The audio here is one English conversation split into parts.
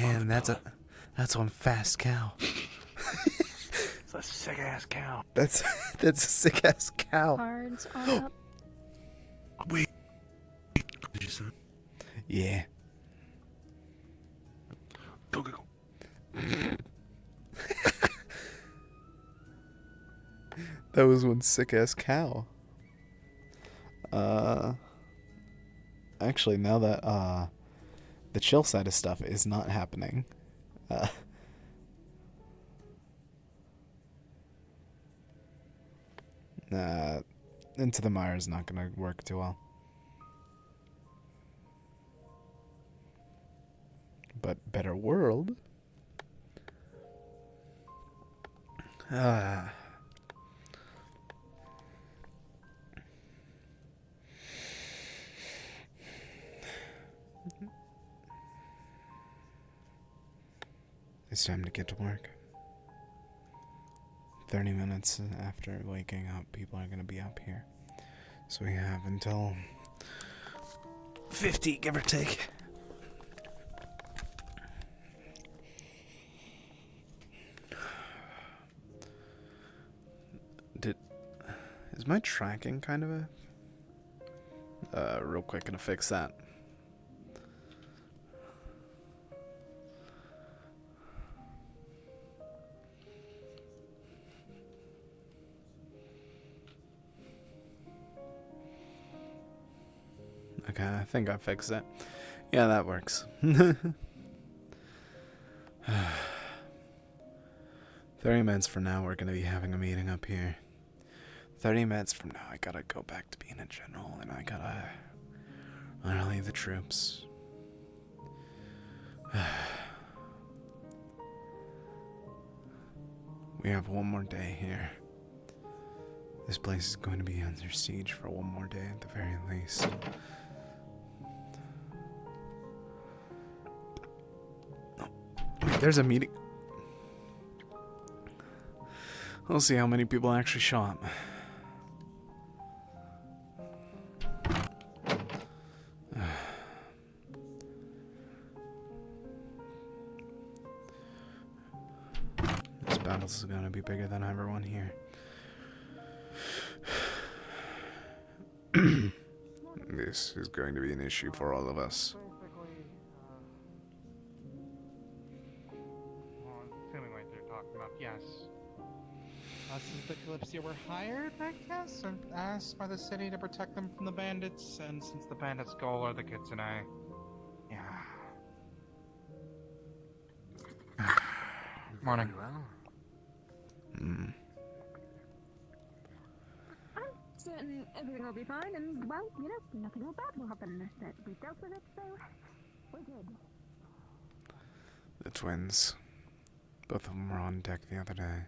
Damn, that's one fast cow. It's a sick ass cow. That's a sick ass cow. Cards are up. Wait. Did you see? Yeah. Go, go, go. That was one sick ass cow. Actually, now that the chill side of stuff is not happening, Into the Mire is not gonna work too well. But Better World. It's time to get to work. 30 minutes after waking up, people are going to be up here. So we have until 50, give or take. Is my tracking kind of a... real quick, gonna fix that. Okay, I think I fixed it. Yeah, that works. 30 minutes from now, we're going to be having a meeting up here. 30 minutes from now, I gotta go back to being a general, and I gotta rally the troops. We have one more day here. This place is going to be under siege for one more day at the very least. Wait, there's a meeting. We'll see how many people actually show up. This battle's gonna be bigger than I ever won here. This is going to be an issue for all of us. Assuming what they're talking about, yes. Since the Kalypsia were hired, I guess, and asked by the city to protect them from the bandits, and since the bandits' goal are the kids and I... Yeah. Morning. I'm certain everything will be fine, and, well, you know, nothing will bad will happen. That we dealt with it, so we're good. The twins. Both of them were on deck the other day.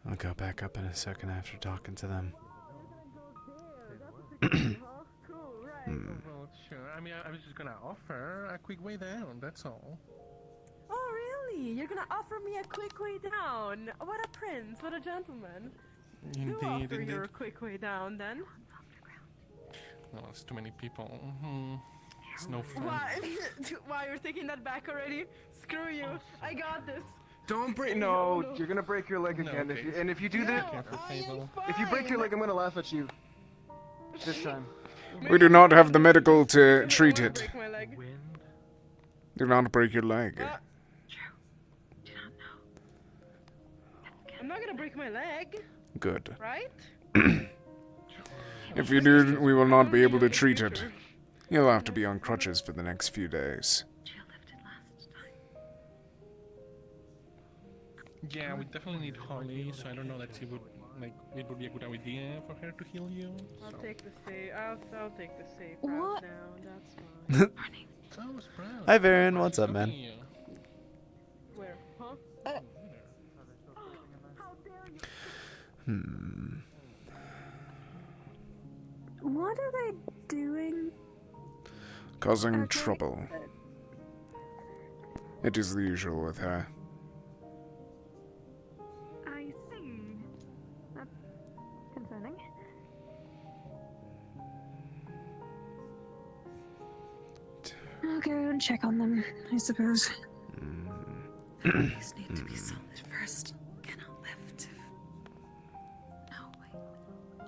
I'll go back up in a second after talking to them. Well, sure. I mean, I was just gonna offer a quick way down, that's all. Oh, really? You're gonna offer me a quick way down? What a prince, what a gentleman. Who offer you a quick way down, then? No, it's too many people. It's no fun. Why? Why, you're taking that back already? Screw you. I got this. Don't break. No, you're gonna break your leg again. okay. If you do that, if you break your leg, I'm gonna laugh at you. This time. We do not have the medical to treat I it. break my leg. Do not break your leg. I'm not gonna break my leg, Good. right? If you do, we will not be able to treat it. You'll have to be on crutches for the next few days. Yeah, we definitely need Holly, so I don't know that it would be a good idea for her to heal you. I'll take the safe. I'll take the safe What? route now. That's fine. Oh, Sprout. Hi, Varen. What's up, man? Where? Huh? What are they doing? Causing trouble. It is the usual with her. I see. That's concerning. and check on them, I suppose. These need to be solved first. Cannot lift. No, wait.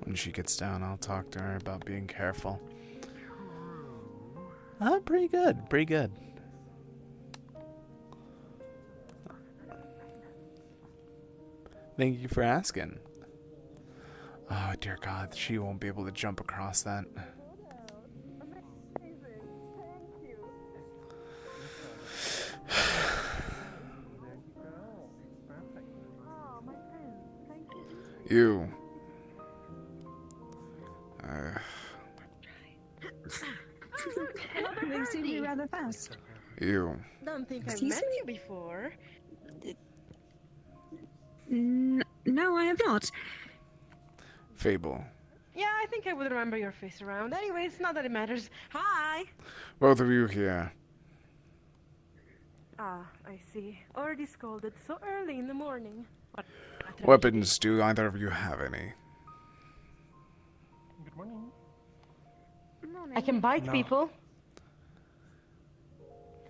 When she gets down, I'll talk to her about being careful. Pretty good, pretty good. Thank you for asking. Oh, dear God, she won't be able to jump across that. You. They seem to be rather fast. You. Don't think I've Excuse met me? you before. No, I have not. Fable. Yeah, I think I would remember your face around. Anyways, not that it matters. Hi! Both of you here. Ah, I see. Already scolded so early in the morning. What a tragedy. Weapons, do either of you have any? Good morning. I can bite No. people.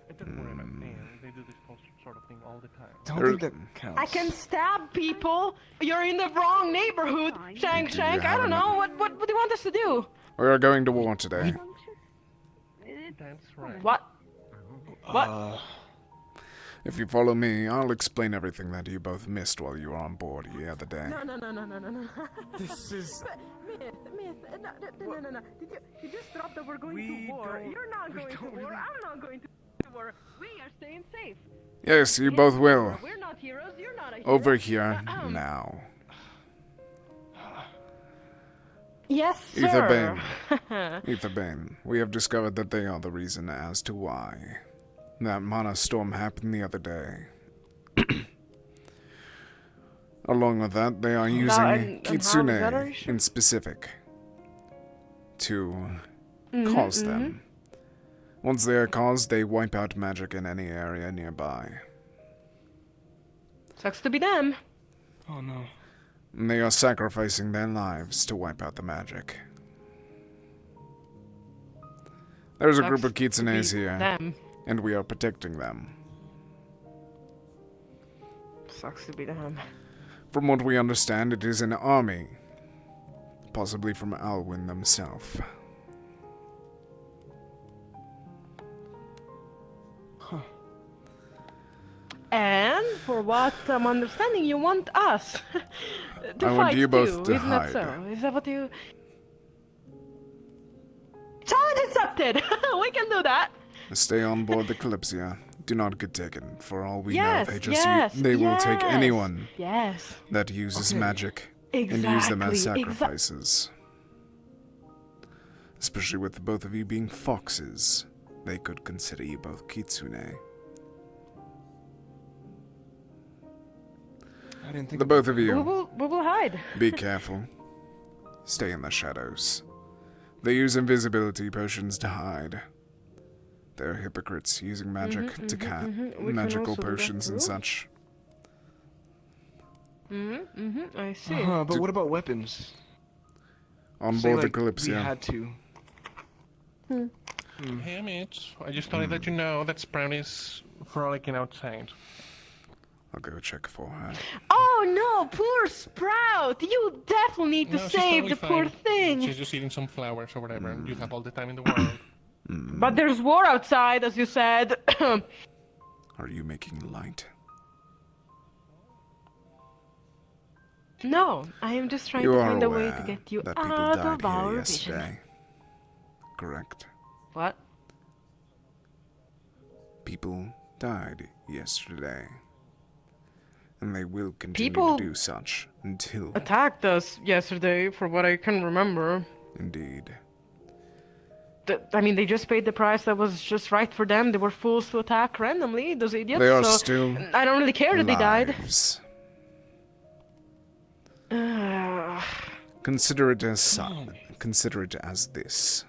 It doesn't worry about them. They do this sort of thing all the time. Don't think that counts. I can stab people. You're in the wrong neighborhood. Shank, Do shank. you I have don't an- know. What do you want us to do? We are going to war today. That's right. What? What? If you follow me, I'll explain everything that you both missed while you were on board the other day. No. This is. Myth. No. Did you just drop that we're going We to war? don't- You're not we going to don't war. really- I'm not going to war. We are staying safe. Yes, you both will. We're not heroes. You're not a hero. Over here, Ahem. now. Yes, Ether sir. Ether Bane, we have discovered that they are the reason as to why that mana storm happened the other day. Along with that, they are using and how is Kitsune that our issue? in specific to cause them. Once they are caused, they wipe out magic in any area nearby. Sucks to be them. Oh no. And they are sacrificing their lives to wipe out the magic. There's a group Sucks of Kitsunes to be here, Them. and we are protecting them. Sucks to be them. From what we understand, it is an army. Possibly from Alwyn themselves. And for what I'm understanding, you want us to I want fight you both too, to isn't that hide. so? Is that what you? Challenge accepted. We can do that. Stay on board the Kalypsia. Do not get taken. For all we Yes, know, they just yes, they will take yes. anyone Yes. that uses Okay. magic and use them as Exactly, sacrifices. Especially with the both of you being foxes, they could consider you both Kitsune. I didn't think. The both of We you, will hide. be careful. Stay in the shadows. They use invisibility potions to hide. They're hypocrites using magic to We can magical also do that potions and too. such. I see. But what about weapons? On Say, board like, the we Kalypsia. had to. Hey, Mitch. I just thought I'd let you know that Sprout is frolicking outside. I'll go check for her. Oh no, poor Sprout! You definitely need to No, she's save totally the poor fine. thing. She's just eating some flowers or whatever. You have all the time in the world. But there's war outside, as you said. Are you making light? No, I am just trying You to are find a way aware to get you that people out died of our here vision. yesterday. Correct. What? People died yesterday. And they will continue People- to do such until... Attacked us yesterday, for what I can remember. Indeed. I mean, they just paid the price that was just right for them. They were fools to attack randomly, those idiots. They are so still I don't really care that they died. lives. Consider it as consider it as this.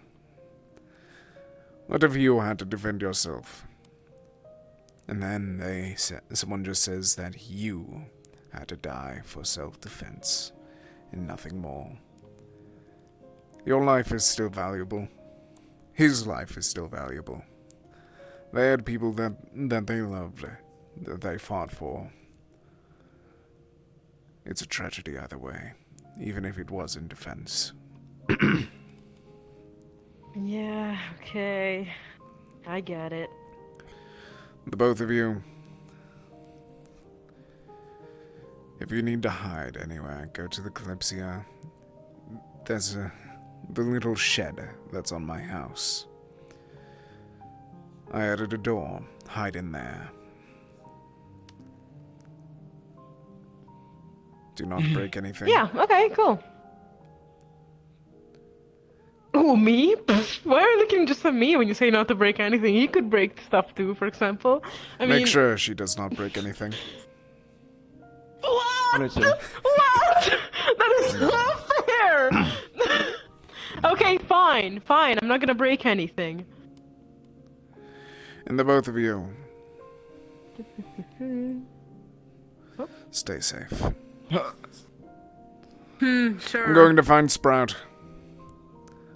What if you had to defend yourself? And then someone just says that you had to die for self-defense and nothing more. Your life is still valuable. his life is still valuable. They had people that they loved, that they fought for. It's a tragedy either way, even if it was in defense. Yeah, okay. I get it. The both of you, if you need to hide anywhere, go to the Kalypsia. There's the little shed that's on my house. I added a door. Hide in there. Do not break anything. Yeah, okay, cool. Oh, me? Pfft, why are you looking just at me when you say not to break anything? You could break stuff too, for example. I mean... Make sure she does not break anything. What? Honestly. What? That is not fair! Okay, fine. I'm not gonna break anything. And the both of you, stay safe. Sure. I'm going to find Sprout.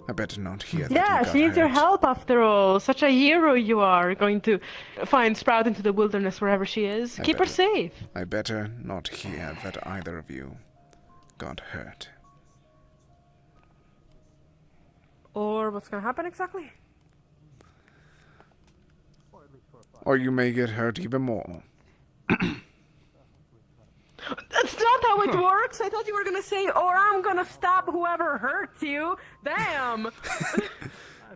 I better not hear that Yeah, you got she needs your hurt. help after all. Such a hero you are. Going to find Sprout into the wilderness wherever she is. Keep her better- safe. I better not hear that either of you got hurt. Or what's gonna happen exactly? Or you may get hurt even more. That's not how it works. I thought you were gonna say, or I'm gonna stab whoever hurts you. Damn. I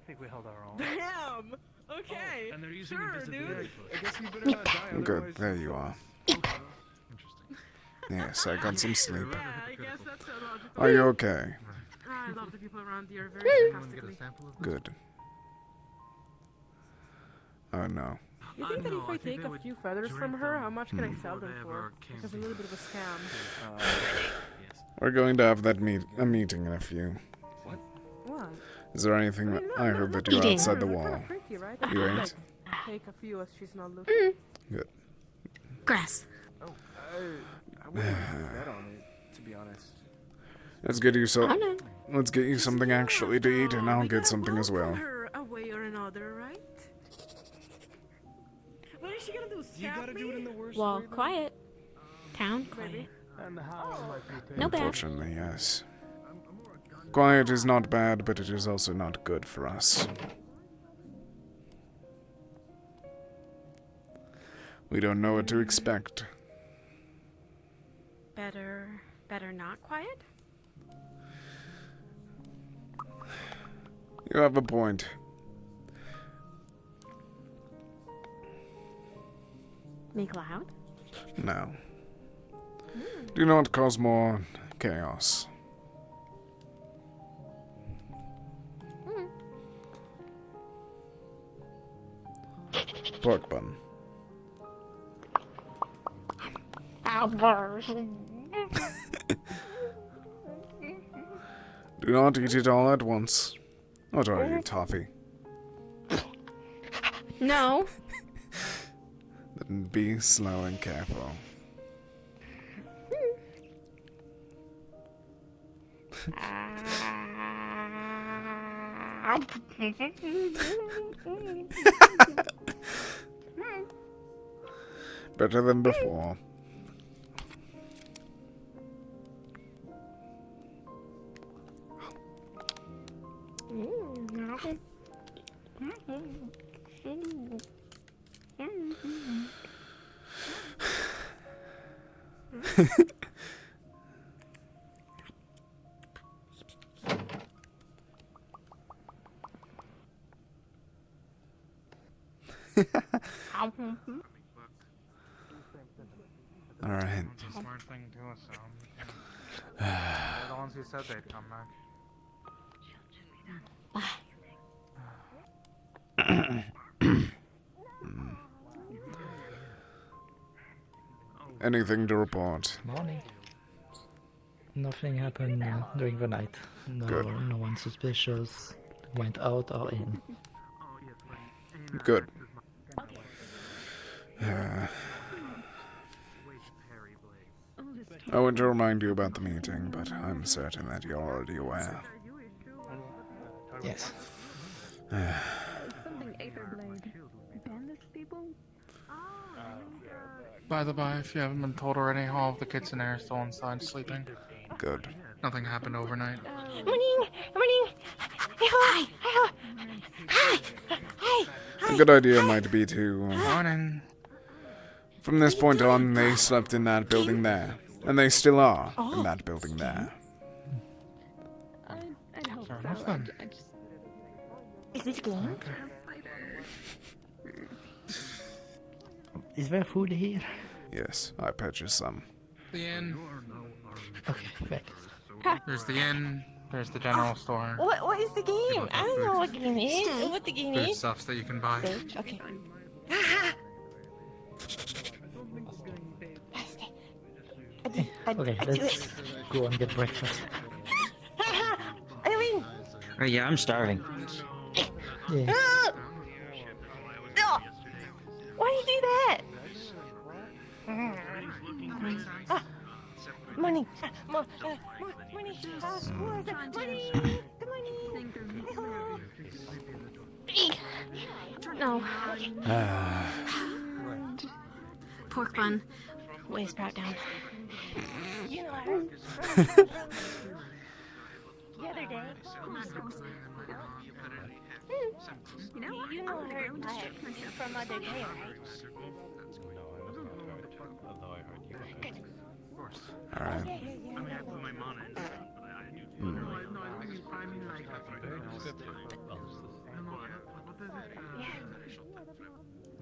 think we held our own. Damn. Okay. And they're using Sure, invisibility. dude. I guess you better not die, Good, otherwise... there you are. Interesting. Yes, I got some sleep. Yeah, I guess that's so logical. Are you okay? I love the people around here very sarcastically. Good. Oh no. You think that if I take a few feathers from her, how much can I sell them for? It's a little bit of a scam. We're going to have that a meeting in a few. What? Is there anything that I heard that you're Eating. outside the They're wall? kinda freaky, right? You Like, ain't? take a few as she's not looking. Good. Grass. I wouldn't bet on it, to be honest. Let's get you Oh some. no. Let's get you something actually to eat, and I'll get something as well. Her a way or another, right? What is she gonna do? You gotta do it in the worst Well, way. quiet. Town quiet. And the house might be paid. No bad. Unfortunately, yes. Quiet is not bad, but it is also not good for us. We don't know what to expect. Better not quiet? You have a point. Make loud? No. Do not cause more chaos. Pork bun. Do not eat it all at once. What are you, toffee? No. Then be slow and careful. Better than before. Alright. It's a smart thing to assume. They're the ones who said they'd come back. Anything to report? Morning. Nothing happened during the night. No, Good. no one suspicious went out or in. Good. I want to remind you about the meeting, but I'm certain that you're already aware. Yes. Something Aetherblade. Bandit people? By the by, if you haven't been told already, all of the kids in there are still inside sleeping. Good. Nothing happened overnight. Morning! Hi! A good idea might be to... Morning. From this point on, they slept in that building there. And they still are in that building there. I'd hope Fair so. enough then. I just... Is this a game? Is there food here? Yes, I purchased some. The inn. Okay, back. There's the inn. There's the general store. What is the game? I don't know what game is. What the game Food is? stuffs that you can buy. Okay. Okay, let's go and get breakfast. Eileen! Oh yeah, I'm starving. Yeah. Why do you do that? Morning. Morning. No. Pork bun. Waist brought down. You know her. The other day. You know her from other day, right? Alright.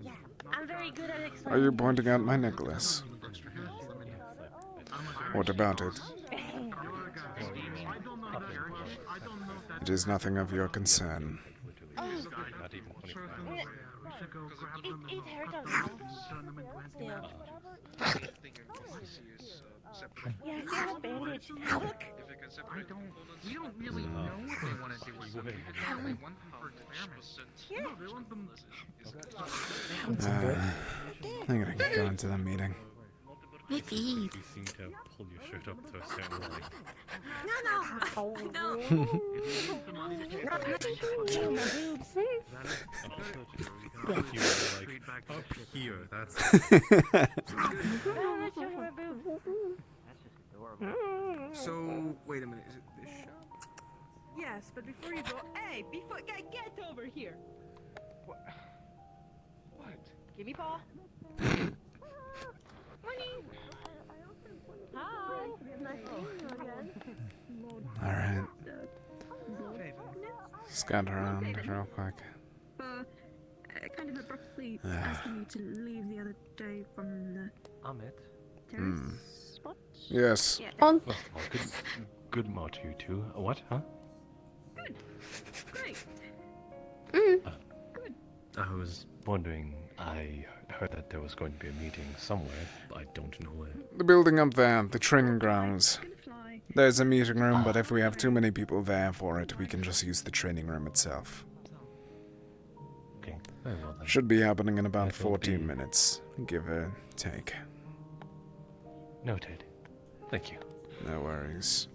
Yeah, I'm very good at explaining. Are you pointing out my necklace? What about it? It is nothing of your concern. It hurt a lot. Still. Yeah, I still have bandage. Look. We don't really know what they want to do with something. They want them for experiments. Yeah. I'm gonna go into the meeting. My feet. You seem to pull your shirt up to a certain length. No. No. I thought you were like up here. That's. So, wait a minute. Is it this shop? Yes, but before you go, hey, get over here. What? Give me paw. Morning. Hi. Alright. Scout around real quick. Kind of abruptly asking you to leave the other day from the Amit. terrace spot? Yes. Yeah. Well, good mo to you two. What, huh? Good. Great. I was wondering, I heard that there was going to be a meeting somewhere, but I don't know where. The building up there, the training grounds. Gonna fly. There's a meeting room, but if we have too many people there for it, we can just use the training room itself. Okay, very well then. Should be happening in about That will 14 be- minutes, give or take. Noted. Thank you. No worries.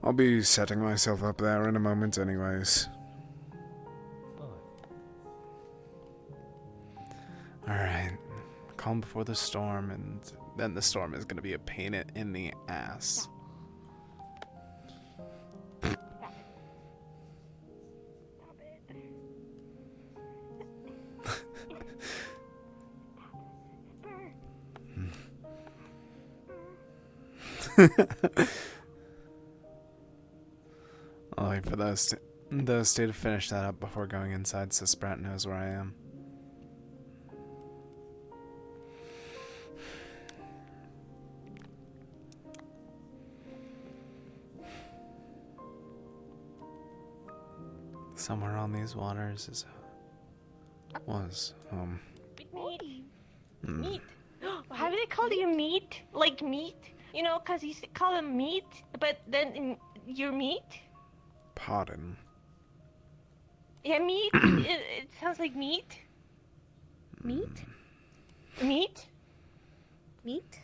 I'll be setting myself up there in a moment anyways. Alright. Calm before the storm, and then the storm is gonna be a pain in the ass. I'll wait for those two to finish that up before going inside so Sprat knows where I am. Somewhere on these waters was Meat. Meat. How do they call you meat? Like meat? You know, because you call them meat, but then you're meat? Pardon. Yeah, meat. It sounds like meat. Meat? Meat? Meat?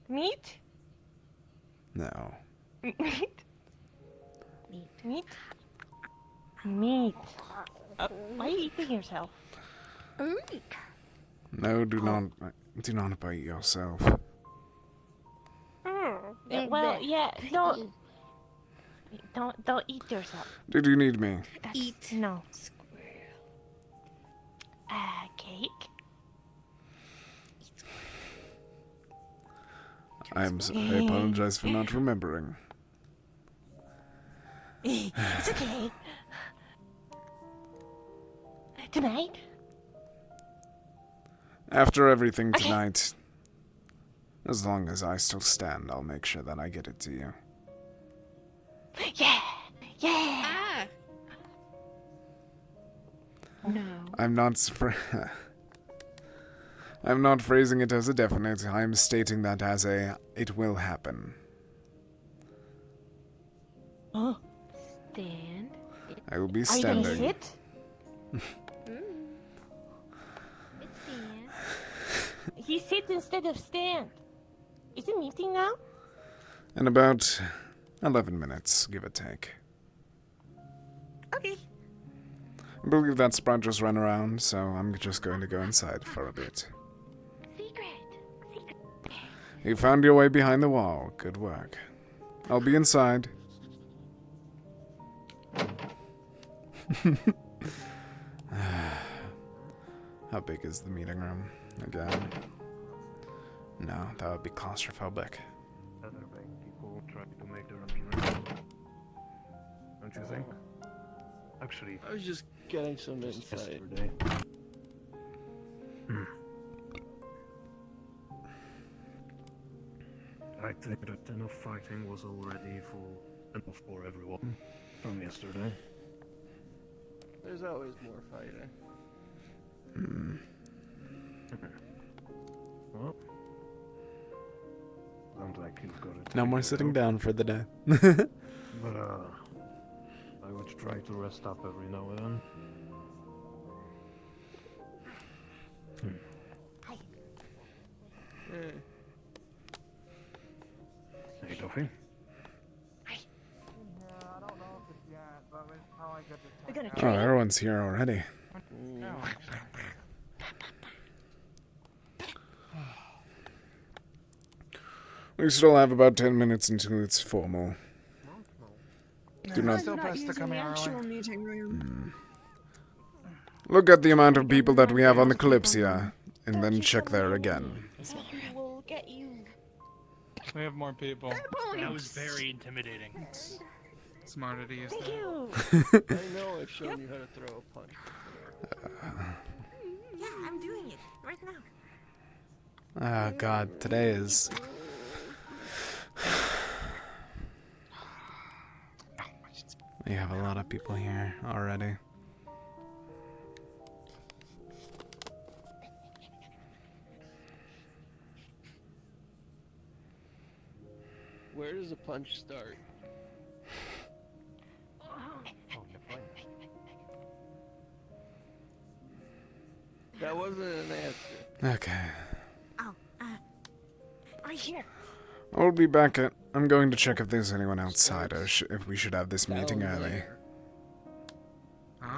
Meat? No. Meat? Meat? Meat. Why are you eating yourself? No, do not bite yourself. Well, yeah, don't eat yourself. Did you need me? Eat. No. Squirrel. Cake. I apologize for not remembering. It's okay. Tonight? After everything tonight, as long as I still stand, I'll make sure that I get it to you. Yeah! Ah! No. I'm not phrasing it as a definite. I'm stating that as a it will happen. Oh. Stand. I will be Are you gonna standing. sit? He sits instead of stand. Is it meeting now? In about 11 minutes, give or take. Okay. I believe that Sprite just ran around, so I'm just going to go inside for a bit. Secret. You found your way behind the wall. Good work. I'll be inside. How big is the meeting room? Again. No, that would be claustrophobic. Other bank people try to make their appearance. Don't you think? Actually, I was just getting some just insight. yesterday. I think that enough fighting was already enough for everyone from yesterday. There's always more fighting. Well, sounds like you've got it. No more figured sitting out. down for the day. But I would try to rest up every now and then. Hey, Duffy. We're gonna Oh, trade. everyone's here already. We still have about 10 minutes until it's formal. Do not Still best to come here early. meeting room. look at the amount of people that we have on the Kalypsia, and then check there again. We'll get you. We have more people. That was very intimidating. Smarter to use Thank that. you. I know I've shown you how to throw a punch. Yeah, I'm doing it right now. Ah, God, today is... We have a lot of people here already. Where does a punch start? That wasn't an answer. Okay. Right here. I'll be back at... I'm going to check if there's anyone outside, or if we should have this meeting early.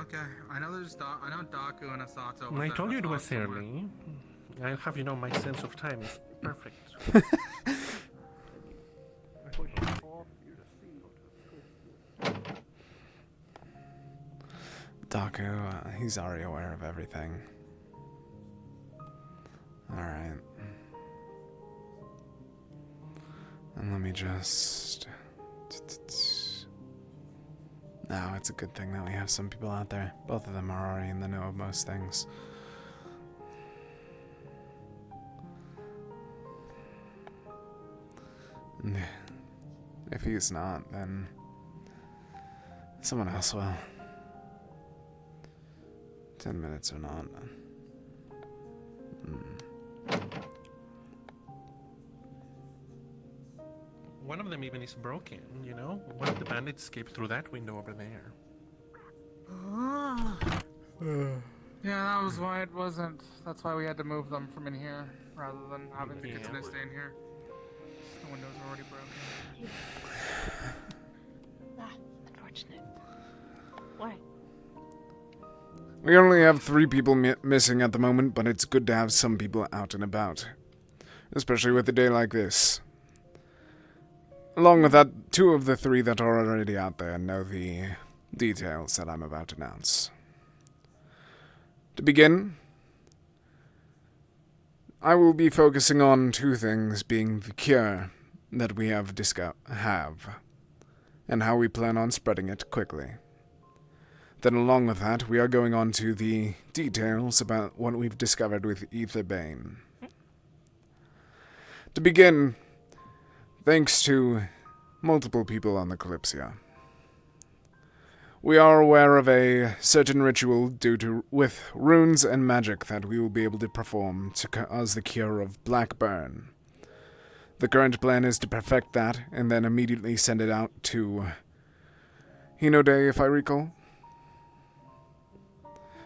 Okay, I know I know Daku and Asato. I told you it was early. I have, my sense of time is perfect. Daku, he's already aware of everything. Alright. And let me just... No, it's a good thing that we have some people out there. Both of them are already in the know of most things. And if he's not, then someone else will. 10 minutes or not. One of them even is broken, One of the bandits escaped through that window over there. Yeah, that was why it wasn't. That's why we had to move them from in here rather than having the kids stay in here. The windows are already broken. Unfortunate. Why? We only have 3 people missing at the moment, but it's good to have some people out and about. Especially with a day like this. Along with that, 2 of the 3 that are already out there know the details that I'm about to announce. To begin, I will be focusing on 2 things, being the cure that we have and how we plan on spreading it quickly. Then along with that, we are going on to the details about what we've discovered with Etherbane. To begin, thanks to multiple people on the Kalypsia, we are aware of a certain ritual with runes and magic that we will be able to perform to cause the cure of Blackburn. The current plan is to perfect that and then immediately send it out to Hino Day, if I recall.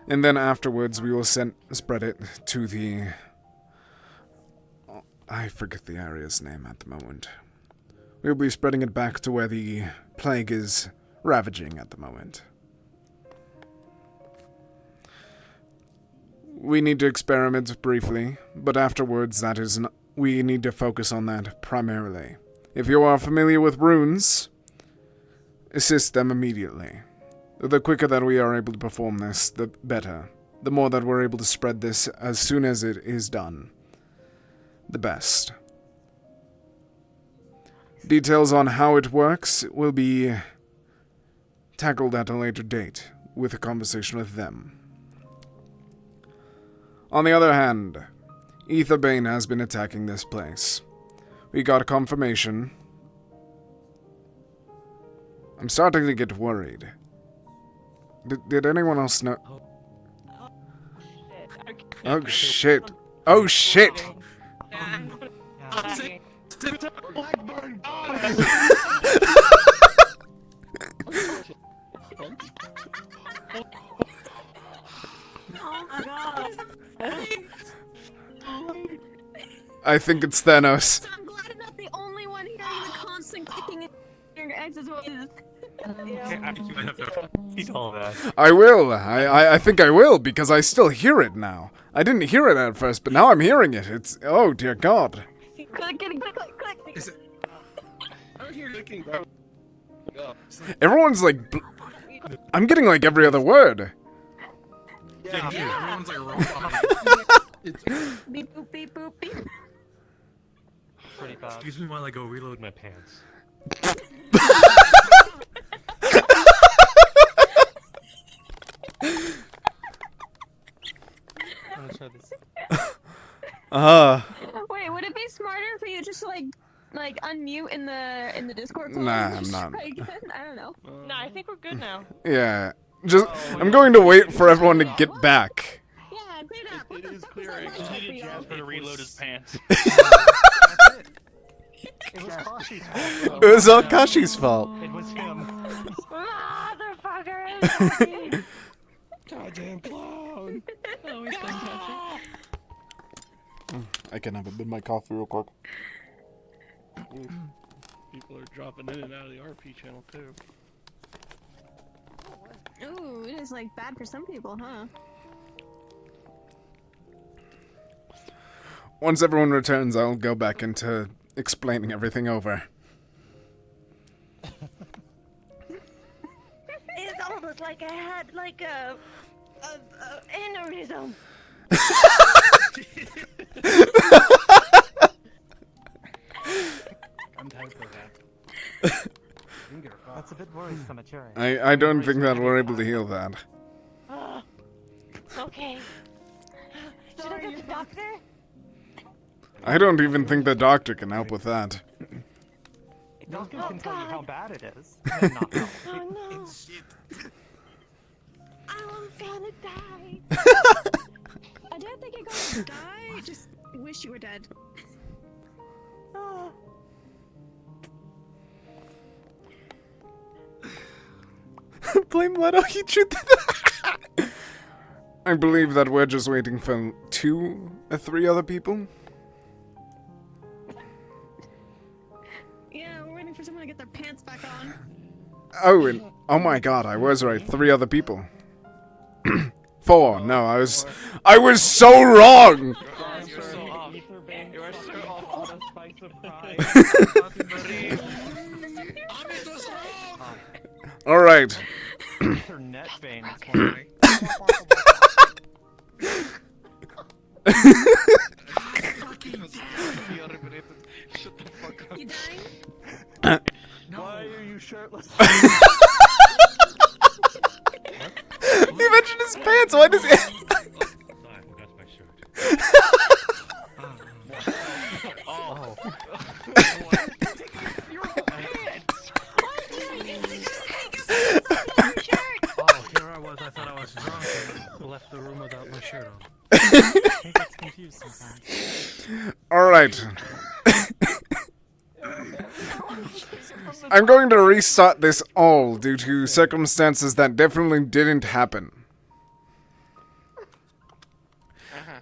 And then afterwards we will spread it to the... I forget the area's name at the moment. We'll be spreading it back to where the plague is ravaging at the moment. We need to experiment briefly, but afterwards we need to focus on that primarily. If you are familiar with runes, assist them immediately. The quicker that we are able to perform this, the better. The more that we're able to spread this as soon as it is done, the best. Details on how it works will be tackled at a later date with a conversation with them. On the other hand, Etherbane has been attacking this place. We got confirmation. I'm starting to get worried. Did anyone else know? Oh shit. Oh shit! Blackburn! Oh my god. I think it's Thanos. I'm glad I'm not the only one hearing the constant kicking in your guys' voices. You might have to repeat all that. I will. I think I will, because I still hear it now. I didn't hear it at first, but now I'm hearing it. It's... oh, dear God. Click, click, click, click. Is it... I'm here looking, bro. Everyone's like... I'm getting like every other word. Yeah, everyone's like robot. Beep, boop, beep, boop, beep. Pretty fast. Excuse me while I go reload my pants. I'm gonna try this. Wait, would it be smarter for you just to like unmute in the Discord? Nah, I'm not. I don't know. No, I think we're good now. Yeah. Just... I'm going to wait for everyone to get back. Yeah, clear it up. What It the is fuck was that clearing. light up for you? Jasper to reload his pants. It was Kashi's fault. It was all Kashi's fault. It was him. Motherfucker! Goddamn clown! Always fantastic. I can have a bit of my coffee real quick. People are dropping in and out of the RP channel too. Ooh, it is like bad for some people, huh? Once everyone returns, I'll go back into explaining everything over. It's almost like I had like a aneurysm. Sometimes for that. That's a bit worrisome, a cherry. I don't think that we're able to heal that. Okay. Should I go to the doctor? I don't even think the doctor can help with that. Duncan can tell you how bad it is. Oh no. I'm gonna die. I don't think you're going to die. I just wish you were dead. Oh. Blame Leto, he did that. I believe that we're just waiting for 2 or 3 other people. Yeah, we're waiting for someone to get their pants back on. Oh, and oh my god, I was right. 3 other people. 4. No, I was so wrong! You're so off. You are so off. Alright. Her net vein is forming. Shut the fuck up. You dying? Why are you shirtless? He mentioned his pants, why does he... No, I forgot my shirt. Oh. Your pants! Oh, here I was. I thought I was drunk and left the room without my shirt on. I get confused sometimes. Alright. I'm going to restart this all due to circumstances that definitely didn't happen.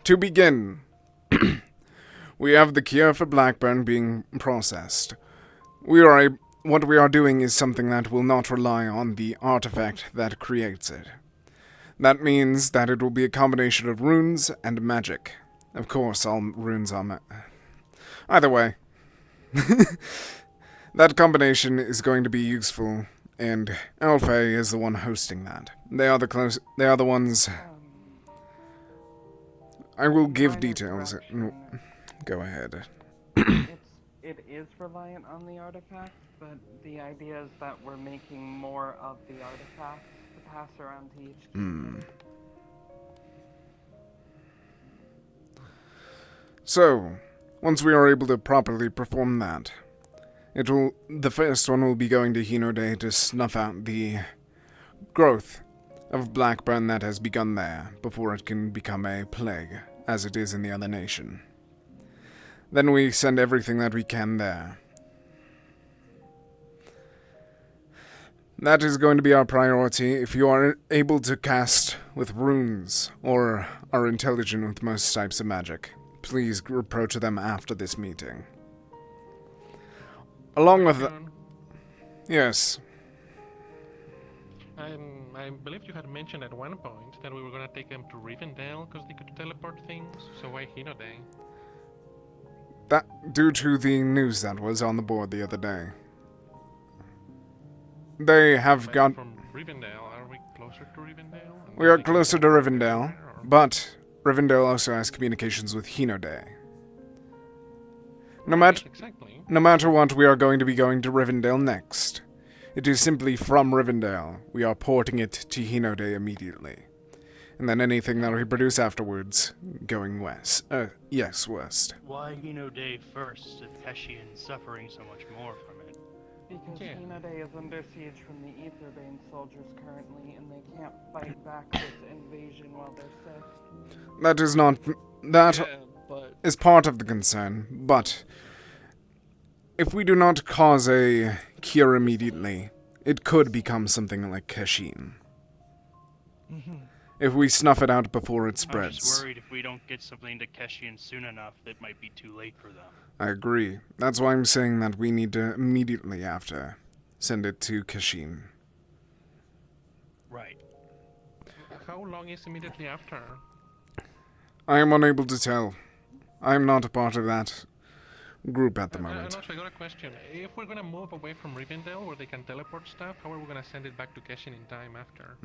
To begin, we have the cure for Blackburn being processed. What we are doing is something that will not rely on the artifact that creates it. That means that it will be a combination of runes and magic. Of course, all runes are either way. That combination is going to be useful, and Alpha is the one hosting that. They are the ones. I will give details. Go ahead. It is reliant on the artifact, but the idea is that we're making more of the artifact to pass around to each. So, once we are able to properly perform that, the first one will be going to Hinode to snuff out the growth of Blackburn that has begun there before it can become a plague, as it is in the other nation. Then we send everything that we can there. That is going to be our priority. If you are able to cast with runes, or are intelligent with most types of magic, please approach them after this meeting. Along with the... Yes. I believe you had mentioned at one point that we were gonna take them to Rivendell because they could teleport things, so why Hinode? That due to the news that was on the board the other day. They have got... From Rivendell, are we closer to Rivendell? We are closer to Rivendell, but Rivendell also has communications with Hinode. No matter what, we are going to be going to Rivendell next. It is simply from Rivendell. We are porting it to Hinode immediately. And then anything that we produce afterwards, going west. Yes, west. Why Hinode first if Hessian's suffering so much more from it? Because Hinode is under siege from the Aetherbane soldiers currently, and they can't fight back this invasion while they're sick. That is not... That is part of the concern, but... If we do not cause a cure immediately, it could become something like Kashin. If we snuff it out before it spreads. I'm just worried if we don't get something to Keshian soon enough, it might be too late for them. I agree. That's why I'm saying that we need to immediately after send it to Kashin. Right. How long is immediately after? I am unable to tell. I am not a part of that group at the moment. Also, I got a question. If we're gonna move away from Rivendell, where they can teleport stuff, how are we gonna send it back to Keshin in time after?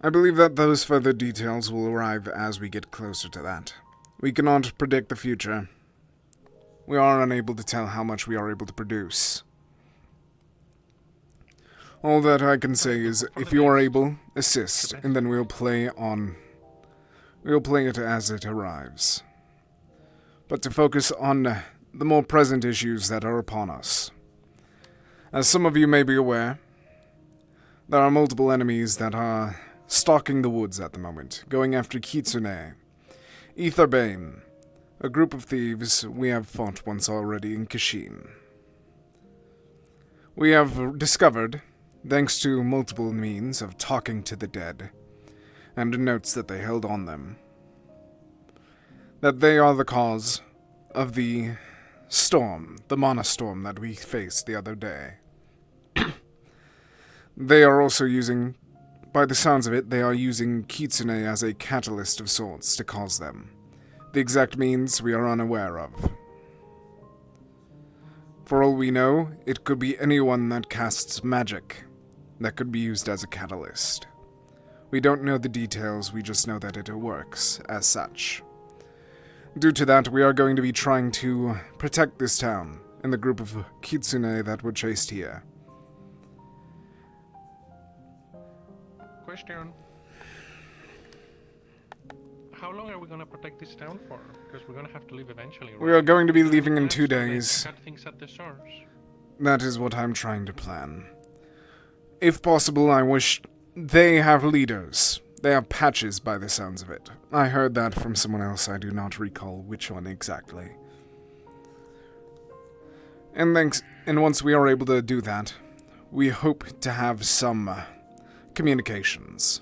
I believe that those further details will arrive as we get closer to that. We cannot predict the future. We are unable to tell how much we are able to produce. All that I can say is, if you are able, assist, and then we'll play it as it arrives. But to focus on the more present issues that are upon us. As some of you may be aware, there are multiple enemies that are stalking the woods at the moment, going after Kitsune, Aetherbane, a group of thieves we have fought once already in Kashin. We have discovered, thanks to multiple means of talking to the dead, and notes that they held on them, that they are the cause of the storm, the mana storm that we faced the other day. They are also using by the sounds of it, they are using Kitsune as a catalyst of sorts to cause them. The exact means we are unaware of. For all we know, it could be anyone that casts magic that could be used as a catalyst. We don't know the details, we just know that it works as such. Due to that, we are going to be trying to protect this town and the group of Kitsune that were chased here. Question. How long are we gonna protect this town for? Because we're gonna have to leave eventually, right? We are going to be leaving in Plans 2 to, like, days. cut things at the source. That is what I'm trying to plan. If possible, I wish they have leaders. They have patches by the sounds of it. I heard that from someone else, I do not recall which one exactly. And once we are able to do that, we hope to have some communications.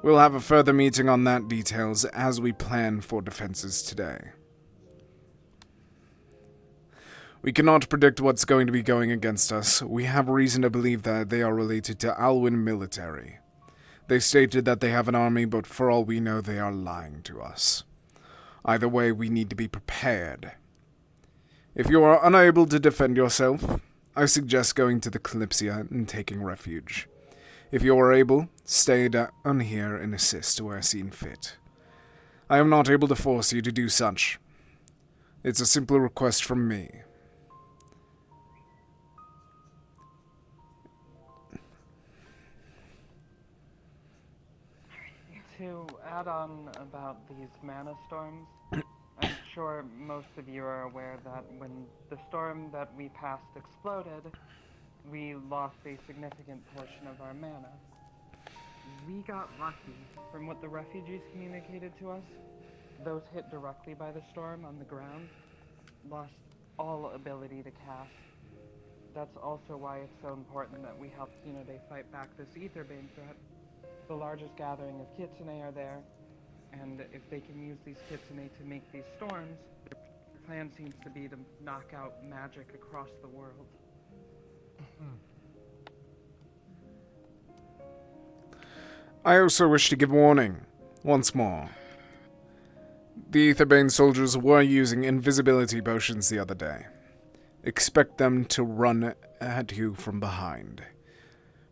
We'll have a further meeting on that details as we plan for defenses today. We cannot predict what's going to be going against us. We have reason to believe that they are related to Alwyn military. They stated that they have an army, but for all we know, they are lying to us. Either way, we need to be prepared. If you are unable to defend yourself, I suggest going to the Kalypsia and taking refuge. If you are able, stay down here and assist where seen fit. I am not able to force you to do such. It's a simple request from me. To add on about these mana storms, I'm sure most of you are aware that when the storm that we passed exploded, we lost a significant portion of our mana. We got lucky. From what the refugees communicated to us, those hit directly by the storm on the ground lost all ability to cast. That's also why it's so important that we help Hinode fight back this Aetherbane threat. The largest gathering of Kitsune are there, and if they can use these Kitsune to make these storms, their plan seems to be to knock out magic across the world. I also wish to give warning, once more. The Aetherbane soldiers were using invisibility potions the other day. Expect them to run at you from behind.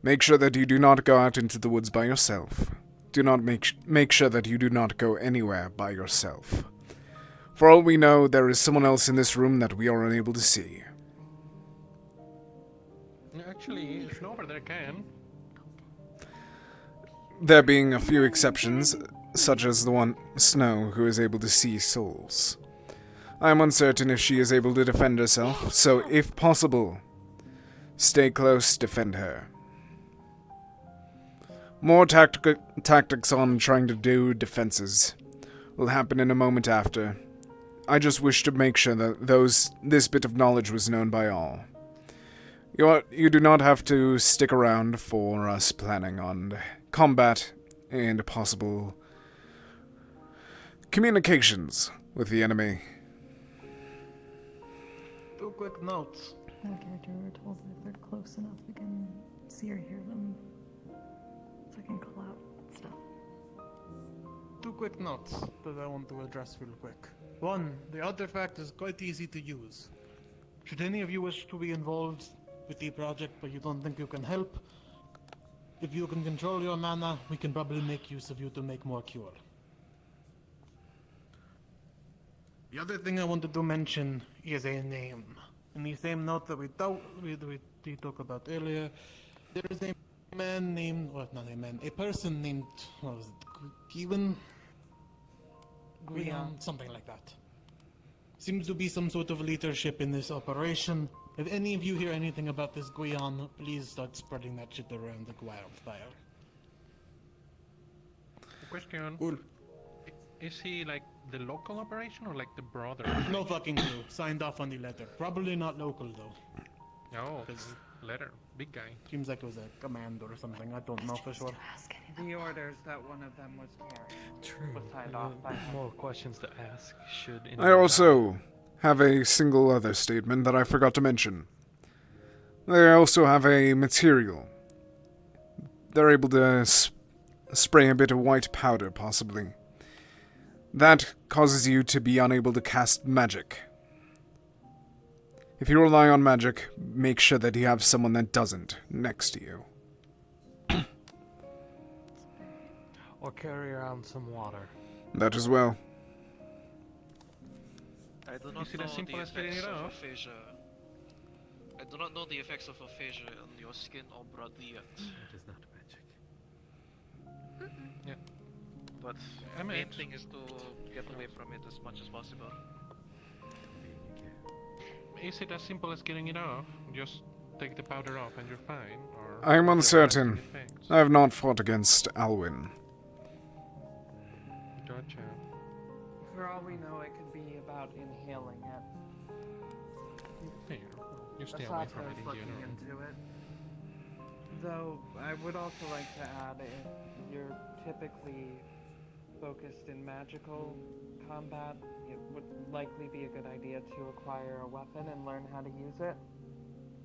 Make sure that you do not go out into the woods by yourself. Do not make sure that you do not go anywhere by yourself. For all we know, there is someone else in this room that we are unable to see. Actually, Snow there can. There being a few exceptions, such as the one Snow, who is able to see souls. I am uncertain if she is able to defend herself, so if possible, stay close, defend her. More tactics on trying to do defenses will happen in a moment after. I just wish to make sure that this bit of knowledge was known by all. You do not have to stick around for us planning on combat and possible communications with the enemy. 2 quick notes. No character were told that if they're close enough, we can see or hear them. So I can call out stuff. 2 quick notes that I want to address real quick. 1, the artifact is quite easy to use. Should any of you wish to be involved with the project but you don't think you can help, if you can control your mana, we can probably make use of you to make more cure. The other thing I wanted to mention is a name. In the same note that we talked about earlier, there is a man named, well, not a man, a person named, what was it, Guion, something like that. Seems to be some sort of leadership in this operation. If any of you hear anything about this Guion, please start spreading that shit around like wildfire. Question. Cool. Is he like the local operation or like the broader? No fucking clue. Signed off on the letter. Probably not local though. No, letter. Big guy. Seems like it was a command or something. I don't know for sure. The orders that one of them was carrying True. was signed off by him. More questions to ask should. I also have a single other statement that I forgot to mention. They also have a material they're able to spray a bit of white powder, possibly. That causes you to be unable to cast magic. If you rely on magic, make sure that you have someone that doesn't next to you. Or carry around some water. That as well. I do not Is it know as simple the as getting effects it of off? aphasia. I do not know the effects of aphasia on your skin or body yet. It is not magic. Yeah. But I the main meant- thing is to get away from it as much as possible. Is it as simple as getting it off? Just take the powder off and you're fine? Or I am are there uncertain. lasting effects? I have not fought against Alwyn. Gotcha. For all we know, it could be about inhaling it. Fair. You stay away from it in looking general. into it. Though, I would also like to add, if you're typically focused in magical combat, it would likely be a good idea to acquire a weapon and learn how to use it.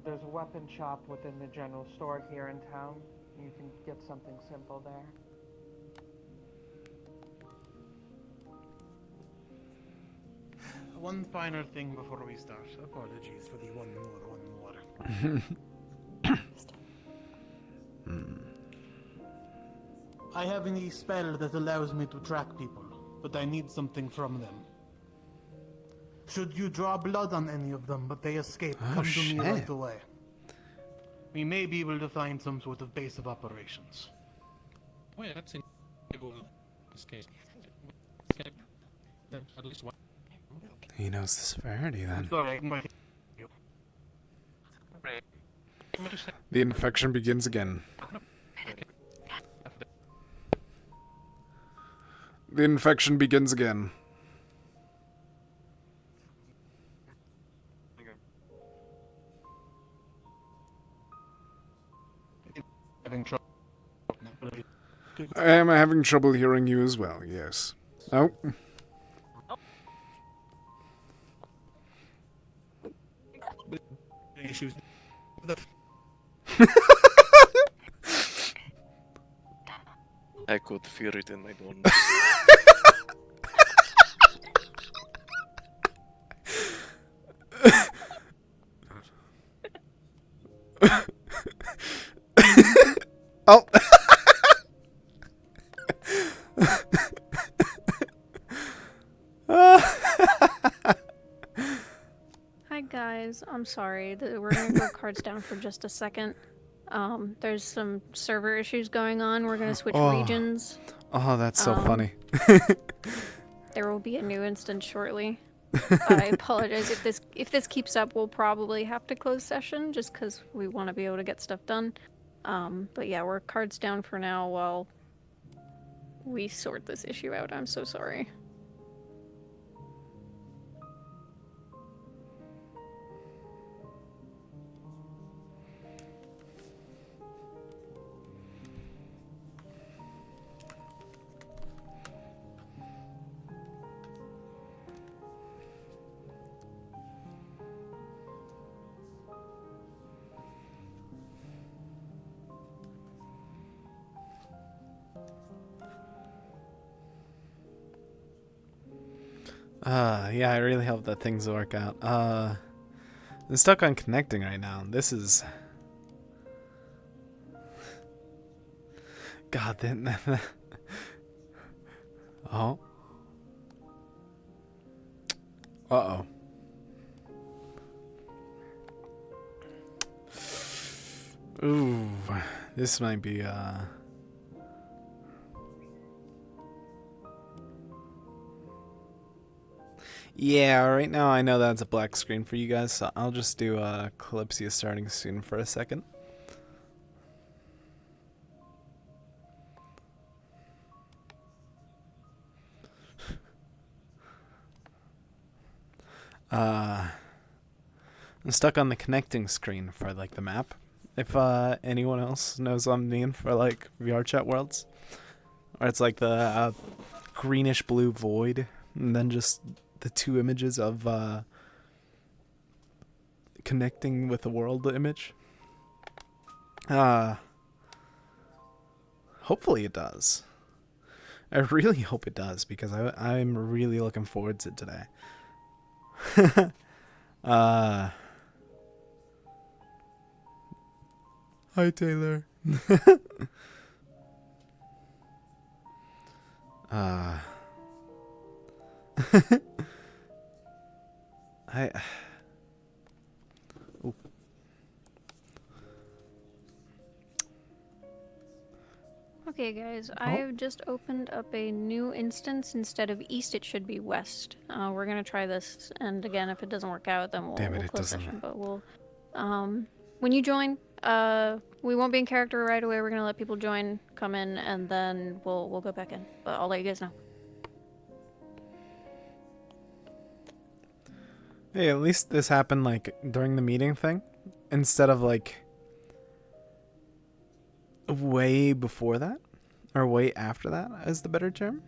There's a weapon shop within the general store here in town. You can get something simple there. One final thing before we start. Apologies for the one more. I have a spell that allows me to track people, but I need something from them. Should you draw blood on any of them, but they escape, come to me right shit. away. We may be able to find some sort of base of operations. Oh yeah, that's in this case. At least one. He knows the severity then. Sorry, The infection begins again. The infection begins again. having trouble. I am having trouble hearing you as well, yes. Oh. Issues. I could feel it in my bones. Oh. Hi guys, I'm sorry. We're gonna go cards down for just a second. There's some server issues going on. We're gonna switch regions. Oh, that's so funny. There will be a new instance shortly. I apologize if this keeps up. We'll probably have to close session just because we want to be able to get stuff done. But yeah, we're cards down for now while we sort this issue out. I'm so sorry. Yeah, I really hope that things work out. I'm stuck on connecting right now. This is... God, then... Oh. Uh-oh. Ooh, this might be, Yeah, right now I know that's a black screen for you guys, so I'll just do Kalypsia starting soon for a second. I'm stuck on the connecting screen for like the map. If anyone else knows what I mean for like VR chat worlds, or it's like the greenish blue void, and then just the two images of connecting with the world image. Hopefully it does. I really hope it does, because I'm really looking forward to today. Hi, Taylor. Ooh. Okay, guys, I've just opened up a new instance. Instead of east, it should be west. We're gonna try this, and again, if it doesn't work out, then we'll close session. But we'll, when you join, we won't be in character right away. We're gonna let people join, come in, and then we'll go back in. But I'll let you guys know. Hey, at least this happened like during the meeting thing, instead of like way before that, or way after that is the better term.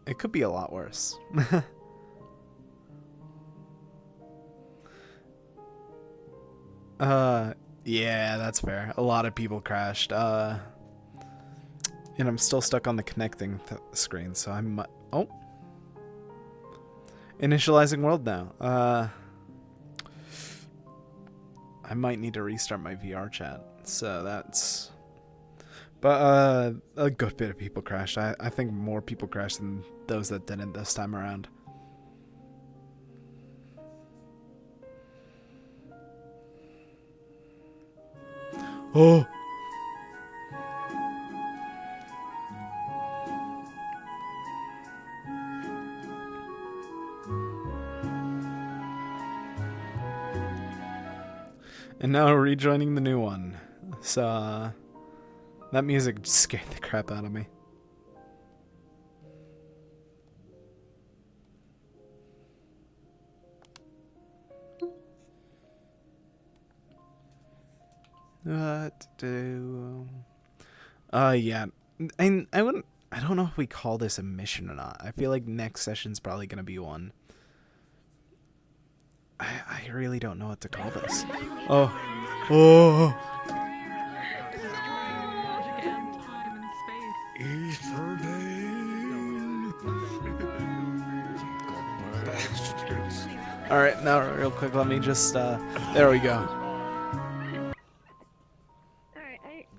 It could be a lot worse. Yeah, that's fair. A lot of people crashed. And I'm still stuck on the connecting screen, so I'm... Oh! Initializing world now. I might need to restart my VR chat, so that's... But, a good bit of people crashed. I think more people crashed than those that didn't this time around. Oh! And now rejoining the new one. So, that music scared the crap out of me. What to do? Yeah. And I don't know if we call this a mission or not. I feel like next session's probably gonna be one. I really don't know what to call this. Oh. Oh. Alright, now real quick, let me just, there we go.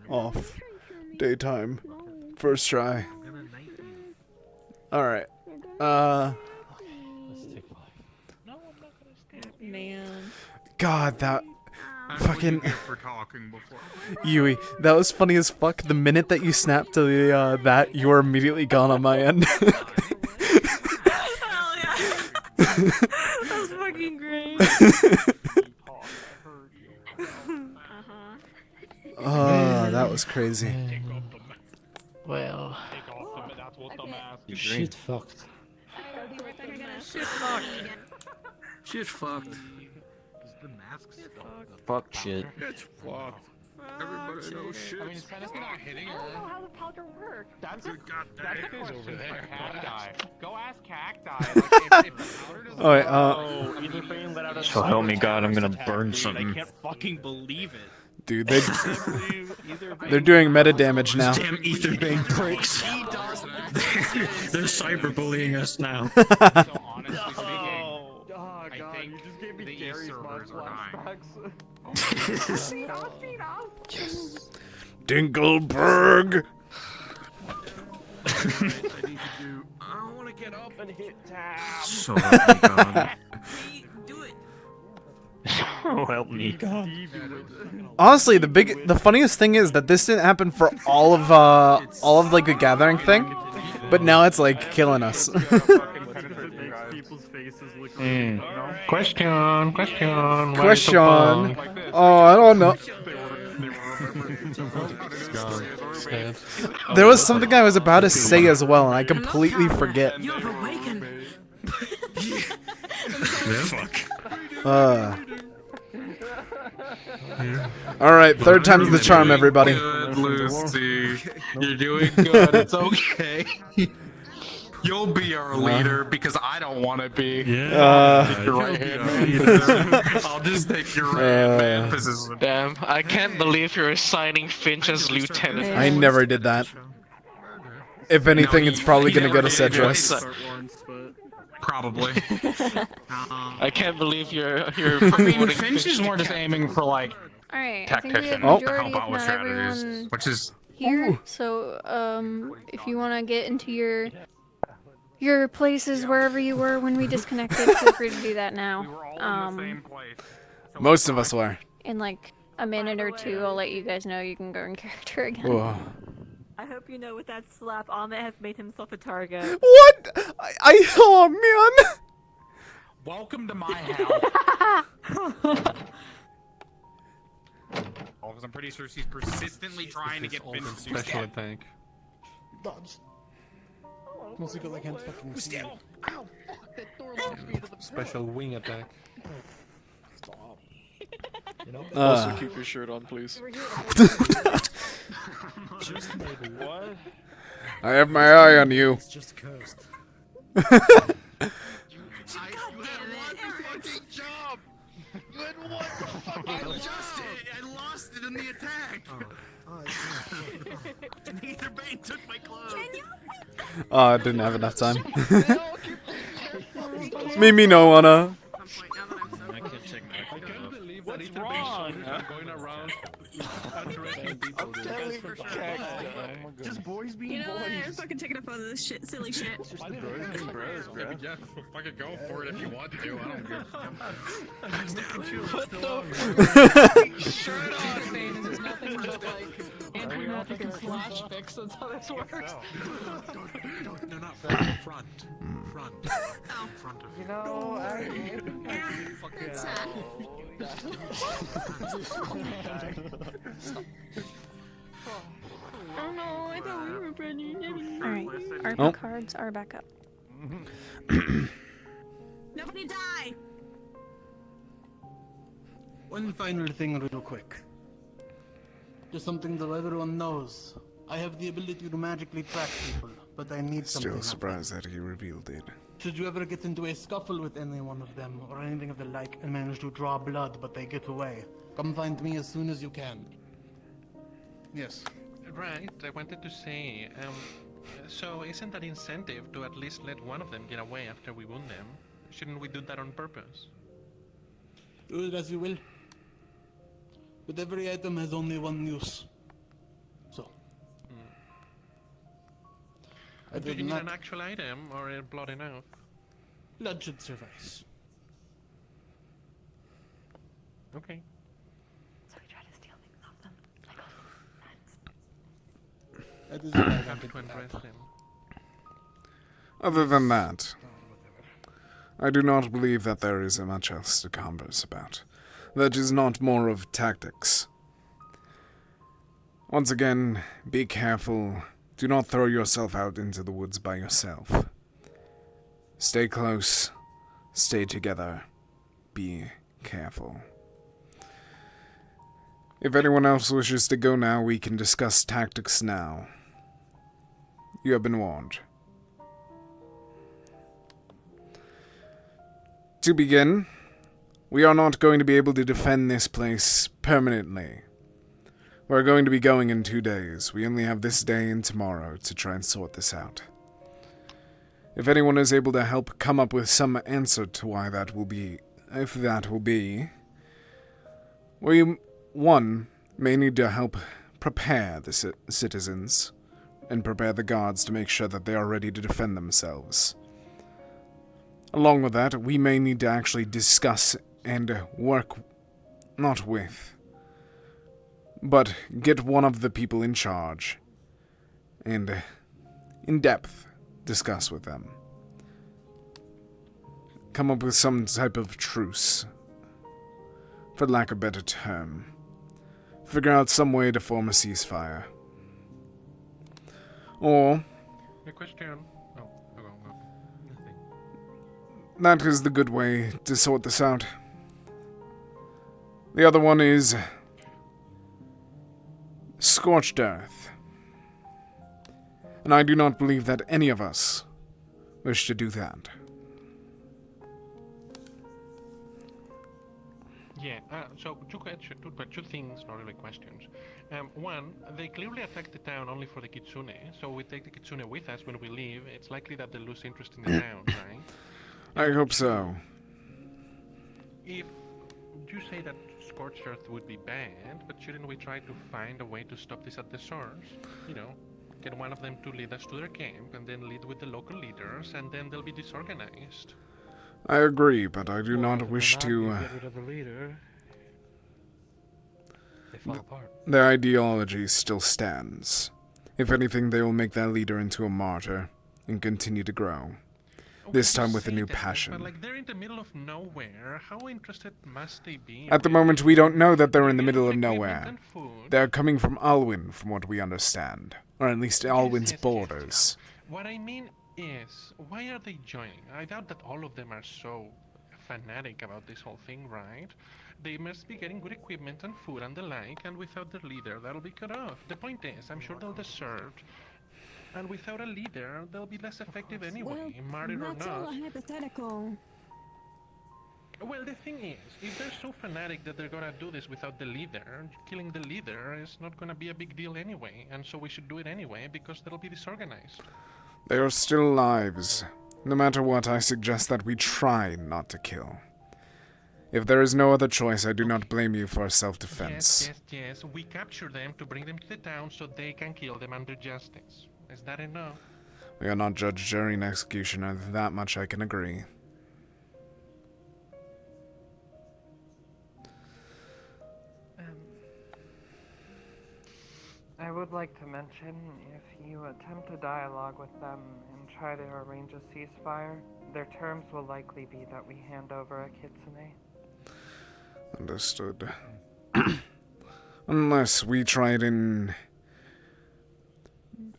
Off. Daytime. First try. Alright. Man. God, that fucking For talking before. Yui, that was funny as fuck. The minute that you snapped to the that, you were immediately gone on my end. Hell yeah. That's fucking great. Oh, that was crazy. Well, shit fucked. Shit fucked. Shit fucked. The masks. Fuck shit. It's fucked. Everybody knows shit. I mean, is Fennis not hitting her? I don't know how the powder works. That's Good goddamn. question over there. Cacti. Go ask Cacti. Like, if the powder doesn't Oh, wait, either thing let out a so help me God, I'm gonna burn something. I can't fucking believe it. Dude, they're doing meta damage now. Damn ether bang pricks. They're cyberbullying us now. So honestly speaking, Oh I god, think you just gave me the Gary's mod servers are dying. flashbacks. Yes. Dingleberg! I need to do. I don't want to get up and hit tab. So help me God. Do it. Oh help me God. Honestly, the funniest thing is that this didn't happen for all of like the gathering thing, but now it's like killing us. Question. Question. Oh, I don't know. There was something I was about to say as well, and I completely forget. You have awakened. Fuck. Alright, third time's the charm, everybody. Good, Lucy. You're doing good. It's okay. You'll be our leader because I don't want to be. Yeah. Your right hand man. I'll just take your right hand man position. Damn, I can't believe you're assigning Finch as lieutenant. I never did that. If anything, it's probably gonna go to Cedros. Probably. I can't believe you're I mean, Finch is more just aiming for like Alright, I think we have tactician. majority, Help out if with not strategies, everyone which is here. So, if you want to get into your places wherever you were when we disconnected, feel free to do that now. Most of us were. In like a minute or two, I'll let you guys know you can go in character again. Whoa. I hope you know with that slap, Ahmed has made himself a target. What? Oh man. welcome to my house. Because I'm pretty sure she's persistently trying to get Finch to special attack. Dodge. Mostly because I can't fucking see. Ow! Fuck, that door locked me to the Special wing attack. Stop. You know? Also keep your shirt on, please. Just maybe. What? I have my eye on you. It's just cursed. You had one fucking job! You had one fucking job! I lost it in the attack! Neither Bane took my clothes! Oh, I didn't have enough time. Me no wanna. What's wrong? I'm going around addressing people. Just boys being boys. I'm fucking taking a photo of this shit, silly shit. It's just the bros being bros, bro. Yeah, fucking go for it if you want to. I don't care. What the Shirt on, Bane. There's nothing but like anti-magic and slash fix. That's how this works. No, not front. Front. Front of You know, Oh no, I thought we were friendly. Alright, our Oh. cards are back up. Nobody die! One final thing real quick. Just something that everyone knows. I have the ability to magically track people, but I need something. Still surprised that he revealed it. Should you ever get into a scuffle with any one of them, or anything of the like, and manage to draw blood but they get away, come find me as soon as you can. Yes. Right, I wanted to say, so isn't that incentive to at least let one of them get away after we wound them? Shouldn't we do that on purpose? Do it as you will. But every item has only one use. So. Do you need an actual item, or blood enough? Blood should suffice. Okay. So we try to steal things off them. That is what I Have wanted to to undress add. them. Other than that, I do not believe that there is much else to converse about. That is not more of tactics. Once again, be careful. Do not throw yourself out into the woods by yourself. Stay close. Stay together. Be careful. If anyone else wishes to go now, we can discuss tactics now. You have been warned. To begin, we are not going to be able to defend this place permanently. We're going to be going in 2 days. We only have this day and tomorrow to try and sort this out. If anyone is able to help come up with some answer to why that will be, if that will be, we, one, may need to help prepare the citizens and prepare the guards to make sure that they are ready to defend themselves. Along with that, we may need to actually discuss and work, not with, but get one of the people in charge and, in depth, discuss with them. Come up with some type of truce, for lack of a better term. Figure out some way to form a ceasefire. Or, A question. Oh, go. Nothing. that is the good way to sort this out. The other one is scorched earth. And I do not believe that any of us wish to do that? Yeah, so two things, not really questions. One, they clearly attacked the town only for the kitsune, so we take the kitsune with us when we leave. It's likely that they lose interest in the town, right? I hope so. If you say that scorched earth would be bad, but shouldn't we try to find a way to stop this at the source? You know, get one of them to lead us to their camp, and then lead with the local leaders, and then they'll be disorganized. I agree, but I do not wish If to. you get rid of the leader, they fall apart. Their ideology still stands. If anything, they will make that leader into a martyr and continue to grow. This time with a new passion. But like they're in the middle of nowhere, how interested must they be? At the moment, we don't know that they're in the middle of nowhere. They're coming from Alwyn, from what we understand. Or at least Alwyn's borders. What I mean is, why are they joining? I doubt that all of them are so fanatic about this whole thing, right? They must be getting good equipment and food and the like, and without their leader, that'll be cut off. The point is, I'm sure they'll desert. And without a leader, they'll be less effective anyway, martyred or That's all not. a hypothetical. Well, the thing is, if they're so fanatic that they're gonna do this without the leader, killing the leader is not gonna be a big deal anyway, and so we should do it anyway because they'll be disorganized. They are still lives. No matter what, I suggest that we try not to kill. If there is no other choice, I do not blame you for self-defense. Yes, we capture them to bring them to the town so they can kill them under justice. Is that enough? We are not judge, jury, and executioner, that much I can agree. I would like to mention, if you attempt a dialogue with them and try to arrange a ceasefire, their terms will likely be that we hand over a kitsune. Understood. Unless we tried in...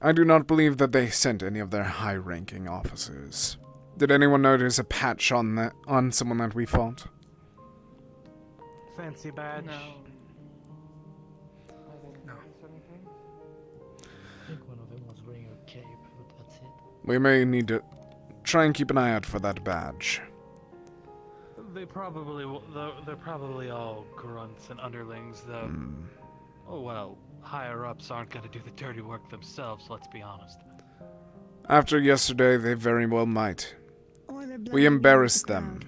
I do not believe that they sent any of their high-ranking officers. Did anyone notice a patch on someone that we fought? Fancy badge? No. I didn't notice anything. I think one of them was wearing a cape, but that's it. We may need to try and keep an eye out for that badge. They're probably all grunts and underlings, though. Oh well, higher-ups aren't gonna do the dirty work themselves, let's be honest. After yesterday, they very well might. We embarrassed them.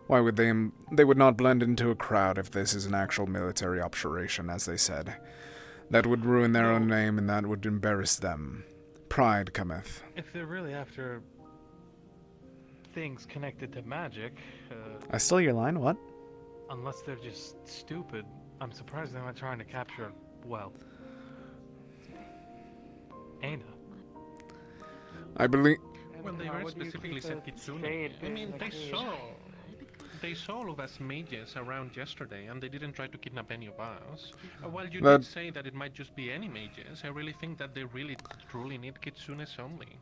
Why would they? They would not blend into a crowd if this is an actual military operation, as they said. That would ruin their own name, and that would embarrass them. Pride cometh. If they're really after things connected to magic, I stole your line, what? unless they're just stupid, I'm surprised they're not trying to capture, well, Aina. I believe... Well, they very specifically said Kitsune. I mean, they saw all of us mages around yesterday, and they didn't try to kidnap any of us. While you did say that it might just be any mages, I really think that they really, truly need Kitsunes only.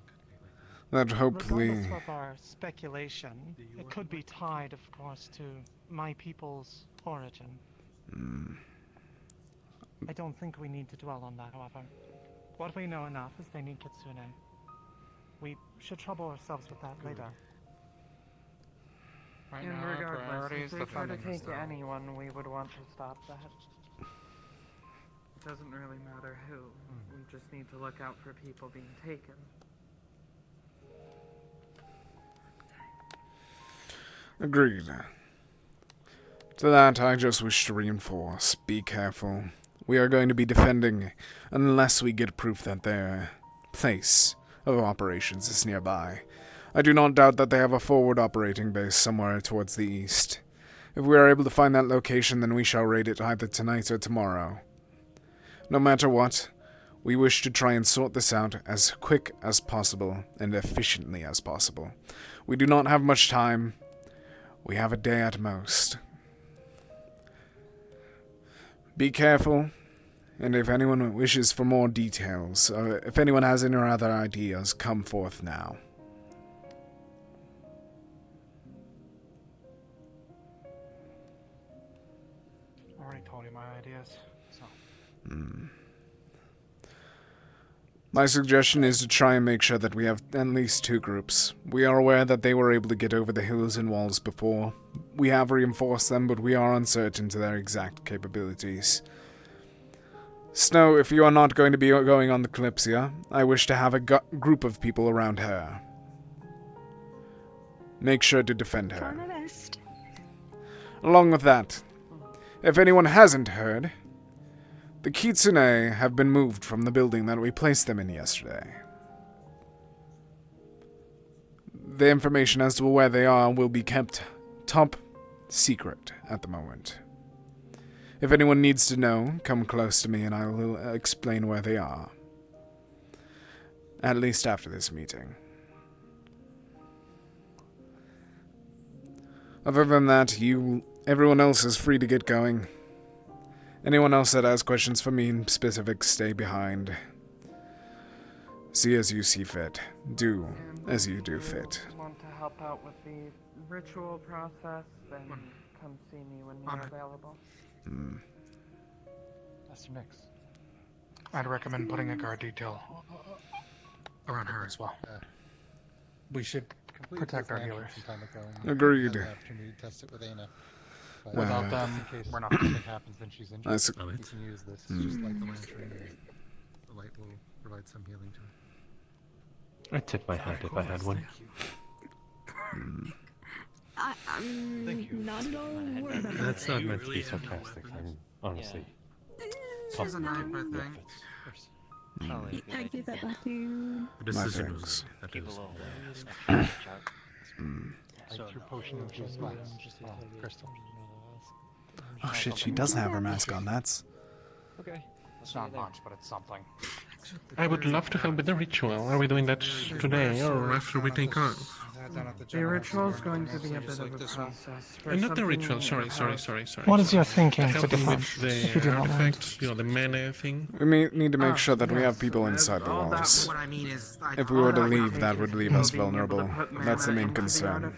That hopefully... Regardless of our speculation, it could be tied, of course, to my people's origin. I don't think we need to dwell on that, however. What we know enough is they need Kitsune. We should trouble ourselves with that later. Right now, regardless, if they try to take anyone, we would want to stop that. Doesn't really matter who. We just need to look out for people being taken. Agreed. To that, I just wish to reinforce. Be careful. We are going to be defending unless we get proof that their place of operations is nearby. I do not doubt that they have a forward operating base somewhere towards the east. If we are able to find that location, then we shall raid it either tonight or tomorrow. No matter what, we wish to try and sort this out as quick as possible and efficiently as possible. We do not have much time. We have a day at most. Be careful, and if anyone wishes for more details, or if anyone has any other ideas, come forth now. I already told you my ideas, so. My suggestion is to try and make sure that we have at least 2 groups. We are aware that they were able to get over the hills and walls before. We have reinforced them, but we are uncertain to their exact capabilities. Snow, if you are not going to be going on the Kalypsia, I wish to have a group of people around her. Make sure to defend her. Along with that, if anyone hasn't heard, the Kitsune have been moved from the building that we placed them in yesterday. The information as to where they are will be kept top secret at the moment. If anyone needs to know, come close to me and I will explain where they are. At least after this meeting. Other than that, everyone else is free to get going. Anyone else that has questions for me in specific, stay behind. See as you see fit. Do as you do fit. Want to help out with the ritual process, then come see me when you're available. Mr. Nix. I'd recommend putting a guard detail around her as well. We should protect our healers. Agreed. Test it with Aina. Without them, we're not. If something happens, then she's injured. That's- You can use this, just like the lantern. The light will provide some healing to her. I'd tip my hat if I had one. I'm not at all worried about That's not meant to be sarcastic. I'm honestly. She's a knife, I think. I give that back to you. My thanks. So, your potion of juice glass. Crystal. Oh shit, she does have her mask on, that's... Okay. It's not much, but it's something. I would love to help with the ritual. Are we doing that today or after we take off? The ritual's going to be a bit of a process. Not the ritual, sorry. What is your thinking for Helping defense, with if you do the not mind? artifacts, the mana thing. We need to make sure that we have people inside the walls. If we were to leave, that would leave us vulnerable. That's the main concern.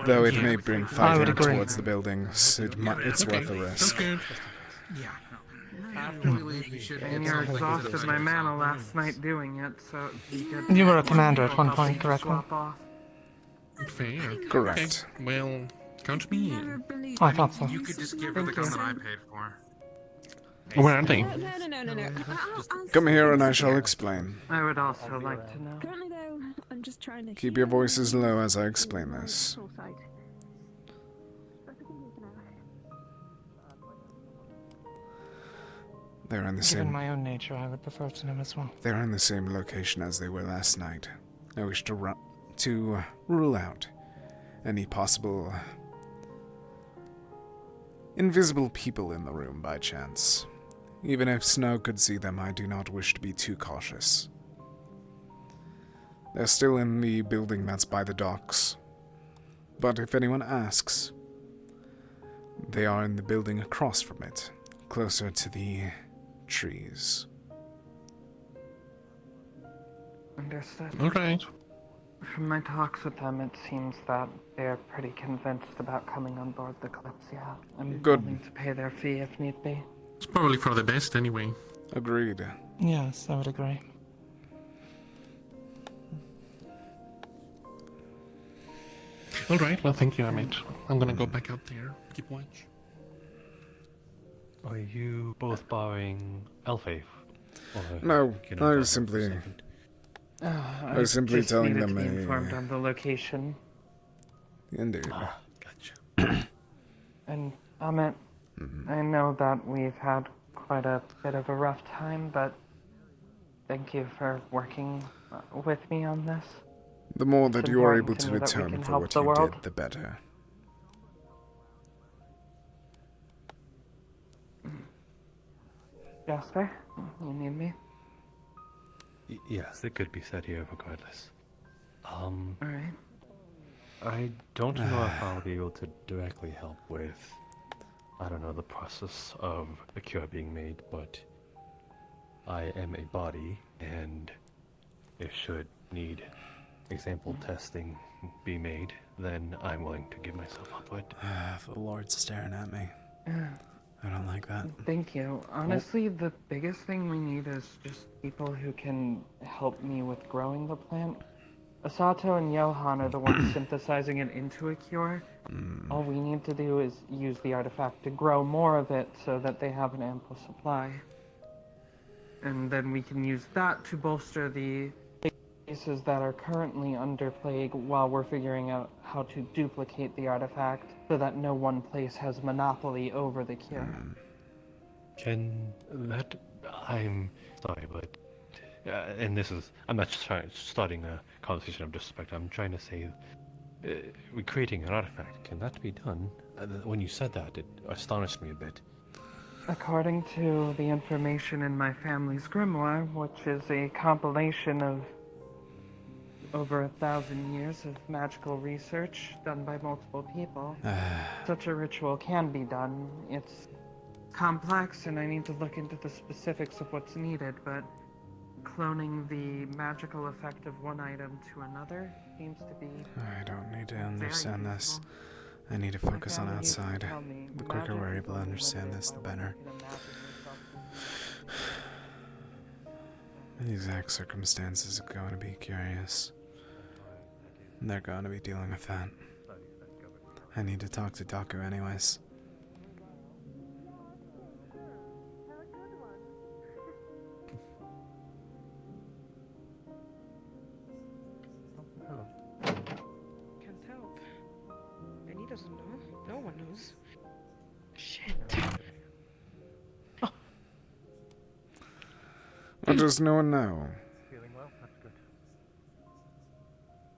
Though it may bring fighting towards the buildings, it's worth the risk. After we leave, you should And you're exhausted my mana last night doing it, so You were a commander at one point, correct? Fair. Correct. Okay. Well, count me in. I thought so. You could just give her the gun that I paid for. Where are they? No. Come here and I shall explain. I would also like to know. Currently, though, I'm just trying to Keep your voices low as I explain this. They're in the Given same... my own nature, I would prefer to know as well. They're in the same location as they were last night. I wish to rule out any possible invisible people in the room by chance. Even if Snow could see them, I do not wish to be too cautious. They're still in the building that's by the docks. But if anyone asks, they are in the building across from it, closer to the trees. Understood. Alright. From my talks with them, it seems that they're pretty convinced about coming on board the Kalypsia. I'm Good. willing to pay their fee if need be. It's probably for the best anyway. Agreed. Yes, I would agree. Alright, well thank you, Amit. I'm gonna go back out there. Keep watch. Are you both borrowing Elfaith? No, I was simply... I was simply just telling needed them to be informed on the location. Indeed. Gotcha. And Amit, I know that we've had quite a bit of a rough time, but thank you for working with me on this. The more that It's you are important able to to me that we atone can for help what the you world. did, the better. Jasper, you need me? Yes, it could be said here regardless. Alright. I don't know if I'll be able to directly help with, I don't know, the process of a cure being made, but I am a body, and if should need example testing be made, then I'm willing to give myself up to it. The Lord's staring at me. I don't like that. Thank you. Honestly, the biggest thing we need is just people who can help me with growing the plant. Asato and Johan are the ones synthesizing it into a cure. All we need to do is use the artifact to grow more of it so that they have an ample supply. And then we can use that to bolster the places that are currently under plague while we're figuring out how to duplicate the artifact so that no one place has monopoly over the cure. Can that... I'm sorry, but... and this is... I'm not just starting a conversation of disrespect. I'm trying to say... we're creating an artifact. Can that be done? When you said that, it astonished me a bit. According to the information in my family's grimoire, which is a compilation of over 1,000 years of magical research done by multiple people, such a ritual can be done. It's complex and I need to look into the specifics of what's needed, but cloning the magical effect of one item to another seems to be... I don't need to understand this. I need to focus on outside. The quicker we're able to understand this, the better. The exact circumstances are going to be curious. They're going to be dealing with that. I need to talk to Daku anyways. Can't help. And he doesn't know. No one knows. Shit. What does no one know? Feeling well? That's good.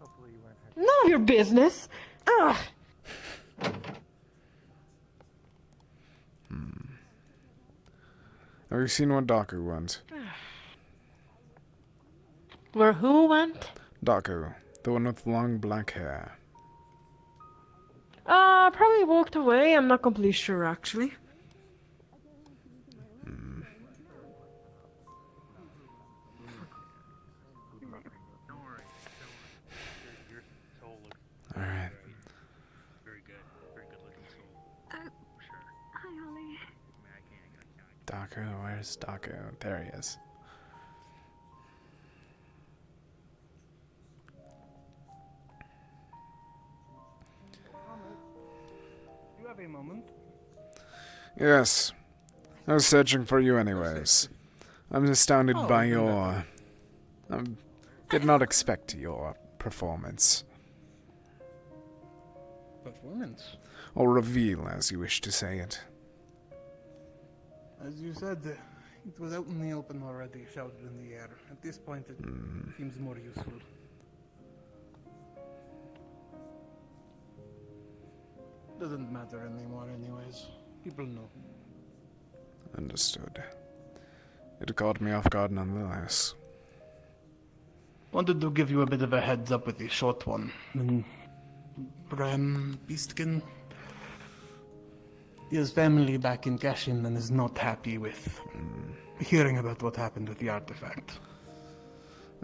Hopefully you weren't hurt. None of your business. Ugh. Have you seen what Daku went? Where who went? Daku, the one with long black hair. Probably walked away. I'm not completely sure, actually. Alright. Very good looking soul. Hi, Holly. Daku, where's Daku? There he is. You have a moment. Yes. I was searching for you anyways. I'm astounded by even your... did not expect your performance. Performance? Or reveal, as you wish to say it. As you said, it was out in the open already, shouted in the air. At this point, it seems more useful. Doesn't matter anymore anyways. People know. Understood. It caught me off guard nonetheless. Wanted to give you a bit of a heads up with the short one. Bram Beastkin. His family back in Kashin and is not happy with hearing about what happened with the artifact.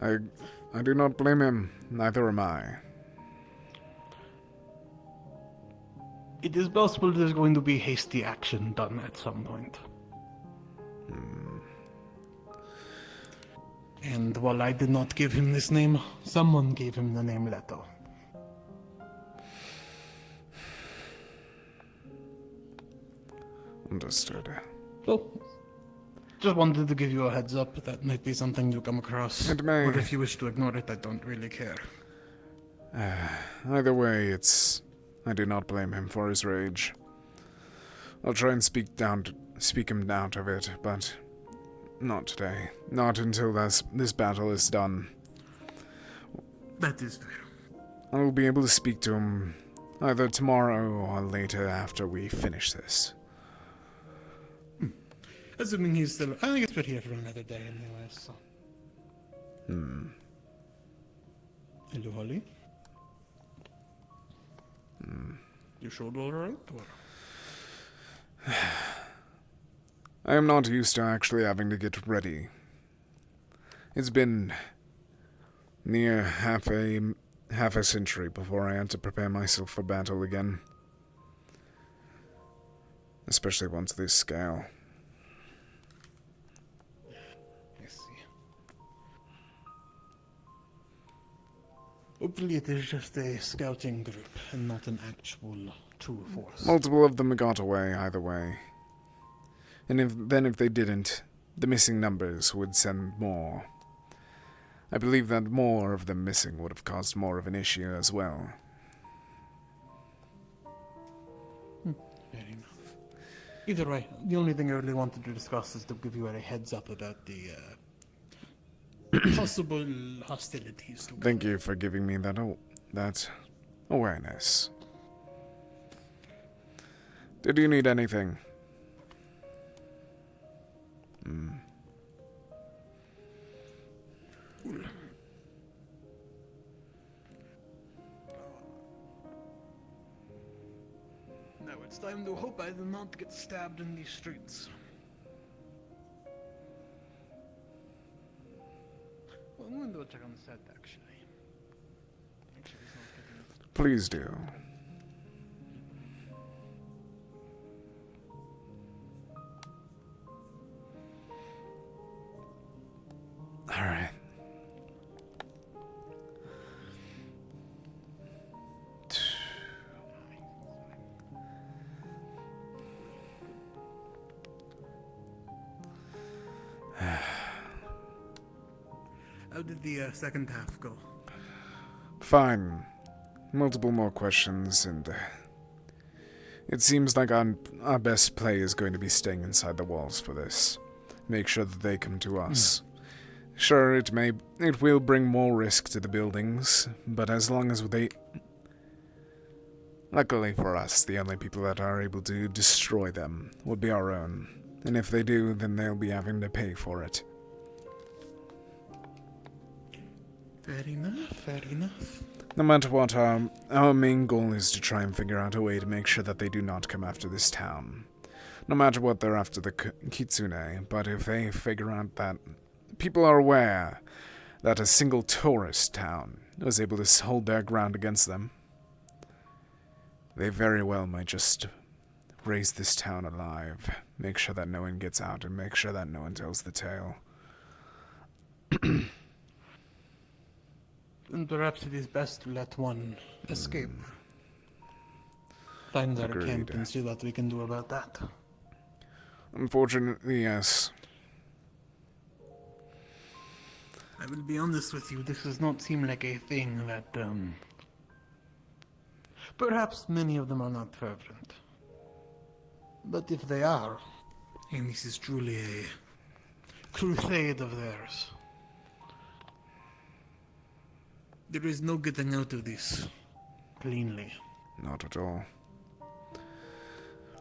I do not blame him, neither am I. It is possible there's going to be hasty action done at some point. And while I did not give him this name, someone gave him the name Leto. Understood. So, just wanted to give you a heads up. That might be something you come across. It may. Or if you wish to ignore it, I don't really care. Either way, I do not blame him for his rage. I'll try and speak him out of it, but not today. Not until this battle is done. That is fair. I will be able to speak to him either tomorrow or later after we finish this. Assuming he's still... I guess we're here for another day anyway, so... Hello, Holly? You showed all right, or...? I am not used to actually having to get ready. It's been near half a century before I had to prepare myself for battle again. especially ones this scale. I see. Hopefully it is just a scouting group and not an actual true force. Multiple of them got away either way. And if they didn't, the missing numbers would send more. I believe that more of them missing would have caused more of an issue as well. Fair enough. Either way, the only thing I really wanted to discuss is to give you a heads up about the possible hostilities. Thank you for giving me that awareness. Did you need anything? Now it's time to hope I do not get stabbed in these streets. Well, I'm going to go check on the set, actually. Make sure he's not getting... Please do. All right. How did the second half go? Fine. Multiple more questions, and it seems like our best play is going to be staying inside the walls for this. Make sure that they come to us. Sure, it will bring more risk to the buildings, but as long as they... Luckily for us, the only people that are able to destroy them will be our own. And if they do, then they'll be having to pay for it. Fair enough, fair enough. No matter what, our main goal is to try and figure out a way to make sure that they do not come after this town. No matter what, they're after the Kitsune, but if they figure out that people are aware that a single tourist town was able to hold their ground against them, they very well might just raise this town alive, make sure that no one gets out, and make sure that no one tells the tale. And perhaps it is best to let one escape. Find their camp and see what we can do about that. Unfortunately, yes. I will be honest with you, this does not seem like a thing that, perhaps many of them are not fervent. But if they are, and this is truly a crusade of theirs, there is no getting out of this cleanly. Not at all.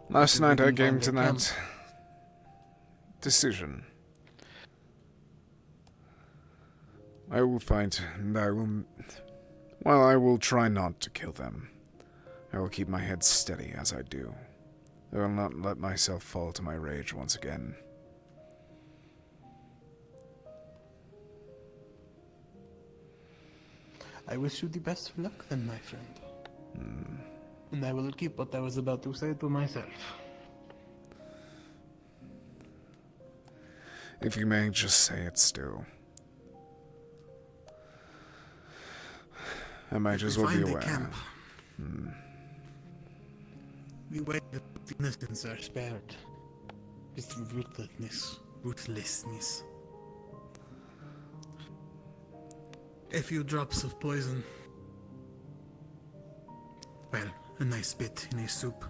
Last night I came to that decision. I will fight, and I will try not to kill them. I will keep my head steady as I do. I will not let myself fall to my rage once again. I wish you the best of luck then, my friend. And I will keep what I was about to say to myself. If you may just say it still. I might as well be aware. Camp, the way that the innocents are spared is through ruthlessness. A few drops of poison. Well, a nice bit in a soup.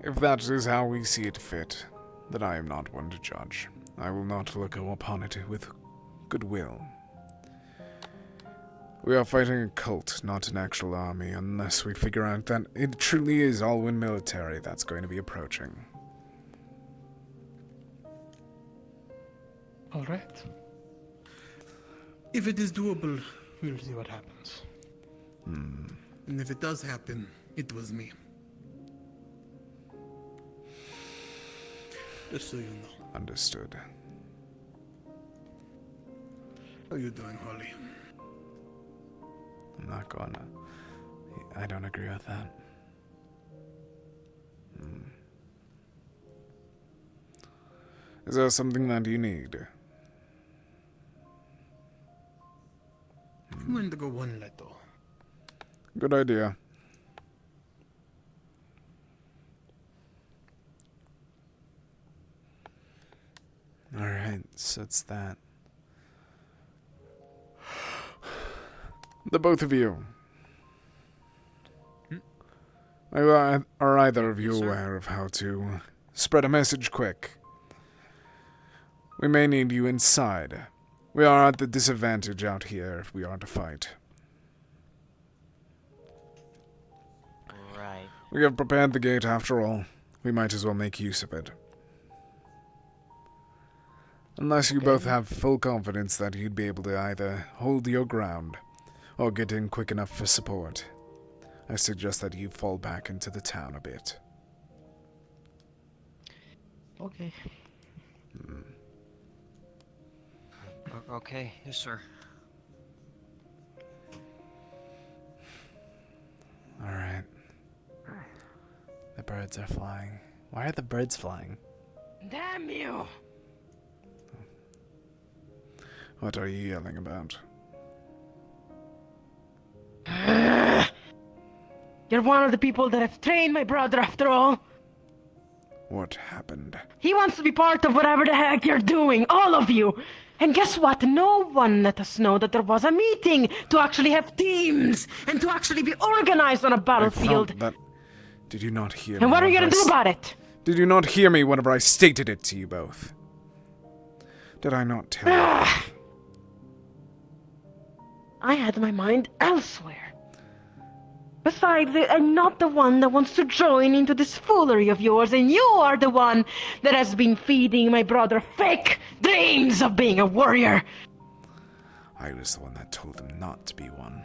If that is how we see it fit, then I am not one to judge. I will not look upon it with goodwill. We are fighting a cult, not an actual army, unless we figure out that it truly is Alwyn military that's going to be approaching. Alright. If it is doable, we'll see what happens. And if it does happen, it was me. Just so you know. Understood. How are you doing, Holly? I'm not gonna. I don't agree with that. Is there something that you need? I'm going to go one little. Good idea. Alright, so it's that. The both of you. Are either of you aware of how to spread a message quick? We may need you inside. We are at the disadvantage out here if we are to fight. Right. We have prepared the gate after all. We might as well make use of it. Unless you both have full confidence that you'd be able to either hold your ground or get in quick enough for support, I suggest that you fall back into the town a bit. Okay. Okay, yes, sir. Alright. The birds are flying. Why are the birds flying? Damn you! What are you yelling about? You're one of the people that have trained my brother after all. What happened? He wants to be part of whatever the heck you're doing, all of you. And guess what? No one let us know that there was a meeting to actually have teams and to actually be organized on a battlefield. Did you not hear me? And what are you gonna do about it? Did you not hear me whenever I stated it to you both? Did I not tell you? I had my mind elsewhere. Besides, I'm not the one that wants to join into this foolery of yours, and you are the one that has been feeding my brother fake dreams of being a warrior. I was the one that told him not to be one.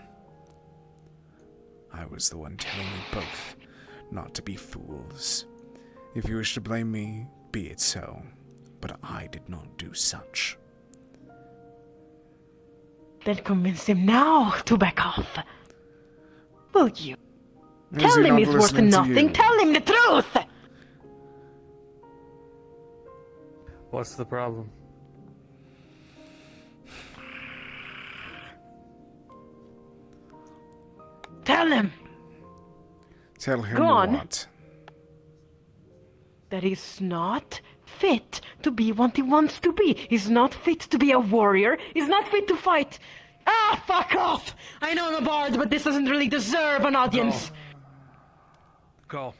I was the one telling you both not to be fools. If you wish to blame me, be it so. But I did not do such. Then convince him now to back off. Will you? Is Tell he him not he's worth listening to nothing. you? Tell him the truth. What's the problem? Tell him Tell him Go on. what? that he's not fit to be what he wants to be. He's not fit to be a warrior. He's not fit to fight. Ah, fuck off! I know I'm a bard, but this doesn't really deserve an audience. Go.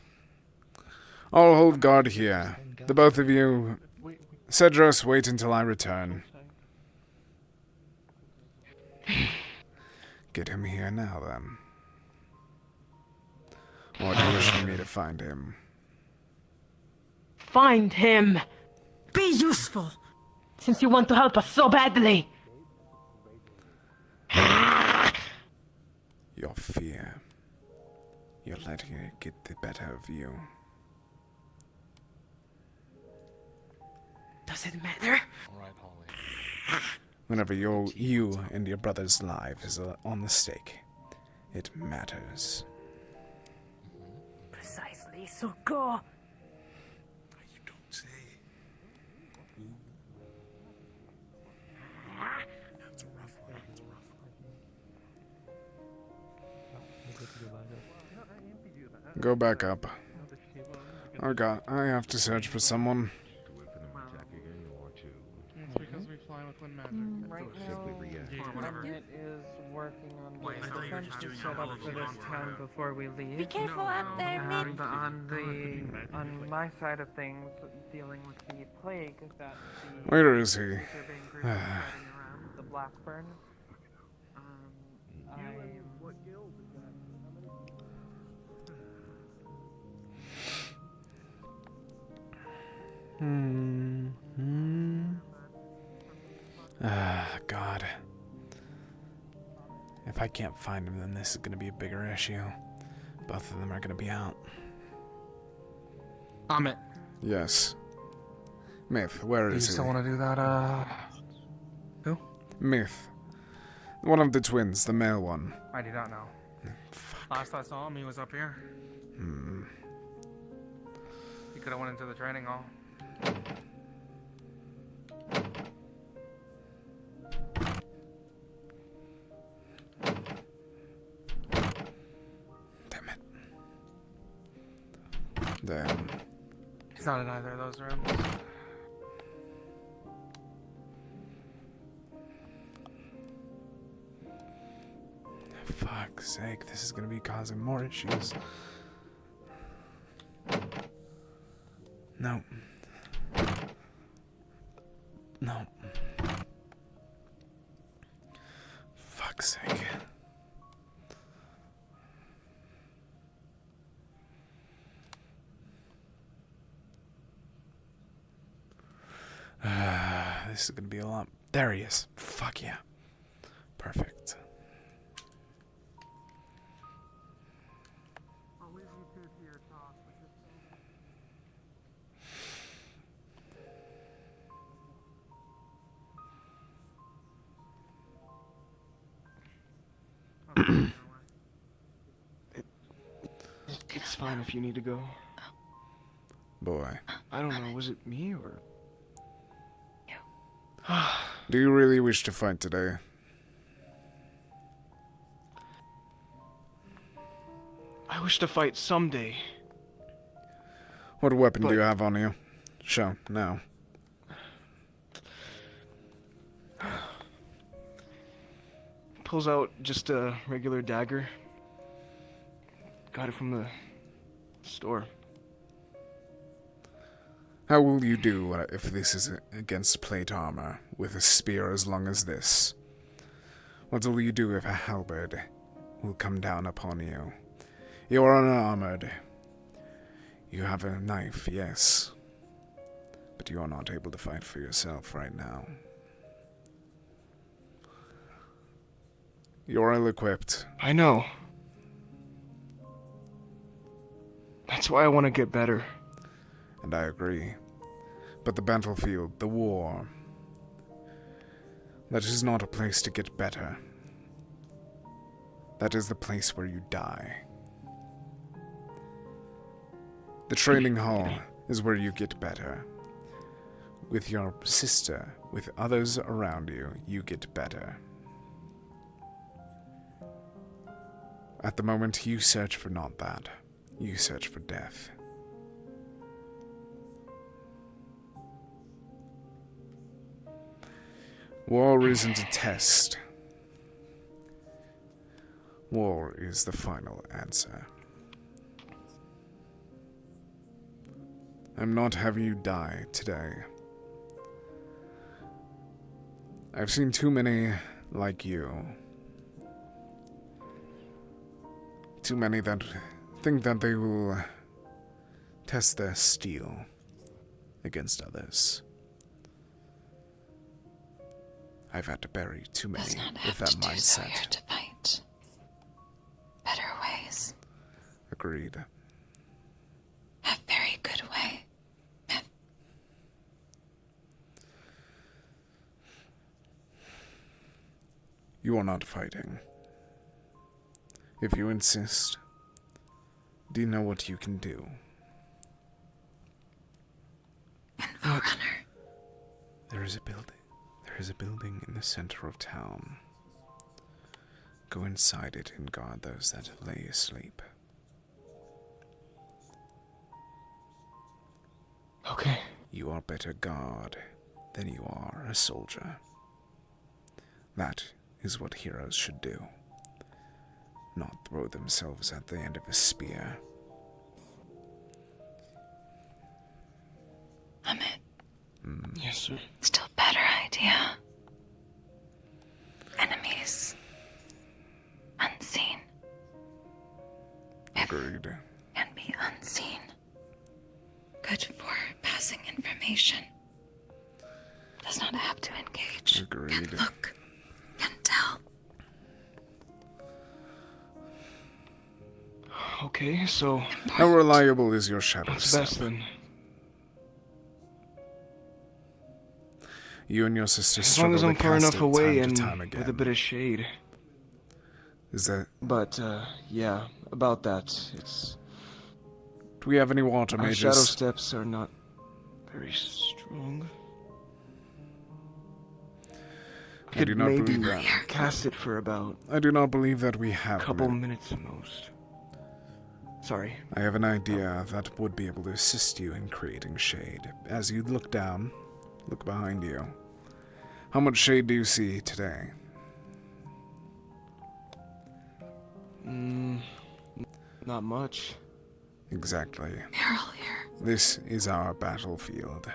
I'll hold guard here. The both of you... Cedros, wait until I return. Get him here now, then. Or do you wish for me to find him? Find him. Be useful. Since you want to help us so badly. Your fear. You're letting it get the better of you. Does it matter? Alright, Holly. Whenever you and your brother's life is on the stake, it matters. Precisely, so go. You don't say. That's a rough one. That's a rough one. Go back up. I have to search for someone. It's because we fly with wind magic. Right now, it is working on Wait, I thought you were just defenses doing set up all for of this it. town before we leave. Be careful out there, And Mick. on my side of things, dealing with the plague that the Where is he? disturbing group is spreading around the Blackburn. What guild is that? God. If I can't find him, then this is going to be a bigger issue. Both of them are going to be out. Amit. Yes. Myth, where Do you is he? still want to do that, Who? Myth. One of the twins, the male one. I do not know. Last I saw him, he was up here. He could have went into the training hall. Damn. He's not in either of those rooms. Fuck's sake, this is gonna be causing more issues. No. No. Fuck's sake. This is gonna be a lot. There he is. Fuck yeah. Perfect. I'll leave you two to your talk, but just It's fine if you need to go. Boy. I don't know, was it me or... Do you really wish to fight today? I wish to fight someday. What weapon do you have on you? Show, now. Pulls out just a regular dagger. Got it from the store. How will you do if this is against plate armor, with a spear as long as this? What will you do if a halberd will come down upon you? You are unarmored. You have a knife, yes. But you are not able to fight for yourself right now. You are ill-equipped. I know. That's why I want to get better. And I agree. But the battlefield, the war, that is not a place to get better. That is the place where you die. The training hall is where you get better. With your sister, with others around you, you get better. At the moment, you search for not that. You search for death. War isn't a test. War is the final answer. I'm not having you die today. I've seen too many like you. Too many that think that they will test their steel against others. I've had to bury too many with that mindset. Here to fight. Better ways. Agreed. A very good way. You are not fighting. If you insist, do you know what you can do? Forerunner. There is a building. There is a building in the center of town. Go inside it and guard those that lay asleep. Okay. You are better guard than you are a soldier. That is what heroes should do. Not throw themselves at the end of a spear. Amit. Yes, sir. Still better idea. Enemies. Unseen. Agreed. Can be unseen. Good for passing information. Does not have to engage. Agreed. Can look. Can tell. Okay, so... How reliable is your shadow What's self? best then? You and your sister As long struggle as I'm to far cast enough it away time and to time again. with a bit of shade. Is that... But, yeah, about that, it's... Do we have any water Our mages? shadow steps are not very strong. I do not believe that. Cast it for about... I do not believe that we have... a couple minutes at most. Sorry. I have an idea that would be able to assist you in creating shade. As you look down, look behind you. How much shade do you see today? Not much. Exactly. This is our battlefield.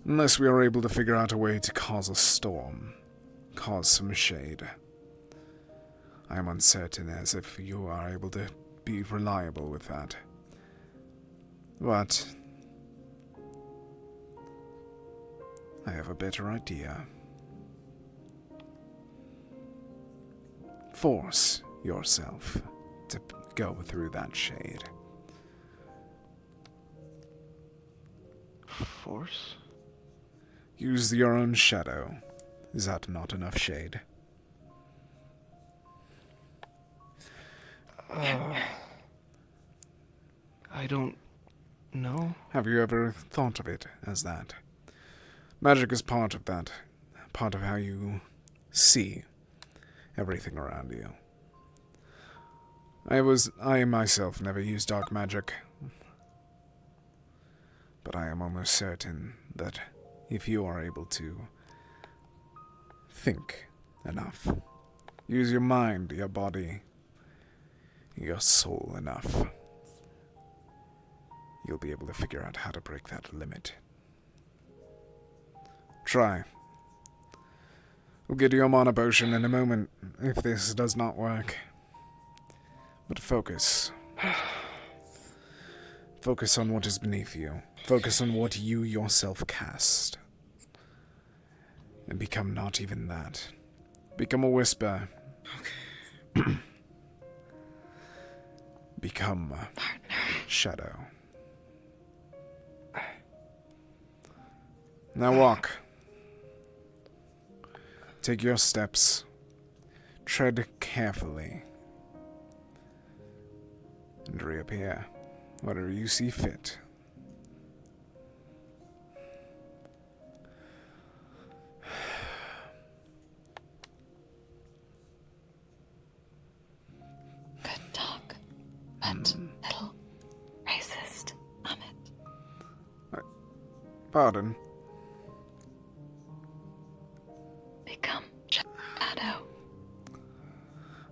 Unless we are able to figure out a way to cause a storm, cause some shade. I am uncertain as if you are able to be reliable with that. But I have a better idea. Force yourself to go through that shade. Force? Use your own shadow. Is that not enough shade? I don't know. Have you ever thought of it as that? Magic is part of that. Part of how you see everything around you. I myself never used dark magic. But I am almost certain that if you are able to think enough, use your mind, your body, your soul enough, you'll be able to figure out how to break that limit. Try. We'll get you a mana potion in a moment if this does not work. But focus. Focus on what is beneath you. Focus on what you yourself cast. And become not even that. Become a whisper. Okay. Become a shadow. Now walk. Take your steps. Tread carefully. And reappear. Whatever you see fit. Good talk, but little racist, Amit. Pardon? Become shadow.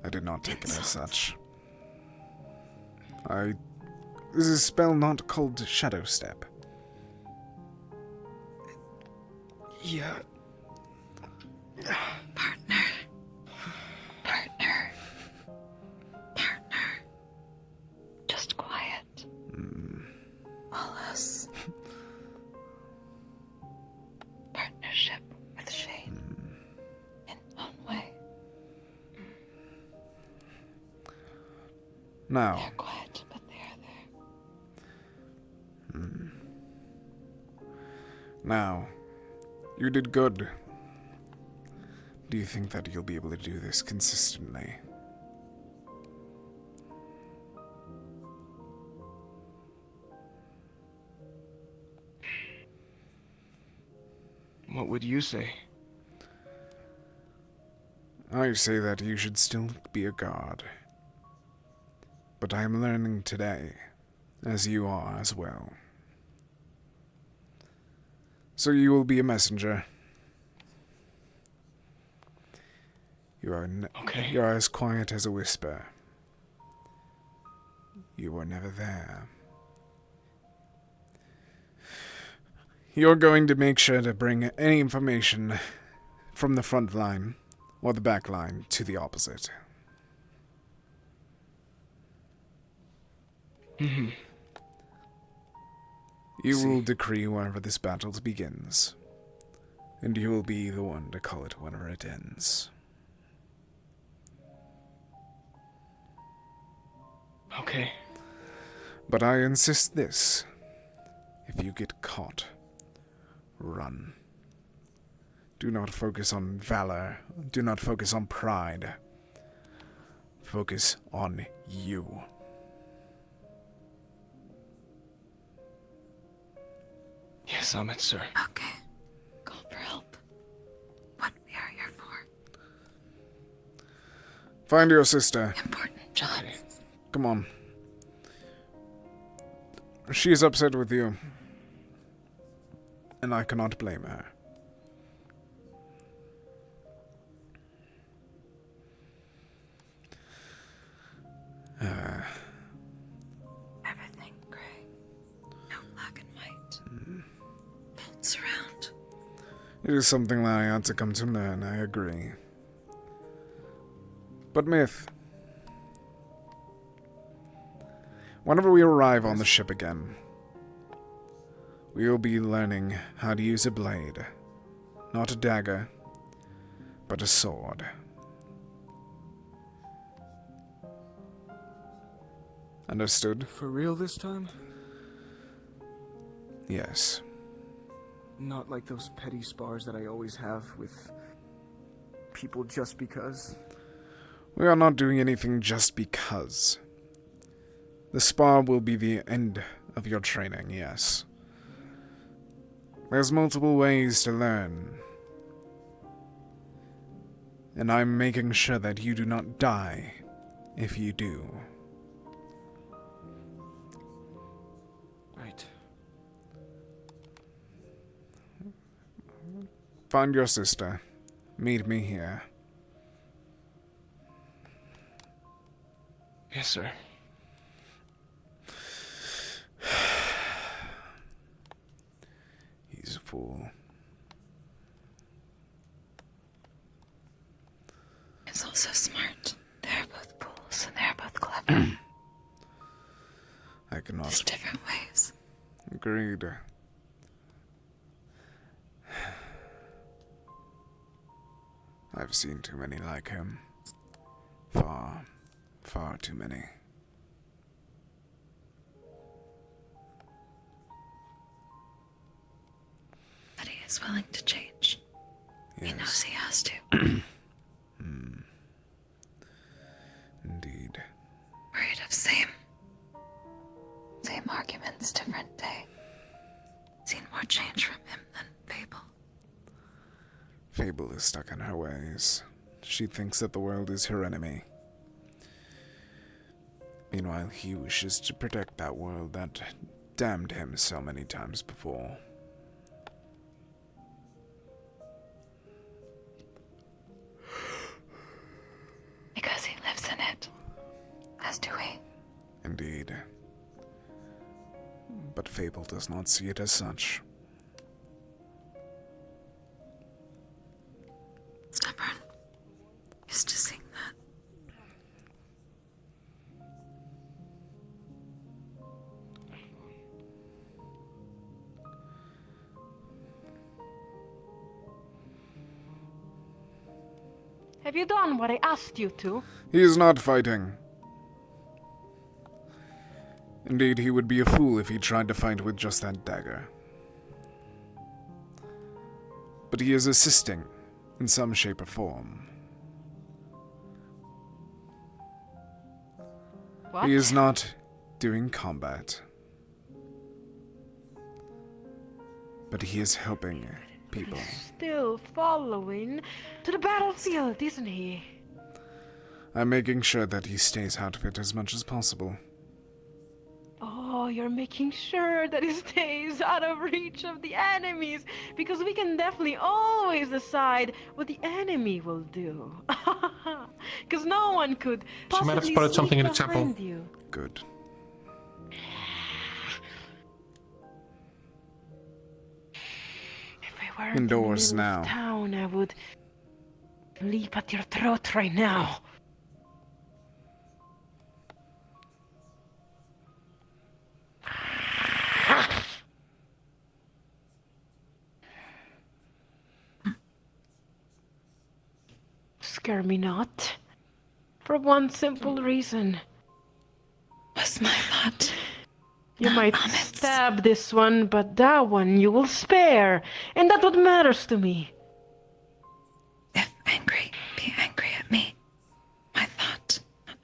I did not take it as such. This is a spell not called Shadow Step. Yeah. Partner. Just quiet. All us. Partnership with shade. In own way. Now. They're quiet, but they are there. Now, you did good. Do you think that you'll be able to do this consistently? What would you say? I say that you should still be a guard. But I am learning today, as you are as well. So you will be a messenger. You are you are as quiet as a whisper. You were never there. You're going to make sure to bring any information from the front line or the back line to the opposite. You will decree whenever this battle begins, and you will be the one to call it whenever it ends. Okay. But I insist this. If you get caught, run. Do not focus on valor. Do not focus on pride. focus on you. Yes, Ahmed, sir. Okay. Call for help. What we are here for. Find your sister. Important job. Come on. She is upset with you. And I cannot blame her. Everything gray. No black and white. Bolts around. It is something that I had to come to learn, I agree. But Myth, whenever we arrive on the ship again, we will be learning how to use a blade. Not a dagger, but a sword. Understood? For real this time? Yes. Not like those petty spars that I always have with people just because? We are not doing anything just because. The spar will be the end of your training, yes. There's multiple ways to learn. And I'm making sure that you do not die if you do. Right. Find your sister. Meet me here. Yes, sir. He's a fool. He's also smart. They're both fools and they're both clever. I cannot. Just different ways. Agreed. I've seen too many like him. Far, far too many. But he is willing to change. Yes. He knows he has to. Indeed. Worried of same arguments, different day. Seen more change from him than Fable. Fable is stuck in her ways. She thinks that the world is her enemy. Meanwhile, he wishes to protect that world that damned him so many times before. Because he lives in it. As do we. Indeed. But Fable does not see it as such. Stubborn. Used to seeing that. Have you done what I asked you to? He is not fighting. Indeed, he would be a fool if he tried to fight with just that dagger. But he is assisting, in some shape or form. What? He is not doing combat. But he is helping people. Still following to the battlefield, isn't he? I'm making sure that he stays out of it as much as possible. Oh, you're making sure that he stays out of reach of the enemies, because we can definitely always decide what the enemy will do. Because no one could She might have possibly spotted something in the sneak chapel. behind you. Good. If I weren't Indoors in the middle now. of town, I would leap at your throat right now. Scare me not. For one simple reason. Was my thought. You might stab this one, but that one you will spare. And that's what matters to me. If angry, be angry at me. My thought, not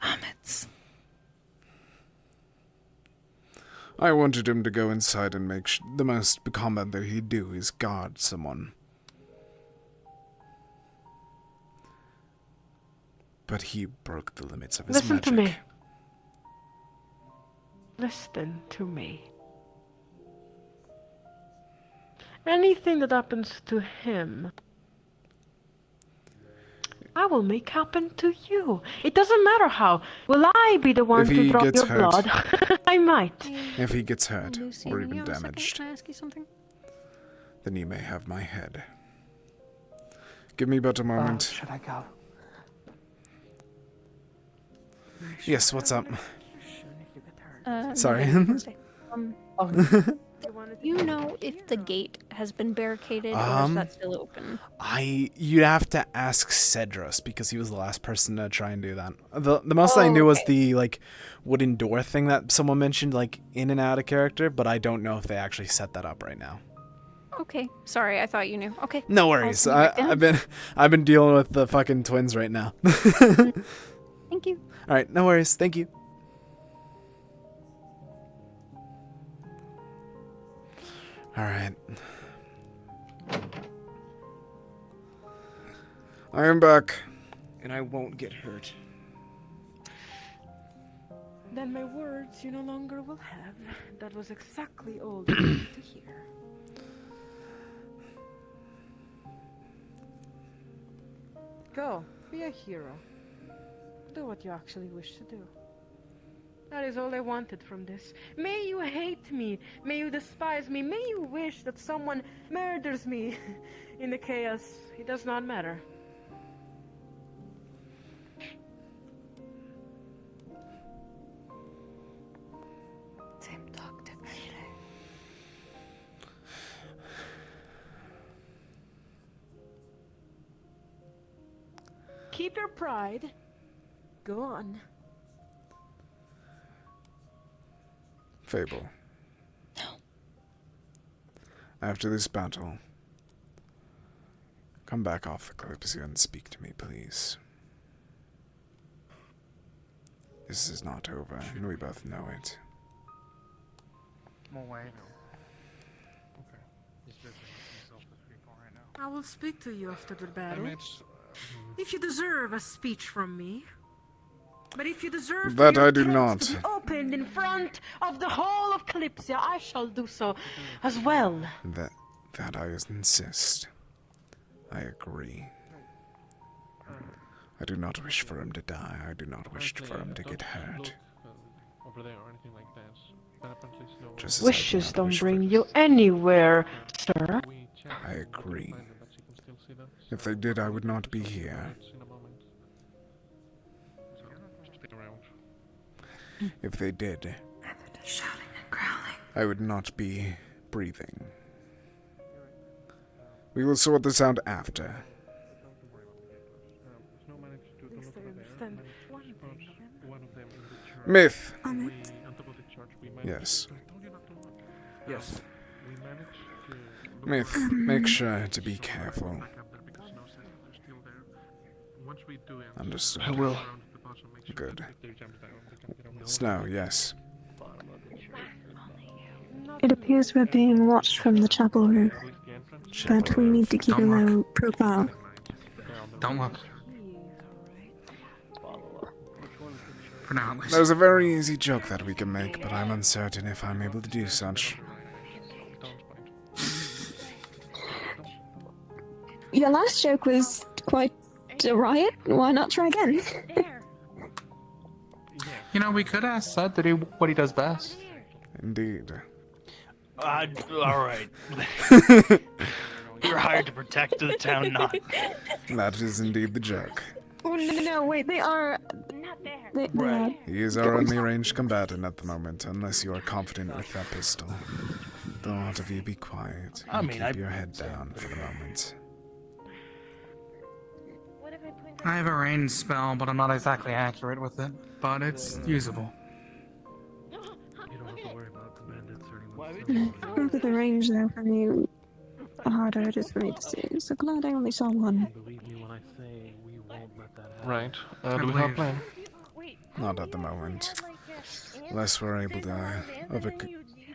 I wanted him to go inside and make the most combat that he'd do is guard someone. But he broke the limits of his Listen magic. to me. Listen to me. Anything that happens to him, I will make happen to you. It doesn't matter how. Will I be the one to drop your blood? I might. If he gets hurt, Lucy, or you even have a second? damaged, Can I ask you something? then you may have my head. Give me but a moment. Should I go? Yes, what's up? Sorry. You know if the gate has been barricaded or is that still open? You'd have to ask Cedros because he was the last person to try and do that. The most I knew was the like wooden door thing that someone mentioned like in and out of character, but I don't know if they actually set that up right now. Okay, sorry, I thought you knew. Okay. No worries. I've been dealing with the fucking twins right now. Thank you. All right, no worries. Thank you. All right. I am back, and I won't get hurt. Then my words you no longer will have. That was exactly all you needed to hear. Go, be a hero. Do what you actually wish to do. That is all I wanted from this. May you hate me, may you despise me, may you wish that someone murders me. In the chaos, it does not matter. Keep your pride. Go on. Fable. No. After this battle, come back off the Kalypsia and speak to me, please. This is not over, and we both know it. More way. Okay. He's busy with himself with people right now. I will speak to you after the battle. If you deserve a speech from me. But if you deserve that your I do throats not. to be opened in front of the whole of Kalypsia, I shall do so as well. That I insist. I agree. I do not wish for him to die. I do not wish for him to get hurt. Over there or anything like that. But apparently no Just as Wishes don't bring you anywhere, sir. I agree. If they did, I would not be here. If they did, Shouting and growling. I would not be breathing. We will sort this out after. Myth. Yes. Yes. Myth, make sure to be careful. Understood. I will. Good. Snow, yes. It appears we're being watched from the chapel roof, but we need to keep a low profile. Don't look. For now, at least. There's a very easy joke that we can make, but I'm uncertain if I'm able to do such. Your last joke was quite a riot. Why not try again? You know, we could ask Seth to do what he does best. Indeed. Alright. You're hired to protect the town, not. That is indeed the joke. Oh, no, wait, they are... They are... He is our only ranged combatant at the moment, unless you are confident with that pistol. The lot of you be quiet and keep your head down for the moment. I have a range spell, but I'm not exactly accurate with it. But it's usable. You don't have to worry about the bandits hurting themselves. Look at the range though from you. The harder it is for me to see. So glad I only saw one. Believe me when I say we won't let that happen. Right. Do we have a plan? Not at the moment. Unless we're able to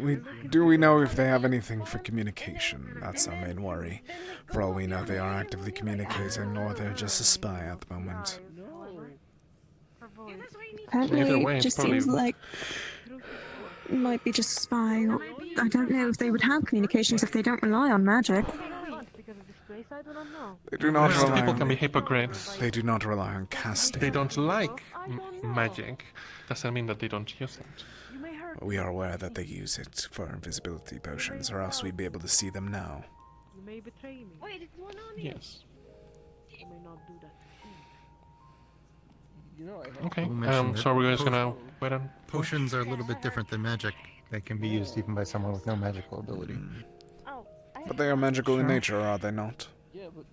we know if they have anything for communication? That's our main worry. For all we know, they are actively communicating, or they're just a spy at the moment. Apparently, Either way, it it's just probably- seems like it might be just spy. Or I don't know if they would have communications if they don't rely on magic. They do not Well, rely people on can be hypocrites. They do not rely on casting. They don't like magic. Doesn't mean that they don't use it. We are aware that they use it for invisibility potions, or else we'd be able to see them now. You may betray me. Wait, it's one on Yes. You may not do that. Okay. We'll mention So we're just gonna wait on. Potions are a little bit different than magic. They can be used even by someone with no magical ability. But they are magical in nature, are they not? Yeah, but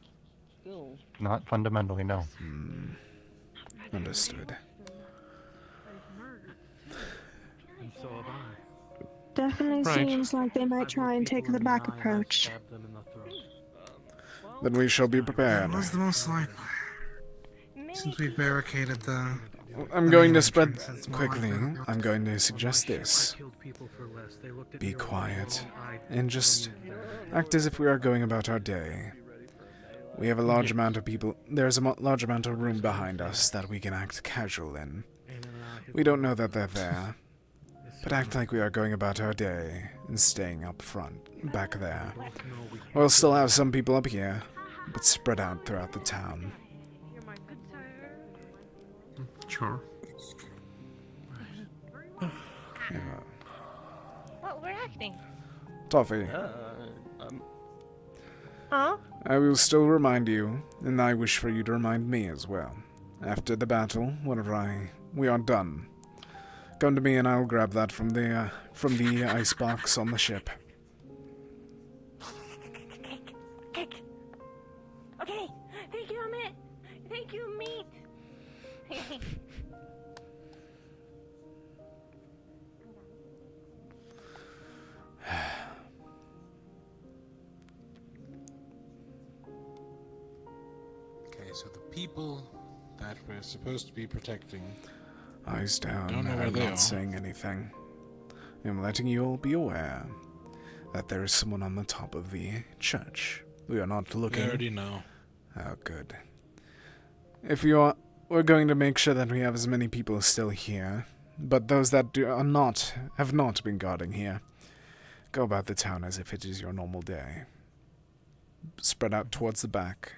still. Not fundamentally, no. Understood. And so have I. Definitely Right. seems like they might try and take the back approach. Then we shall be prepared. What's the most likely? Since we've barricaded the... I'm going to spread quickly. I'm going to suggest this. Be quiet and just act as if we are going about our day. We have a large amount of people. There's a large amount of room behind us that we can act casual in. We don't know that they're there, but act like we are going about our day and staying up front, back there. We'll still have some people up here, but spread out throughout the town. Sure. Yeah. Well, we're acting. Toffee, Huh? I will still remind you, and I wish for you to remind me as well. After the battle, whenever we are done, come to me and I'll grab that from the icebox on the ship. Okay. Thank you, Amit. Thank you, meat. Okay, so the people that we're supposed to be protecting. Eyes down, Don't know where I'm they not are. saying anything. I'm letting you all be aware that there is someone on the top of the church. We are not looking. We already know. Oh, good. If you are, we're going to make sure that we have as many people still here, but those that have not been guarding here, go about the town as if it is your normal day. Spread out towards the back,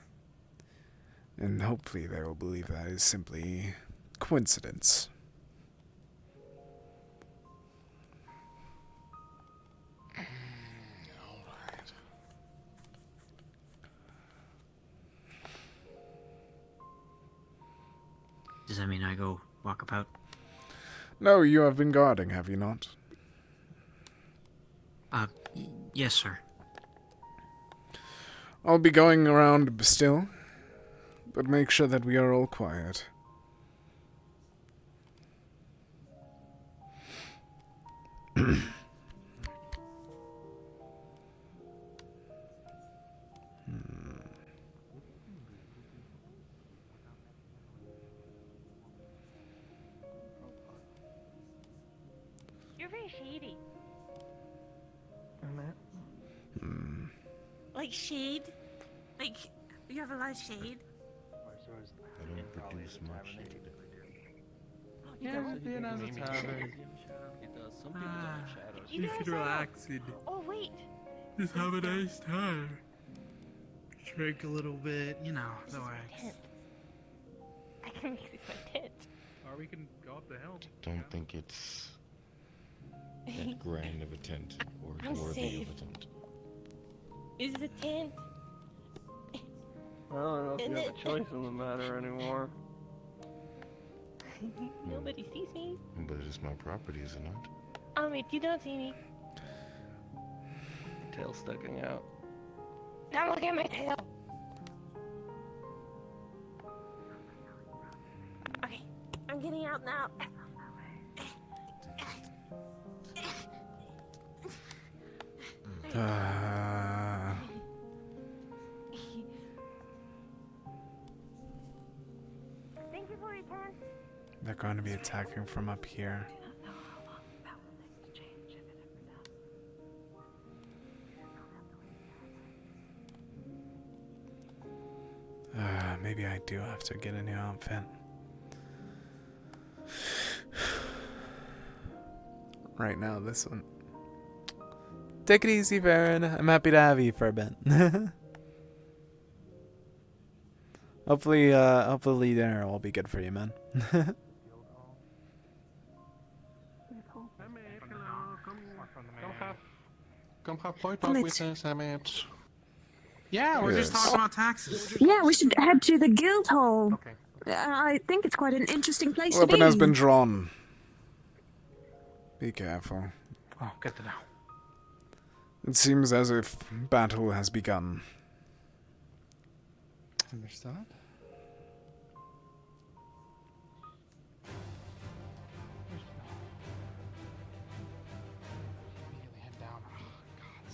and hopefully they will believe that is simply coincidence. Does that mean I go walk about? No, you have been guarding, have you not? Yes, sir. I'll be going around still, but make sure that we are all quiet. You're very shady. Hmm. Like shade? Like, you have a lot of shade? I don't produce much shade. Yeah, we've been as a tavern. You guys relaxing. Oh, wait. Just have a nice time. Drink a little bit, you know, the way. I can make this my tent. Or we can go up the hill. Don't think it's that grand of a tent or I'm worthy safe. of a tent. Is it a tent? I don't know if And you have a it- choice in the matter anymore. Nobody sees me. But it is my property, is it not? Amit, you don't see me. Tail sticking out. Now look at my tail. Okay, I'm getting out now. Thank you for your tent. They're going to be attacking from up here. maybe I do have to get a new outfit. Right now, this one. Take it easy, Varen. I'm happy to have you for a bit. Hopefully dinner will be good for you, man. Come have point talk with us, Emmett. Yeah, we're just talking about taxes. Yeah, we should head to the guild hall. Okay. I think it's quite an interesting place to Weapon be. has been drawn. Be careful. Oh, good to know. It seems as if battle has begun. Understood. Immediately head down. Oh, God.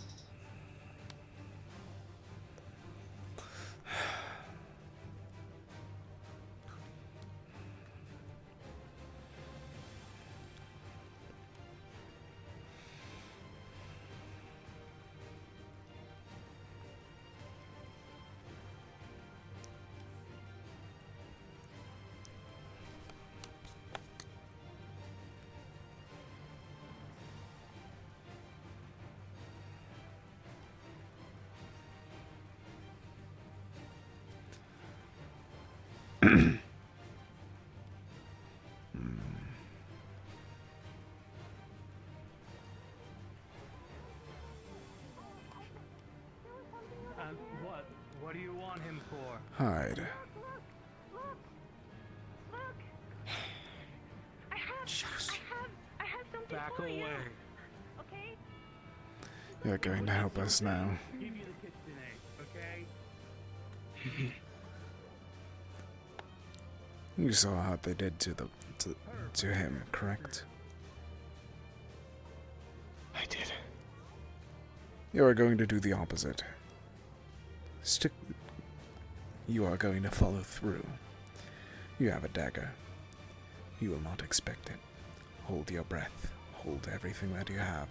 What do you want him for? Hide. I have something Back for you. away. Okay? You're going to help us now. Give you the kitchen aid, okay? You saw what they did to him, correct? I did. You are going to do the opposite. You are going to follow through. You have a dagger. You will not expect it. Hold your breath. Hold everything that you have.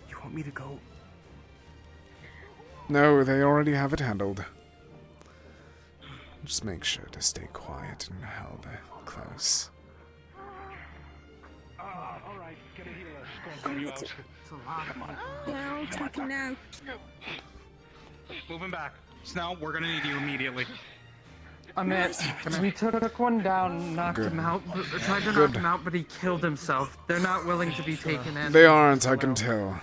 You want me to go? No, they already have it handled. Just make sure to stay quiet and held close. Alright, get a healer. Go and you out. It's a lot of people. Yeah, I'll take him now. Moving back. Snell, we're gonna need you immediately. Amit, we took one down, knocked him out, tried to knock him out, but he killed himself. They're not willing to be taken in. They aren't, I can tell.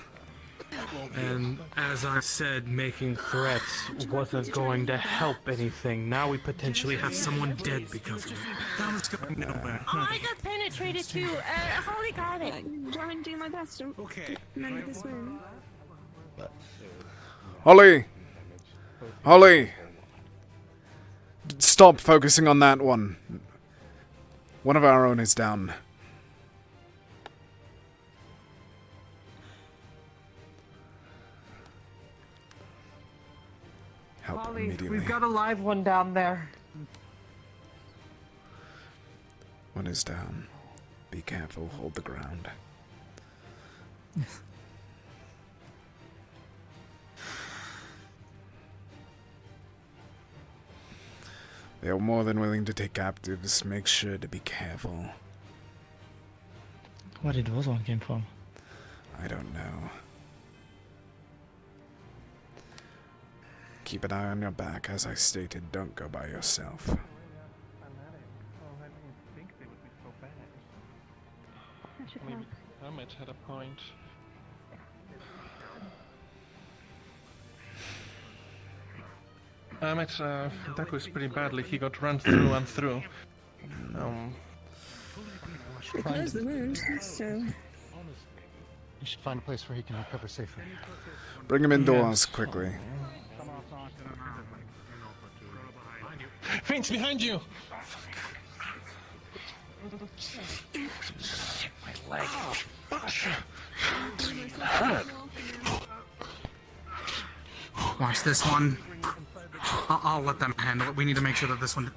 And as I said, making threats wasn't going to help anything. Now we potentially have someone dead because of it. That was going nowhere. Oh, I got penetrated too. Holly got it. I'm trying to do my best to mend this wound. Holly! Holly! Stop focusing on that one. One of our own is down. Help Holly, immediately. we've got a live one down there. One is down. Be careful, hold the ground. They are more than willing to take captives. Make sure to be careful. Where did those one came from? I don't know. Keep an eye on your back. As I stated, don't go by yourself. Maybe Emmett had a point. Emmett, that was pretty badly. He got run through and through. We closed the wound, so... You should find a place where he can recover safely. Bring him indoors quickly. Finch, behind you! My leg. Watch this one. I'll let them handle it. We need to make sure that this one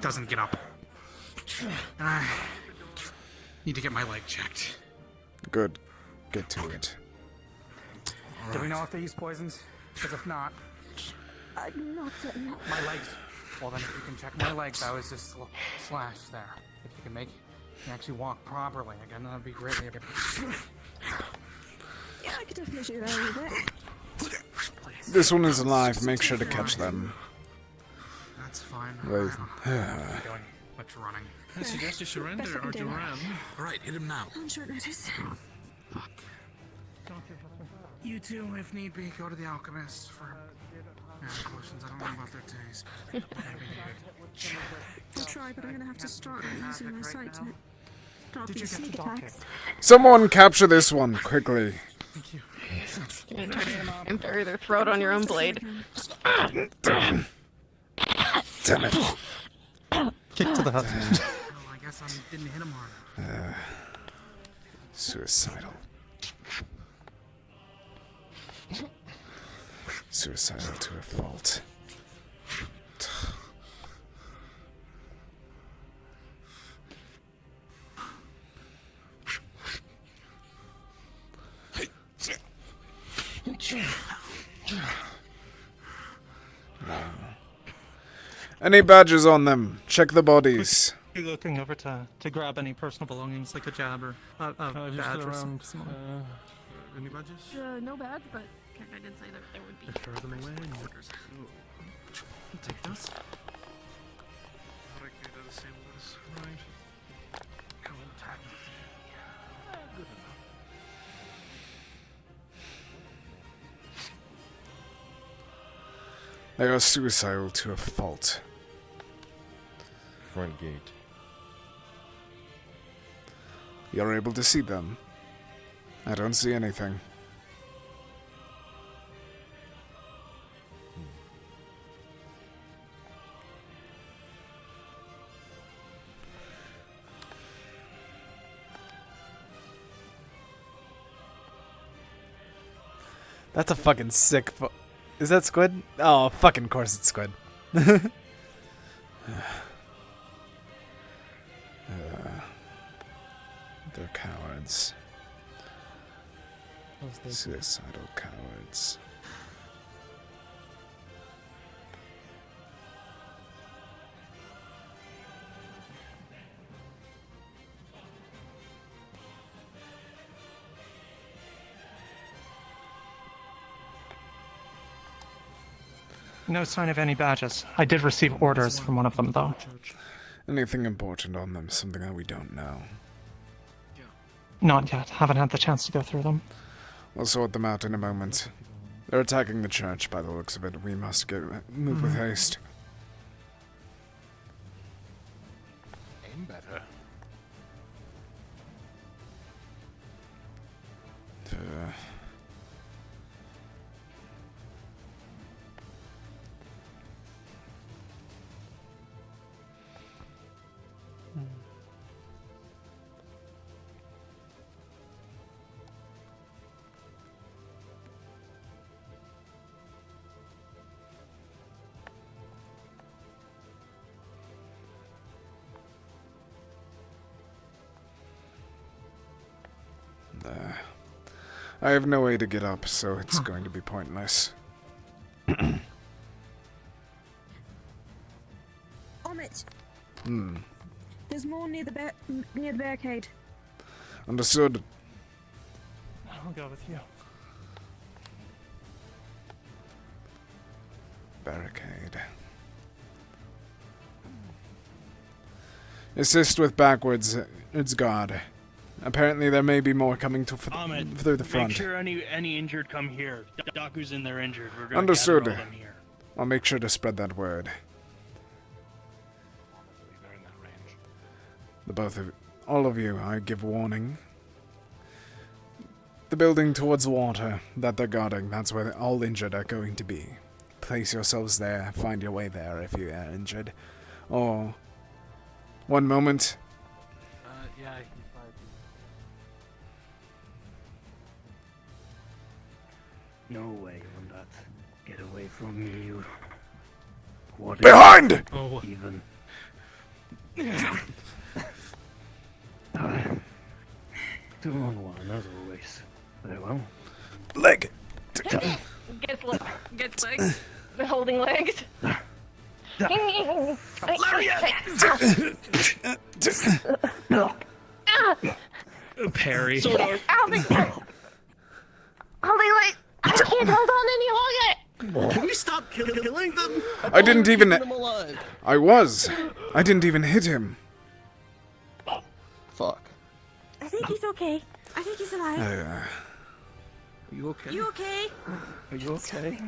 doesn't get up. Need to get my leg checked. Good. Get to it. Do we know if they use poisons? Because if not, I'm not certain. my legs. Well, then if you can check my legs, I was just slashed there. If you can make me actually walk properly again, that'd be great. Yeah, I could definitely do that a little bit. This one is alive. Make sure to catch them. That's fine. Wait. Doing much running. I suggest you surrender or to run. Alright, hit him now. On short notice. You two, if need be, go to the alchemist for potions. I don't know about their taste, but maybe needed. I'll try, but I'm gonna have to start using my sight to start Did you these get sneak the docket? attacks. Someone capture this one quickly. Thank you. And bury their throat on your own blade. Damn it. Kick to the hut. Well, I guess I didn't hit him hard. Suicidal. Suicidal to a fault. Any badges on them? Check the bodies. You're looking over to grab any personal belongings, like a jab or a badge or something. Any badges? No badge, but I did say that there would be. Throw them away. Take those. Okay, that's the same as right. Contact. Good enough. They are suicidal to a fault. Front gate. You're able to see them. I don't see anything. That's a fucking sick is that squid? Oh, fucking course it's squid. They're cowards. Suicidal cowards. No sign of any badges. I did receive orders from one of them, though. Anything important on them? Something that we don't know. Not yet. Haven't had the chance to go through them. We'll sort them out in a moment. They're attacking the church by the looks of it. We must move with haste. Aim better. I have no way to get up, so it's going to be pointless. Omit, Hmm. there's more near the barricade. Understood. I'll go with you. Barricade. Assist with backwards. It's God. Apparently there may be more coming through the front. Make sure any injured come here. Daku's in there injured. We're gonna Understood. gather all them here. I'll make sure to spread that word. All of you, I give warning. The building towards water that they're guarding, that's where all injured are going to be. Place yourselves there, find your way there if you are injured. Or, one moment. Yeah, I can find you. No way on that. Get away from me, you. What Behind! Oh. Even. 2-on-1 as always. Very well. Leg! Gets legs. Holding legs. Parry. Holding legs. I can't hold on any longer. Can we stop killing them? I didn't even. Keeping them alive. I didn't even hit him. Fuck. I think he's okay. I think he's alive. Are you okay? You okay? Are you okay?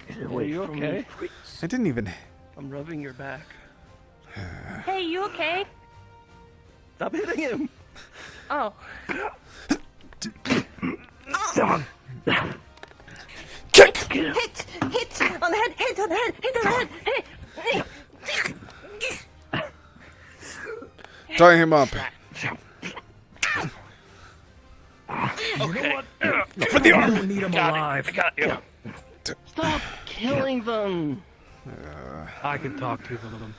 Get Are away you from okay? me, freaks. I didn't even. I'm rubbing your back. Hey, you okay? Stop hitting him. Oh. Hit on the head. Hit on the head. Hit on the head. Hit. Tie him up. Okay. For the arm. You need him alive. I got you. Stop killing them. I can talk to them.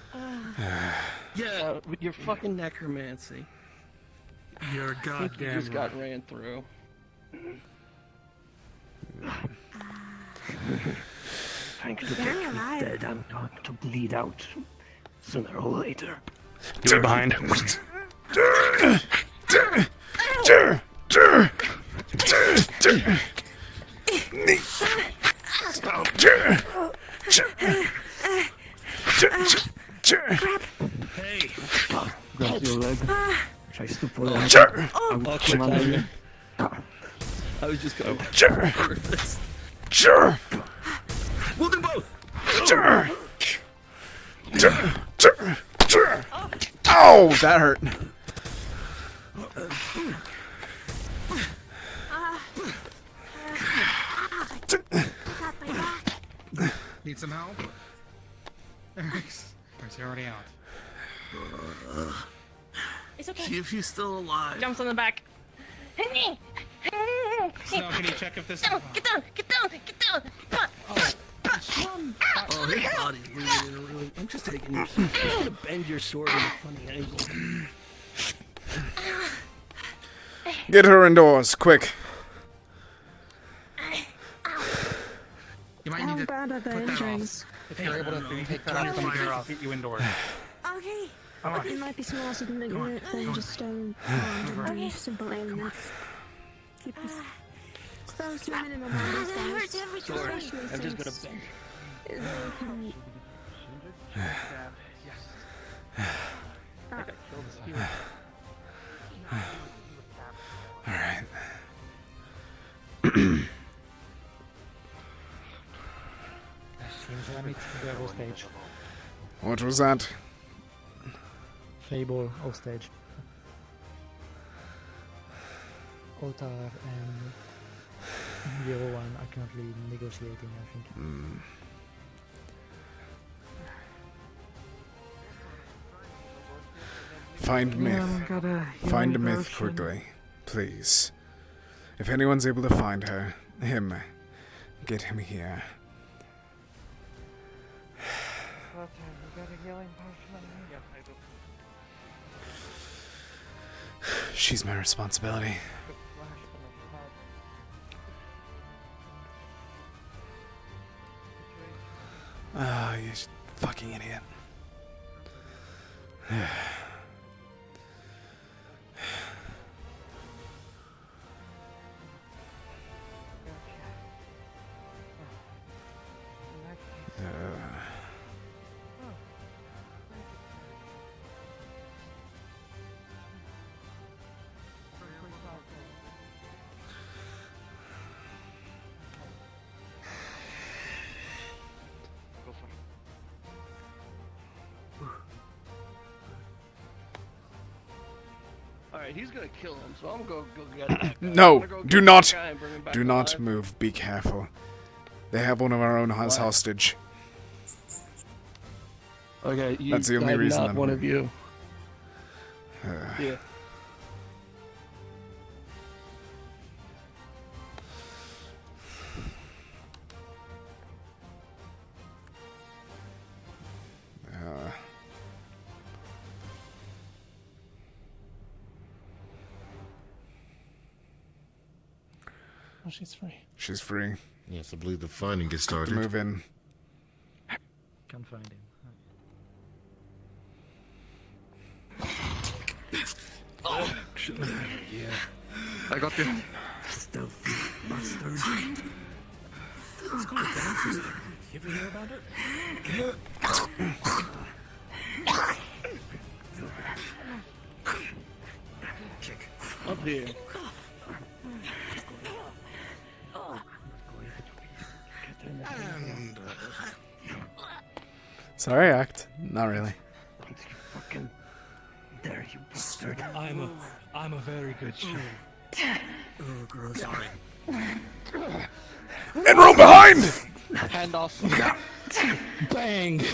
Yeah, with your fucking necromancy. You're I think you goddamn just got ran through. Thanks to Very get me alive. dead, I'm going to bleed out sooner or later. You were behind. Hey! Grab your leg. Tries to pull out. I'll come on here. I was just going. Sure. We'll do both. Ow, that hurt. Need some help? Eric's already out. It's okay. See if he's still alive. Jumps on the back. Snow, can you check if this... Get down! Oh, his body's bleeding. I'm just taking your... I'm just gonna bend your sword at a funny angle. Get her indoors, quick. You might need to bad are the put that injuries? off. If you're able to take that off, then we can get you indoors. Okay. Alright. It might be some acid in the unit, then just do simple ailments. Keep us exposed to a minimum on these guys. Sure. I'm just gonna bend. Alright. Stage. What was that? Fable hostage. Altar and Hero One are currently negotiating, I think. Find myth. Find a myth quickly, please. If anyone's able to find her, him, get him here. She's my responsibility. Ah, you fucking idiot. Alright, he's gonna kill him, so I'm gonna go get that guy. No, I'm gonna go do get not, that guy and bring him back do not alive. move. Be careful. They have one of our own as hostage. Okay, you, That's the only I'm reason not I'm one here. of you. Yeah. she's free. She's free. Yes, I believe the finding gets To started. move in. Can't find him. Oh, shit. Yeah. I got you. Stealthy bastard. Let's go to dancers. You ever hear about it? Up here. And, Sorry, act. Not really. Fucking there, you bastard. I'm a very good shot. Oh, gross. Sorry. And roll behind! Hand off. Bang! We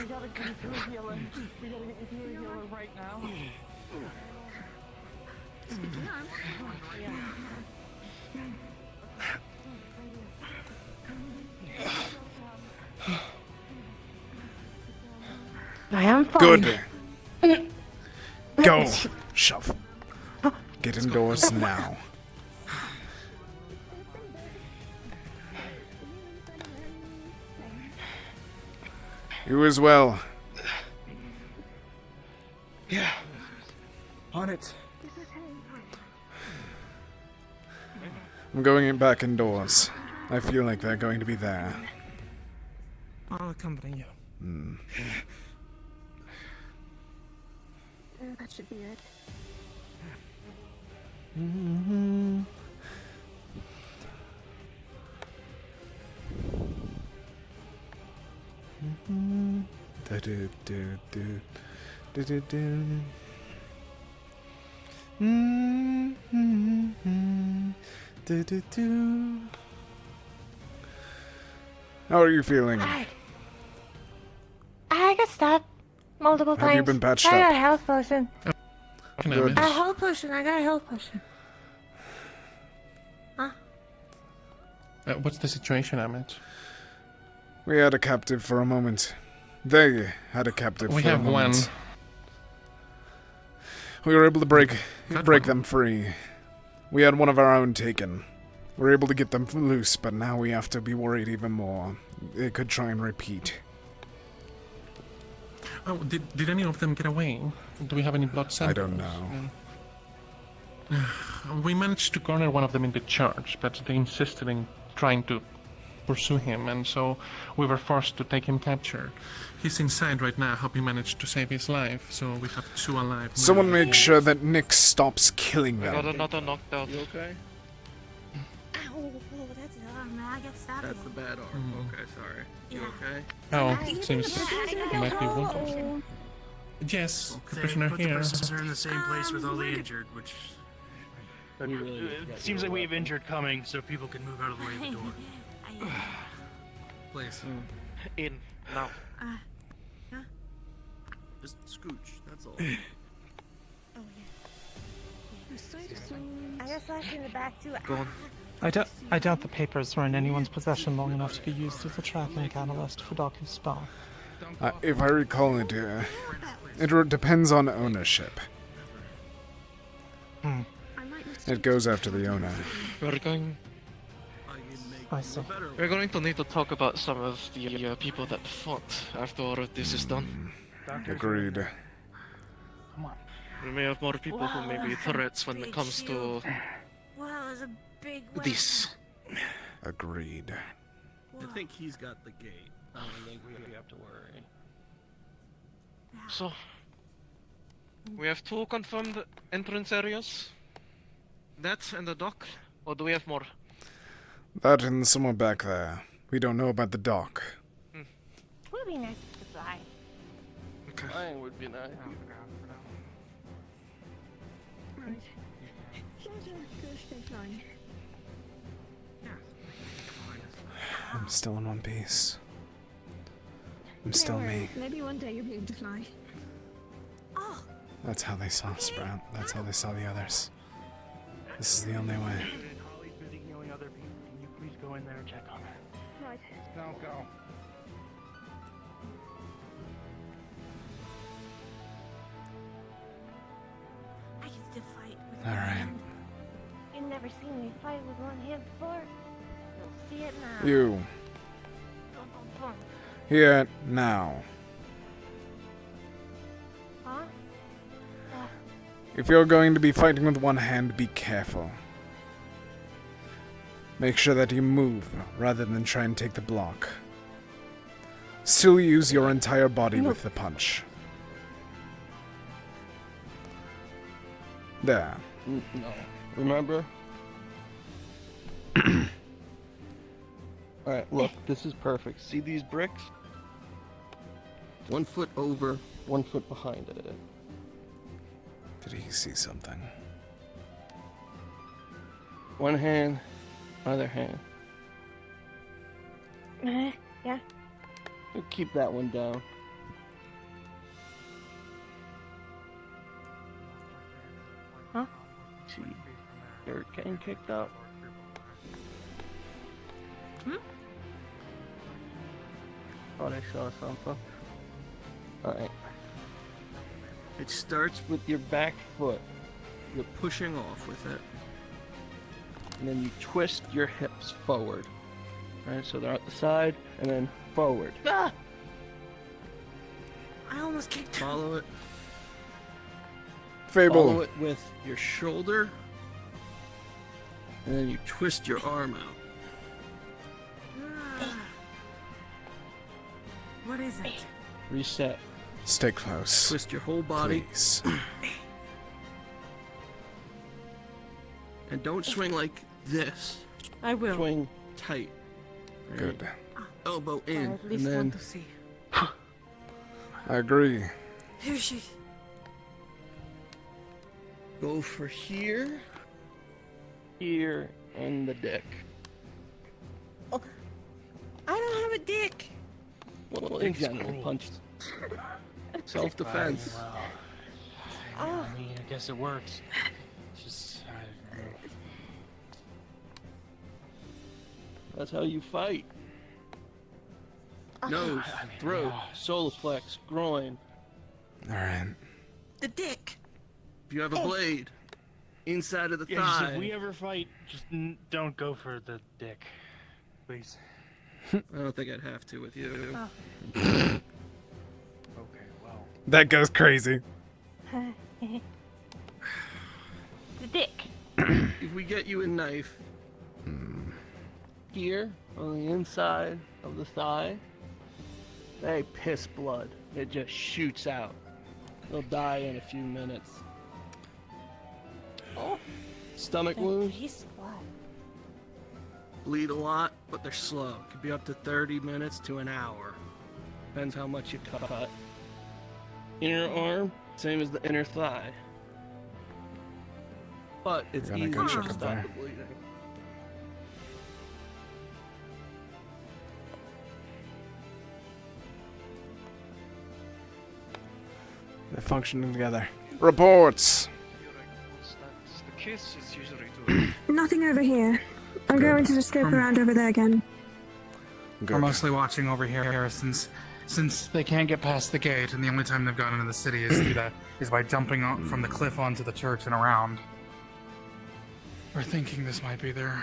gotta get you to a healer. We gotta get you to a healer right now. I am fine. Good. Go. Shove. Get indoors now. You as well. Yeah. On it. I'm going back indoors. I feel like they're going to be there. I'll accompany you. That should be it. How are you feeling? I got stabbed multiple times. Have you been patched I got up? a health potion. Good. A health potion. I got a health potion. Huh? What's the situation, Amit? We had a captive for a moment. They had a captive We for a have moment. one. We were able to break them free. We had one of our own taken. We were able to get them loose, but now we have to be worried even more. It could try and repeat. Oh, did any of them get away? Do we have any blood samples? I don't know. We managed to corner one of them in the church, but they insisted in trying to pursue him, and so we were forced to take him captured. He's inside right now. I hope he managed to save his life, so we have two alive. Someone make sure that Nick stops killing I got them. another knockdown. You okay? Ow, that's the arm. I get stabbed. That's the bad arm. Okay, sorry. You okay? Oh, it seems he might be wounded. Yes, the prisoner Put here. the prisoner in the same place with all the injured, which we really. It seems like we have injured coming, so people can move out of the way of the door. Please. In now. Just scooch, that's all. I guess I in the back too. Go on. I doubt the papers were in anyone's possession long enough to be used as a tracking catalyst for Doku's spell. If I recall it, it depends on ownership. It goes after the owner. We're going. I see. We're going to need to talk about some of the people that fought after all of this is done. Agreed. We may have more people who may be threats when it comes to Wow, it was a big this. Agreed. I think he's got the gate. I don't think we have to worry. So, we have 2 confirmed entrance areas. That and the dock, or do we have more? That and someone back there. We don't know about the dock. Would be nice to fly. Okay. Flying would be nice. Right. Go stay flying. I'm still in one piece. I'm still me. Maybe one day you'll be able to fly. Oh. That's how they saw Sprout. That's how they saw the others. This is the only way. Holly's busy healing other people. Can you please go in there and check on her? Right. Now go. Alright. You've never seen me fight with one hand before? You'll see it now. You. Boom, boom, boom. Here, now. Huh? If you're going to be fighting with one hand, be careful. Make sure that you move, rather than try and take the block. Still use your entire body with the punch. There. No. Remember? Alright, look, this is perfect. See these bricks? 1 foot over, 1 foot behind it. Did he see something? One hand, other hand. Yeah. Keep that one down. Huh? See, you're getting kicked out. Thought I saw something. Alright. It starts with your back foot. You're pushing off with it. And then you twist your hips forward. Alright, so they're at the side and then forward. Ah! I almost kicked him. Follow it. Fable. Follow it with your shoulder. And then you twist your arm out. What is it? Reset. Stay close. Twist your whole body. Please. And don't swing like this. I will. Swing tight. Right? Good. Elbow I in. at least and then want to see. I agree. Here she. Go for here. Here and the dick. I don't have a dick. Well, in general, punch. Self-defense. Wow. Oh. I mean, I guess it works. Just, I don't know. That's how you fight. Nose, throat, solar plex, groin. Alright. The dick. If you have a blade, inside of the Yeah, just thigh. if we ever fight, just don't go for the dick, please. I don't think I'd have to with you. Okay, well. That goes crazy. The dick. If we get you a knife here on the inside of the thigh, they piss blood. It just shoots out. They'll die in a few minutes. Oh. Stomach wounds Piece blood. bleed a lot, but they're slow. Could be up to 30 minutes to an hour. Depends how much you cut. Inner arm, same as the inner thigh. But it's We're gonna easy go to check it stop there. the bleeding. They're functioning together. Reports! The case is usually too. Nothing over here. I'm going to just scope around over there again. We're mostly watching over here since they can't get past the gate, and the only time they've gotten into the city is by jumping from the cliff onto the church and around. We're thinking this might be an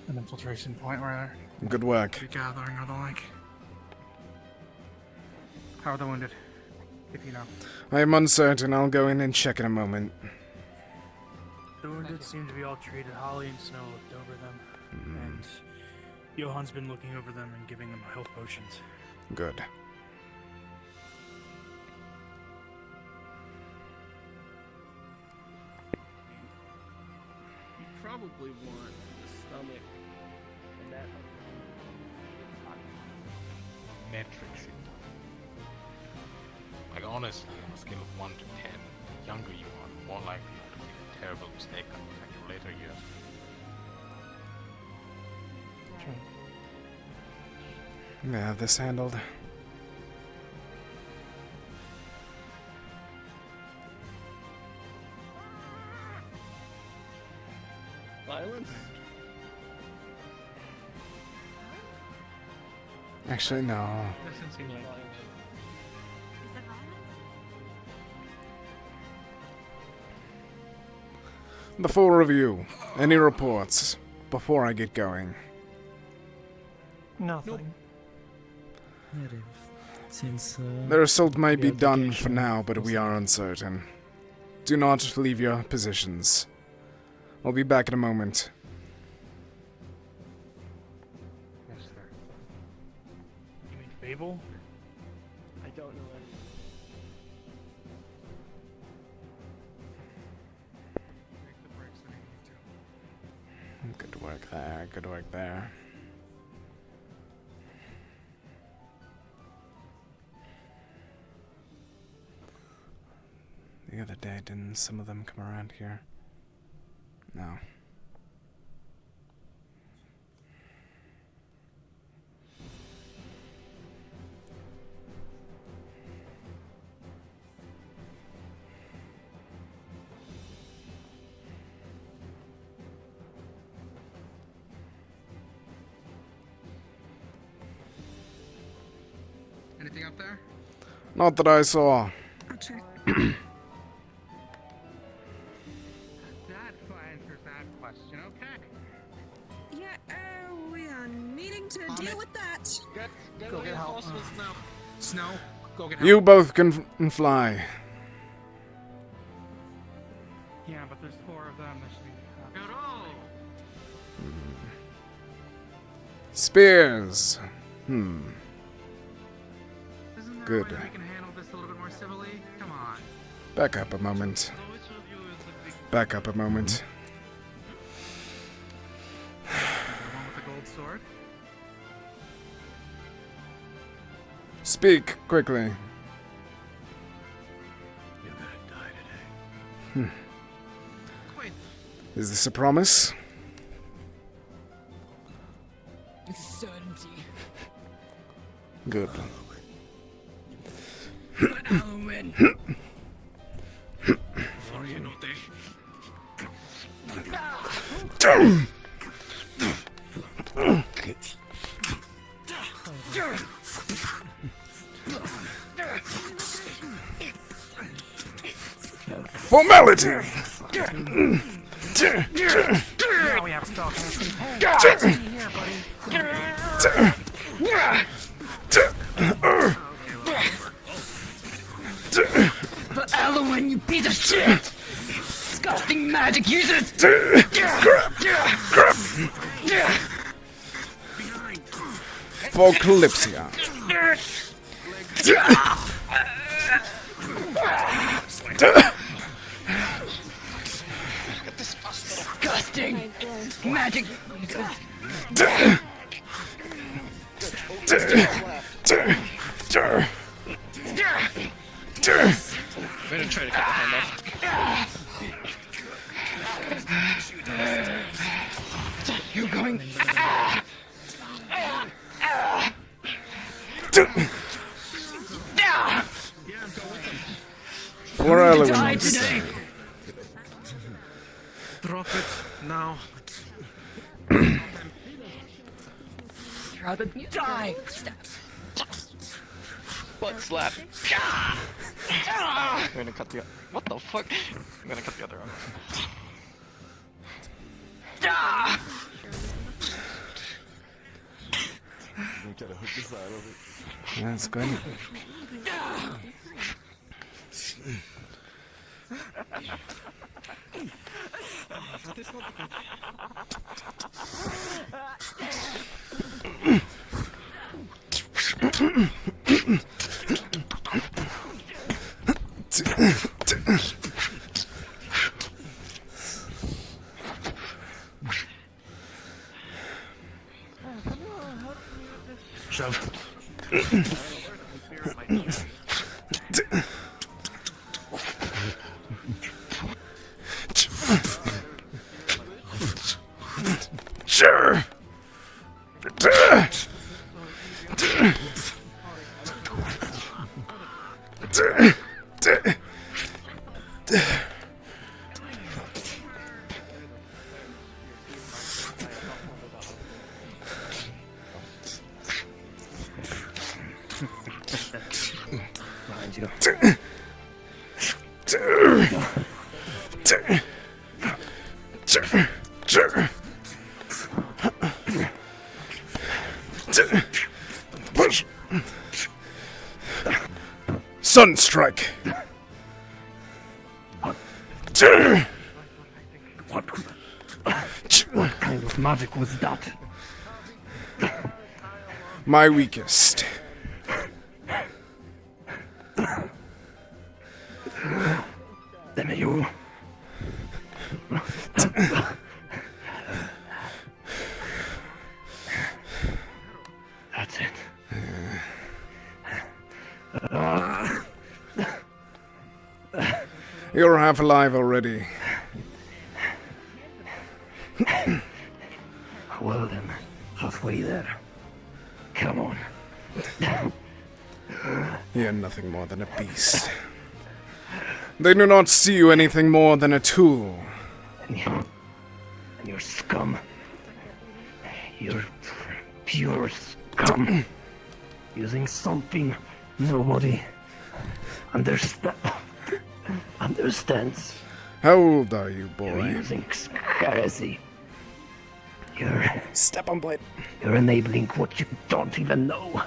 infiltration point where Good work. they're gathering or the like. How are the wounded? If you know. I am uncertain. I'll go in and check in a moment. The wounded seem to be all treated. Holly and Snow looked over them, and Johan's been looking over them and giving them health potions. Good. You probably want the stomach and that. Metrics. Like honestly, on a scale of 1 to 10, the younger you are, the more likely you are to make a terrible mistake that will affect your later years. I'm gonna have this handled. Violence? Actually, no. Doesn't seem like The four of you, any reports before I get going? Nothing. Since The assault may be the done altercation for now, but we are uncertain. Do not leave your positions. I'll be back in a moment. Yes, sir. You mean Fable? I don't know any. Good work there, good work there. The other day, didn't some of them come around here? No. Anything up there? Not that I saw. I'll check. That answers that question, okay? Yeah, we are needing to deal with that. Go get help. Snow, go get help. You both can fly. Yeah, but there's four of them. That should be. Spears. Isn't there Good. a way we can handle this a little bit more civilly? Come on. Back up a moment. Back up a moment. The one with the gold sword? Speak quickly. You're gonna die today. Wait. Is this a promise? Certainty. Good. Alwyn. Formality! Now we have stock. Here, buddy. But Alwyn, you piece of shit! Disgusting magic users! For Kalypsia. Disgusting magic users! I'm gonna try to cut the hand off. You're going. For elements. Drop it now. Rather die! Butt slap. I'm gonna cut the. What the fuck? I'm gonna cut the other arm. That's good. Shove. Sure. Push. Sunstrike. What kind of magic was that? My weakest. Then you. That's it. You're half alive already. Well then, halfway there. Come on. You're nothing more than a beast. They do not see you anything more than a tool. And you're scum. You're pure scum. Using something nobody understands. How old are you, boy? You're using heresy. You're... Step on blade. You're enabling what you don't even know.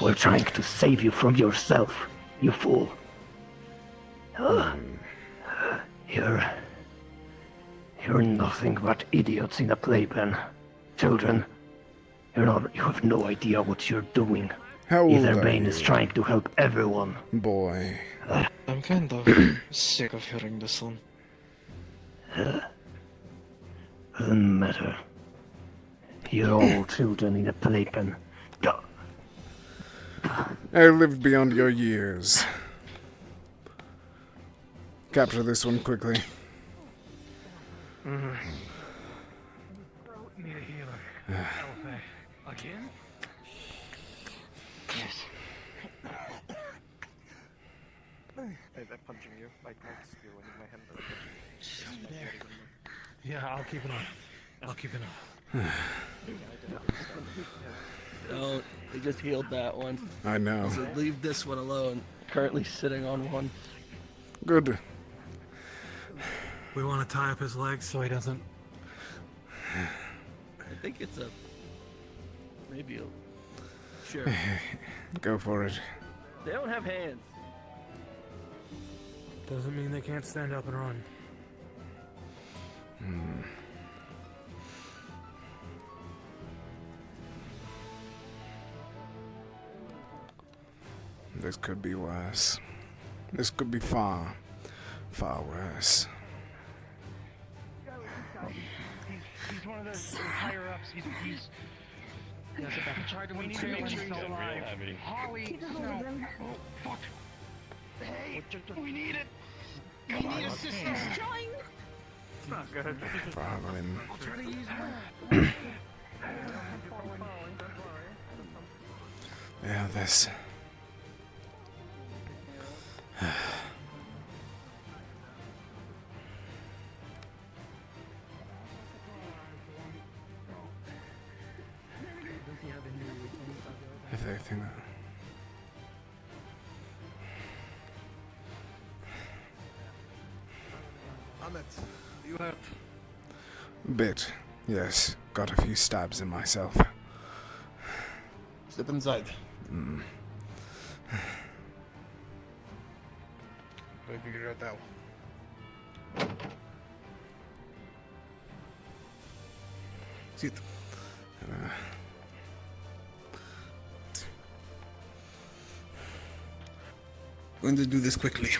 We're trying to save you from yourself, you fool. You're nothing but idiots in a playpen. Children, you have no idea what you're doing. How old Either are Bane you? is trying to help everyone. Boy. I'm kind of sick of hearing this one. Doesn't matter. You're all children in a playpen. I lived beyond your years. Capture this one quickly. Need a healer. Again? Yes. I'm punching you. I can't steal any of my hand. Yeah, I'll keep it on. I'll keep it on. Don't. They just healed that one. I know. So leave this one alone. Currently sitting on one. Good. We want to tie up his legs so he doesn't... I think it's a... Maybe a... Sure. Go for it. They don't have hands. Doesn't mean they can't stand up and run. This could be worse. This could be far, far worse. He's one of those higher ups. He's yes, we need to make sure he's alive. Holly, no. Oh, fuck. Hey, we need it. We need assistance. Join. It's not good. Problem. I'll try to use mine. Yeah, this. If they think that. Ahmed, you hurt? Bit, yes. Got a few stabs in myself. Step inside. I figured it out now. Sit. Going to do this quickly.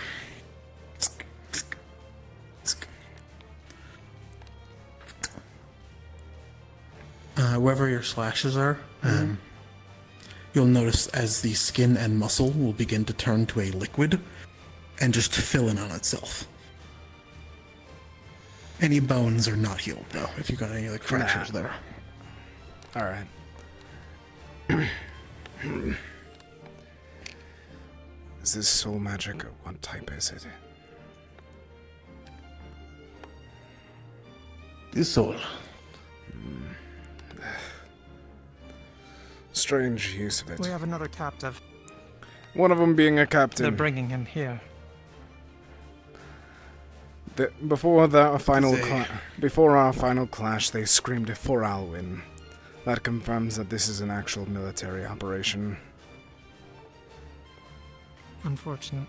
Wherever your slashes are, you'll notice as the skin and muscle will begin to turn to a liquid and just fill in on itself. Any bones are not healed, though, if you got any like fractures there. Alright. Is this soul magic or what type is it? This soul. Strange use of it. We have another captive. One of them being a captain. They're bringing him here. Before our final clash, they screamed for Alwyn. That confirms that this is an actual military operation. Unfortunate.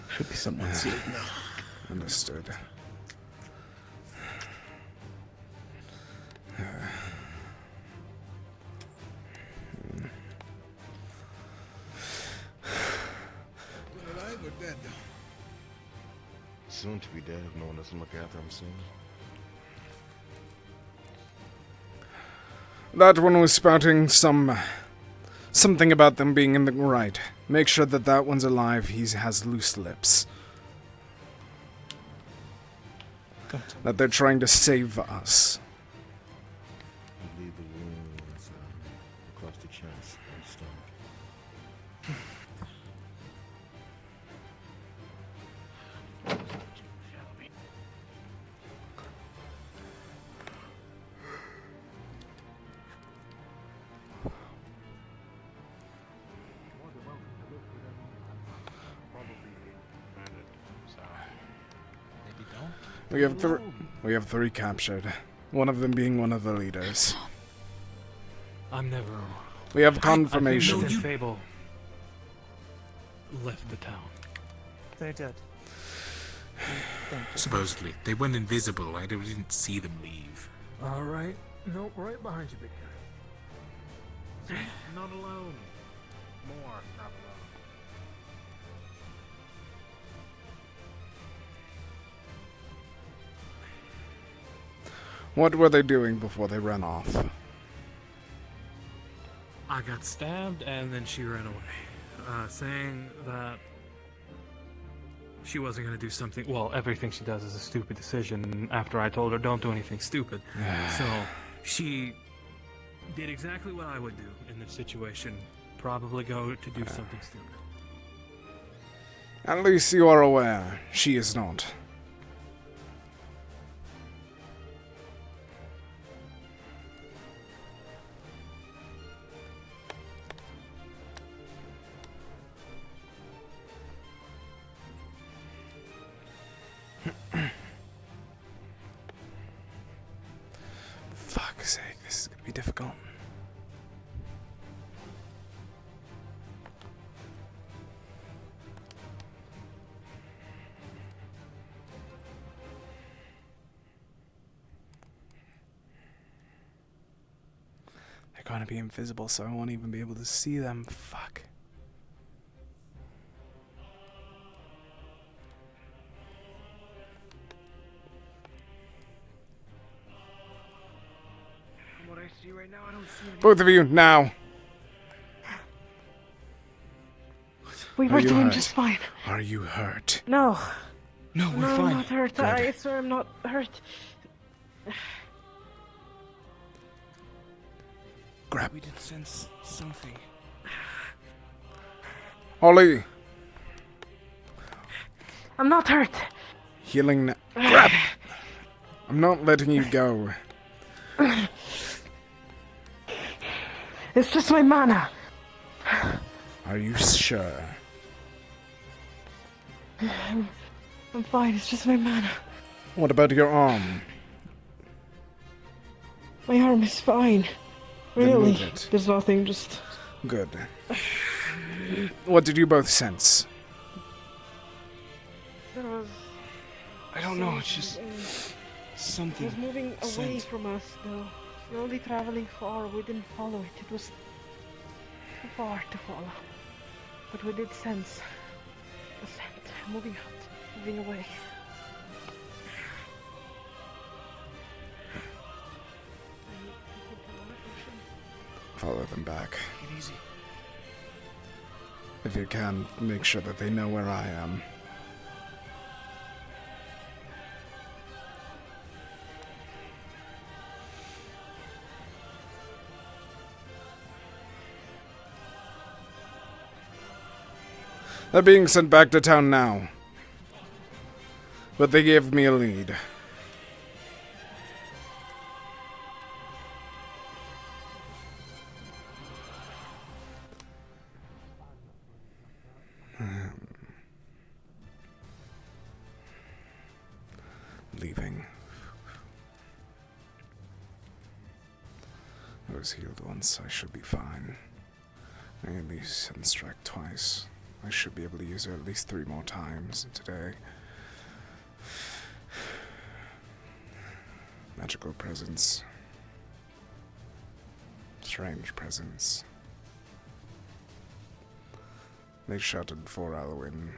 Should be someone sealed now. Understood. Alive or dead? Soon to be dead if no one doesn't look after him soon. That one was spouting something about them being in the right. Make sure that that one's alive. He has loose lips. That they're trying to save us. I bleed the wounds across the chest and stomach. We have three captured. One of them being one of the leaders. I'm never. We have confirmation. I think Fable left the town. They did. Supposedly. They went invisible. I didn't see them leave. Alright. No, right behind you, big guy. Not alone. More, not alone. What were they doing before they ran off? I got stabbed and then she ran away. Saying that she wasn't going to do something. Well, everything she does is a stupid decision after I told her don't do anything stupid. So she did exactly what I would do in this situation. Probably go to do something stupid. At least you are aware. She is not. Fuck's sake, this is gonna be difficult. They're gonna be invisible, so I won't even be able to see them. Fuck. From what I see right now, I don't see any. Both of you, now! We Are were you doing hurt? just fine. Are you hurt? No. No, we're No, fine. I'm not hurt. Good. I swear I'm not hurt. Grab. We did sense something. Holly! I'm not hurt. Healing now. Grab! I'm not letting you go. It's just my mana. Are you sure? I'm fine. It's just my mana. What about your arm? My arm is fine. Then Really. move it. There's nothing, just... Good. What did you both sense? There was... I don't know, it's just It something. was moving away Scent. from us, though. Slowly traveling far. We didn't follow it. It was too far to follow. But we did sense the scent. Moving out. Moving away. Follow them back. Take it easy. If you can, make sure that they know where I am. They're being sent back to town now. But they gave me a lead. leaving. I was healed once, I should be fine. I at least had strike twice. I should be able to use her at least 3 more times today. Magical presence. Strange presence. They shouted before Halloween.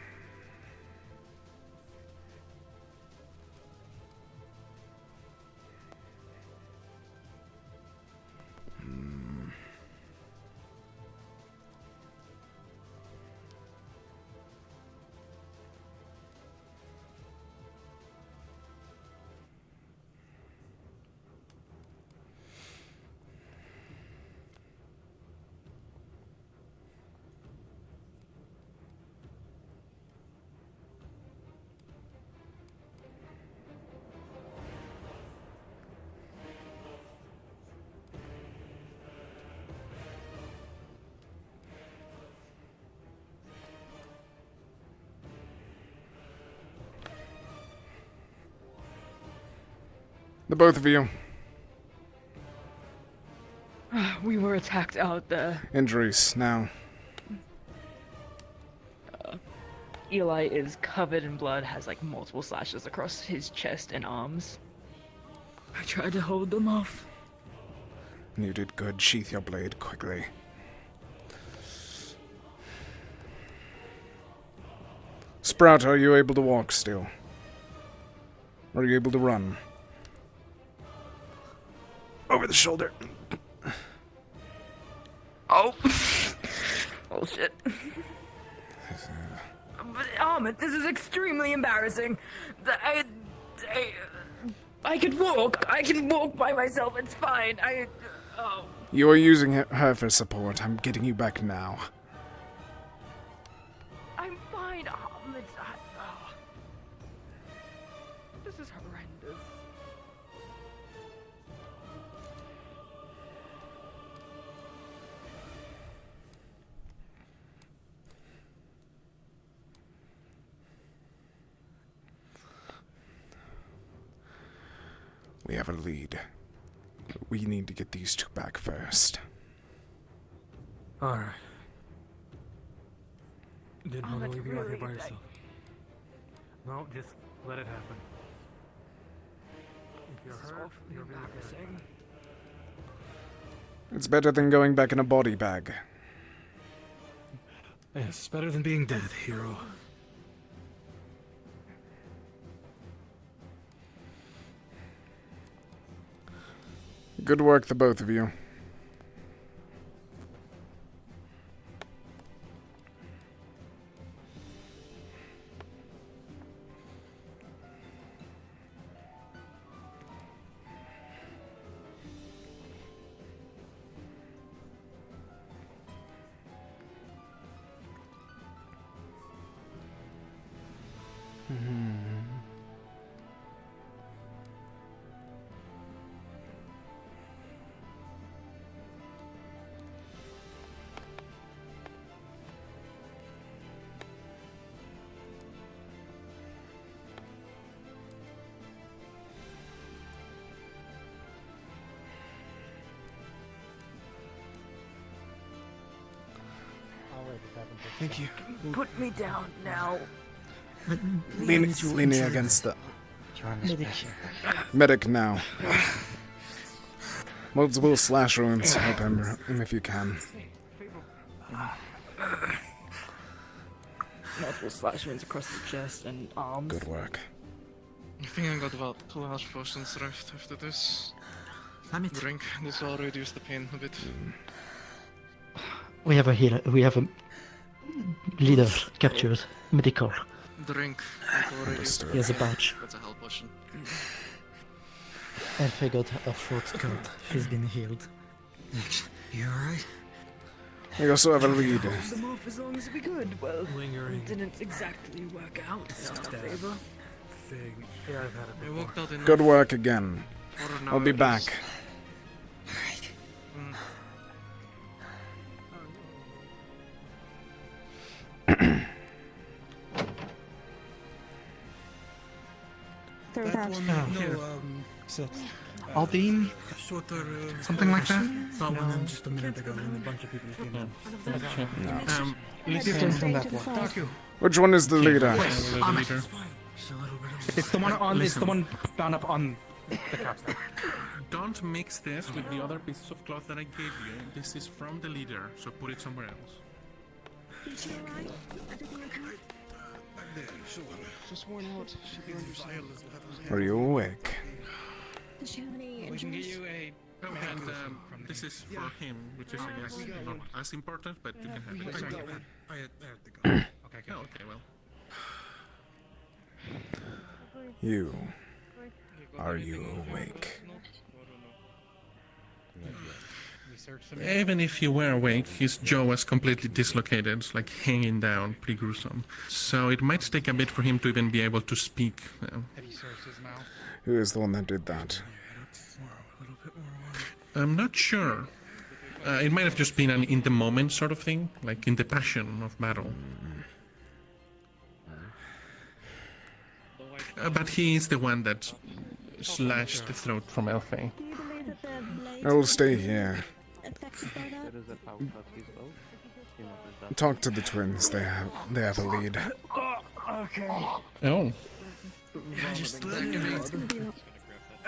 The both of you. We were attacked out there. Injuries now. Eli is covered in blood, has like multiple slashes across his chest and arms. I tried to hold them off. You did good. Sheath your blade quickly. Sprout, are you able to walk still? Are you able to run? Over the shoulder. Oh. Oh shit. But Ahmed, this is extremely embarrassing. I could walk. I can walk by myself. It's fine. Oh. You are using her for support. I'm getting you back now. I'm fine, Ahmed. This is horrendous. We have a lead. We need to get these 2 back first. Alright. Didn't want to leave you out here by yourself. No, just let it happen. If you're hurt, you're really hurt. It's better than going back in a body bag. Yes, it's better than being dead, hero. Good work, the both of you. Thank you. Put me down now. Leaning against the Medic. medic now. Multiple slash wounds. Help him if you can. Multiple slash wounds across the chest and arms. Good work. I think I got about 2 large potions left after this. Drink. This will reduce the pain a bit. We have a healer. We have a leader captured. Medical. Drink. He has a badge. That's a health potion. I figured her throat cut. She's been healed. You alright? We also have a lead. Them off as long as we could. Well, Lingering. didn't exactly work out in our favor. Thing. Yeah, I've had it I walked out in Good work again. For an I'll hour be at back. least. throw That that. one, Oh, so, Aldine? shorter, Something like that? Saw one just a minute ago, and a bunch of people came in. No. Listen from that one. Thank you. Which one is the leader? It's the one on. It's the one down up on the capstone. Don't mix this with the other pieces of cloth that I gave you. This is from the leader, so put it somewhere else. Is she alright? Everything okay? Just worn out. Should be understandable. Are you awake? Does she have any We can get injuries? you a. Oh, and this is for him, which is, I guess, not as important, but you can have it. I had to go. Okay, good. Oh, okay, well. You. Are you awake? Even if you were awake, his jaw was completely dislocated, like hanging down, pretty gruesome. So it might take a bit for him to even be able to speak. Who is the one that did that? I'm not sure. It might have just been an in the moment sort of thing, like in the passion of battle. But he is the one that slashed the throat from Elfie. Do you believe that the blades I will stay here. affected by that? Talk to the twins. They have a lead. Okay. Oh. Just It's gonna be like,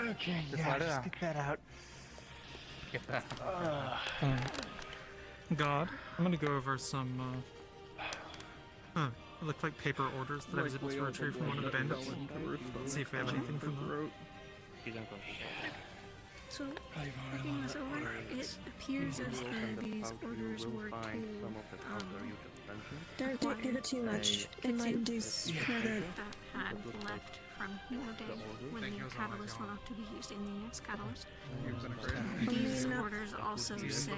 Okay, yeah, just get that out. Get that. God, I'm gonna go over some, it looked like paper orders that I was able to retrieve from one of the bandits. See if we have anything from them. so, looking this over, it appears as though these orders were to, don't give it too much. It might do further. That had left from your day when the catalyst went off to be used in the next catalyst. These orders also say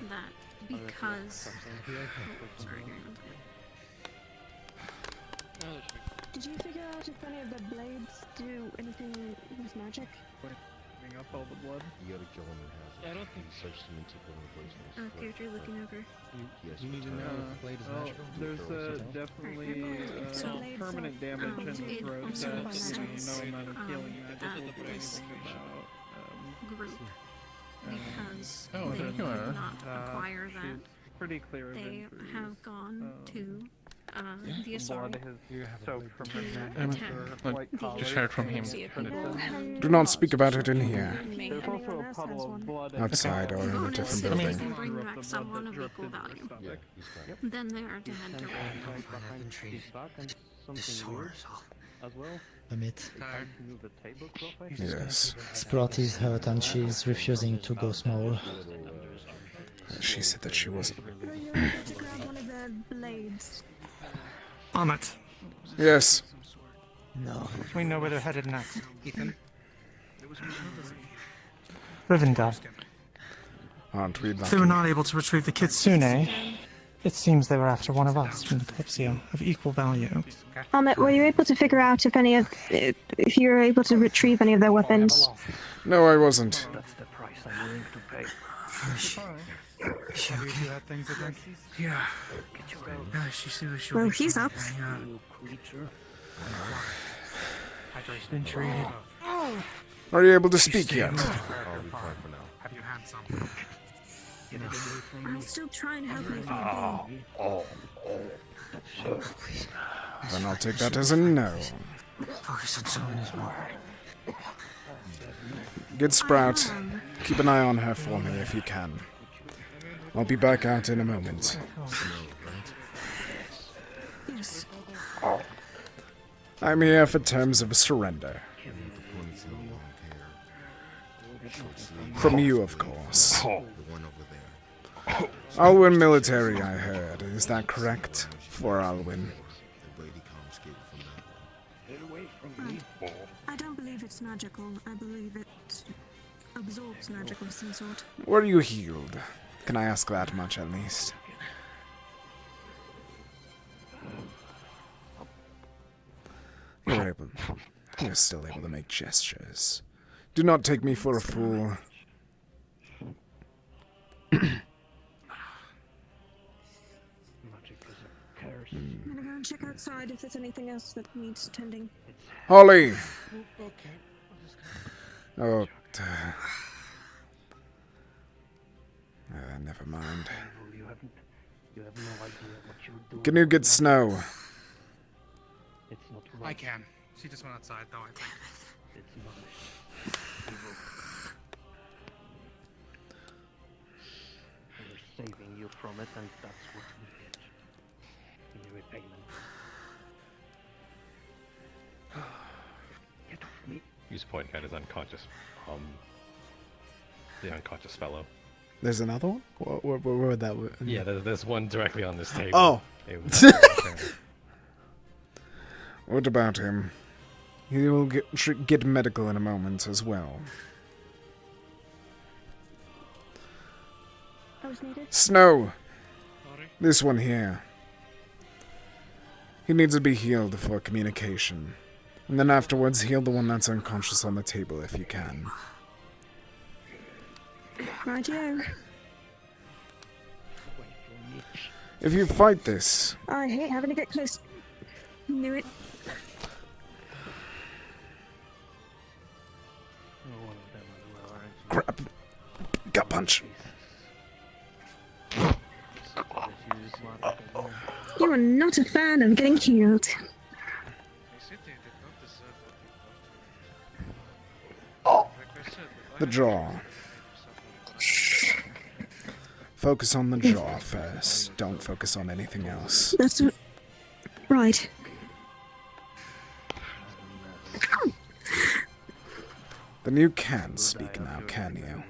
that because. Oh, sorry, Did you figure out if any of the blades do anything with magic? Up all the blood. You gotta kill him in half. I don't think. Search them and take one replacements. Okay, if you're looking over. Yes, You need to but, know uh, if blade is well, magical. there's, Definitely So blades permanent are, damage in it throat also that says, no amount of healing that magic will do this anything about. group, because Oh, they there you did are. not acquire that, She's pretty clear. they have gone to the Blood Asari. has soaked from her neck. Just heard from him. Do not speak about it in here. There's also a puddle of blood Outside or in a Bonus different if they building. can bring back someone of equal value. Then they are to head to The sword as well. Amit. Yes. Sprott is hurt and she's refusing to go small. She said that she wasn't. Were you able to grab one of the blades? Amit. Yes. No. We know where they're headed next. Ethan. Rivendell. Aren't we If lucky? they were not able to retrieve the Kitsune, it seems they were after one of us from the Kalypsia of equal value. Were you able to figure out if you were able to retrieve any of their weapons? No, I wasn't. That's the price I'm willing to pay. Have you two had things to drink? Yeah. Yeah, she'll Well, be he's fine. up. Hydrate's been treated. Are you able to speak yet? I'll be fine for now. Have you had some? I'm still trying to help you if you can. Then I'll take that as a no. Focus on someone is more. Get Sprout. Keep an eye on her for me if you can. I'll be back out in a moment. Yes. I'm here for terms of surrender. From you, of course. Alwyn military, I heard. Is that correct? For Alwyn. I don't believe it's magical. I believe it absorbs magic of some sort. Were you healed? Can I ask that much at least? You're still able to make gestures. Do not take me for a fool. I'm gonna go and check outside if there's anything else that needs tending. Holly! Okay. Oh, never mind. You have no idea what you're doing. Can you get Snow? It's not I right. can. She just went outside, though, I think. It's malicious. Evil. We're saving you from it, and that's what we get. In repayment. Get off me. He's pointing at his unconscious, the unconscious fellow. There's another one? Where would that? Yeah, there's one directly on this table. Oh. It was- What about him? He will get medical in a moment as well. I was needed. Snow! This one here. He needs to be healed for communication. And then afterwards, heal the one that's unconscious on the table if you can. Rightio. If you fight this, I hate having to get close. Knew it. crap. Gut punch. You are not a fan of getting healed. The jaw. Focus on the jaw first. Don't focus on anything else. That's right. Then you can speak now, can you?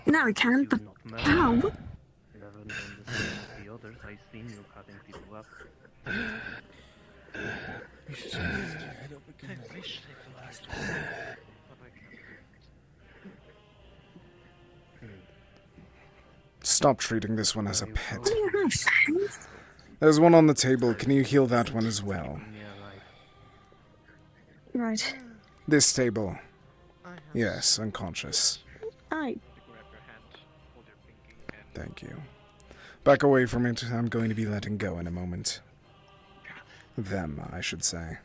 Now I can, but how? Stop treating this one as a pet. Do you have fangs? There's one on the table. Can you heal that one as well? Right. This table. Yes, unconscious. I. Thank you. Back away from it. I'm going to be letting go in a moment. Them, I should say.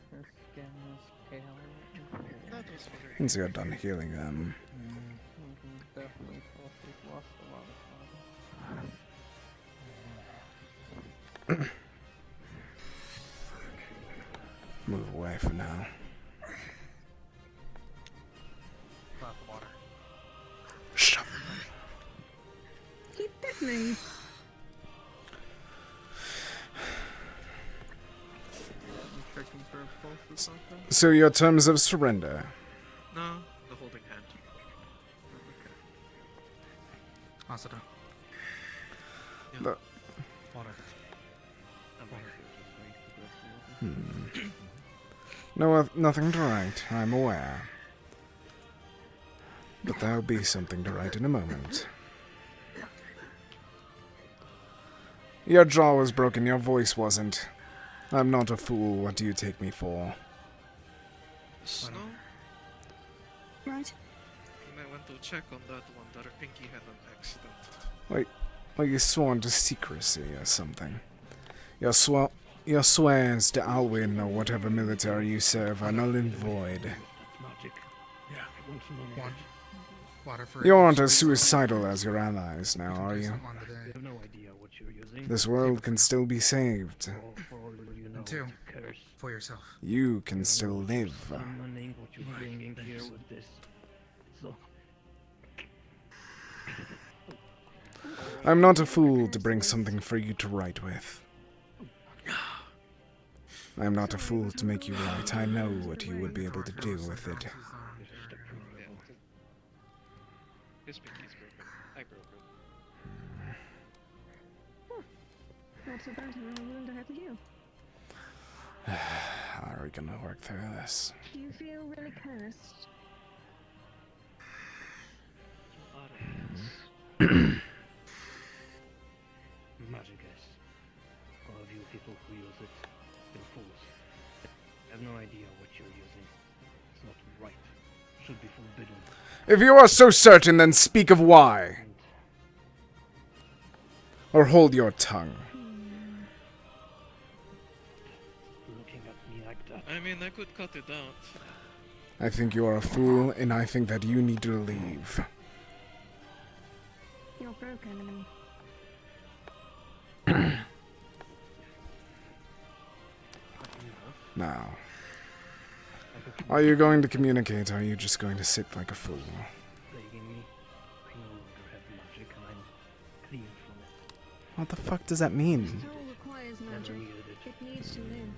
Once you're done healing them. Move away for now. Shut up. He bit me. So your terms of surrender. No, the holding hand. Asada. The- Water. No, nothing to write, I'm aware. But there'll be something to write in a moment. Your jaw was broken, your voice wasn't. I'm not a fool, what do you take me for? Snow? Right. You might want to check on that one. That her pinky had an accident. Like you sworn to secrecy or something. Your swears to Alwyn or whatever military you serve are null and void. Water for You aren't as suicidal as your allies now, are you? This world can still be saved. And two, for yourself. You can still live. I'm not a fool to bring something for you to write with. I'm not a fool to make you write. I know what you would be able to do with it. His pinky's broken. I broke it. Not so bad. I'm willing to help you. How are we gonna work through this? Do you feel really cursed? Magic is. All of you people who use it, you're fools. You have no idea what you're using. It's not right. It should be forbidden. If you are so certain, then speak of why. Or hold your tongue. looking at me like that. I mean, I could cut it out. I think you are a fool, and I think that you need to leave. You're broken, Now, are you going to communicate, or are you just going to sit like a fool? Plaguing me. I no longer have magic and I'm clean from it. What the fuck does that mean? This soul requires magic. It needs to live.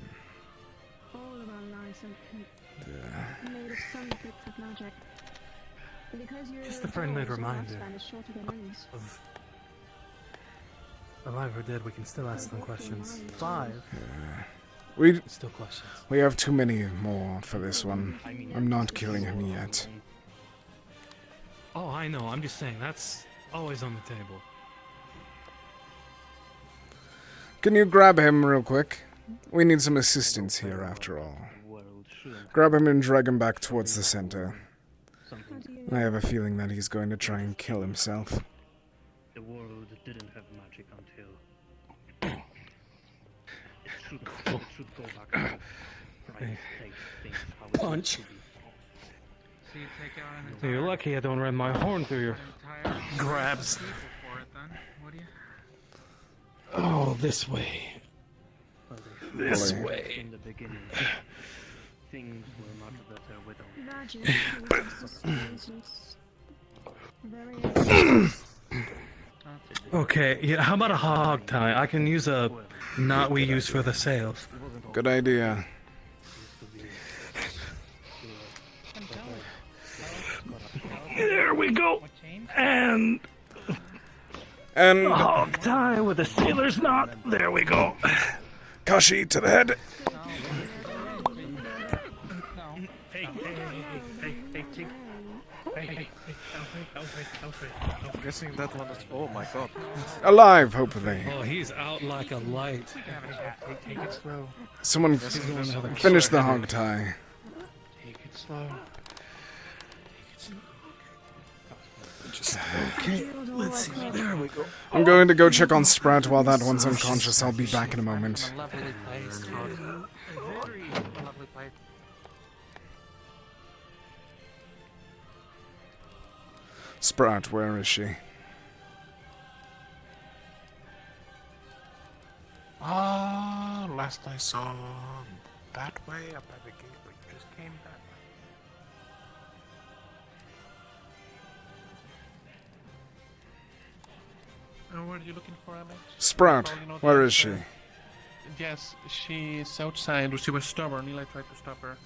All of our lives are made of some bits of magic. And because you're Just a friendly reminder shorter than ends. of alive or dead, we can still ask them questions. 5. We Still questions. We have too many more for this one. I'm not killing him yet. Oh, I know. I'm just saying that's always on the table. Can you grab him real quick? We need some assistance here, after all. Grab him and drag him back towards the center. I have a feeling that he's going to try and kill himself. The world didn't have magic until it should go back to right state things how it Punch. should be. So you take out an So you're lucky I don't run my horn through your entire grabs. people for it then. What do you? Oh, this way. This Boy. way. In the beginning, things were much better without Magic is very Okay, yeah, how about a hog tie? I can use a knot we use for the sails. Good idea. There we go. And And a hog tie with a sailor's knot. There we go. Kashi to the head. I'm guessing that one is. Oh my god. Alive, hopefully. Oh, he's out like a light. Take it slow. Someone finish the hog tie. Take it slow. Okay, let's see. There we go. I'm going to go check on Sprout while that one's unconscious. I'll be back in a moment. Lovely place. Very lovely place. Sprout, where is she? Last I saw that way up by the gate, but you just came that way. What are you looking for, Alex? Sprout, Oh, you know, where the- is she? Yes, she's outside. She was stubborn. Eli tried to stop her.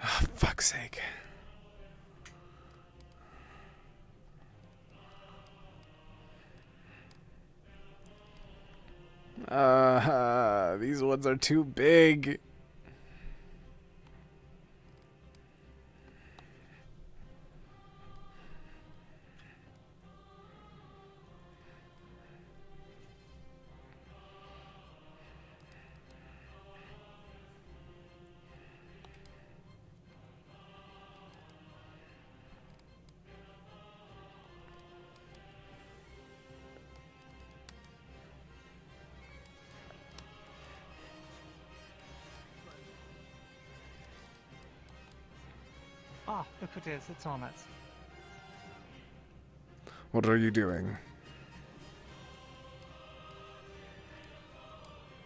Oh, fuck's sake. These ones are too big. Ah, look who it is. It's Ahmet. What are you doing?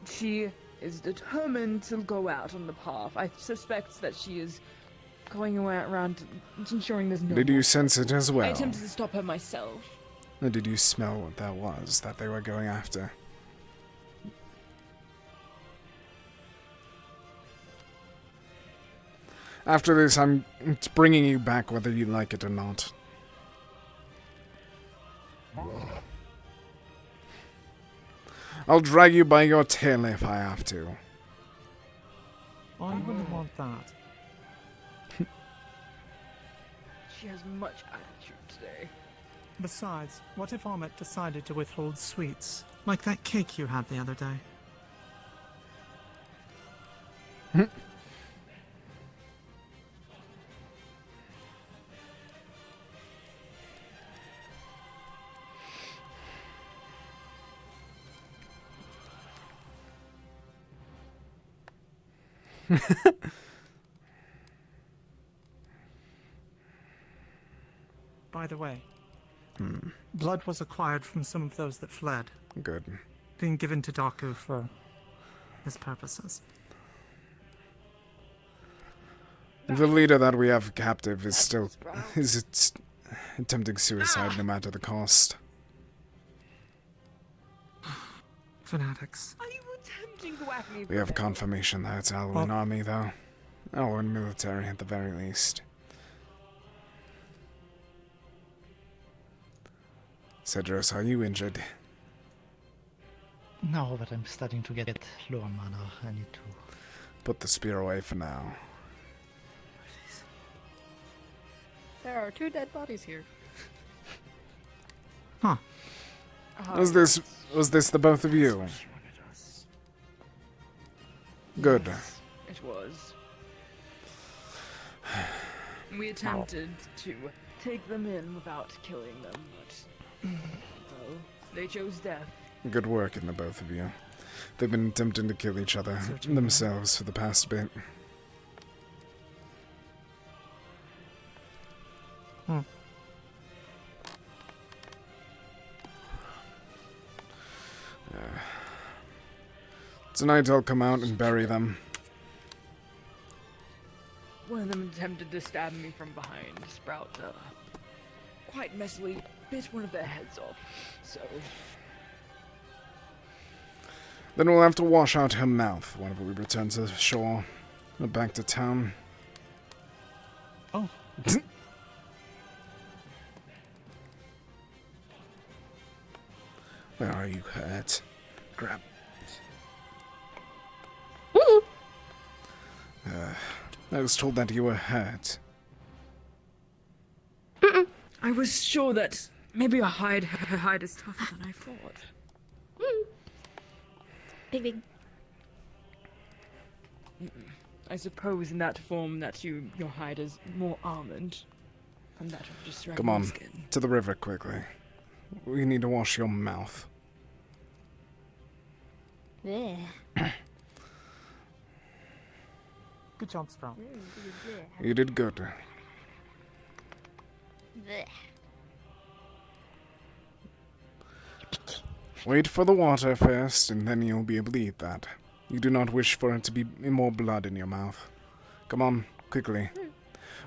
She is determined to go out on the path. I suspect that she is going around ensuring there's no Did you more sense it as I well? attempted to stop her myself. Or did you smell what that was that they were going after? After this, I'm bringing you back whether you like it or not. I'll drag you by your tail if I have to. I wouldn't want that. She has much attitude today. Besides, what if Ahmet decided to withhold sweets? Like that cake you had the other day? By the way, blood was acquired from some of those that fled, Good. being given to Daku for his purposes. The leader that we have captive is still attempting suicide no matter the cost. Fanatics. Are you attempting to whack me? We have confirmation that it's Alwyn army, though. Alwyn military, at the very least. Cedros, are you injured? No, but I'm starting to get low on mana. I need to... Put the spear away for now. There are 2 dead bodies here. Huh. Was this the both of you? Good. Yes, it was. We attempted to take them in without killing them, but well, they chose death. Good work in the both of you. They've been attempting to kill each other themselves for the past bit. Tonight I'll come out and bury them. One of them attempted to stab me from behind. Sprout, quite messily bit one of their heads off, so... Then we'll have to wash out her mouth whenever we return to shore. Or back to town. Oh. Where are you, hurt? Grab. I was told that you were hurt. I was sure that maybe her hide is tougher than I thought. Big. I suppose in that form that your hide is more armored than that of just regular Come on, skin. to the river quickly. We need to wash your mouth. Yeah. Good job, Sprout. You did good. Wait for the water first, and then you'll be able to eat that. You do not wish for it to be more blood in your mouth. Come on, quickly.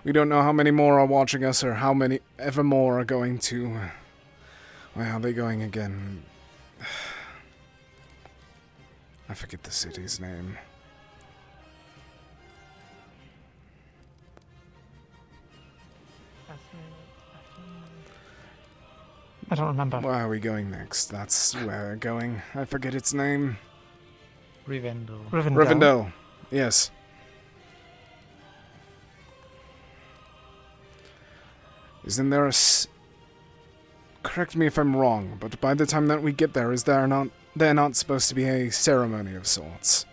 We don't know how many more are watching us, or how many ever more are going to... Where are they going again? I forget the city's name. I don't remember. Where are we going next? That's where we're going. I forget its name. Rivendell. Rivendell. Yes. Isn't there a correct me if I'm wrong, but by the time that we get there, is there not supposed to be a ceremony of sorts?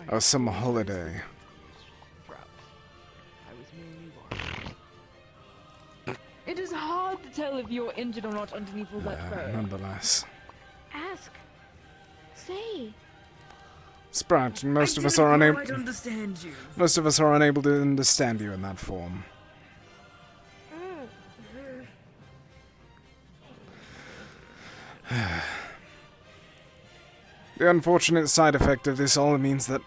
Or some holiday? It is hard to tell if you're injured or not underneath all that fur. Nonetheless. Ask. Say. Sprat, most of us are unable. I understand you. Most of us are unable to understand you in that form. The unfortunate side effect of this all means that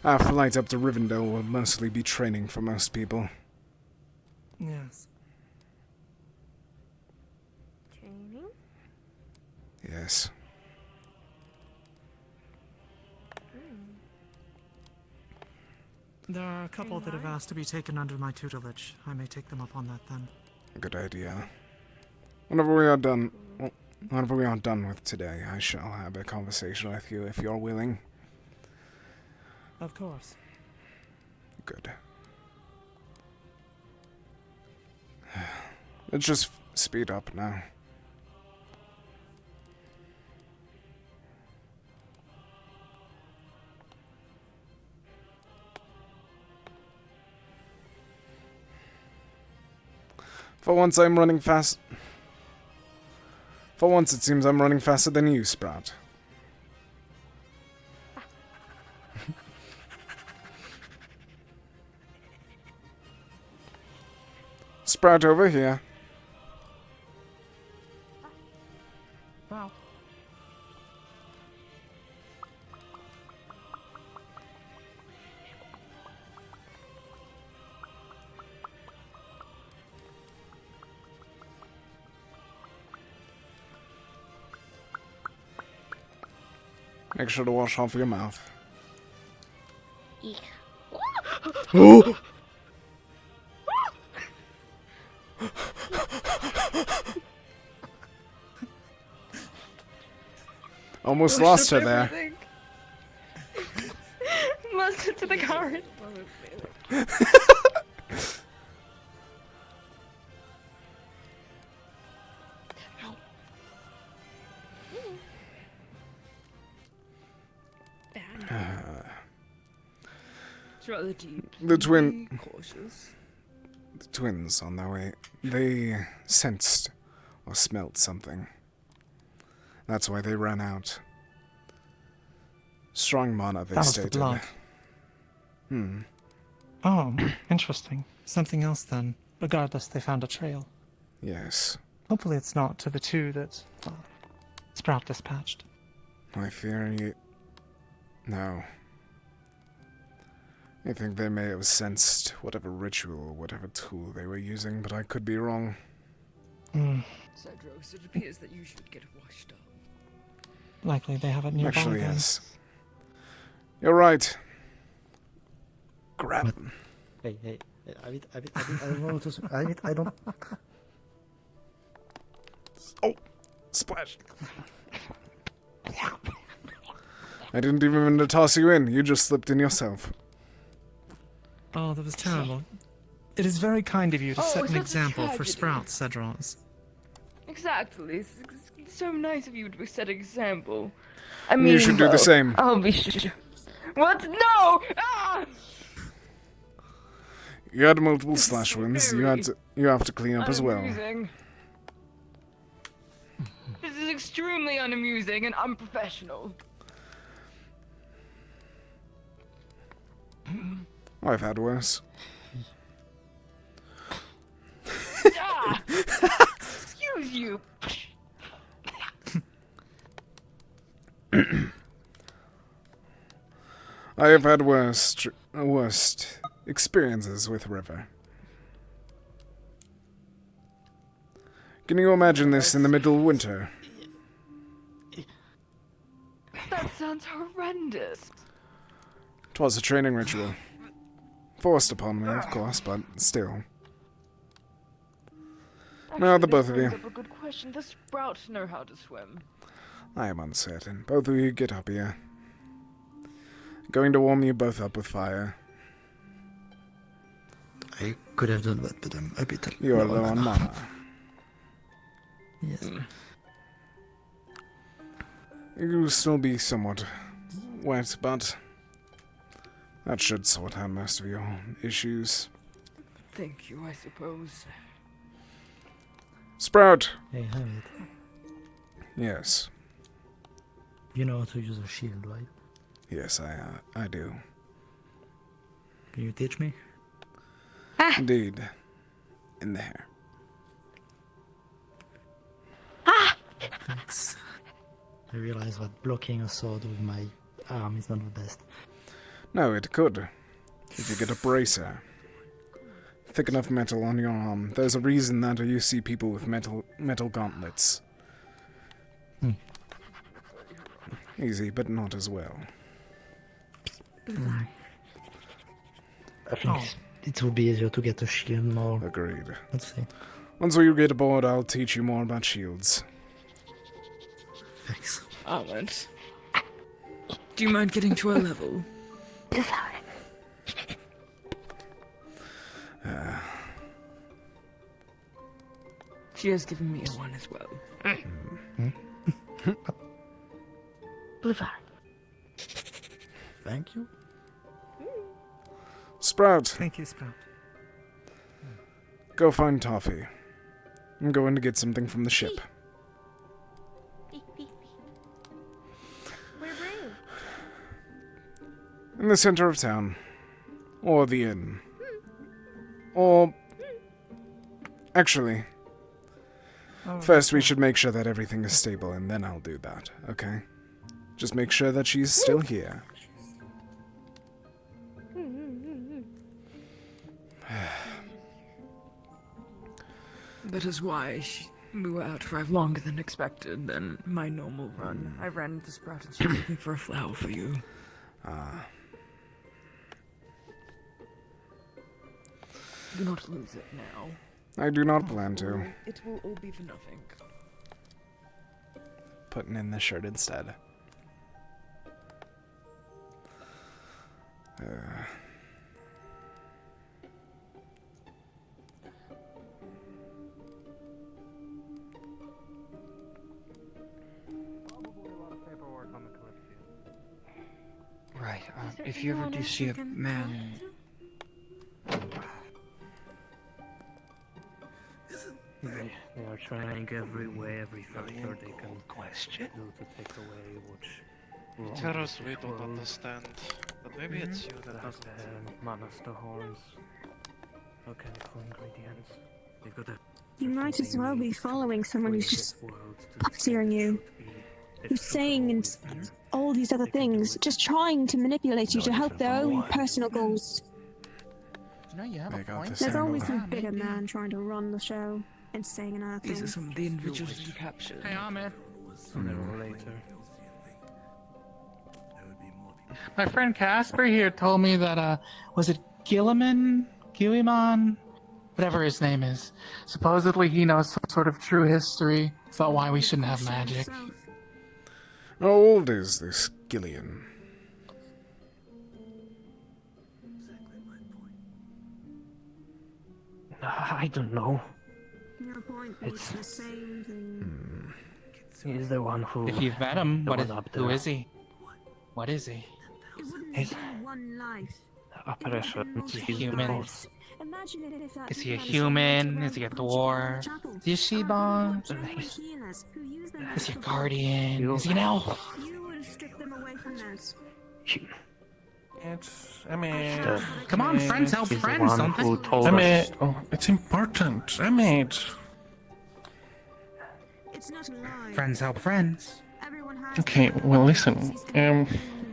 our flight up to Rivendell will mostly be training for most people. Yes. Training? Yes. There are a couple that have asked to be taken under my tutelage. I may take them up on that then. Good idea. Whenever we are done with today, I shall have a conversation with you if you're willing. Of course. Good. Let's just speed up now. For once I'm running fast. For once, it seems I'm running faster than you, Sprout. Sprout over here. Wow. Make sure to wash off your mouth. Oh! Almost lost her there. Lost it to the card. It's rather deep. The Be cautious. twins on their way. They sensed or smelt something. That's why they ran out. Strong mana, they That was stated. the blood. Oh, interesting. Something else then. Regardless, they found a trail. Yes. Hopefully it's not to the two that Sprout dispatched. I fear you... No. I think they may have sensed whatever ritual or whatever tool they were using, but I could be wrong. Cedros, it appears that you should get washed up. Likely they have it nearby. Actually, then. yes. You're right. Grab them. Hey, I don't want to. I don't. Oh, splash! I didn't even mean to toss you in. You just slipped in yourself. Oh, that was terrible. It is very kind of you to set an such a example for tragedy. Sprout, Cedros. Exactly. It's so nice of you to set an example. I mean, You should do the same. I'll be sure. What? No! Ah! You had multiple slash wounds. You have to clean up as well. Unamusing. This is extremely unamusing and unprofessional. I've had worse. Ah! Excuse you. I have had worst experiences with River. Can you imagine this in the middle of winter? That sounds horrendous. 'Twas a training ritual. Forced upon me, of course, but still. Now the Actually, both this of you. brings up a good question. Does Sprout know how to swim? I am uncertain. Both of you get up here. Going to warm you both up with fire. I could have done that, but I'm a bit. You are low on mana. Yes. You will still be somewhat wet, but that should sort out most of your issues. Thank you, I suppose. Sprout! Hey, Hamid. Yes. You know how to use a shield, right? Yes, I do. Can you teach me? Indeed. In there. Thanks. I realize that blocking a sword with my arm is not the best. No, it could. If you get a bracer. Thick enough metal on your arm. There's a reason that you see people with metal gauntlets. Easy, but not as well. I think it would be easier to get a shield more. Agreed. Let's see. Once you get aboard, I'll teach you more about shields. Thanks. Ahmed, do you mind getting to our level? She has given me a one as well. Boulevard. Thank you. Sprout! Thank you, Sprout. Go find Toffee. I'm going to get something from the ship. In the center of town. Or the inn. Or... Actually, first we should make sure that everything is stable, and then I'll do that, okay? Just make sure that she's still here. That is why we were out for longer than expected than my normal run. I ran into Sprout and she was looking for a flower for you. Do not lose it now. I do not plan to. It will all be for nothing. Putting in the shirt instead. Right, if you ever do see a man... They are trying every way, every factor they can do to take away what... Terrace, we don't understand. But maybe it's you that has Monster horns, alchemical ingredients. They've got a... You might as well be following someone who's just puppeteering you. Who's saying and all these other things, just trying to manipulate you to help their own personal goals. No, you have a point. There's always some bigger man trying to run the show and saying another thing. These are some of the individuals you captured. Hey, Ahmed. Later. My friend Casper here told me that, was it Gilliman? Whatever his name is. Supposedly he knows some sort of true history about why we shouldn't have magic. How old is this Gillian? I don't know. Your point was the same thing. He's the one who... If you've met him, who is he? What is he? It wouldn't He's... be one life. Apparition. Is he human? Imagine if that Is he a human? Is he a dwarf? Is he a she-bong? Is he a guardian? Is he an elf? You would have stripped them away from this. Come on, friends help friends, something. It's important. Emmett. It's not a lie. Friends help friends. Okay, well, listen.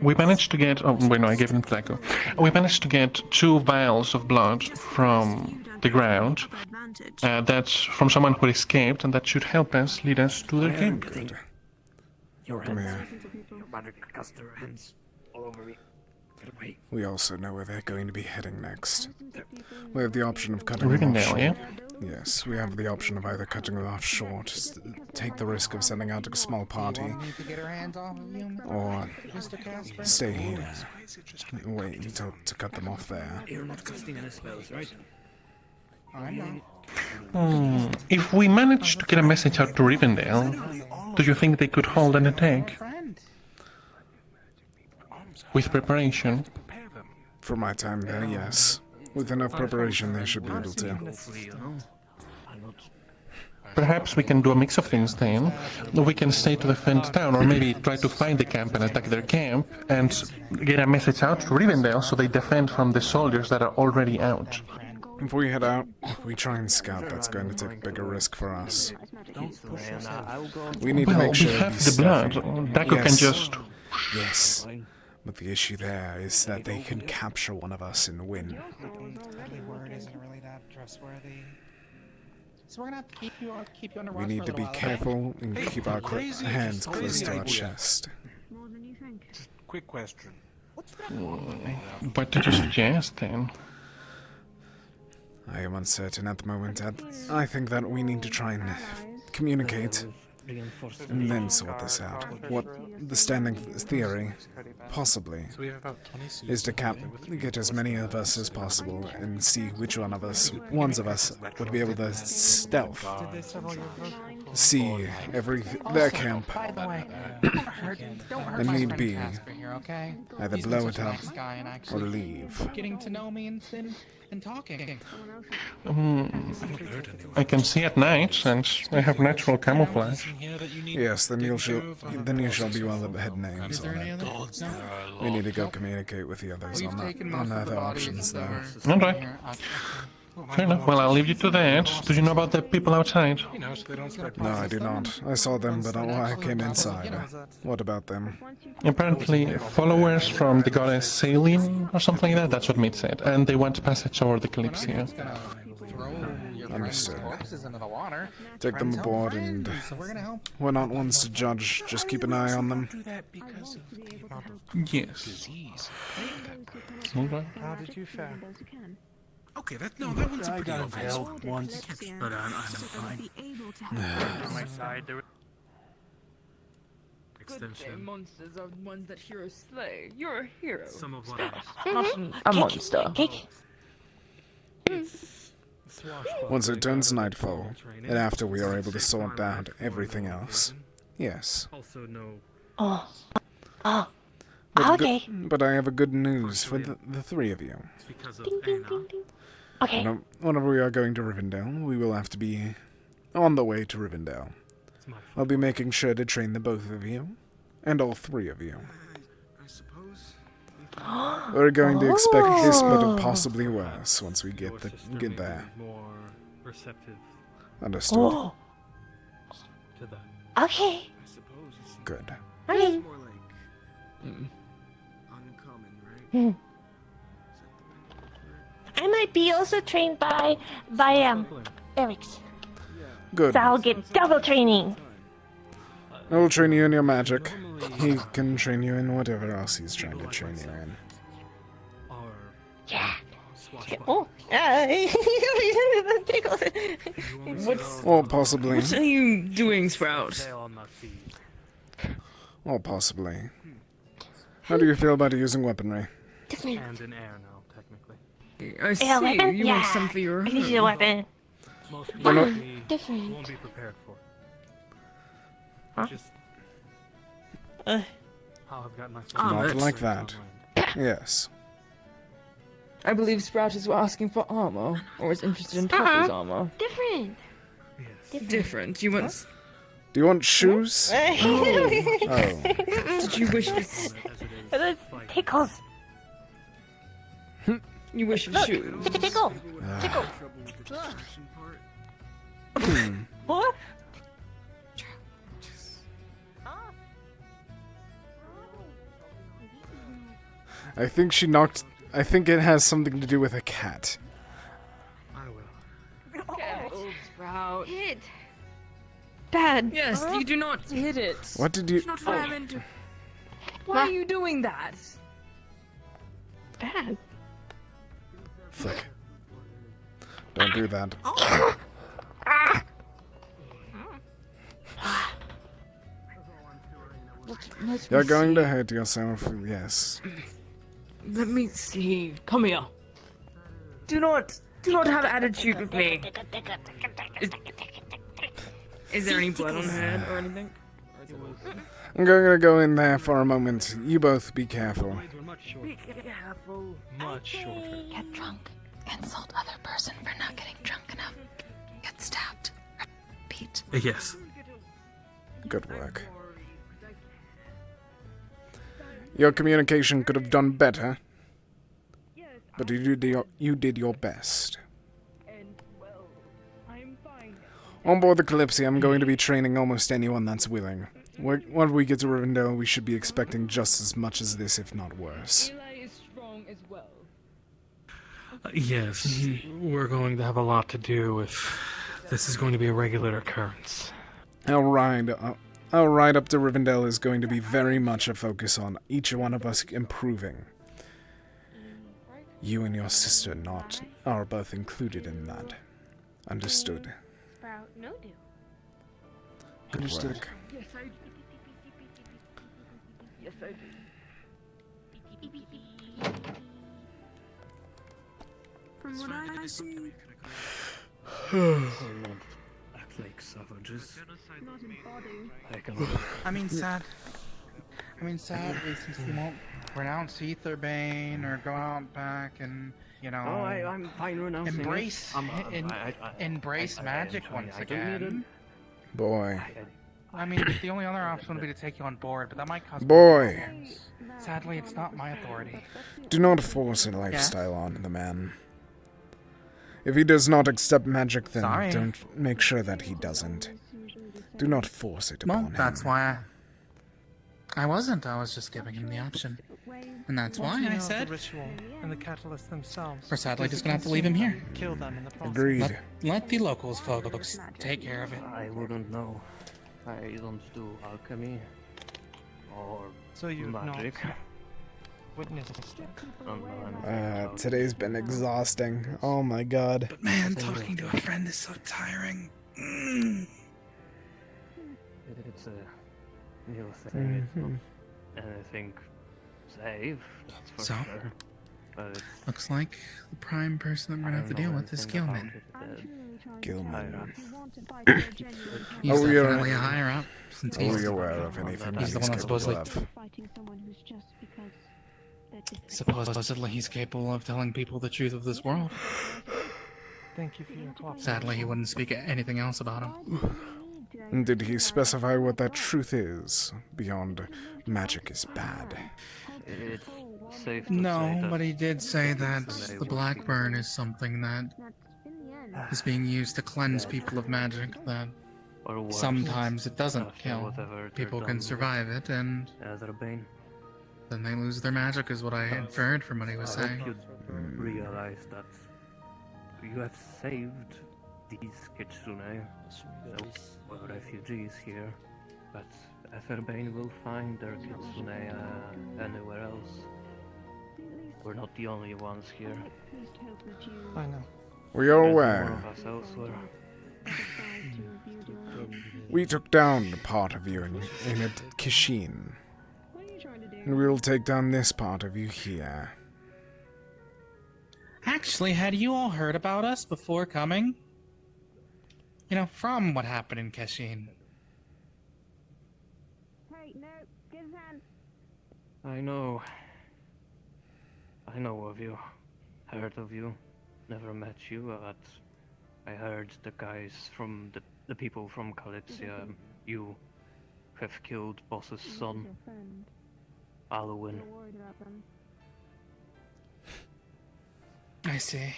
We managed to get... Oh, wait, no, I gave him tobacco. We managed to get 2 vials of blood from the ground. That's from someone who escaped, and that should help us, lead us to the camp. Your Come here. Your magic caster hands all over me. Get away. We also know where they're going to be heading next. We have the option of cutting them off Rivendell, short. yeah? Yes, we have the option of either cutting them off short, take the risk of sending out a small party, or stay here, wait until to cut them off there. You're not casting any spells, right? If we manage to get a message out to Rivendell, do you think they could hold an attack? With preparation? For my time there, yes. With enough preparation, they should be able to. Perhaps we can do a mix of things then. We can stay to defend town, or maybe try to find the camp and attack their camp, and get a message out to Rivendell so they defend from the soldiers that are already out. If we head out, we try and scout, that's going to take a bigger risk for us. We need to make sure we have be the blood. stealthy. Daco can just... Yes. But the issue there is that they can capture one of us and win. Word isn't really that trustworthy. So we're gonna have to keep you on the We need to be careful and keep our hands close to our chest. Quick question. What did you suggest then? I am uncertain at the moment. I think that we need to try and communicate and then sort this out. What the standing theory, possibly, is to get as many of us as possible and see which ones of us would be able to stealth see their camp By the way, don't hurt and my need friend be Casper here, okay? either He's blow been it such a up nice guy and or actually leave. getting to know me and talking. I can see at night, since I have natural camouflage. Yes, then you shall be well ahead names on it. We need to go communicate with the others on other options, though. Alright. Fair enough. Well, I'll leave you to that. Do you know about the people outside? No, I do not. I saw them, but I came inside. What about them? Apparently, followers from the goddess Saline or something like that. That's what Meat said. And they went to passage over the Kalypsia. Understood. Corpses into the water. Take them aboard, and we're not ones to judge. Just keep an eye on them. Yes. How did you fare? Okay, that one's a pretty got obvious one. impaled once, but I'm fine. On my side, there Good day, extension. monsters are ones that heroes slay. You're a hero. Some of what else? Not a monster. Once it turns nightfall, and after we are able to sort out everything else, yes. Also no. But I have a good news for the three of you. It's because of Anna. Okay. Whenever we are going to Rivendell, we will have to be on the way to Rivendell. I'll be making sure to train the both of you, and all three of you. I suppose. We're going to expect this, but possibly worse once we get there. More receptive Understood. to that. Okay. I suppose it's Good. Okay. more like uncommon, right? I might be also trained by Eric's. Good. So I'll get double training. I will train you in your magic. He can train you in whatever else he's trying to train you in. Yeah. Oh, Or possibly. What are you doing, Sprout? Or possibly. How do you feel about using weaponry? And in air now, technically. I see. Weapon? You want some for your I can use a weapon. Most Well, no- likely Different. won't be prepared for. Just Uh. how I've got myself. Not like that. Yes. I believe Sprout is asking for armor, or is interested in Topper's armor. Different. Different. You want? Do you want shoes? Oh. Did you wish for? Those tickles. You wish for Look, shoes? tickle. Tickle. What? I think she knocked. I think it has something to do with a cat. Careful, Sprout. Hit. Bad. Yes, you do not hit it. What did you? Not what I meant to. Why are you doing that? Bad. Flick. Don't do that. Let You're me going see. to hurt yourself. Yes. Let me see. Come here. Do not have attitude with me. Is there any blood on her head or anything? I'm going to go in there for a moment. You both be careful. Be careful. Much shorter. Get drunk. Insult other person for not getting drunk enough. Get stabbed. Repeat. Yes. Good work. Your communication could have done better, but you did your best. On board the Kalypsia, I'm going to be training almost anyone that's willing. When we get to Rivendell, we should be expecting just as much as this, if not worse. Eli is strong as well. Yes, we're going to have a lot to do if this is going to be a regular occurrence. Our ride up to Rivendell is going to be very much a focus on each one of us improving. You and your sister are both included in that. Understood. Sprout, no do. Good Understood. work. Yes, I do. Yes, I do. From what I see. like savages. Not in body. I can. I mean, sadly, since you won't renounce Etherbane or go out back and, you know, Oh, I'm fine renouncing embrace, it. embrace magic once I don't need again. Boy. I mean, the only other option would be to take you on board, but that might cause Boy. problems. Sadly, it's not my authority. Do not force a lifestyle on the man. If he does not accept magic, then Sorry. don't make sure that he doesn't. Do not force it upon him. That's why I wasn't. I was just giving him the option. And that's Once why you I know said... the ritual and the catalyst themselves. We're sadly you just can gonna have to leave him consume here. them, kill them in the process. Agreed. Let the locals folks take care of it. I wouldn't know. I don't do alchemy or So you've magic. not witnessed it. Today's been exhausting. Oh my god. But man, talking to a friend is so tiring. It's a new thing. It's not anything safe, that's for So? sure. But it's Looks like the prime person that we're gonna have to deal with is Gilman. Gilman. He's Are we definitely a higher up. Since Are we aware of anything he's the one that's capable supposedly... of? Supposedly he's capable of telling people the truth of this world. Thank you for your cooperation. Sadly, he wouldn't speak anything else about him. Did he specify what that truth is, beyond magic is bad? It's safe to No, say that but he did say that the Blackburn is something that is being used to cleanse people of magic, that or worse, sometimes it doesn't after kill. whatever they're People done can with survive it, and Etherbane. then they lose their magic, is what I inferred from what he was I hope saying. you realize that you have saved these kitsune, so were refugees here, but Etherbane will find their kitsune anywhere else. We're not the only ones here. I know. We are There's aware. more of us elsewhere. We took down a part of you in Kishin. And we will take down this part of you here. Actually, had you all heard about us before coming? You know, from what happened in Kashin. Hey, no, give his hand. I know of you. Heard of you. Never met you, but I heard the guys from the people from Kalypsia. You have killed boss's son, Alwyn. I see.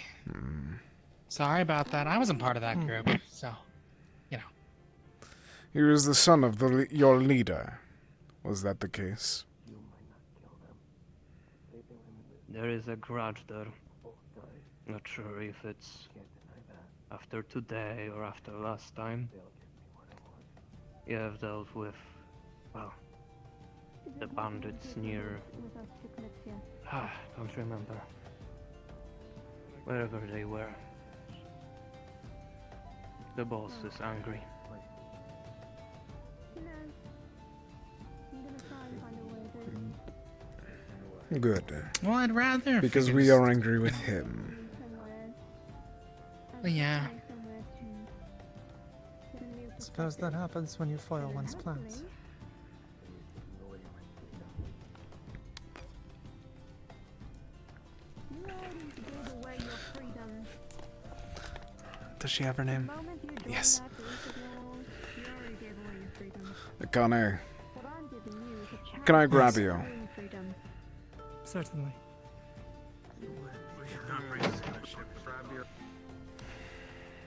Sorry about that. I wasn't part of that group, so, you know. He was the son of your leader. Was that the case? There is a grudge there. Not sure if it's after today or after last time. You have dealt with, well, the bandits near... don't remember. Wherever they were. The boss is angry. Good. Well, I'd rather... Because we are angry with him. Yeah. Suppose that happens when you foil one's plans. Does she have her name? Yes. Akane, can I grab you? Certainly.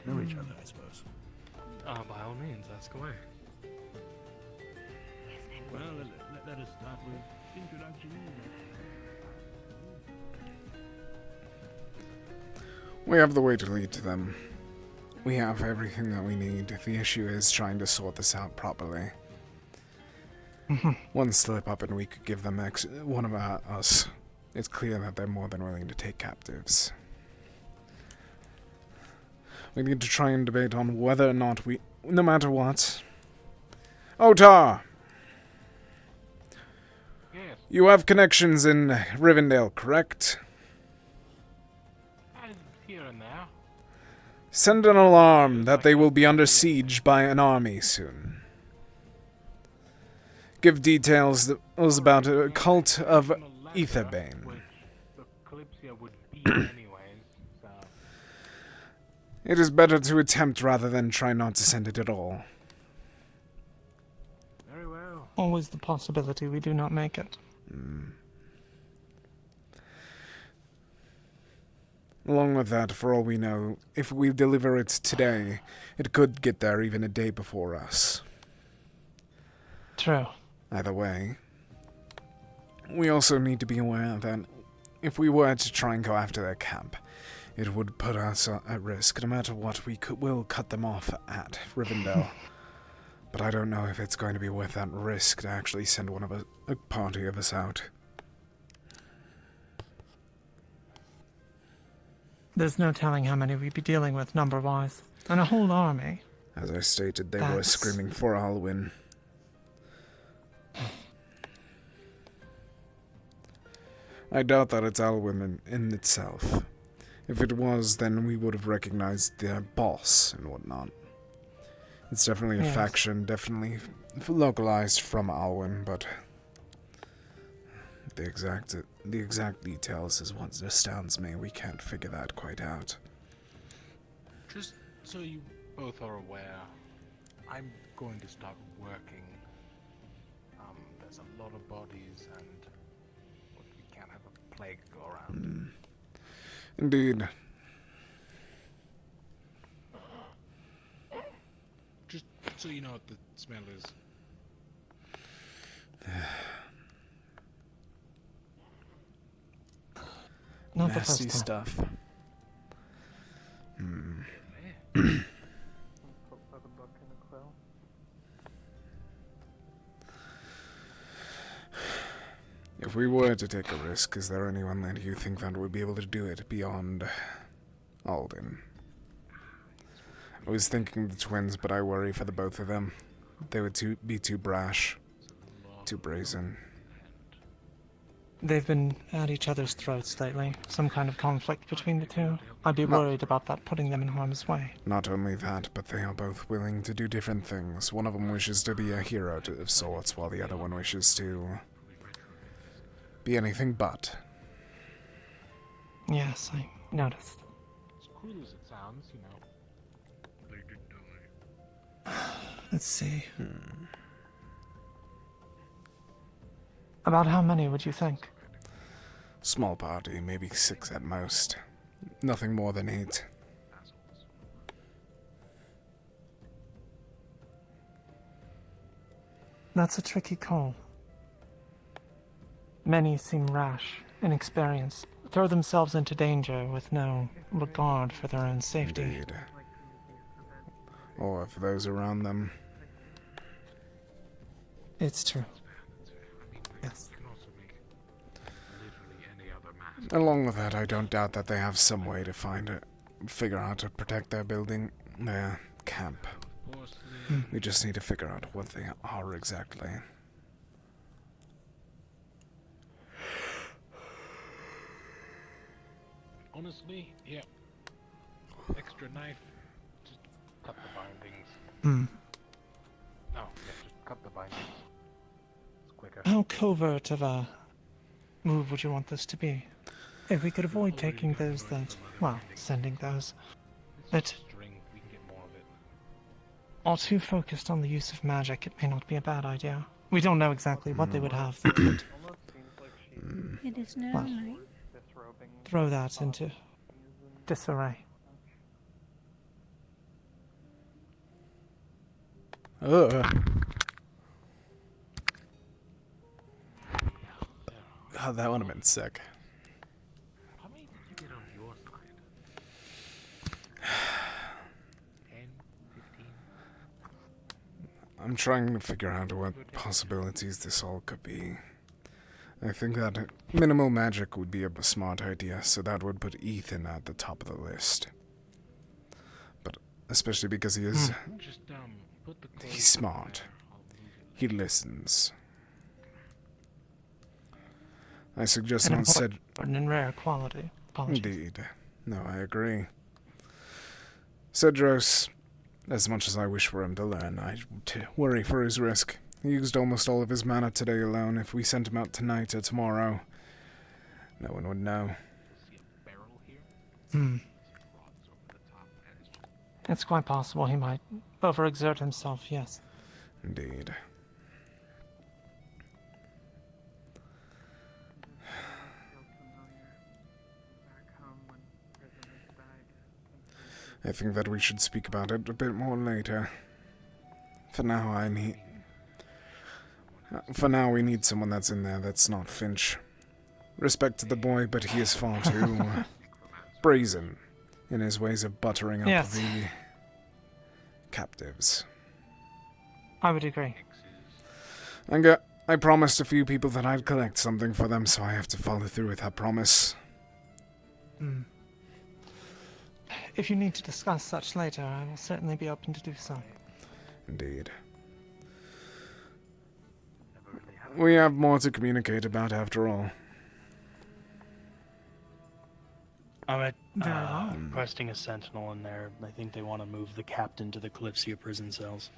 Know each other, I suppose. By all means, ask away. Well, let us start with introduction. We have the way to lead to them. We have everything that we need. The issue is trying to sort this out properly. One slip up and we could give them one of us. It's clear that they're more than willing to take captives. We need to try and debate on whether or not we... No matter what. Otar! Yes. You have connections in Rivendell, correct? Here and there. Send an alarm that they will be under siege by an army soon. Give details about a cult of Etherbane. The Kalypsia would be anyways, so... It is better to attempt rather than try not to send it at all. Very well. Always the possibility we do not make it. Along with that, for all we know, if we deliver it today, it could get there even a day before us. True. Either way, we also need to be aware that if we were to try and go after their camp, it would put us at risk. No matter what, will cut them off at Rivendell. But I don't know if it's going to be worth that risk to actually send a party of us out. There's no telling how many we'd be dealing with number-wise. And a whole army. As I stated, they were screaming for Alwyn. I doubt that it's Alwyn in itself. If it was, then we would have recognized their boss and whatnot. It's definitely a faction, definitely localized from Alwyn, but the exact details is what astounds me. We can't figure that quite out. Just so you both are aware, I'm going to start working. There's a lot of bodies, and we can't have a plague go around. Indeed. Just so you know what the smell is. Not Nasty the first time. stuff. If we were to take a risk, is there anyone that you think that would be able to do it beyond Alden? I was thinking the twins, but I worry for the both of them. They would be too brash, too brazen. They've been at each other's throats lately. Some kind of conflict between the two. I'd be worried about that putting them in harm's way. Not only that, but they are both willing to do different things. One of them wishes to be a hero of sorts, while the other one wishes to be anything but. Yes, I noticed. As cool as it sounds, you know. They did die. Let's see. About how many would you think? Small party, maybe 6 at most. Nothing more than 8. That's a tricky call. Many seem rash, inexperienced, throw themselves into danger with no regard for their own safety. Indeed. Or for those around them. It's true. Yes. Along with that, I don't doubt that they have some way to figure out how to protect their camp. We just need to figure out what they are exactly. Honestly, yeah. Extra knife. Just cut the bindings. No, yeah, just cut the bindings. It's quicker. How covert of a move would you want this to be? If we could avoid taking those sending those that are too focused on the use of magic, it may not be a bad idea. We don't know exactly what they would have that would It is now night. throw that into disarray. God, that would have been sick. How many did you get on your side? 10? 15? I'm trying to figure out what possibilities this all could be. I think that minimal magic would be a smart idea, so that would put Ethan at the top of the list. But especially because he is... Just, put the he's smart. He listens. I suggest not said... An rare quality. Apologies. Indeed. No, I agree. Cedros, as much as I wish for him to learn, I worry for his risk. He used almost all of his mana today alone. If we sent him out tonight or tomorrow, no one would know. It's quite possible he might overexert himself, yes. Indeed. I think that we should speak about it a bit more later. For now, we need someone that's in there that's not Finch. Respect to the boy, but he is far too brazen in his ways of buttering up the captives. I would agree. And I promised a few people that I'd collect something for them, so I have to follow through with that promise. If you need to discuss such later, I will certainly be open to do so. Indeed. We have more to communicate about after all. I'm requesting a sentinel in there. I think they want to move the captain to the Kalypsia prison cells.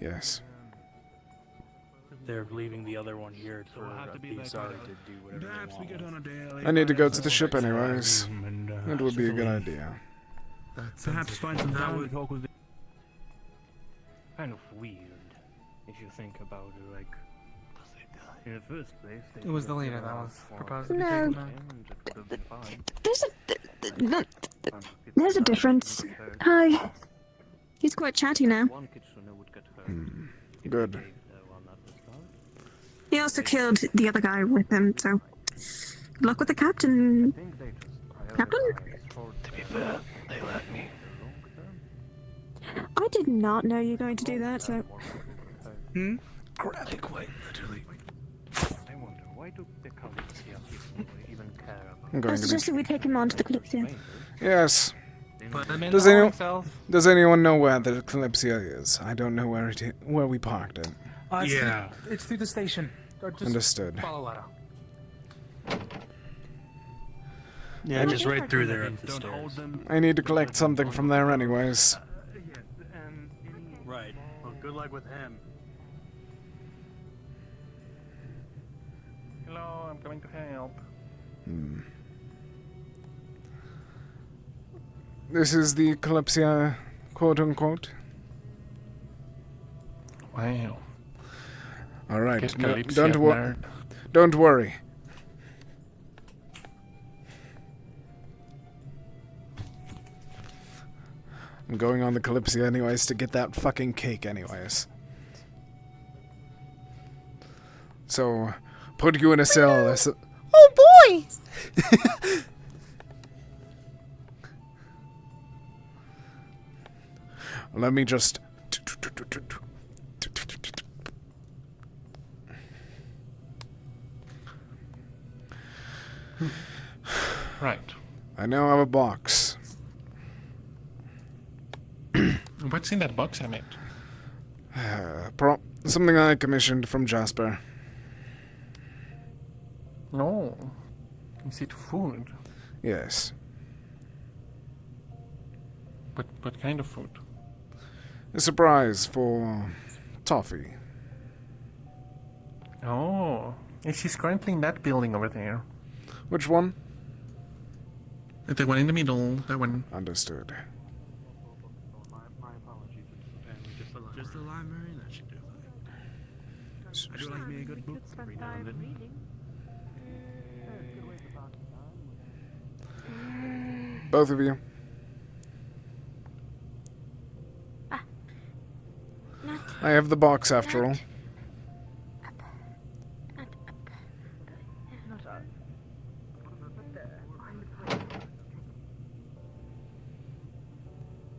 Yes. They're leaving the other one here for Bizarre to do whatever they want. I need to go to the ship anyways. It would be a good idea. Perhaps find some time to talk with the... Kind of weird, if you think about it, like... In the first place, It was the leader that was proposed. No. There's a difference. Hi. He's quite chatty now. Good. He also killed the other guy with him, so good luck with the captain. Captain? To be fair, they let me. I did not know you were going to do that, so... Grab it quite literally. I wonder, why do the Kalypsia people even care about... I'm going I to be... suggested we take him on to the Kalypsia. Yes. Put them in Does anyone know where the Kalypsia is? I don't know where we parked it. It's through the station. Just Understood. Follow Letta. Yeah, just right through there up the stairs. I need to collect something from there anyways. Right. Well, good luck with him. Hello, I'm coming to help. This is the Kalypsia, quote-unquote. Wow. Alright, Get no, Kalypsia, don't worry. I'm going on the Kalypsia anyways to get that fucking cake anyways. So, put you in a cell. Oh boy! Let me just... Right. I now have a box. What's in that box, Emmett? Something I commissioned from Jasper. No. Is it food? Yes. What kind of food? A surprise for Toffee. Oh. She's currently in that building over there. Which one? The one in the middle, that one. Understood. My apologies. Just the library, that should do it. I do like me a good book every now and then. Both of you. I have the box after all.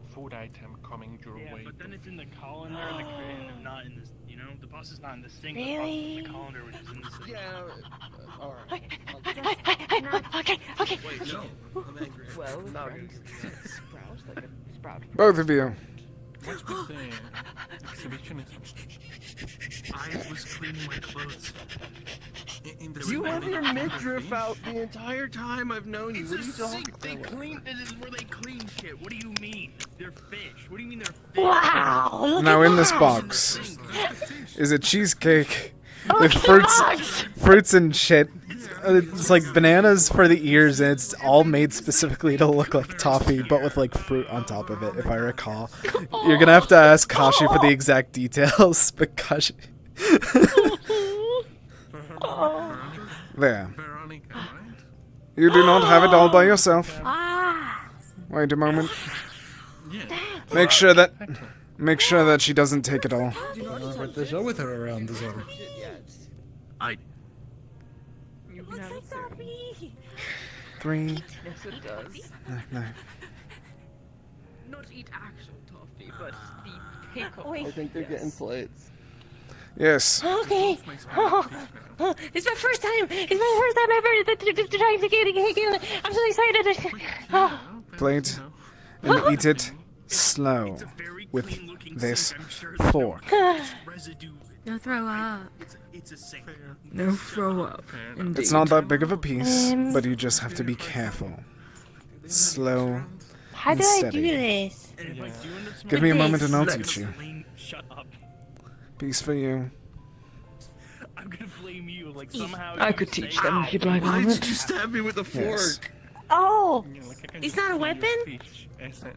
Food item coming your way. But then it's in the colander and not in this, you know? The boss is not in the sink, Really? the boss is in the colander, which is in the sink. Yeah, alright. Okay. Wait, no. I'm angry. Well, no. Sprout, like a sprout. Both of you. What's with the exhibition? I was cleaning my clothes. You have your midriff out the entire time I've known you. What are you talking about? This is where they clean shit. What do you mean? They're fish. What do you mean they're fish? Wow! Look Now at in this that. box is a cheesecake Look with at fruits and shit. It's like bananas for the ears, and it's all made specifically to look like toffee, but with like fruit on top of it, if I recall. You're gonna have to ask Kashi for the exact details, but Kashi... There. You do not have it all by yourself. Wait a moment. Make sure that she doesn't take it all. But there's no with her around the zone. Three. Yes, it does. No. Not eat actual toffee, but the cake. I think they're getting plates. Yes. Okay. It's my first time. It's my first time ever trying to get a cake. I'm so excited. Oh. Plate and eat it slow with this fork. No throw up. No throw up. Indeed. It's not that big of a piece, but you just have to be careful. Slow How and do I steady. do this? Give me a moment and I'll teach you. Shut up. Piece for you. I'm gonna blame you. Like somehow. I could teach them if you'd like. Why did you stab me with a fork? Yes. Oh, it's not a weapon?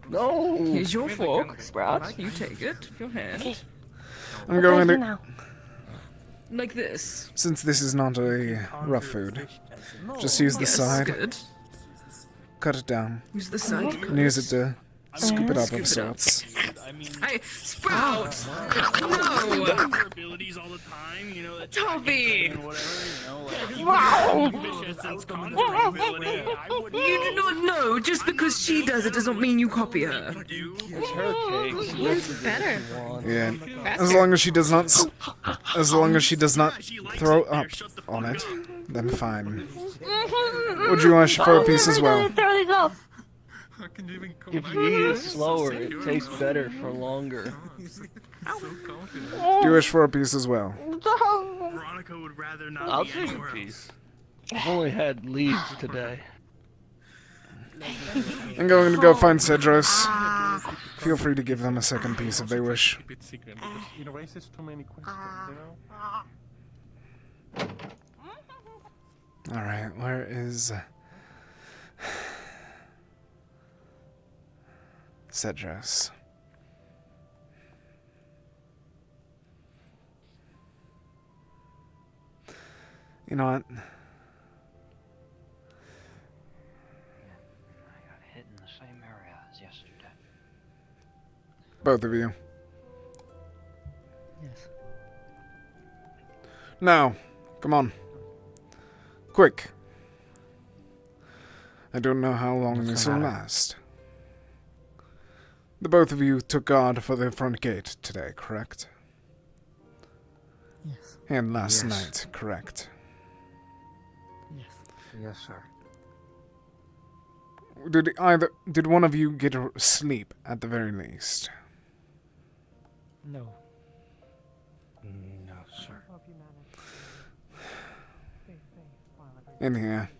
No. Here's your fork, Sprout. You take it with your hand. I'm going to... Like this. Since this is not a rough food, just use the side. Good. Cut it down. Use the side. And use it to scoop it up Scoop of it up. sorts. Hey, Sprout! No! Your abilities all the time, you know. That Toffee! Wow! You do not know. Just because she does it doesn't mean you copy her. It's her cake. Mine's better. Yeah. As long as she does not throw up on it, then fine. Would you wish for a piece as well? Throw this up. If you eat it slower, it tastes better for longer. Do you wish for a piece as well? Veronica would rather not I'll be take a anywhere piece. I've only had leaves today. I'm going to go find Cedros. Feel free to give them a second piece if they wish. It raises too many questions, you know? Alright, where is... Cedros? You know what? I got hit in the same area as yesterday. Both of you. Yes. Now, come on. Quick. I don't know how long this will last. The both of you took guard for the front gate today, correct? Yes. And last night, correct? Yes. Yes, sir. Did one of you get sleep at the very least? No. No, sir. In here.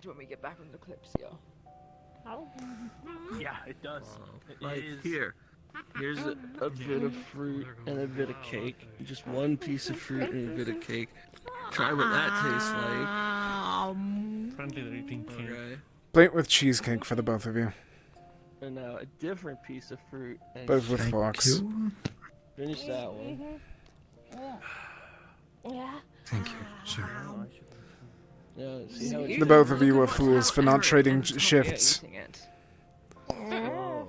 Do you want me to get back on the Kalypsia? Yeah, it does. Like here. Here's a bit of fruit and a bit of cake. Just one piece of fruit and a bit of cake. Try what that tastes like. Apparently they're eating cake. Okay. Plate with cheesecake for the both of you. And now a different piece of fruit. And Both with forks. Finish that one. Yeah. Thank you, sir. Yeah, see how The both of you are fools for not trading shifts. Oh.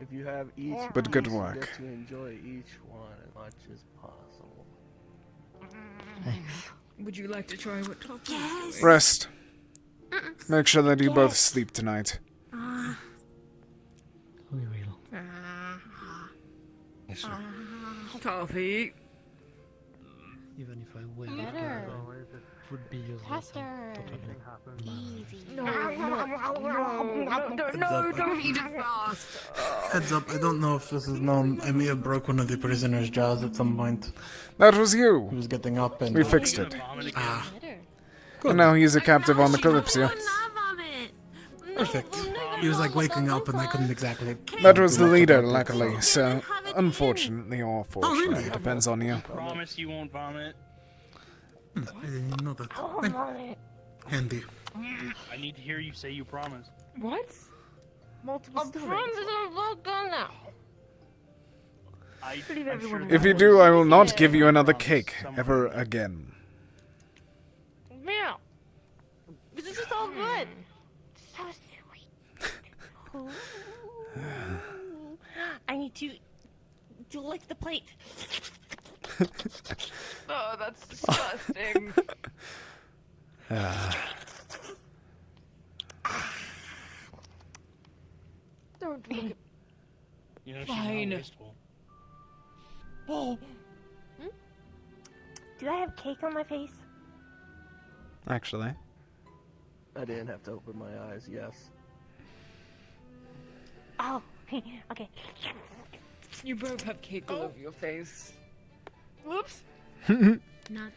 If you have each But good piece, you work. get to enjoy each one as much as possible. Would you like to try what Toffee is doing? Rest. Make sure that you both sleep tonight. We will. Yes, sir. Toffee. Even if I wake Better. would be useless. Faster. Easy. No, don't eat it fast. Heads up, I don't know if this is known. I may have broke one of the prisoner's jaws at some point. That was you. He was getting up and... We fixed it. Ah. And now he's a captive on the Kalypsia. Perfect. He was like waking up and I couldn't exactly... That was the leader, luckily, so unfortunately or fortunately, it depends on you. Promise you won't vomit. I didn't even know that. Handy. I need to hear you say you promise. What? Multiple promise I'm not done now. If you do, I will not give you another cake ever again. Meow. This is all good. So sweet. I need to lick the plate. Oh, that's disgusting. Don't look at... You know, she's Fine. not wasteful. Hey. Do I have cake on my face? Actually. I didn't have to open my eyes, yes. Oh, okay. You both have cake all over your face. Whoops. Not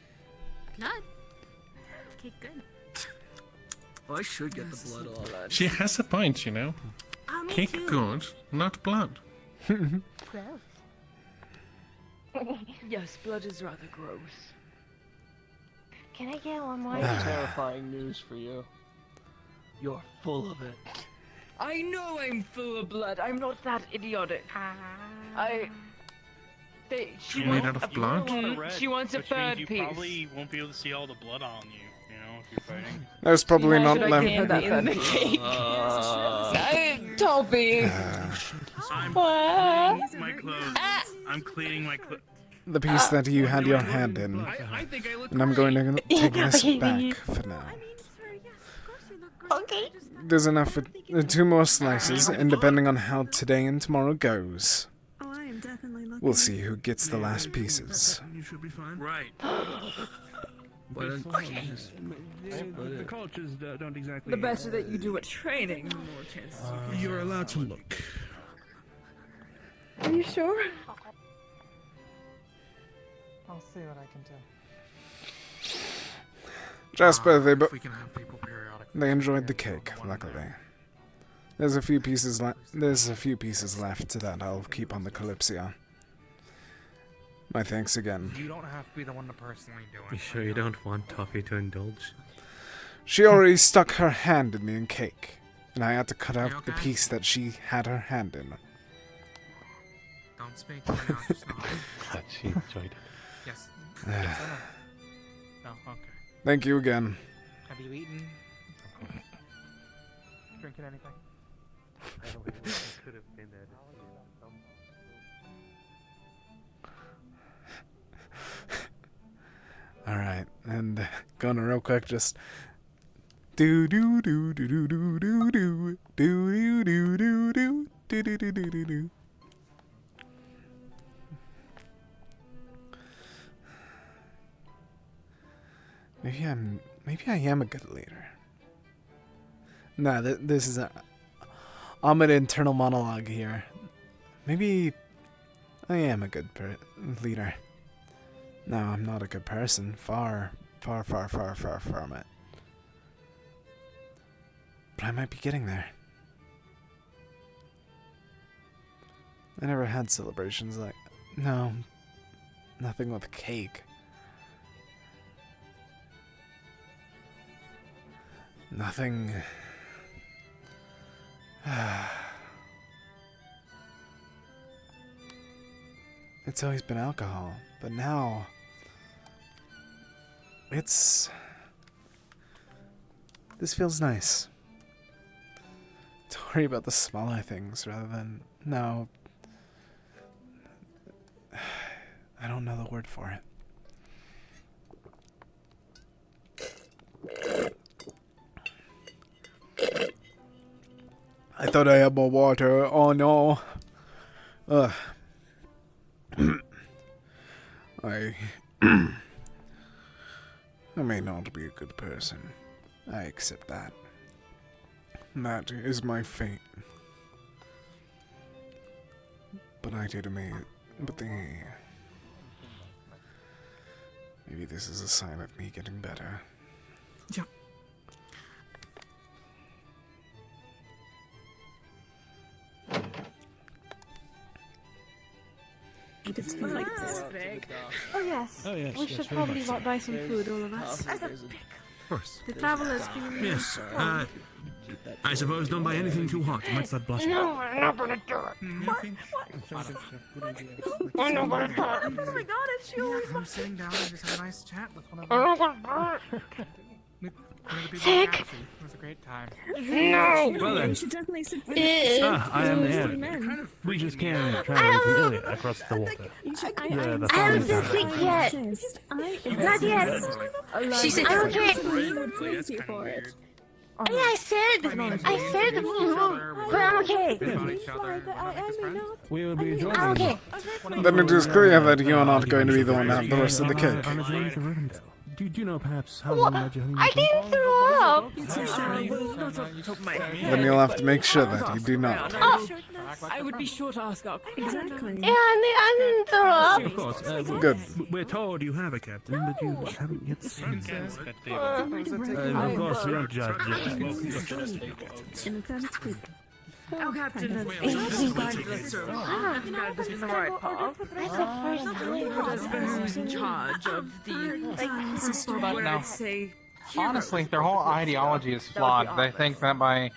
blood. Okay, good. Oh, I should get the blood all that. She has a point, you know. Me Cake too. good, not blood. Gross. Yes, blood is rather gross. Can I get one more? I have terrifying news for you. You're full of it. I know I'm full of blood. I'm not that idiotic. She Made wants out of a- blood? She wants a Which third means you piece. probably won't be able to see all the blood on you, you know, if you're fighting. There's probably Why not should I left. give her that in the cake? Toby. I'm What? cleaning my clothes. I'm cleaning my clothes. The piece that you had your hand in. I think I look And I'm going to take this Okay, back for now. Okay. There's enough for 2 more slices, and depending on how today and tomorrow goes, Oh, I am definitely looking. we'll see who gets the last pieces. You should be fine. Right. Why don't you just split The it? cultures don't exactly... The better that you do at training, the more chances you get. You're allowed to look. Are you sure? I'll see what I can do. Jasper, If we can have people periodically. they enjoyed the cake, luckily. There's a few pieces left that I'll keep on the Kalypsia. My thanks again. You don't have to be the one to personally do it. You sure you don't want Toffee to indulge? She already stuck her hand in the cake, and I had to cut out the piece that she had her hand in. Don't speak to me, I'll just nod. Glad she enjoyed it. Yes. Yes or no? No, okay. Thank you again. Have you eaten? Drinking anything? I don't know, it could have been that. Alright, and going real quick, just do do do do do do do do do do do do do do do do do do do. Maybe I am a good leader. Nah, this is I'm an internal monologue here. Maybe I am a good leader. No, I'm not a good person. Far from it. But I might be getting there. I never had celebrations like... No. Nothing with cake. Nothing... It's always been alcohol, but now... This feels nice. To worry about the smaller things rather than... No. I don't know the word for it. I thought I had more water. Oh no. Ugh. I may not be a good person. I accept that. That is my fate. But maybe this is a sign of me getting better. Yep. Oh yes. Oh, yes, We yes, should very probably much so. buy some food, all of us. Of course. The traveler's been. Yes, I suppose don't buy anything too hot. It might start blushing. No, we're not gonna do it. We're not gonna do it. Oh my god, it's yours. I'm sitting down and just had a nice chat with one of We're not them. gonna do it. Sick. Sick. It was a great time. No. Well then. You should definitely sit I am the head. We just came traveling from Iliad across the water. I The I farming haven't town. sick yet. Not yet. She said, I'm okay. Yeah, I said, but I'm okay. We will be joining I'm okay. Then it is clear that you are not going to be the one to have the rest of the cake. On his way to Rivendell. Do you know perhaps how long that journey will I take? didn't throw up. Then you'll have to make sure that you do not. Oh. I would be sure to ask up. Exactly. Yeah, I didn't throw up. Of course. Good. We're told you have a captain, but you haven't yet seen him. Of Of course, we don't judge. Our captain has guided us so far. Guided us in the right path. Has been who's in charge of the. But What no. I say? Honestly, their whole ideology is flawed. They think that by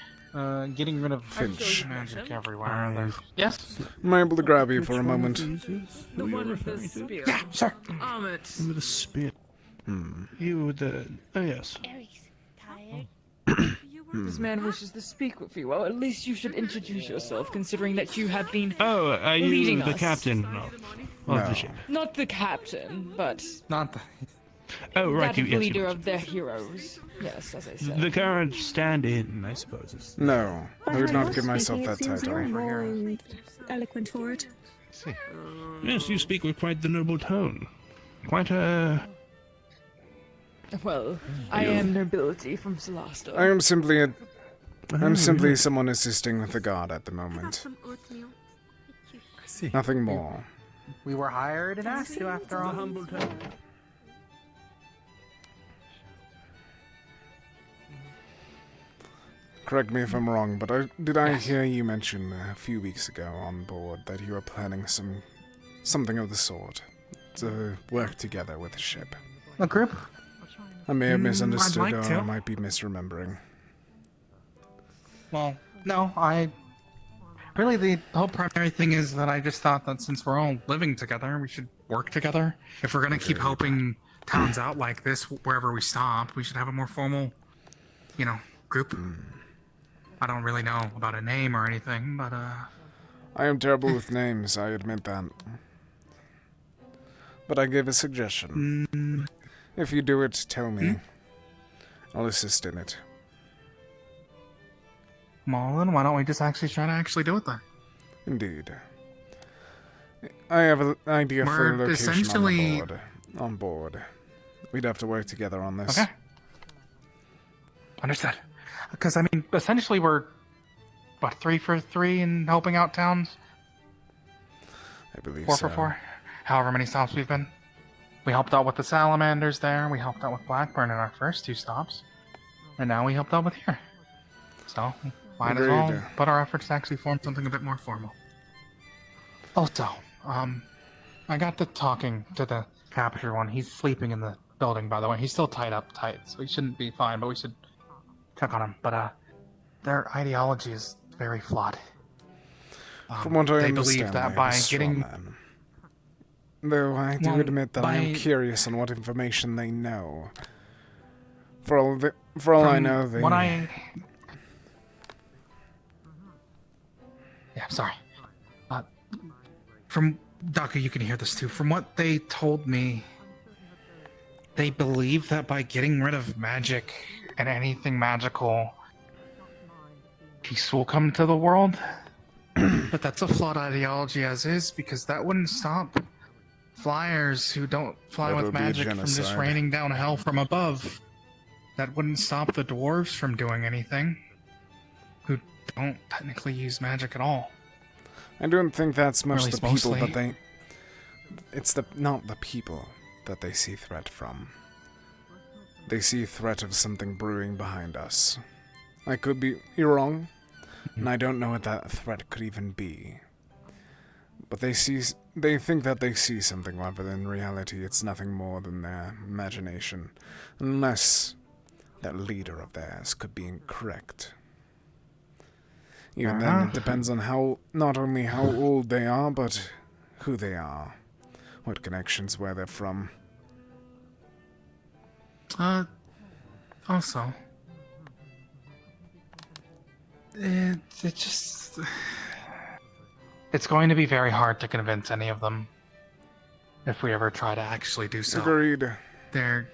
getting rid of Finch. magic everywhere. Yes? Am I able to grab you for a moment? The one with the spear. Yeah, sure. Armit. With a spit. You with the... Oh, yes. This man wishes to speak with you. Well, at least you should introduce yourself, considering that you have been Oh, are you leading the us. captain? No. Of the ship. Not the captain, but Not the... Oh, right, that you, yes, leader you- of their heroes. Yes, as I said. The current stand-in, I suppose. Is... No, I would not give myself that Seems you're title. more eloquent for it. Yes, you speak with quite the noble tone. Quite a... Well, I am nobility from Celasta. I am simply someone assisting with the guard at the moment. Nothing more. We were hired and asked to after all. Humble tone. Correct me if I'm wrong, but did I hear you mention a few weeks ago on board that you were planning something of the sort to work together with the ship? A group? I may have misunderstood, I'd like or to. I might be misremembering. Well, no, Really, the whole primary thing is that I just thought that since we're all living together, we should work together. If we're gonna keep helping towns out like this wherever we stop, we should have a more formal, group. I don't really know about a name or anything, but I am terrible with names, I admit that. But I gave a suggestion. If you do it, tell me. I'll assist in it. Well, then why don't we just actually try to do it then? Indeed. I have an idea for a We're location essentially- on board. We'd have to work together on this. Okay. Understood. Because, essentially we're, 3 for 3 in helping out towns? I believe 4 so. for 4? However many stops we've been. We helped out with the salamanders there, we helped out with Blackburn in our first 2 stops, and now we helped out with here. So, might as well Agreed. put our efforts to actually form something a bit more formal. Also, I got to talking to the captured one. He's sleeping in the building, by the way. He's still tied up tight, so he shouldn't be fine, but we should check on him. But, their ideology is very flawed. From what I they understand, believe that they by have a straw getting... man. Though I do Well, admit that I am by- curious on what information they know. For all I From know, they... what I... Yeah, I'm sorry. From Daka, you can hear this too. From what they told me, they believe that by getting rid of magic and anything magical, peace will come to the world. But that's a flawed ideology as is, because that wouldn't stop flyers who don't fly That'll with be a magic from just genocide. raining down hell from above. That wouldn't stop the dwarves from doing anything. Who don't technically use magic at all. I don't think that's Or much at the least people mostly. that they... It's not the people that they see threat from. They see threat of something brewing behind us. I could be wrong, and I don't know what that threat could even be. But they think that they see something, rather in reality it's nothing more than their imagination. Unless that leader of theirs could be incorrect. Even then, it depends on not only how old they are, but who they are. What connections, where they're from. Also, it just... It's going to be very hard to convince any of them if we ever try to actually do so. Agreed. Their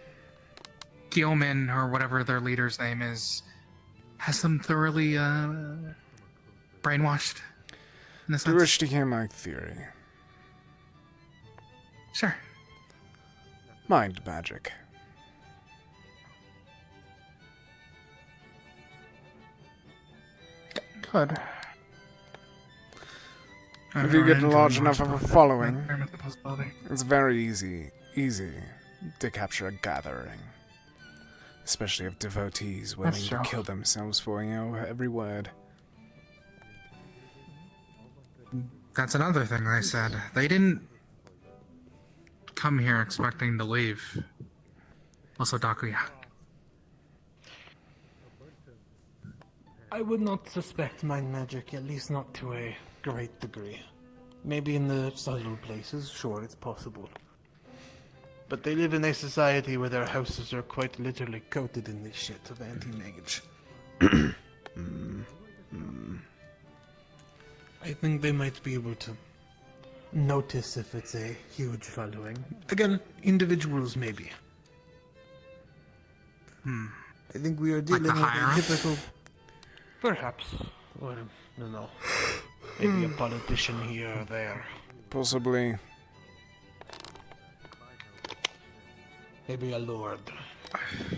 Gilman, or whatever their leader's name is, has them thoroughly brainwashed. In a sense. Do you wish to hear my theory? Sure. Mind magic. Good. If you get large enough of a following, it's very easy to capture a gathering. Especially of devotees willing to kill themselves for, every word. That's another thing they said. They didn't come here expecting to leave. Also, Dakuya. I would not suspect mind magic, at least not to a great degree. Maybe in the subtle places, sure, it's possible. But they live in a society where their houses are quite literally coated in this shit of anti-mage. I think they might be able to notice if it's a huge following. Again, individuals maybe. I think we are dealing with a typical... Perhaps. Or, I don't know. Maybe a politician here or there. Possibly. Maybe a lord.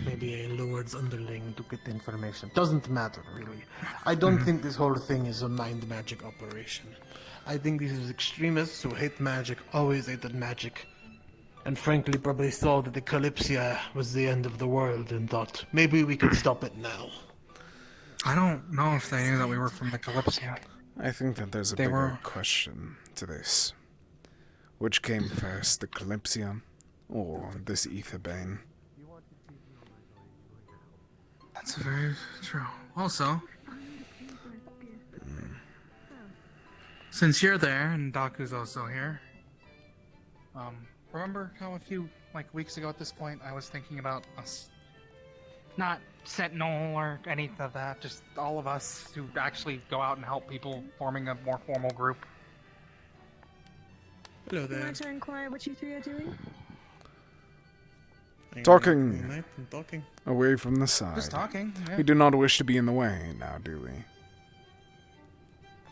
Maybe a lord's underling to get information. Doesn't matter, really. I don't think this whole thing is a mind magic operation. I think these is extremists who hate magic, always hated magic, and frankly probably saw that the Kalypsia was the end of the world and thought, maybe we could stop it now. I don't know if they knew that we were from the Kalypsia. I think that there's a bigger question to this. Which came first, the Kalypsia or this Aetherbane? That's very true. Also, since you're there and Daku's also here, remember how a few weeks ago at this point I was thinking about us, not Sentinel or any of that, just all of us who actually go out and help people, forming a more formal group. Hello Would you there. like to inquire what you three are doing? Talking Talking. away from the side. Just talking, yeah. We do not wish to be in the way now, do we?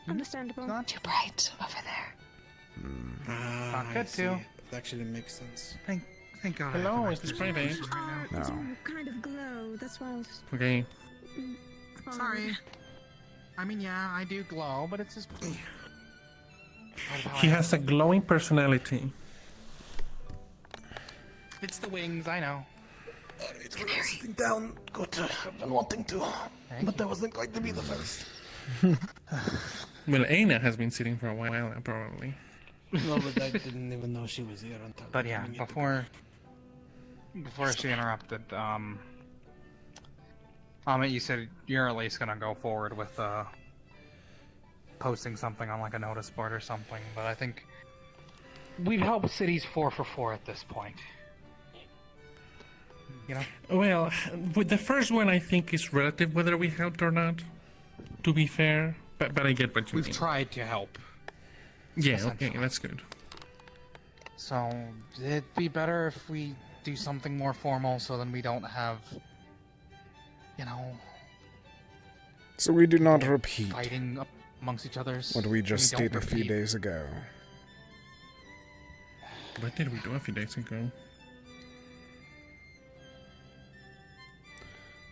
Understandable. Too bright over there. Ah, good I see. too. That actually makes sense. Thank God. Hello, is this private? No. You kind of glow, that's why I was... Okay. Sorry. I mean, yeah, I do glow, but it's just... He has a glowing personality. It's the wings, I know. Alright, we're sitting down. Good. I've been wanting to, but that wasn't going to be the first. Well, Aina has been sitting for a while now, probably. No, but I didn't even know she was here until... But yeah, before she interrupted, you said you're at least gonna go forward with posting something on a notice board or something, but I think we've helped cities 4 for 4 at this point. You know? Well, with the first one, I think it's relative whether we helped or not. To be fair, but I get what you mean. We've tried to help. Yeah, okay, that's good. So it'd be better if we do something more formal, so then we don't have, So we do not repeat fighting amongst each other. what we just did a few days ago. What did we do a few days ago?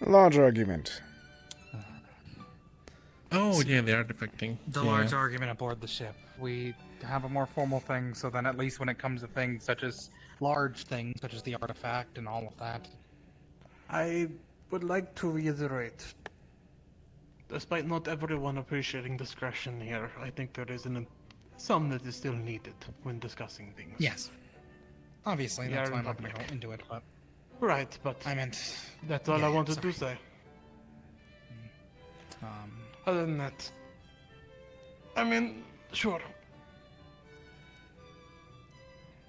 A large argument. Oh, yeah, the artifact thing. The large argument aboard the ship. We have a more formal thing, so then at least when it comes to things such as large things, such as the artifact and all of that. I would like to reiterate, despite not everyone appreciating discretion here, I think there is some that is still needed when discussing things. Yes. Obviously, We that's are why in I'm not going to public. go into it, but... Right, but I meant... that's all yeah, I wanted sorry. to say. Um... Other than that, I mean, sure.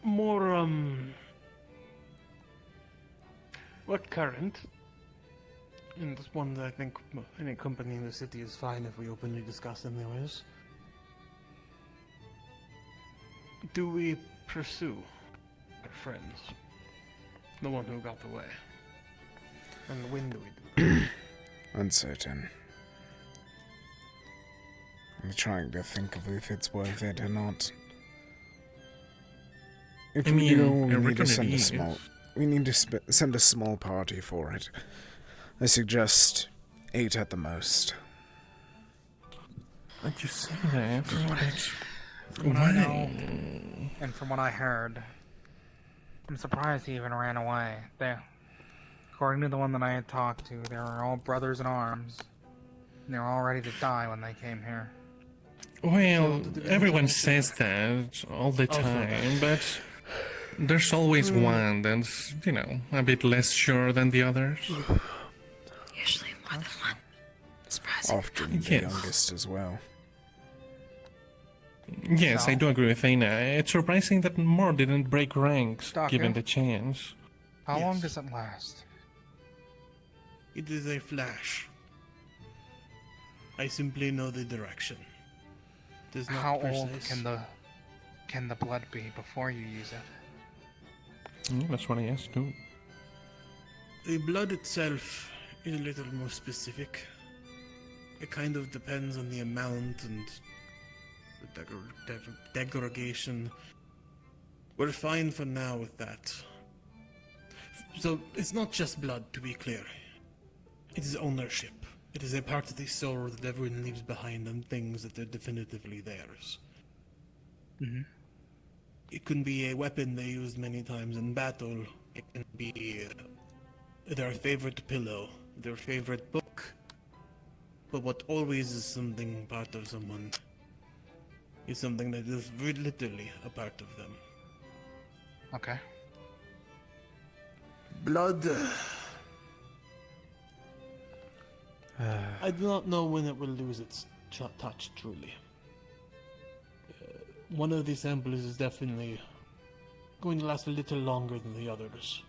More, what current? And this one that I think any company in the city is fine if we openly discuss anyways. Do we pursue our friends? The one who got away? And when do we do that? Uncertain. I'm trying to think of if it's worth it or not. If I we mean, do, I we need reckon to it send a is. small. We need to send a small party for it. I suggest 8 at the most. Why'd you say that? From what I know, and from what I heard, I'm surprised he even ran away. According to the one that I had talked to, they were all brothers in arms. And they were all ready to die when they came here. Well, everyone says that all the time, but there's always one that's, you know, a bit less sure than the others. Usually more than one. Surprising. Often the Yes. youngest as well. Yes, I do agree with Aina. It's surprising that more didn't break ranks, Stalker? given the chance. How long does it last? It is a flash. I simply know the direction. It is not How precise. old can the blood be before you use it? That's what I asked too. The blood itself is a little more specific. It kind of depends on the amount and the degradation. We're fine for now with that. So it's not just blood, to be clear. It is ownership. It is a part of the soul that everyone leaves behind and things that are definitively theirs. Mm-hmm. It can be a weapon they used many times in battle. It can be their favorite pillow, their favorite book. But what always is something part of someone is something that is literally a part of them. Okay. Blood. I do not know when it will lose its touch, truly. One of these samples is definitely going to last a little longer than the others.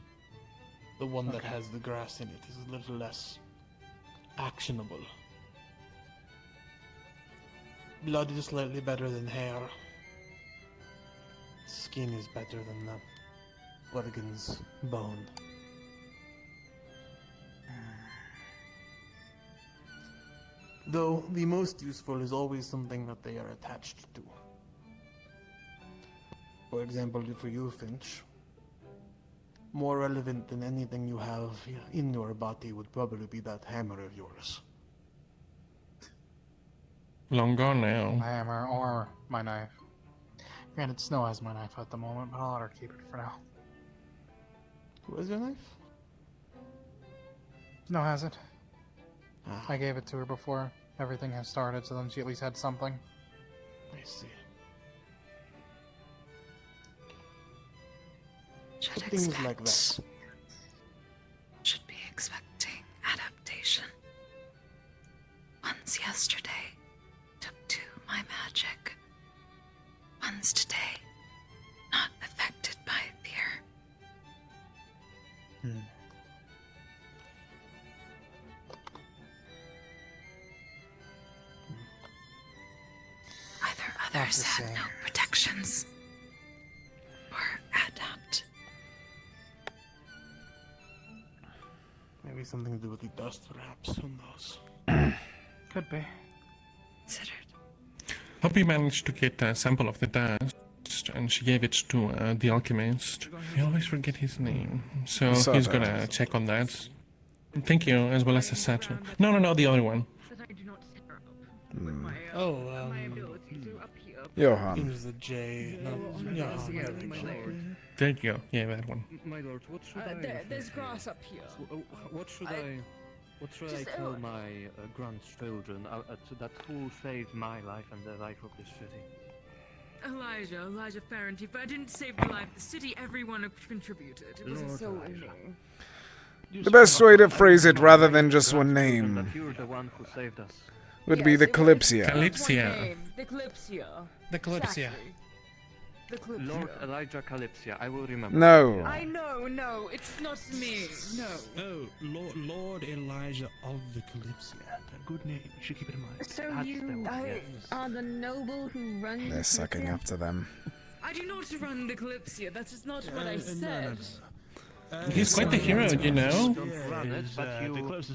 The one that has the grass in it is a little less actionable. Blood is slightly better than hair. Skin is better than the organ's bone. Though the most useful is always something that they are attached to. For example, for you, Finch, more relevant than anything you have in your body would probably be that hammer of yours. Long gone now. My hammer or my knife. Granted, Snow has my knife at the moment, but I'll let her keep it for now. Who has your knife? Snow has it. I gave it to her before everything has started, so then she at least had something. I see. Should Things expect. like that. Should be expecting adaptation. Once yesterday took to my magic. Once today, not affected by fear. Either others had no protections, or adapt. Maybe something to do with the dust, perhaps. Who knows? Could be. Considered. Hope you managed to get a sample of the dust. chest, and she gave it to the alchemist. I always forget his name, so saw he's that. gonna check on that. Thank you, as well as the statue. No, the other one. Oh, Johan. It was a J. No, Johan. There we go. There you go. Yeah, that one. My lord, what should There's grass up here. What should I tell my grandchildren that who saved my life and the life of this city? Elijah Farrant, if I didn't save the life of the city, everyone contributed. It was so annoying. The best way to phrase it, rather than just one name, That you're the one who saved us. would be the Kalypsia. Kalypsia. The Kalypsia. The Kalypsia. The Kalypsia. Lord Elijah Kalypsia, I will remember. No. I know, no, it's not me. No. Oh, Lord Elijah of the Kalypsia. A good name. You should keep it in mind. So you are the noble who runs. They're sucking up to them. I do not run the Calypsia. That is not what I said. He's quite the hero, you know?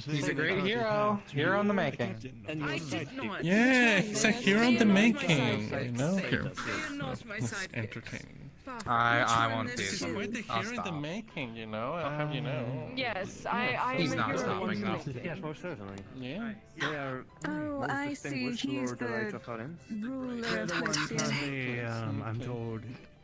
He's a great hero. Hero in the making. I did not. Yeah, he's a hero in the making, you know? Here. They are not my That's sidekicks. entertaining. I won't tease He's him. quite the I'll hero in the stop. making, you know? I'll have you know. Yes, I He's am not a hero. stopping though. Yes, most certainly. Yeah. They are Oh, most I see. distinguished He's Lord the Elijah Farrant. ruler of Kalypsia. Currently, I'm told,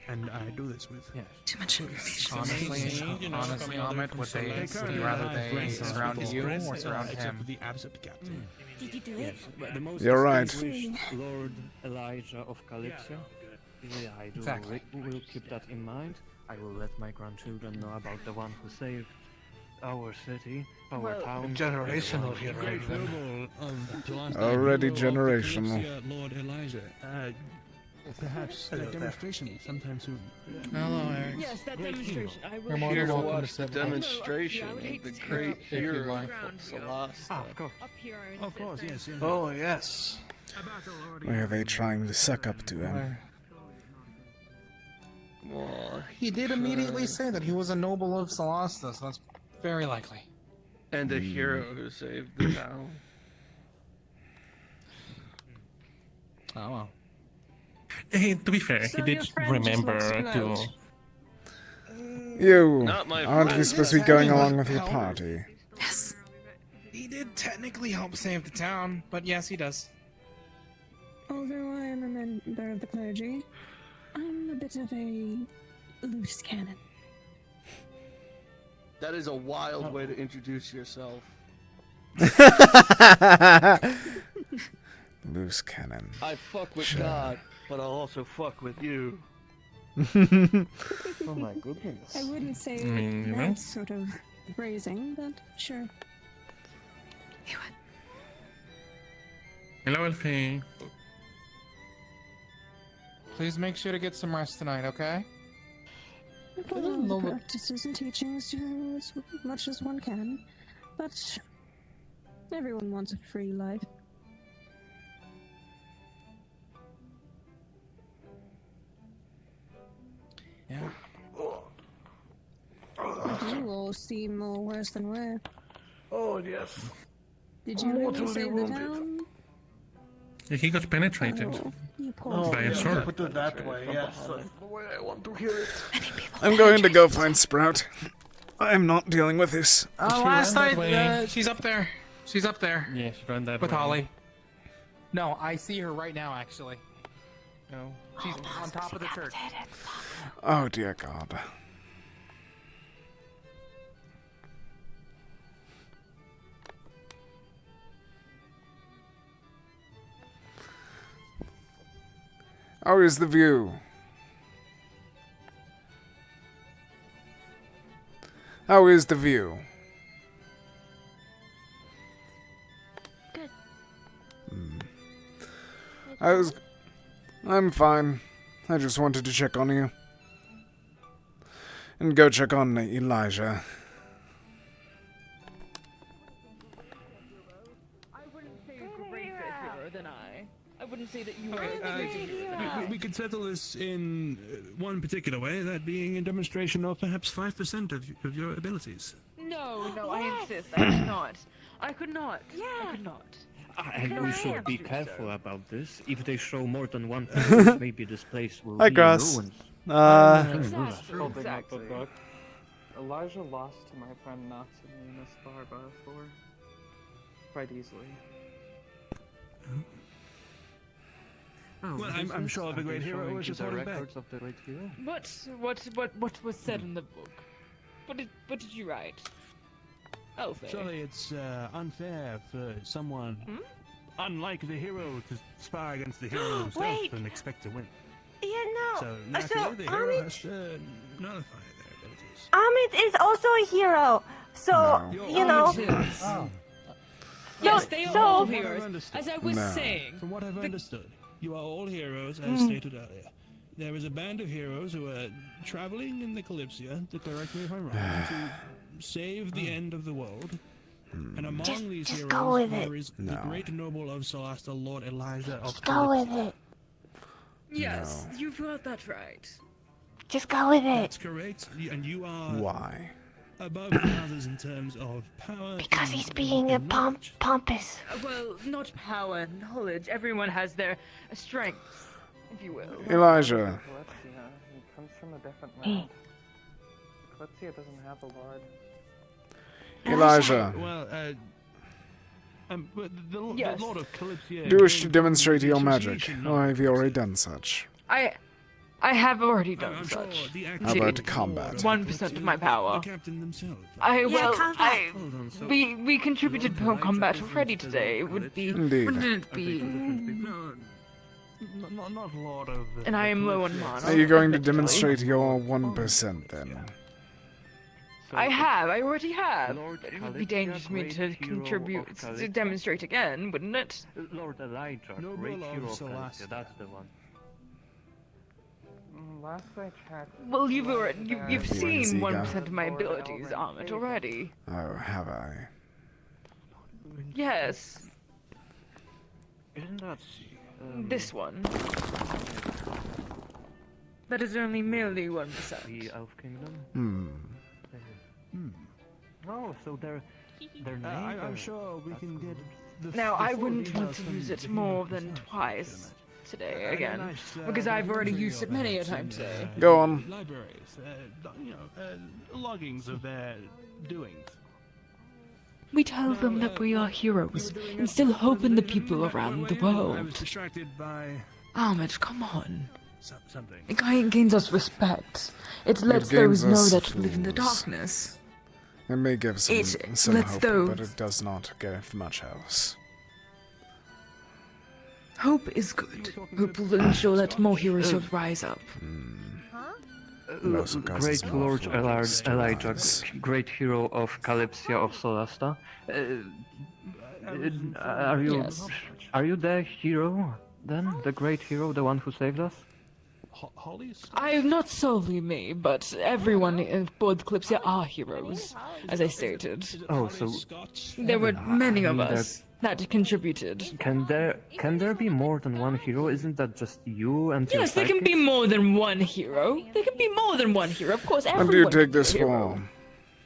and I do this with. Too much information. Honestly, Ahmed, would you rather they surround you or surround him? The absent captain. Did you do it? But the most You're right. distinguished Lord Elijah of Kalypsia. Yeah, I do. Exactly. Will keep that in mind. I will let my grandchildren know about the one who saved our city, our town. Generational hero. Great noble of the last Already hero of the generational. Kalypsia, Lord Elijah. Perhaps a demonstration sometime soon. Hello, Eric. Yes, that demonstration. I will You're more Here than to welcome to watch the sit down. demonstration of the great If you hero like. Celeste. Up here. Of course, yes. Oh, yes. Why are they trying to suck up to him? Aw, He did immediately say that he was a noble of Celasta, so that's very likely. and a hero who saved the town. Oh well. Hey, to be fair, So he your did friend remember just looks to. gloat. You, Not my aren't friend. you supposed to be going along with your party? Yes. He did technically help save the town, but yes, he does. Although I am a member of the clergy, I'm a bit of a loose cannon. That is a wild way to introduce yourself. Loose cannon. I fuck with Sure. God, but I'll also fuck with you. Oh my goodness. I wouldn't say you know? that sort of phrasing, but sure. Hello, Elfie. Please make sure to get some rest tonight, okay? I follow the practices and teachings to as much as one can, but everyone wants a free life. Yeah. You all seem more worse than we're. Oh, yes. Did you really save the town? Yeah, he got penetrated Oh, you poor Oh, by a yes, sword. put it that way, yes. That's the way I want to hear it. I'm going to go find Sprout. I am not dealing with this. Last ran that night, way. she's up there. She's up there. Yeah, she ran that With way. Holly. No, I see her right now, actually. No. She's on top of the church. Oh dear God. How is the view? How is the view? Good. I'm fine. I just wanted to check on you. And go check on Elijah. I wouldn't say you're a greater hero than I. I wouldn't say that you were Okay, a greater hero than I. we could settle this in one particular way, that being a demonstration of perhaps 5% of your abilities. No, I insist. I could not. I could not. I could not. And we should be careful about this. If they show more than one person, maybe this place will Hi, be in Grass. ruins. Exactly. Elijah lost to my friend Natsumi in this bar before. Quite easily. Well, I'm sure the great hero was just holding back. Of the great hero? What was said in the book? What did you write? Elfie. Surely it's unfair for someone unlike the hero to spar against the hero himself Wait. and expect to win. Yeah, no. So naturally, the hero has to nullify their abilities. Amit is also a hero, so you know. Yes, they are So- all From what I've heroes. understood- As I was saying, From what I've understood, you are all heroes, as stated earlier. There is a band of heroes who are traveling in the Kalypsia, to correct me if I'm wrong, to save the end of the world. And among these just heroes, go with there it. is the great noble of Solasta, Lord Elijah of Go with Kalypsia. it. yes, you've got that right. Just go with it. That's correct, and you are Why? above the others in terms of power. Because he's being a pompous. Well, not power and knowledge. Everyone has their strengths, if you will. Elijah. Kalypsia. He comes from a different land. Kalypsia doesn't have a lord. Elijah. Well, but the Lord of Kalypsia. Do you wish to demonstrate your magic, or have you already done such? I have already done sure such. How about combat? 1% of my power. The captain themselves. We contributed to combat already today. It would be, Indeed. wouldn't it be? No, not Lord of. And I am low on mana. Are you going to demonstrate your 1% then? I already have. But it would be dangerous for me to contribute, to demonstrate again, wouldn't it? Lord Elijah, great hero of Kalypsia, that's the one. Last I checked. Well, you've seen 1% of my abilities, Amit, already. Oh, have I? Yes. Isn't that This one. That is only merely 1%. the Elf Kingdom? Oh, so they're I'm neighbors. sure we can get the. Now, the I full wouldn't want details to from use it the more hero than himself. twice today And a again, nice, because I've already history used it of many a that time and, today. Go on. Libraries, loggings of their doings. We tell them that we are heroes and still hope in the people around the I was world. distracted by Ahmed, come on. something. It gains us respect. It lets gains those know us that live in the fools. darkness. It may give some It hope, lets but those- it does not give much else. Hope is good. Hope will ensure that more heroes will rise up. It also causes Great more Lord fools to Elijah, rise. great hero of Kalypsia of Solasta. Are you Yes. are you the hero then? The great hero, the one who saved us? Not solely me, but everyone in both Kalypsia are heroes, as I stated. Oh, so There were many of there- us that contributed. Can there be more than one hero? Isn't that just you and your Yes, there can be more than one hero. There can be more than one hero. Of course, What everyone do you can take be a this hero.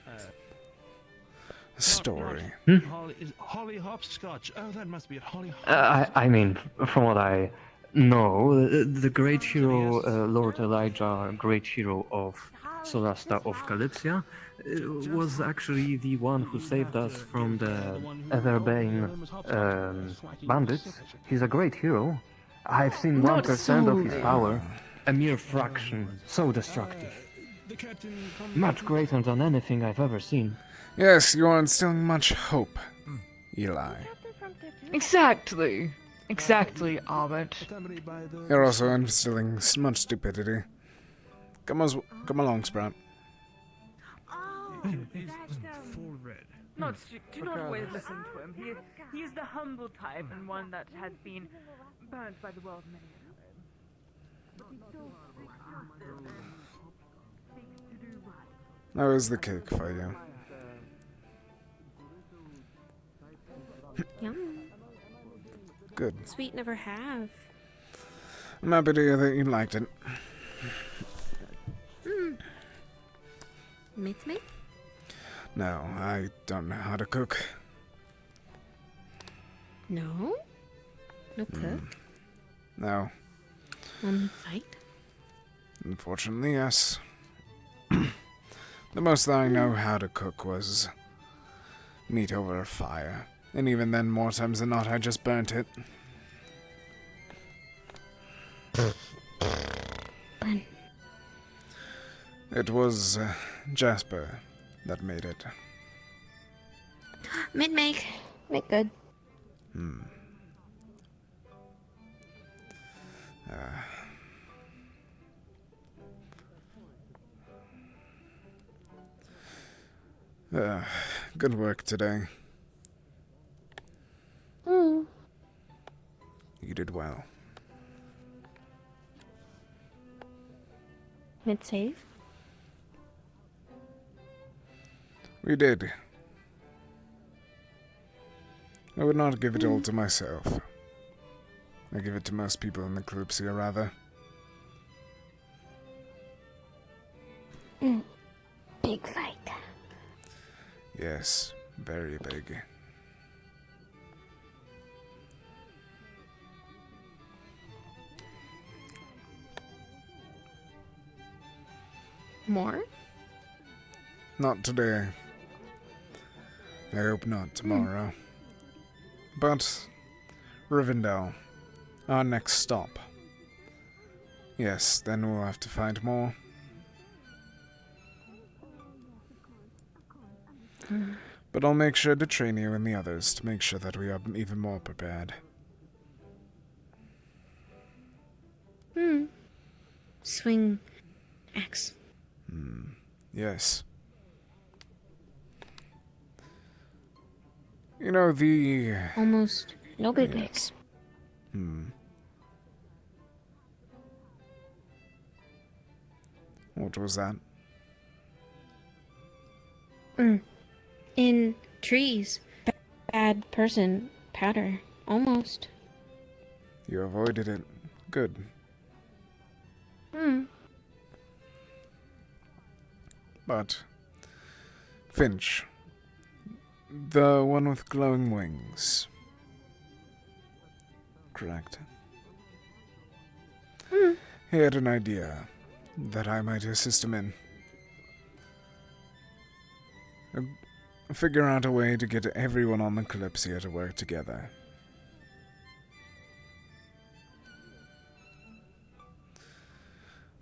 for? A story. Holly hopscotch. Oh, that must be it. Holly. I mean, from what I know, the great hero, Lord Elijah, great hero of Solasta of Kalypsia, was actually the one who saved us from the Everbane bandits. He's a great hero. I've seen Not 1% of his solely. power. A mere fraction. So destructive. Much greater than anything I've ever seen. Yes, you are instilling much hope, Eli. Exactly. Exactly, Ahmed. You're also instilling much stupidity. Come along, Sprout. Full red. Do not always listen to him. He is the humble type and one that has been burnt by the world many a time. How is the cake for you? Yum. Good. Sweet never have. I'm happy to hear that you liked it. Myth me? No, I don't know how to cook. No? No cook? No. Only fight? Unfortunately, yes. The most that I know how to cook was meat over a fire. And even then, more times than not, I just burnt it. It was Jasper that made it. Make good. Good work today. Mm. You did well. Mid-save? We did. I would not give it all to myself. I give it to most people in the Kalypsia, rather. Big fight. Yes, very big. More? Not today. I hope not tomorrow. But Rivendell, our next stop. Yes, then we'll have to find more. But I'll make sure to train you and the others to make sure that we are even more prepared. Swing axe. Yes. You know, the... Almost no big Yes. What was that? In trees. Bad person. Powder. Almost. You avoided it. Good. But... Finch. The one with glowing wings. Correct. He had an idea that I might assist him in. Figure out a way to get everyone on the Kalypsia to work together.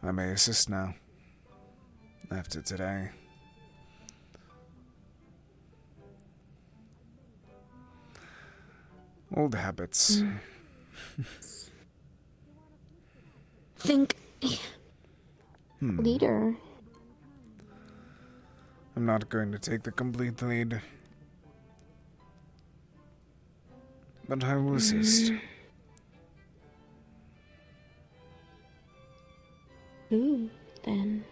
I may assist now. After today. Old habits. Think... Leader. I'm not going to take the complete lead. But I will assist. Who, then?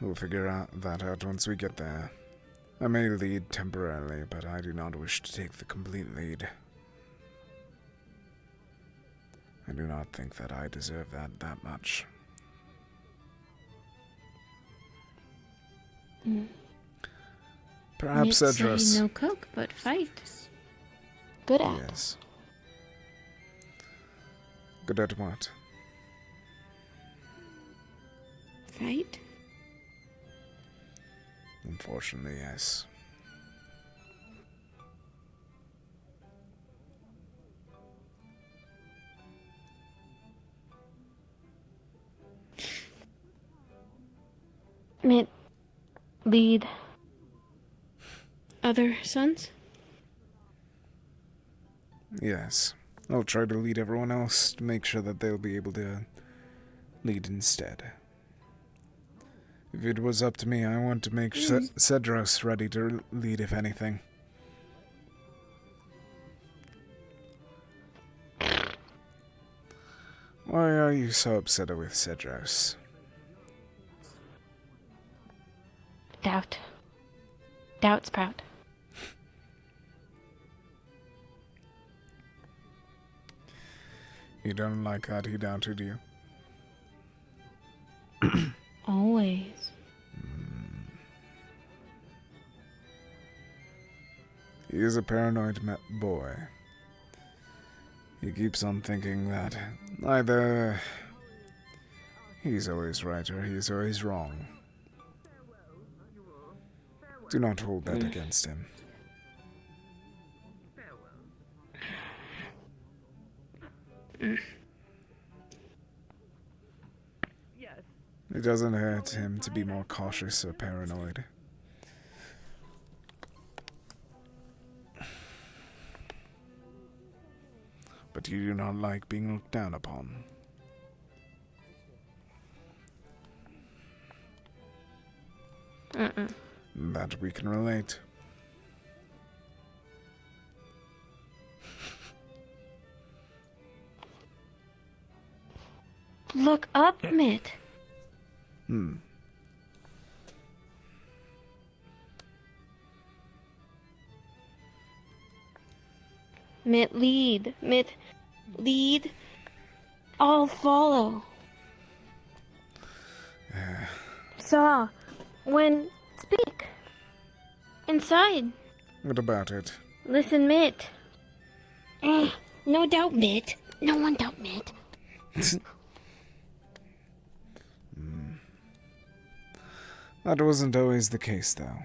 We'll figure that out once we get there. I may lead temporarily, but I do not wish to take the complete lead. I do not think that I deserve that much. Perhaps Might say Edros. no cook, but fight. Good at. Yes. Good at what? Fight? Unfortunately, yes. Might lead other sons? Yes. I'll try to lead everyone else to make sure that they'll be able to lead instead. If it was up to me, I want to make Cedros ready to lead, if anything. Why are you so upset with Cedros? Doubt. Doubt sprout. You don't like that he doubted you? Always. He is a paranoid boy. He keeps on thinking that either he's always right or he's always wrong. Do not hold that against him. Yes. It doesn't hurt him to be more cautious or paranoid. But you do not like being looked down upon. That we can relate. Look up, Mitt. Mitt, lead. Mitt, lead. I'll follow. Saw. When... Speak. Inside. What about it? Listen, Mitt. No doubt, Mitt. No one doubt, Mitt. That wasn't always the case, though.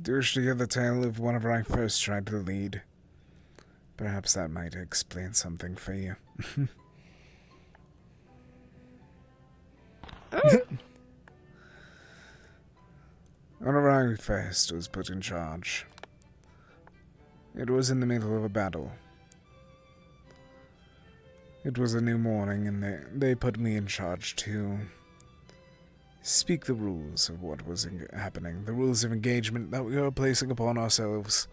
Do you wish to hear the tale of whenever I first tried to lead? Perhaps that might explain something for you. Whenever I first was put in charge, it was in the middle of a battle. It was a new morning, and they put me in charge to speak the rules of what was happening, the rules of engagement that we were placing upon ourselves.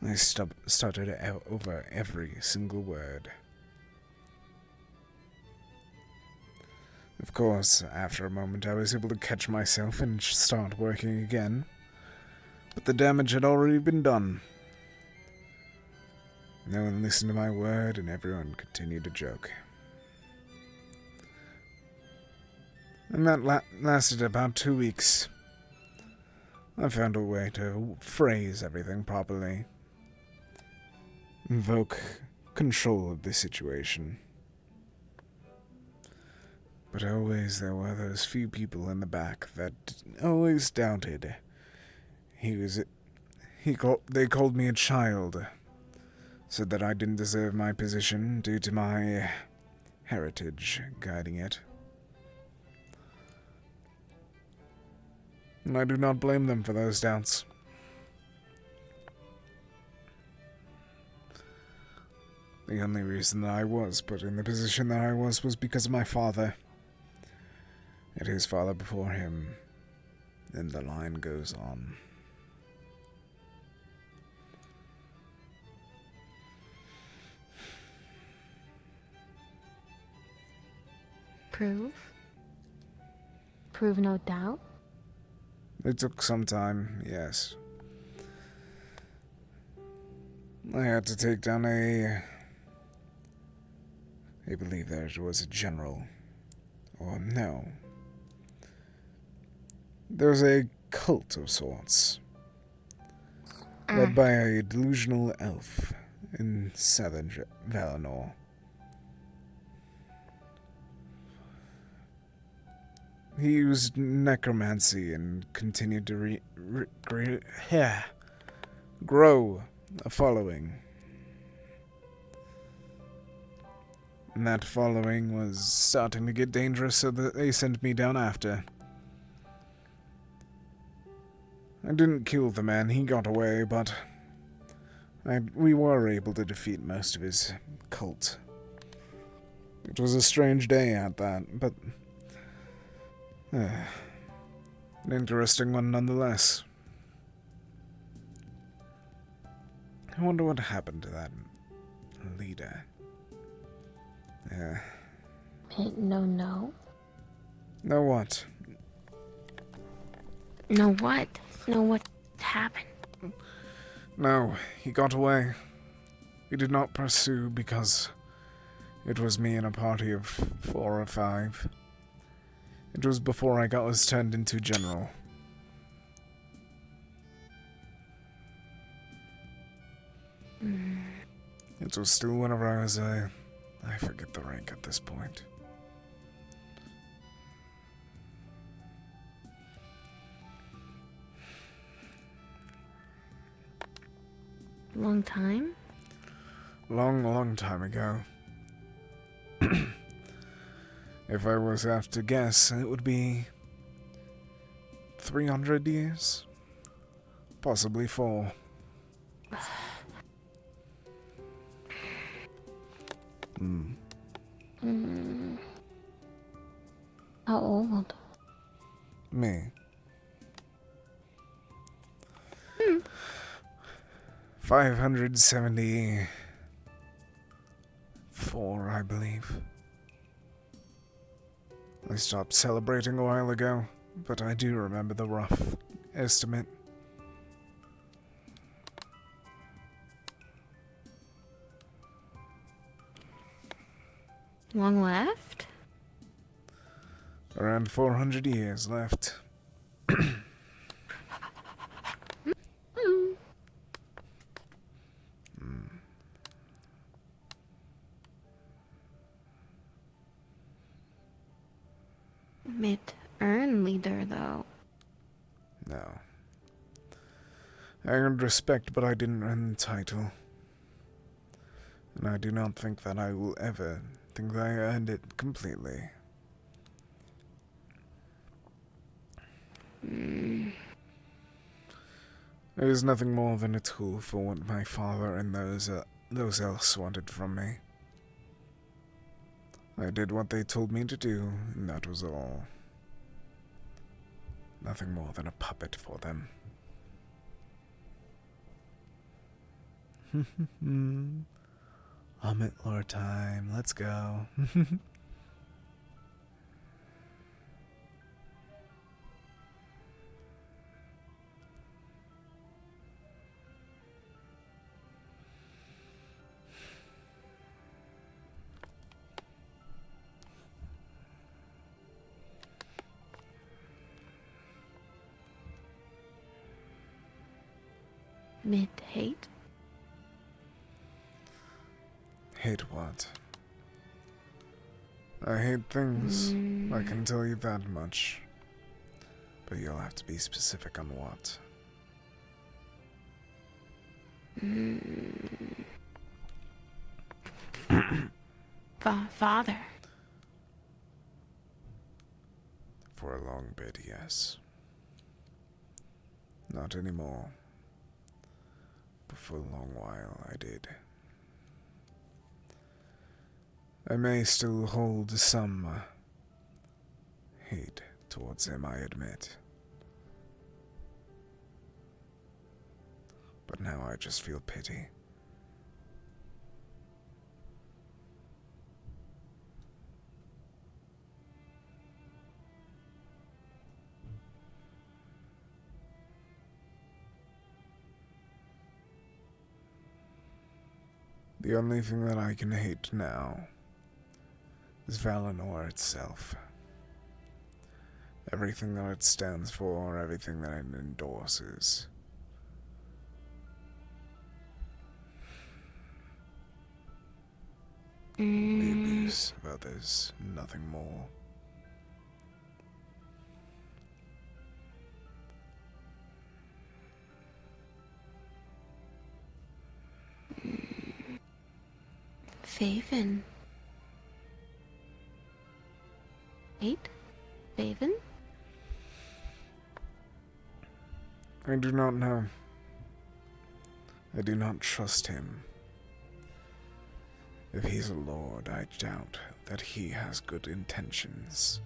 I stuttered over every single word. Of course, after a moment I was able to catch myself and start working again, but the damage had already been done. No one listened to my word, and everyone continued to joke. And that lasted about 2 weeks. I found a way to phrase everything properly. Invoke control of the situation. But always there were those few people in the back that always doubted. They called me a child. Said that I didn't deserve my position due to my heritage guiding it. And I do not blame them for those doubts. The only reason that I was put in the position that I was because of my father. And his father before him. And the line goes on. Prove? Prove no doubt? It took some time, yes. I had to take down I believe that it was a general. Or no. There was a cult of sorts. Led by a delusional elf in southern Valinor. He used necromancy and continued to grow a following. And that following was starting to get dangerous, so that they sent me down after. I didn't kill the man, he got away, but we were able to defeat most of his cult. It was a strange day at that, but an interesting one nonetheless. I wonder what happened to that leader. No. No what? No what? No what happened? No, he got away. We did not pursue because it was me and a party of 4 or 5. It was before I was turned into general. It was still whenever I was I forget the rank at this point. Long time? Long time ago. If I was to have to guess, it would be 300 years? Possibly 4. How old? Me. 574, I believe. I stopped celebrating a while ago, but I do remember the rough estimate. Long left? Around 400 years left. Mid-earn leader, though. No. I earned respect, but I didn't earn the title. And I do not think that I will ever think that I earned it completely. It is nothing more than a tool for what my father and those else wanted from me. I did what they told me to do, and that was all. Nothing more than a puppet for them. Amit lore time, let's go. Mid-hate? Hate what? I hate things. I can tell you that much. But you'll have to be specific on what. Father. For a long bit, yes. Not anymore. But for a long while, I did. I may still hold some hate towards him, I admit. But now I just feel pity. The only thing that I can hate now is Valinor itself. Everything that it stands for, everything that it endorses. The abuse of others, nothing more. Faven. 8? Faven? I do not know. I do not trust him. If he's a lord, I doubt that he has good intentions.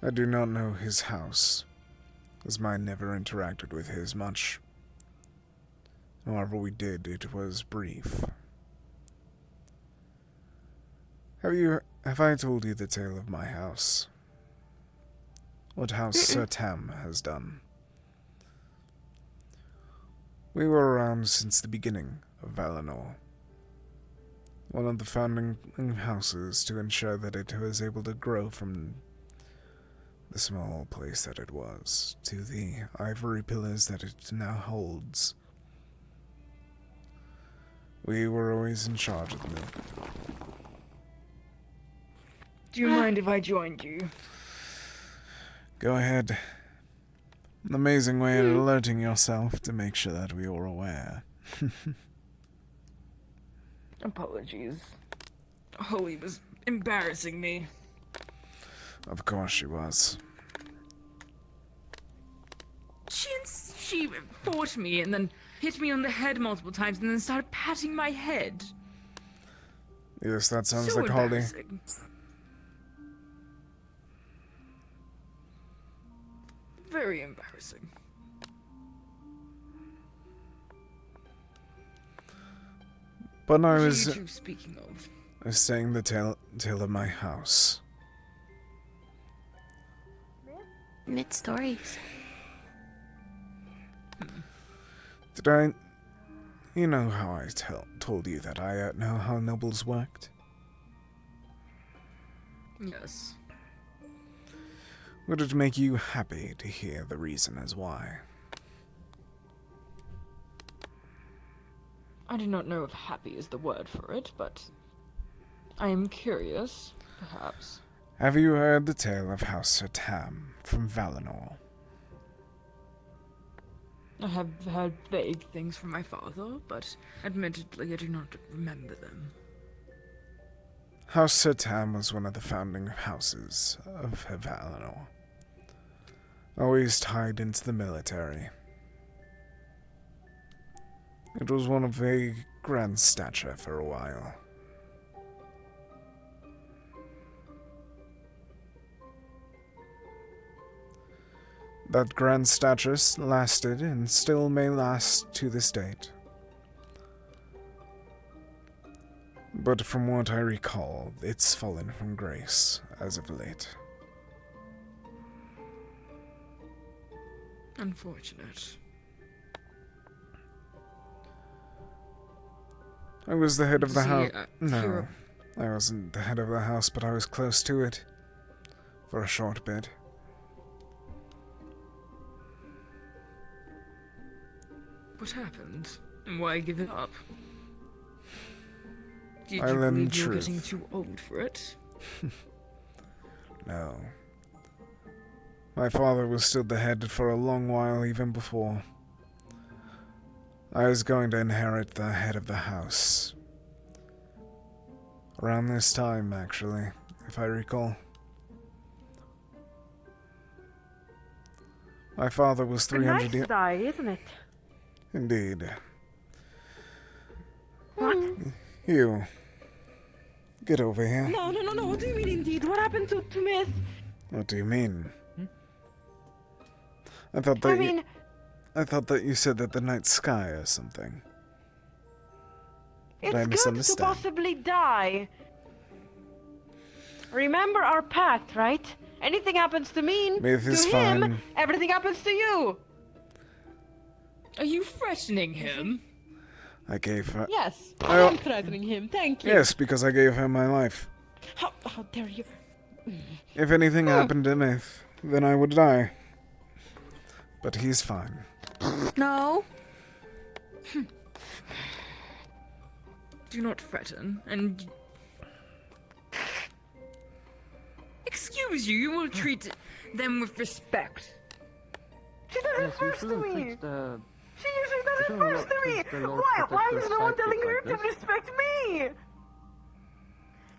I do not know his house, as mine never interacted with his much. However we did, it was brief. Have I told you the tale of my house? What House Sir Tam has done? We were around since the beginning of Valinor. One of the founding houses to ensure that it was able to grow from the small place that it was to the ivory pillars that it now holds. We were always in charge of the milk. Do you mind if I joined you? Go ahead. An amazing way of alerting yourself to make sure that we are aware. Apologies. Holly was embarrassing me. Of course she was. She fought me and then hit me on the head multiple times and then started patting my head. Yes, that sounds So like Holly. embarrassing. Very embarrassing. But I What are was... you two speaking of? I was saying the tale of my house. Mid stories. Did I... You know how I told you that I know how nobles worked? Yes. Would it make you happy to hear the reason as why? I do not know if happy is the word for it, but I am curious, perhaps. Have you heard the tale of House Tam from Valinor? I have heard vague things from my father, but admittedly I do not remember them. House Tam was one of the founding houses of Valinor. Always tied into the military. It was one of a grand stature for a while. That grand stature lasted and still may last to this date. But from what I recall, it's fallen from grace as of late. Unfortunate. I was the head of the house. No, hero? I wasn't the head of the house, but I was close to it. For a short bit. What happened? And why give it up? Did I you learned believe you were truth. getting too old for it? No. My father was still the head for a long while even before. I was going to inherit the head of the house. Around this time, actually, if I recall. My father was 300 years... die, isn't it? Indeed. What? You. Get over here. No. What do you mean, indeed? What happened to Myth? What do you mean? I thought that I thought that you said that the night sky or something. Did I It's good to misunderstand? possibly die. Remember our pact, right? Anything happens to me, Myth to is him, fine. everything happens to you. Are you threatening him? I gave her... Yes, I- I'm threatening him. Thank you. Yes, because I gave her my life. How dare you? If anything happened to Myth, then I would die. But he's fine. No. Do not threaten, and... Excuse you, you will treat them with respect. She does it Yes, you first to shouldn't me. treat the... She usually does it shouldn't first to me. treat the Lord Why is Protector's no one sidekick telling her like to this. respect me?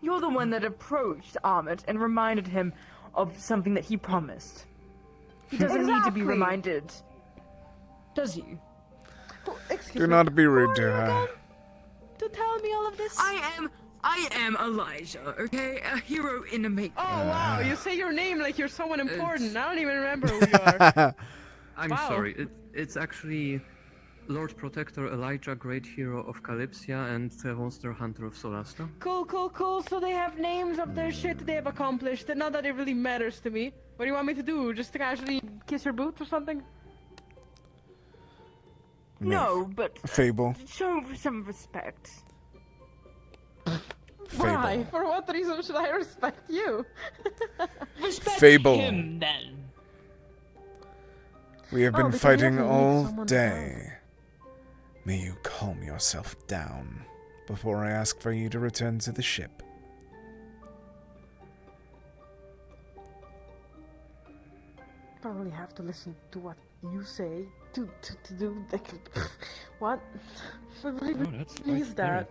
You're the one that approached Ahmet and reminded him of something that he promised. He doesn't need to be Exactly. reminded. Does he? Do not be rude to her. To tell me all of this? I am Elijah, okay? A hero in the making. Oh wow, you say your name like you're someone important. I don't even remember who you are. I'm Wow. sorry, it's actually Lord Protector Elijah, great hero of Kalypsia and monster hunter of Solasta. Cool. So they have names of their shit they have accomplished. Not that it really matters to me. What do you want me to do? Just to casually kiss your boots or something? No, but Fable. show some respect. Why? For what reason should I respect you? Respect Fable. him then. We have Oh, been because I fighting definitely need all someone day. May you calm yourself down. before I ask for you to return to the ship. Probably have to listen to what you say to do like what? Please, that.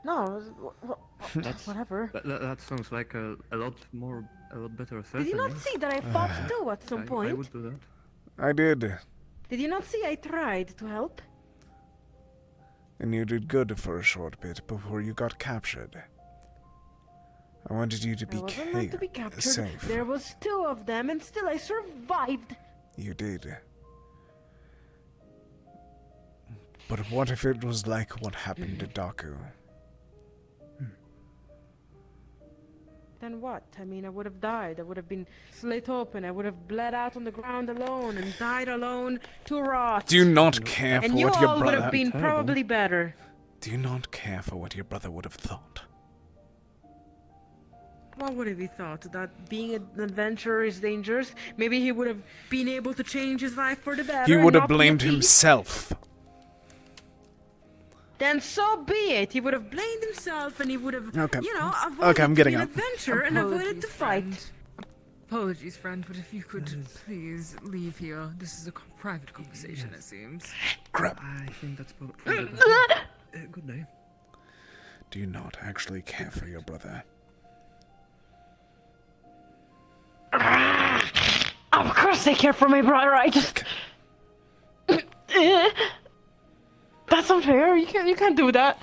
No, whatever. That sounds like a lot better threat. Did you not see that I fought too at some point? I would do that. I did. Did you not see I tried to help? And you did good for a short bit before you got captured. I wanted you to be safe. There was 2 of them, and still I survived. You did. But what if it was like what happened to Daku? Then what? I mean, I would have died. I would have been slit open. I would have bled out on the ground alone and died alone to rot. Do you not care for what your brother... And you all would have been probably better. Do you not care for what your brother would have thought? What would have he thought? That being an adventurer is dangerous? Maybe he would have been able to change his life for the better. He would have blamed himself. Then so be it. He would have blamed himself, and he would have, avoided I'm getting an up. adventure and avoided the fight. Apologies, friend, but if you could please leave here. This is a private conversation, it seems. Crap. I think that's good day. Do you not actually care for your brother? Of course I care for my brother. I just... That's unfair. You can't do that.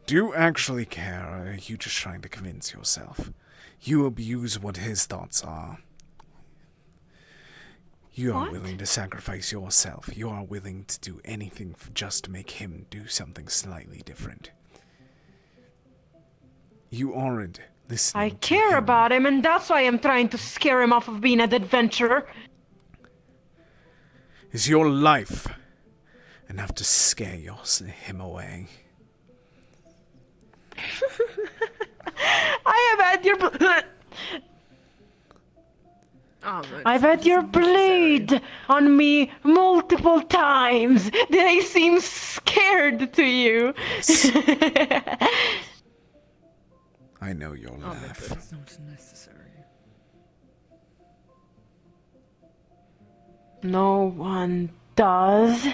Do you actually care, or are you just trying to convince yourself? You abuse what his thoughts are. You are willing to sacrifice yourself. You are willing to do anything just to make him do something slightly different. You aren't listening. I care about him, and that's why I'm trying to scare him off of being an adventurer. Is your life enough to scare him away? I have had your I've had your blade on me multiple times. Did I seem scared to you? I know your laugh. It's not necessary. No one does.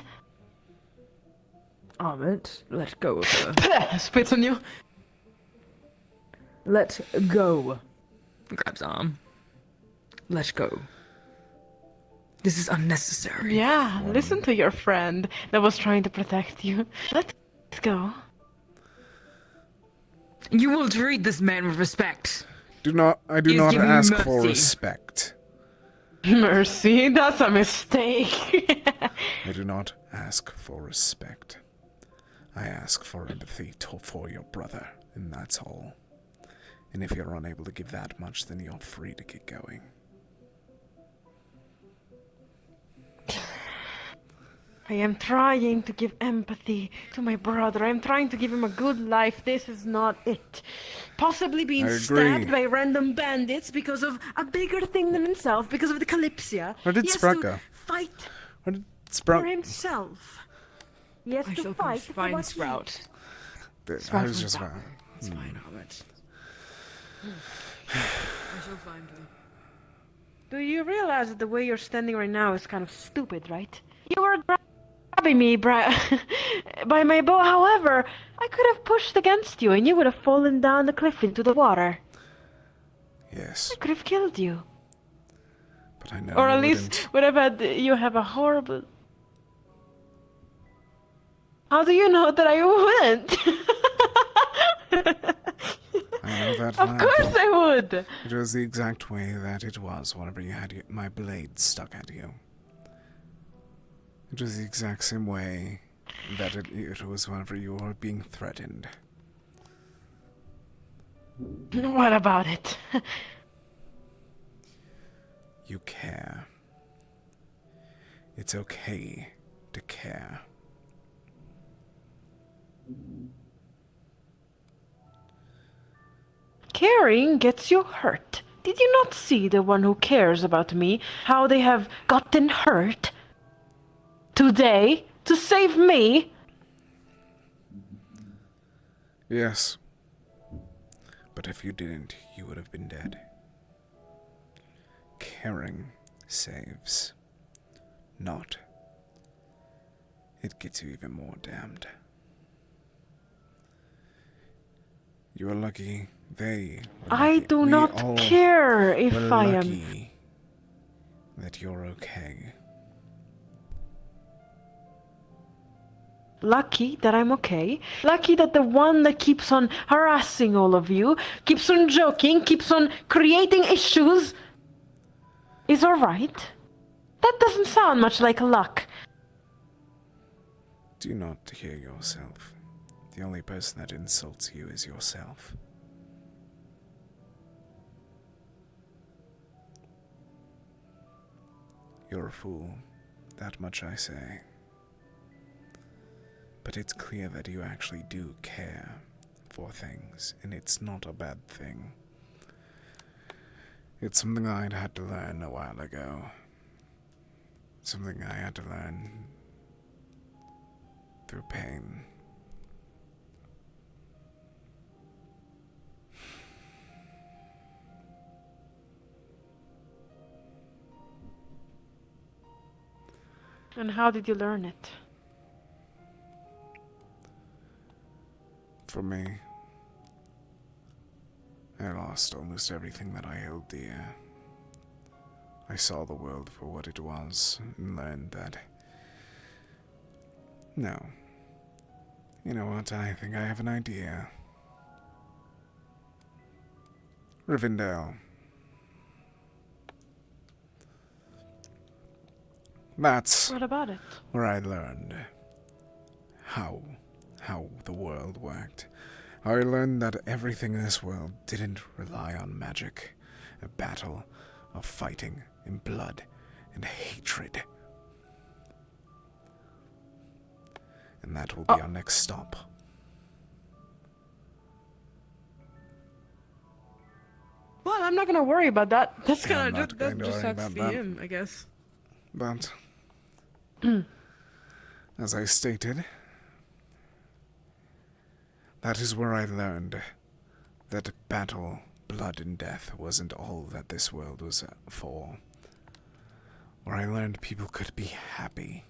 Ahmed, let go of her. Spits on you. Let go. Grabs arm. Let go. This is unnecessary. Yeah, listen to your friend that was trying to protect you. Let's go. You will treat this man with respect. I do not ask for respect. Mercy, that's a mistake. I do not ask for respect. I ask for empathy for your brother, and that's all. And if you're unable to give that much, then you're free to get going. I am trying to give empathy to my brother. I am trying to give him a good life. This is not it. Possibly being stabbed by random bandits because of a bigger thing than himself, because of the Kalypsia. Where did Sprout go? Fight Where did Sprout... for himself. He has to fight for find what Sprout. I was just... It's fine, Ahmed. I shall find her. Do you realize that the way you're standing right now is kind of stupid, right? You were grabbing me by my bow. However, I could have pushed against you and you would have fallen down the cliff into the water. Yes. I could have killed you. But I know or you at least would have had you have a horrible... How do you know that I wouldn't? I know that Of course I would! It was the exact way that it was whenever you had my blade stuck at you. It was the exact same way that it was whenever you were being threatened. What about it? You care. It's okay to care. Caring gets you hurt. Did you not see the one who cares about me, how they have gotten hurt today to save me? Yes. But if you didn't, you would have been dead. Caring saves. Not. It gets you even more damned. You are lucky they were I lucky. do We not all care if were I am lucky that you're okay. lucky that I'm okay. Lucky that the one that keeps on harassing all of you, keeps on joking, keeps on creating issues, is alright. That doesn't sound much like luck. Do not hear yourself. The only person that insults you is yourself. You're a fool. That much I say. But it's clear that you actually do care for things, and it's not a bad thing. It's something I'd had to learn a while ago. Something I had to learn through pain. And how did you learn it? For me, I lost almost everything that I held dear. I saw the world for what it was and learned that... No. You know what? I think I have an idea. Rivendell. That's What about it? where I learned how the world worked. I learned that everything in this world didn't rely on magic, a battle of fighting and blood and hatred. And that will be our next stop. Well, I'm not gonna worry about that. That's Yeah, I'm gonna not going that to just worry sucks about for that. him, I guess. But, as I stated, that is where I learned that battle, blood, and death wasn't all that this world was for. Where I learned people could be happy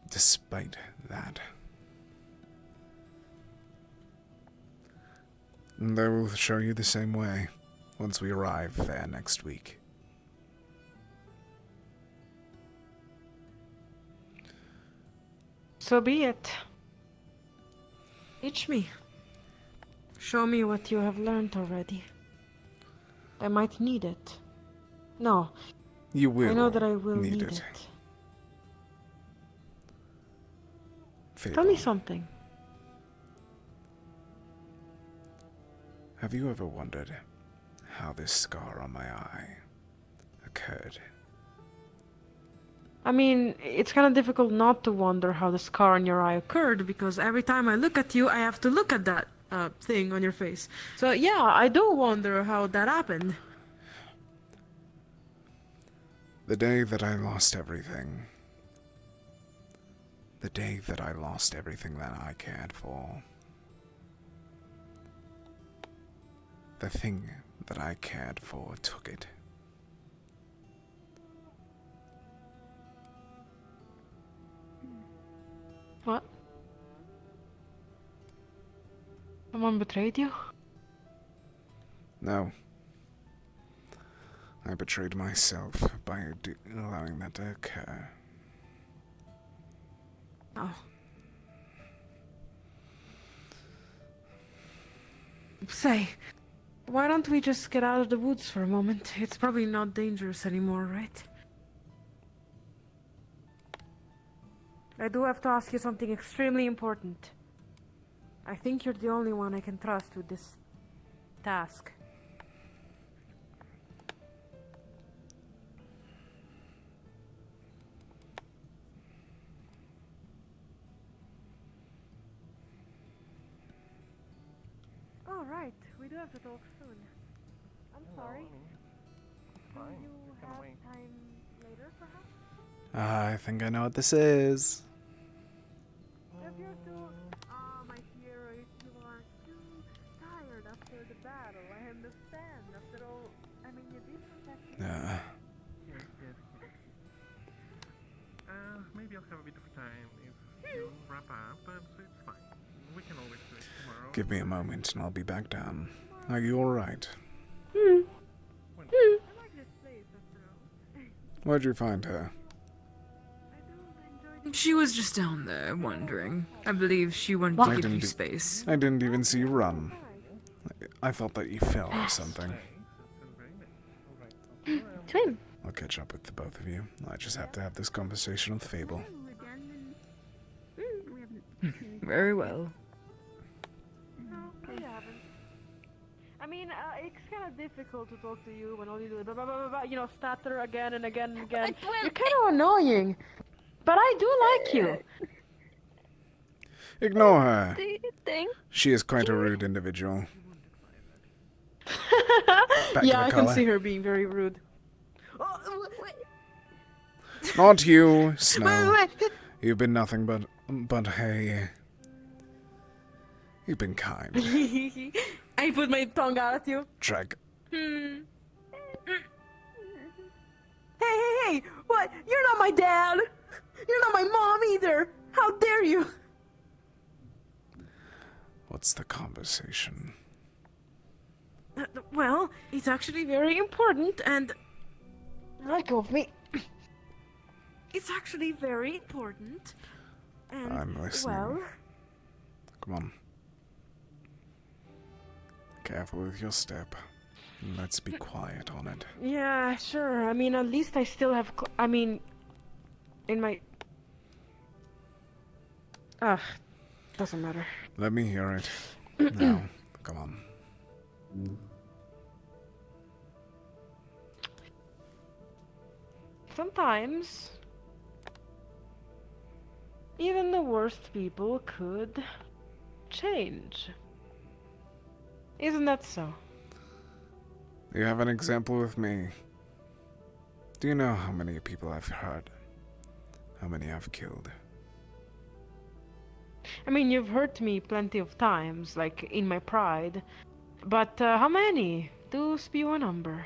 despite that. And I will show you the same way once we arrive there next week. So be it. Teach me. Show me what you have learned already. I might need it. No. You will I know that I will need need it. Tell me something. Have you ever wondered how this scar on my eye occurred? I mean, it's kind of difficult not to wonder how the scar on your eye occurred, because every time I look at you, I have to look at that thing on your face. So yeah, I do wonder how that happened. The day that I lost everything. The day that I lost everything that I cared for. The thing that I cared for took it. What? Someone betrayed you? No. I betrayed myself by allowing that to occur. Oh. Say, why don't we just get out of the woods for a moment? It's probably not dangerous anymore, right? I do have to ask you something extremely important. I think you're the only one I can trust with this task. Oh, right. We do have to talk soon. I'm sorry. Do you have time later, perhaps? I think I know what this is. If you do, my dear, if you battle. I understand. After all, I mean, you did protect me. Yes. Maybe I'll have a bit of time if you wrap up, but it's fine. We can always do it tomorrow. Give me a moment and I'll be back down. Are you alright? I like this place after all. Where'd you find her? She was just down there, wondering. I believe she wanted to give you space. I didn't even see you run. I thought that you fell or something. Twin. I'll catch up with the both of you. I just have to have this conversation with Fable. Very well. No, we haven't. I mean, it's kind of difficult to talk to you when all you do is blah, blah, blah, blah, you know, stutter again and again and again. You're kind of annoying, but I do like you. Ignore her. Do you think? She is quite a rude individual. Back Yeah, to I the can color. see her being very rude. Not you, Snow. You've been nothing but hey. You've been kind. I put my tongue out at you. Drag. Hey, hey, hey! What? You're not my dad! You're not my mom either! How dare you! What's the conversation? Well, it's actually very important and... Let go of me. It's actually very important and... I'm listening. Well... Come on. Careful with your step. Let's be quiet on it. Yeah, sure. I mean, at least I still have... I mean... In my... Ugh. Doesn't matter. Let me hear it. Now, come on. Sometimes... Even the worst people could... change. Isn't that so? You have an example with me. Do you know how many people I've hurt? How many I've killed? I mean, you've hurt me plenty of times, like in my pride. But how many? Do spew a number.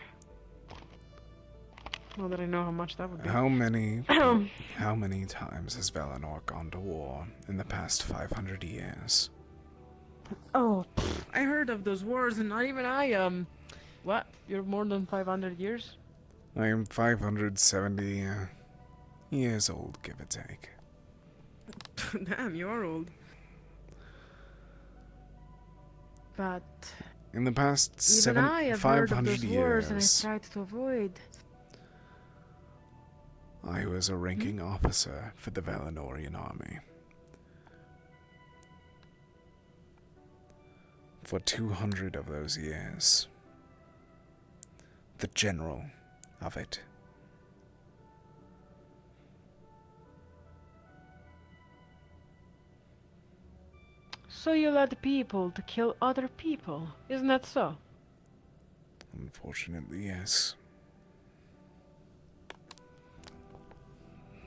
Not that I know how much that would be. How many times has Valinor gone to war in the past 500 years? Oh, I heard of those wars, and not even I, What? You're more than 500 years? I am 570 years old, give or take. Damn, you are old. But... In the past even I have heard of 500 those wars, and I years, tried to avoid. I was a ranking officer for the Valinorian army. For 200 of those years. The general of it. So you led people to kill other people, isn't that so? Unfortunately, yes.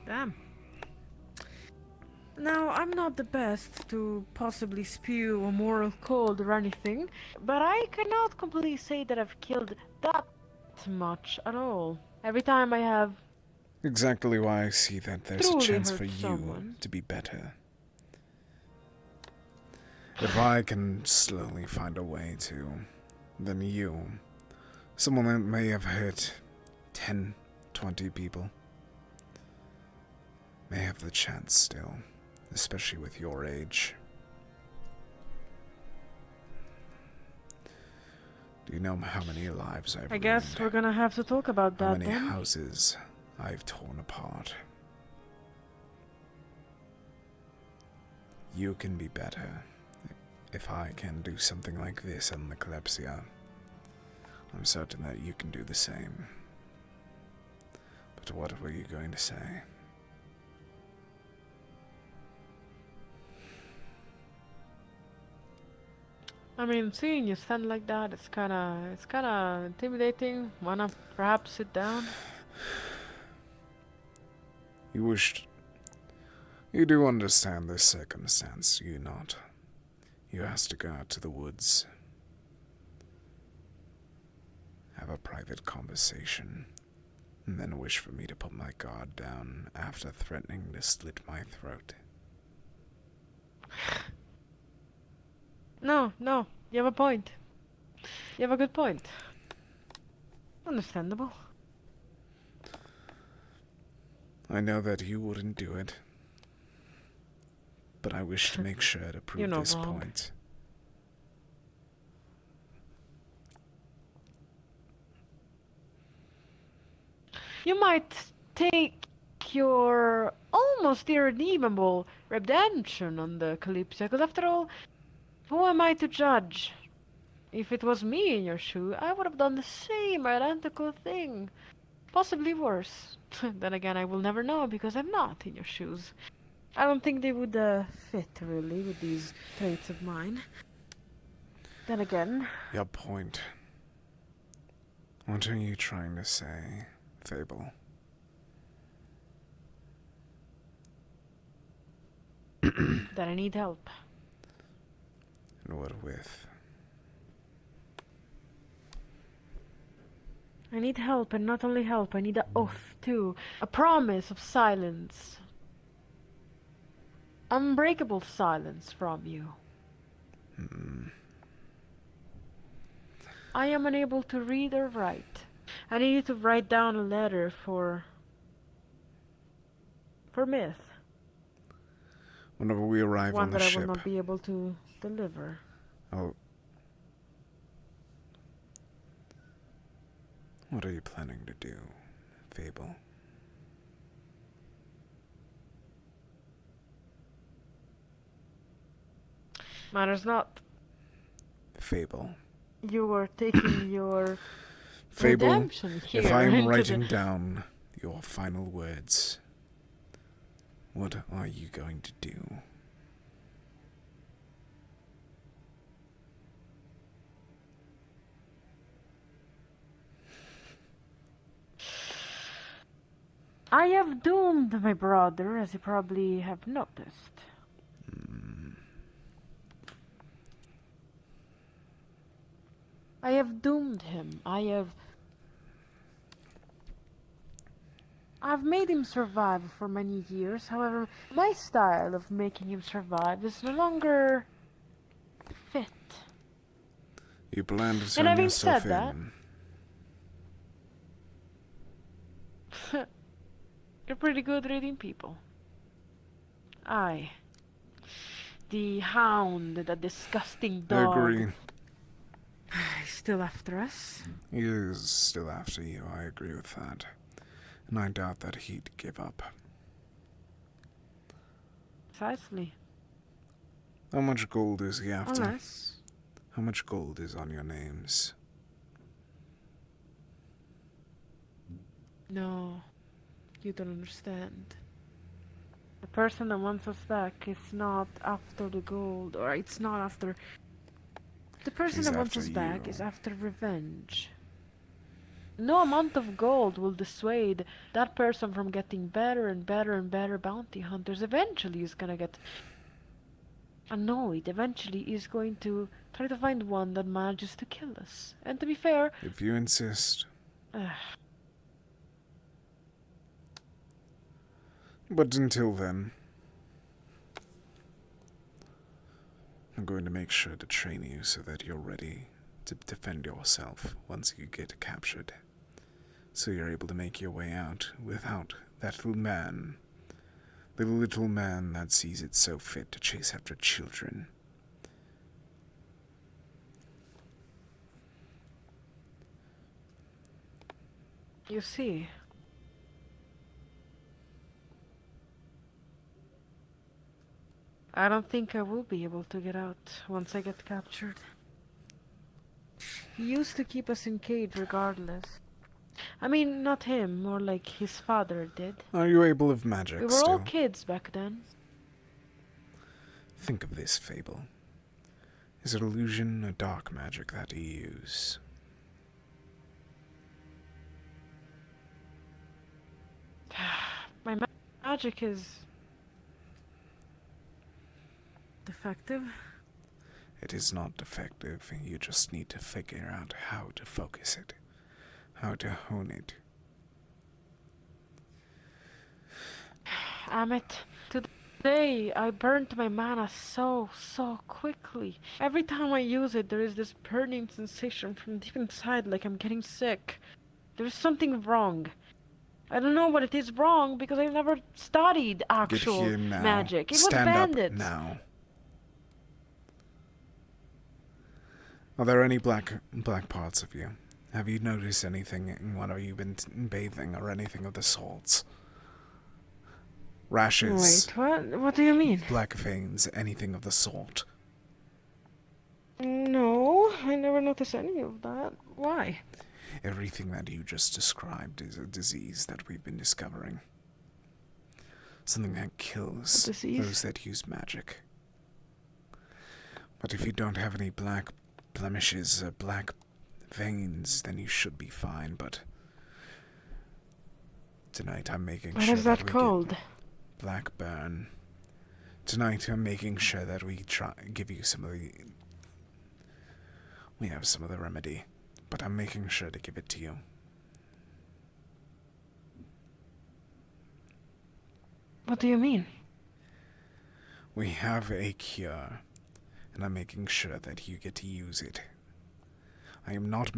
Damn. Now, I'm not the best to possibly spew a moral code or anything, but I cannot completely say that I've killed that much at all. Every time I have Exactly why I see that there's a truly chance hurt for you someone. to be better. If I can slowly find a way to, then you, someone that may have hurt 10, 20 people, may have the chance still, especially with your age. Do you know how many lives I've I guess ruined? we're gonna have to talk about How that many then. houses I've torn apart? You can be better if I can do something like this in the Kalypsia. I'm certain that you can do the same. But what were you going to say? I mean, seeing you stand like that, it's kinda intimidating. Wanna perhaps sit down? You wished... You do understand this circumstance, do you not? You asked to go out to the woods. have a private conversation, and then wish for me to put my guard down after threatening to slit my throat. No, you have a point. You have a good point. Understandable. I know that you wouldn't do it, but I wish to make sure to prove this point. You might take your almost irredeemable redemption on the Kalypsia, because after all, who am I to judge? If it was me in your shoe, I would have done the same identical thing. Possibly worse. Then again, I will never know because I'm not in your shoes. I don't think they would fit, really, with these traits of mine. Then again... Your point. What are you trying to say, Fable? That I need help. And what with? I need help, and not only help, I need an oath, too. A promise of silence. Unbreakable silence from you. I am unable to read or write. I need you to write down a letter for Myth. Whenever we arrive on the ship... One that I will not be able to deliver. Oh. What are you planning to do, Fable? Matters not. Fable. You are taking your Fable, redemption here. if I am writing down your final words, what are you going to do? I have doomed my brother, as you probably have noticed. I have doomed him. I've made him survive for many years. However, my style of making him survive is no longer fit. You plan to And turn having yourself said that, you're pretty good reading people. The hound, the disgusting dog. I agree. He's still after us. He is still after you, I agree with that. And I doubt that he'd give up. Precisely. How much gold is he after? Unless... How much gold is on your names? No, you don't understand. The person that wants us back is not after the gold, or it's not after... The person He's that wants after us back you. is after revenge. No amount of gold will dissuade that person from getting better and better and better bounty hunters. Eventually he's gonna get annoyed. Eventually he's going to try to find one that manages to kill us. And to be fair... If you insist. But until then, I'm going to make sure to train you so that you're ready to defend yourself once you get captured. So you're able to make your way out without that little man. The little man that sees it so fit to chase after children. You see... I don't think I will be able to get out once I get captured. He used to keep us in cage regardless. I mean, not him, more like his father did. Are you able of magic We were still? all kids back then. Think of this, Fable. Is it illusion or dark magic that you use? My magic is... defective? It is not defective, you just need to figure out how to focus it. how to hone it. Amit, today I burnt my mana so quickly. Every time I use it, there is this burning sensation from deep inside, like I'm getting sick. There's something wrong. I don't know what it is wrong because I've never studied actual Get here now. magic. It Stand was up bandits. now. Are there any black parts of you? Have you noticed anything in what have you been bathing or anything of the sorts? Rashes. Wait, what? What do you mean? Black veins, anything of the sort. No, I never noticed any of that. Why? Everything that you just described is a disease that we've been discovering. Something that kills those that use magic. But if you don't have any black blemishes or black veins, then you should be fine, but tonight I'm making What sure is that that we called? get black burn. Tonight I'm making sure that we give you some of the... We have some of the remedy, but I'm making sure to give it to you. What do you mean? We have a cure, and I'm making sure that you get to use it. I am not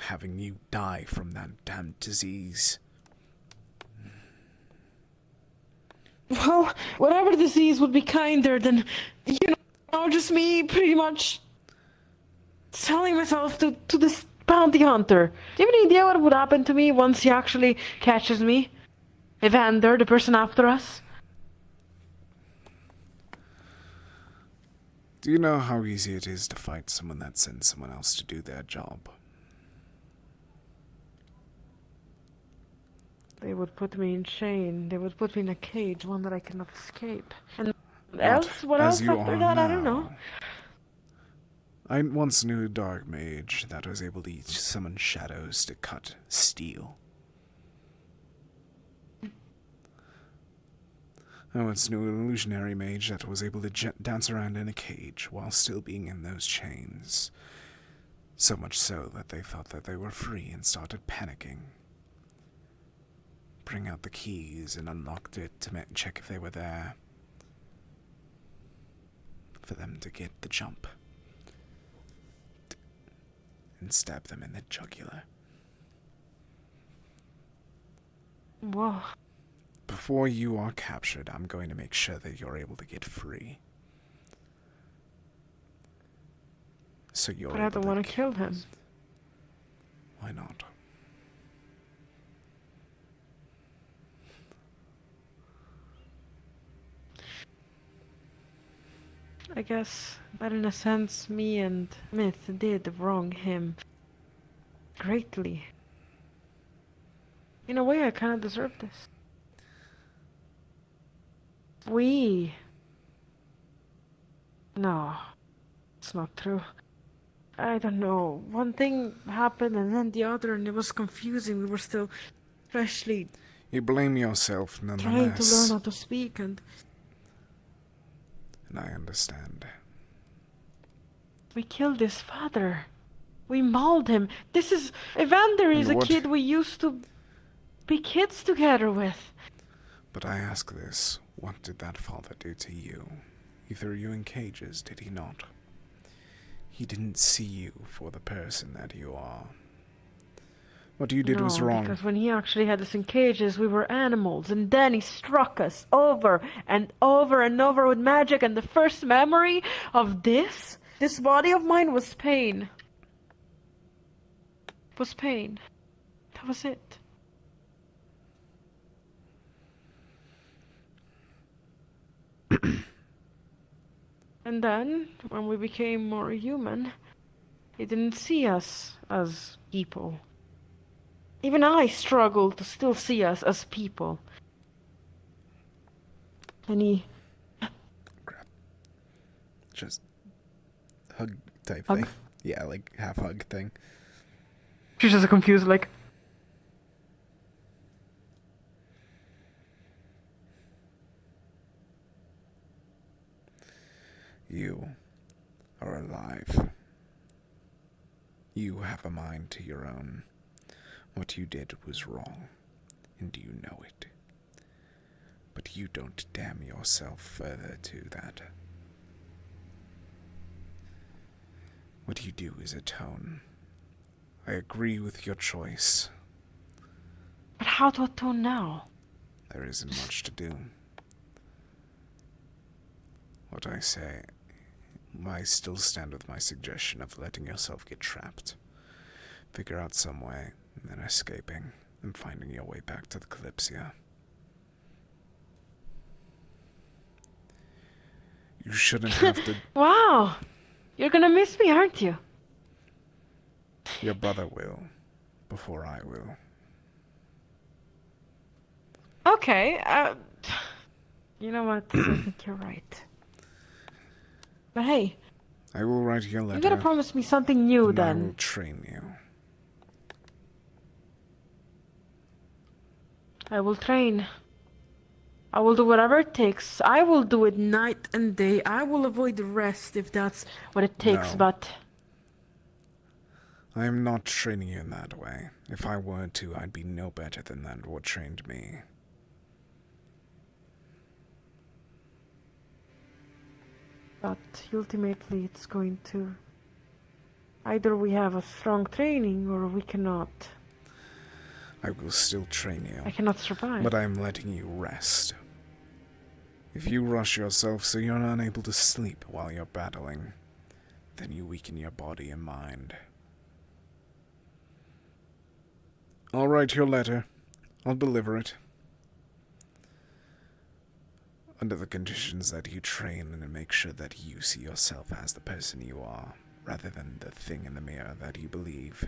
having you die from that damn disease. Well, whatever disease would be kinder than, just me pretty much selling myself to this bounty hunter. Do you have any idea what would happen to me once he actually catches me? Evander, the person after us? Do you know how easy it is to fight someone that sends someone else to do their job? They would put me in chain. They would put me in a cage, one that I cannot escape. And what else after that? I don't know. I once knew a dark mage that was able to summon shadows to cut steel. I once knew an illusionary mage that was able to dance around in a cage while still being in those chains. So much so that they thought that they were free and started panicking. Bring out the keys and unlocked it to check if they were there. For them to get the jump. And stab them in the jugular. Whoa. Before you are captured, I'm going to make sure that you're able to get free. So you're But I don't want to kill him. Why not? I guess that in a sense me and Myth did wrong him greatly. In a way I kinda deserve this. No, it's not true. I don't know. One thing happened and then the other, and it was confusing. We were still freshly... You blame yourself nonetheless. Trying to learn how to speak and I understand. We killed his father. We mauled him. This is... Evander is a kid we used to be kids together with. But I ask this, what did that father do to you? He threw you in cages, did he not? He didn't see you for the person that you are. What you did was wrong. Because when he actually had us in cages, we were animals, and then he struck us over and over and over with magic, and the first memory of this body of mine was pain. Was pain. That was it. And then, when we became more human, he didn't see us as people. Even I struggle to still see us as people. And he... Just hug type Hug? thing. Yeah, like half hug thing. She's just confused, like... You are alive. You have a mind to your own. What you did was wrong, and you know it. But you don't damn yourself further to that. What you do is atone. I agree with your choice. But how to atone now? There isn't much to do. What I say, I still stand with my suggestion of letting yourself get trapped. Figure out some way, and then escaping, and finding your way back to the Kalypsia. You shouldn't have to... Wow! You're gonna miss me, aren't you? Your brother will, before I will. Okay, you know what? I think you're right. But hey, I will write you a letter. you gotta promise me something new and then. I will train you. I will train. I will do whatever it takes. I will do it night and day. I will avoid rest if that's what it takes, No. but... I am not training you in that way. If I were to, I'd be no better than that what trained me. But ultimately it's going to... Either we have a strong training or we cannot. I will still train you. I cannot survive. But I am letting you rest. If you rush yourself so you're unable to sleep while you're battling, then you weaken your body and mind. I'll write your letter. I'll deliver it. Under the conditions that you train and make sure that you see yourself as the person you are, rather than the thing in the mirror that you believe.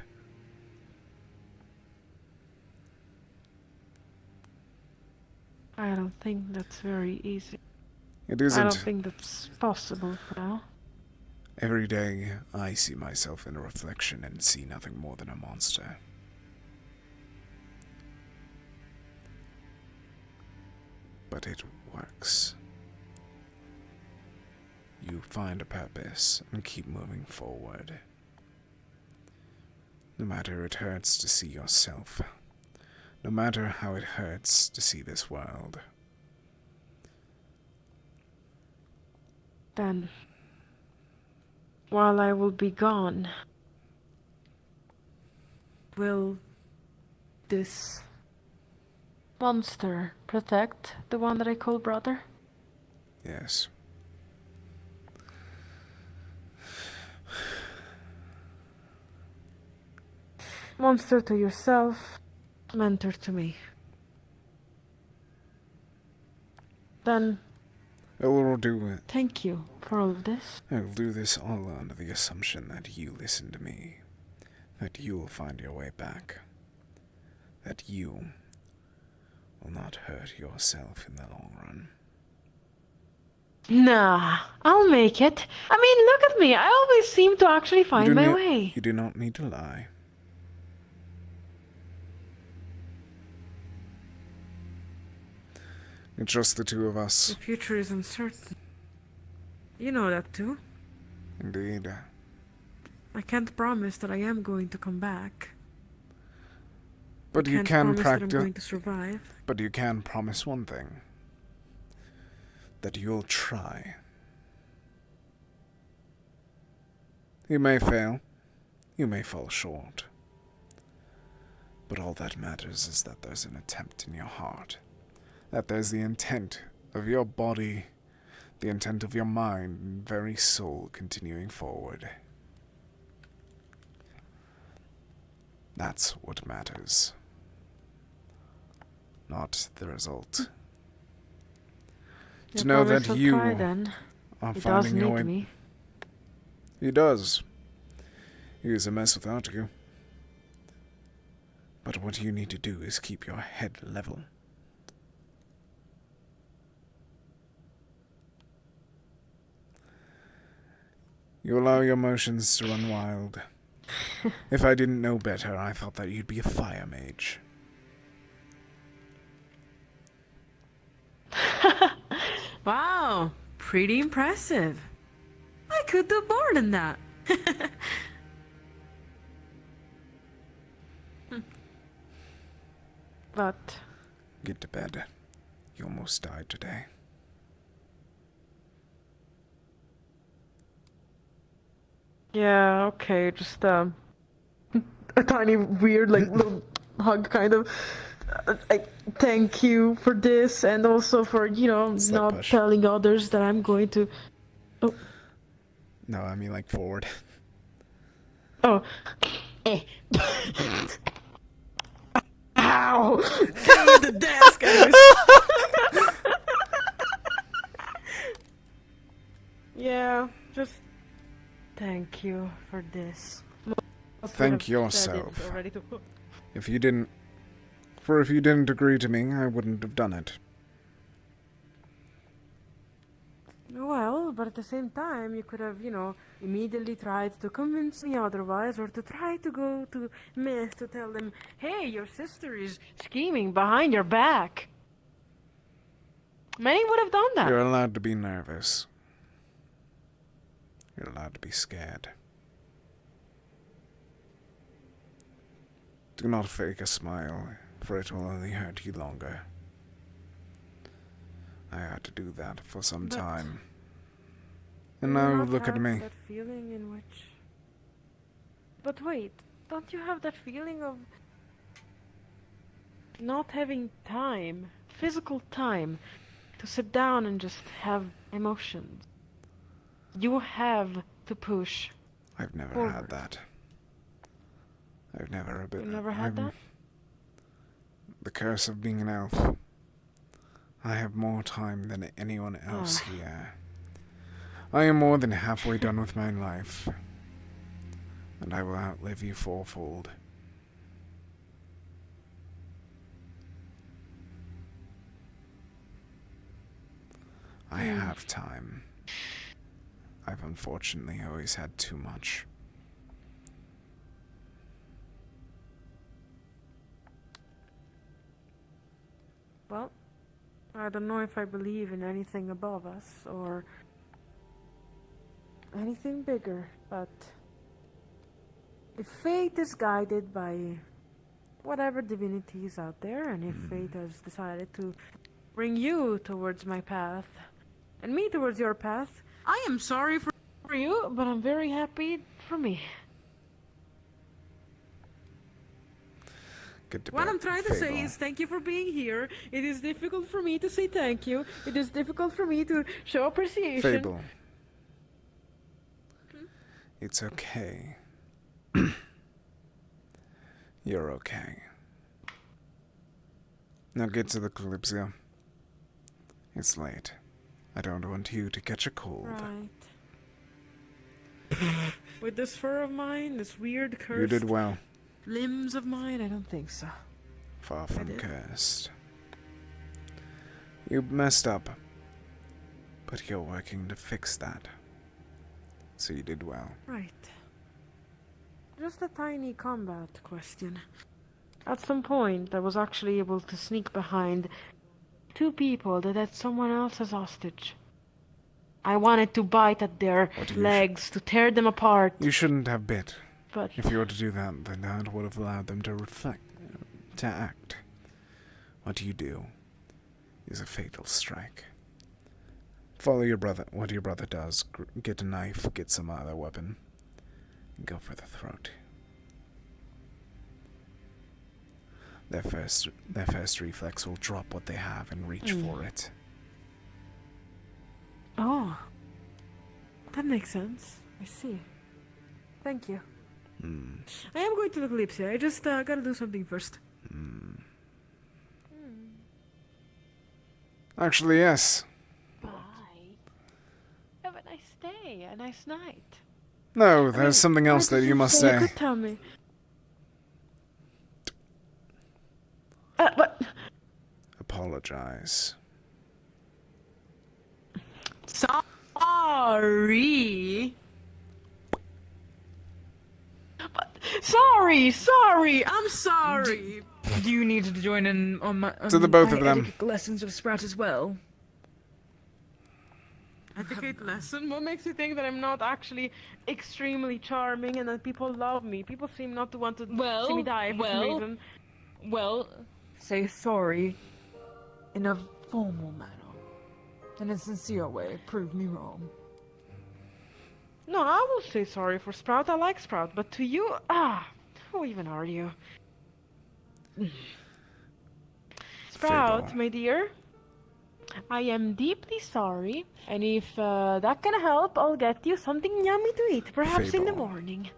I don't think that's very easy. It isn't. I don't think that's possible for now. Every day, I see myself in a reflection and see nothing more than a monster. But it works. You find a purpose and keep moving forward. No matter it hurts to see yourself. No matter how it hurts to see this world. Then, while I will be gone, will this monster protect the one that I call brother? Yes. Monster to yourself, mentor to me. Then, I will do it. Thank you for all of this. I will do this all under the assumption that you listen to me. That you will find your way back. That you will not hurt yourself in the long run. Nah, I'll make it. I mean, look at me. I always seem to actually find my way. You do not need to lie. It's just the two of us. The future is uncertain. You know that too. Indeed. I can't promise that I am going to come back. But you can practice. practice. I'm going to survive. But you can promise one thing. That you'll try. You may fail. You may fall short. But all that matters is that there's an attempt in your heart. That there's the intent of your body, the intent of your mind and very soul continuing forward. That's what matters. Not the result. To know that you are finding your way. Me. He does. He is a mess without you. But what you need to do is keep your head level. You allow your emotions to run wild. If I didn't know better, I thought that you'd be a fire mage. Wow, pretty impressive. I could do more than that. But Get to bed. You almost died today. yeah, okay, just a tiny weird like little hug kind of. I thank you for this and also for, you know, Slight not push. telling others that I'm going to. Oh. No, I mean like forward. Oh. Ow! Leave the desk, guys! Yeah, just thank you for this. Most would Thank have said it yourself. already to- If you didn't agree to me, I wouldn't have done it. Well, but at the same time, you could have, you know, immediately tried to convince me otherwise, or to try to go to Myth to tell them, hey, your sister is scheming behind your back. Many would have done that. You're allowed to be nervous. You're allowed to be scared. Do not fake a smile, for it will only hurt you longer. I had to do that for some But time. Do And you now not look at have me. That feeling in which... But wait, don't you have that feeling of not having time, physical time, to sit down and just have emotions? You have to push. I've never forward. had that. I've never been. You never had that? The curse of being an elf. I have more time than anyone else here. I am more than halfway done with my life. And I will outlive you fourfold. I have time. I've unfortunately always had too much. Well, I don't know if I believe in anything above us or anything bigger, but if fate is guided by whatever divinity is out there, and if fate has decided to bring you towards my path and me towards your path, I am sorry for you, but I'm very happy for me. What I'm trying to say is thank you for being here. It is difficult for me to say thank you. It is difficult for me to show appreciation. Fable. It's okay. You're okay. Now get to the Kalypsia. It's late. I don't want you to catch a cold. Right. With this fur of mine, this weird cursed You did well. limbs of mine, I don't think so. Far from cursed. You messed up. But you're working to fix that. So you did well. Right. Just a tiny combat question. At some point, I was actually able to sneak behind two people that had someone else as hostage. I wanted to bite at their legs, to tear them apart. You shouldn't have bit. But if you were to do that, then that would have allowed them to to act. What you do is a fatal strike. Follow your brother. What your brother does. Get a knife, get some other weapon, and go for the throat. Their first reflex will drop what they have and reach for it. Oh. That makes sense. I see. Thank you. I am going to the Kalypsia. I just gotta do something first. Actually, yes. Bye. Have a nice day, a nice night. No, there's something else that you must say. You could tell me. What? Apologize. Sorry. Sorry. I'm sorry. Do you need to join in on my To the both of them. etiquette lessons with Sprout as well? Etiquette lesson? What makes you think that I'm not actually extremely charming and that people love me? People seem not to want to see me die for some reason. Well, say sorry in a formal manner. In a sincere way, prove me wrong. No, I will say sorry for Sprout. I like Sprout, but to you, who even are you? Sprout, Fable. my dear, I am deeply sorry, and if that can help, I'll get you something yummy to eat, perhaps in the Fable. morning.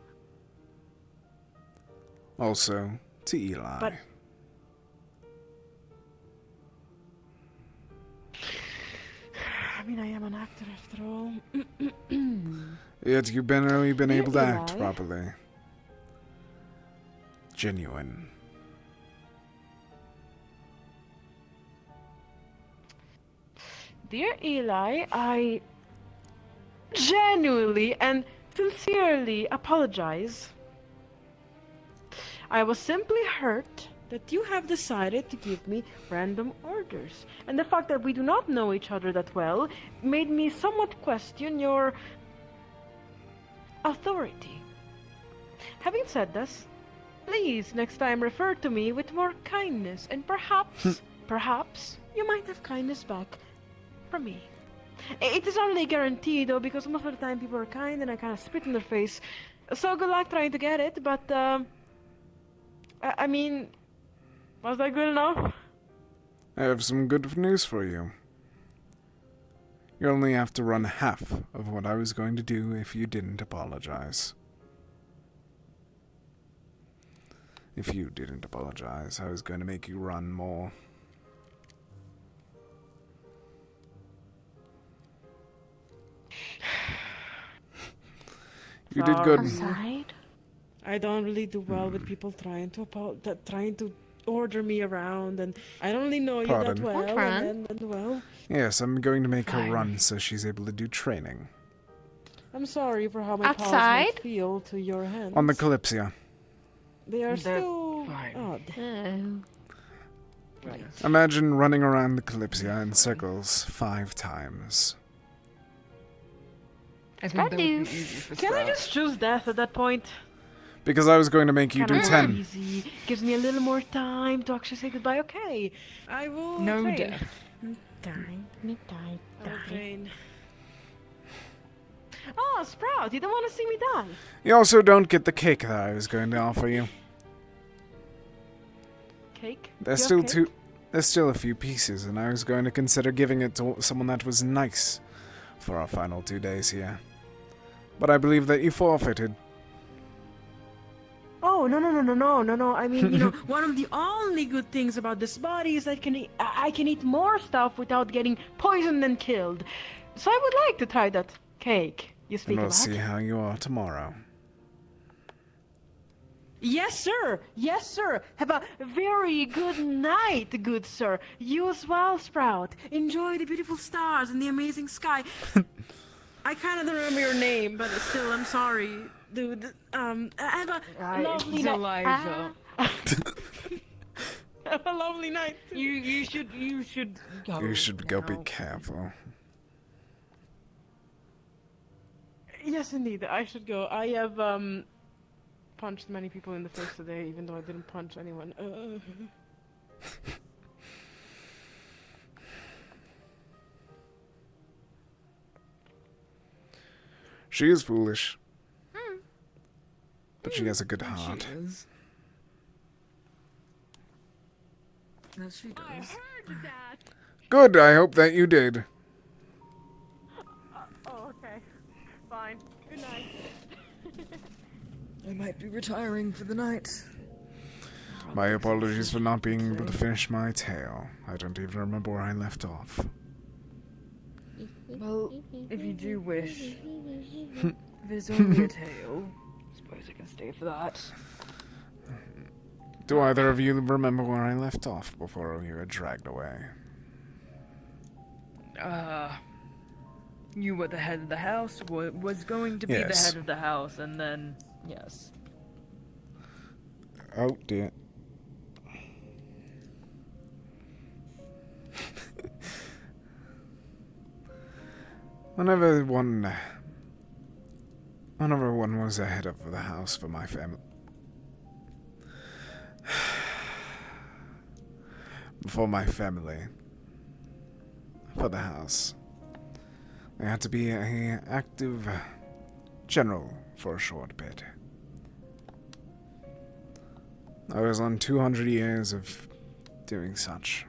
Also, to Eli. But I mean, I am an actor after all. Yet you've barely been Dear able to act Eli. properly. Genuine. Dear Eli, I genuinely and sincerely apologize. I was simply hurt that you have decided to give me random orders, and the fact that we do not know each other that well made me somewhat question your authority. Having said this, please next time refer to me with more kindness, and perhaps you might have kindness back from me. It is only a guarantee though, because most of the time people are kind and I kind of spit in their face. So good luck trying to get it, but I mean, was that good enough? I have some good news for you. You only have to run half of what I was going to do if you didn't apologize. If you didn't apologize, I was going to make you run more. You did good. Aside, I don't really do well with people trying to order me around, and I don't really know you that Pardon? well. And well, Yes, I'm going to make her run so she's able to do training. I'm sorry for how my paws Outside? might feel to your hands. On the Kalypsia. They are still odd. Right. Imagine running around the Kalypsia in circles 5 times. I think that would be easy for Can I Sprout. just choose death at that point? Because I was going to make you do Kinda 10. easy. Gives me a little more time to actually say goodbye. Okay, I will No train. death. I will train. Oh, Sprout, you don't want to see me die. You also don't get the cake that I was going to offer you. Cake? There's You have still cake? There's still a few pieces, and I was going to consider giving it to someone that was nice for our final 2 days here. But I believe that you forfeited. Oh, no. I mean, you know, one of the only good things about this body is that I can eat more stuff without getting poisoned and killed. So I would like to try that cake you speak And we'll about. see how you are tomorrow. Yes, sir. Yes, sir. Have a very good night, good sir. You as well, Sprout. Enjoy the beautiful stars and the amazing sky. I kind of don't remember your name, but still, I'm sorry, dude. Have a lovely It's night. Elijah. Have a lovely night. You should go. You should go be now. careful. Yes, indeed. I should go. I have punched many people in the face today, even though I didn't punch anyone. She is foolish. But she has a good heart. She is. Yes, she does. Good, I hope that you did. Oh, okay. Fine. Good night. I might be retiring for the night. My apologies for not being able to finish my tale. I don't even remember where I left off. Well, if you do wish, if it's only a tale, I suppose I can stay for that. Do either of you remember where I left off before you were dragged away? You were the head of the house, was going to be the Yes. head of the house, and then, yes. Oh dear. Whenever one was the head of the house for my family, for my family, for the house. I had to be a active general for a short bit. I was on 200 years of doing such.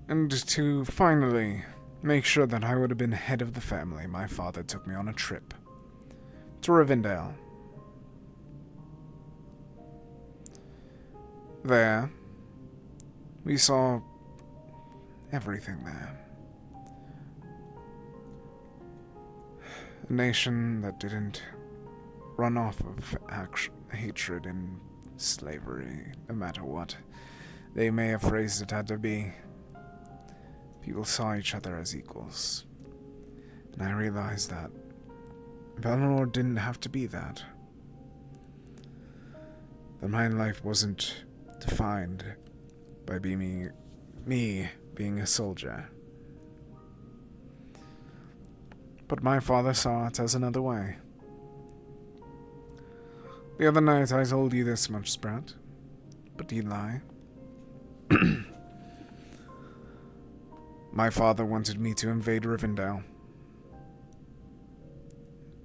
And to finally make sure that I would have been head of the family, my father took me on a trip to Rivendell. There, we saw everything there. A nation that didn't run off of hatred and slavery, no matter what they may have phrased it had to be. People saw each other as equals. And I realized that Valinor didn't have to be that. That my life wasn't defined by me being a soldier. But my father saw it as another way. The other night I told you this much, Sprout, but Eli, my father wanted me to invade Rivendell,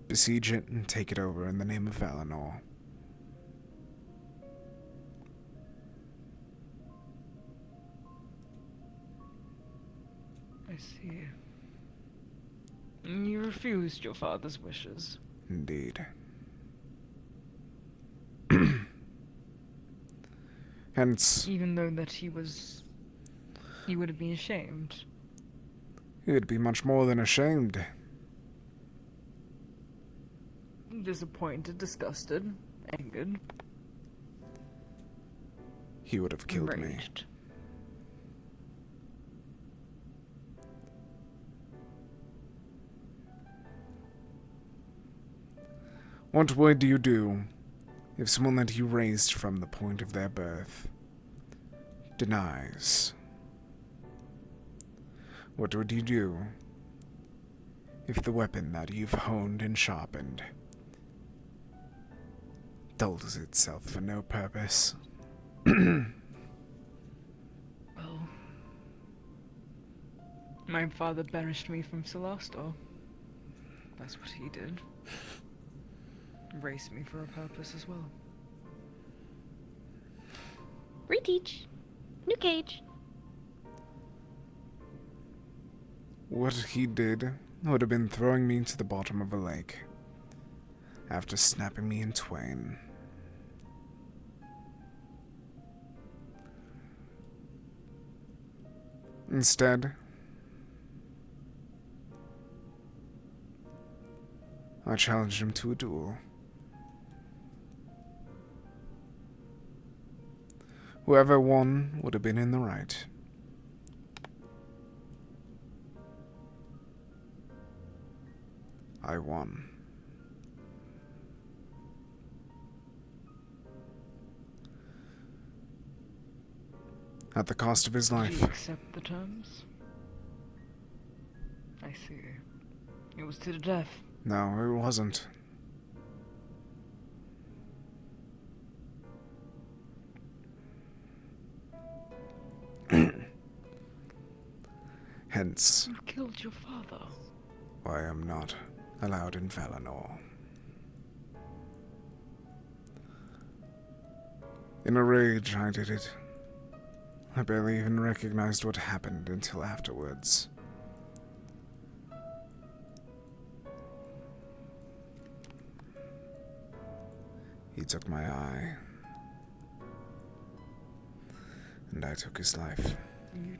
besiege it and take it over in the name of Valinor. I see. You refused your father's wishes. Indeed. Hence, even though that he would have been ashamed. He would be much more than ashamed. Disappointed, disgusted, angered. He would have killed me. What would you do if someone that you raised from the point of their birth denies? What would you do if the weapon that you've honed and sharpened dulls itself for no purpose? Well, my father banished me from Celestor. That's what he did. Raised me for a purpose as well. Reteach. New cage. What he did would have been throwing me to the bottom of a lake after snapping me in twain. Instead, I challenged him to a duel. Whoever won would have been in the right. I won. At the cost of his Did life. you accept the terms? I see. It was to the death. No, it wasn't. Hence, You killed your father. I am not allowed in Valinor. In a rage, I did it. I barely even recognized what happened until afterwards. He took my eye, and I took his life. You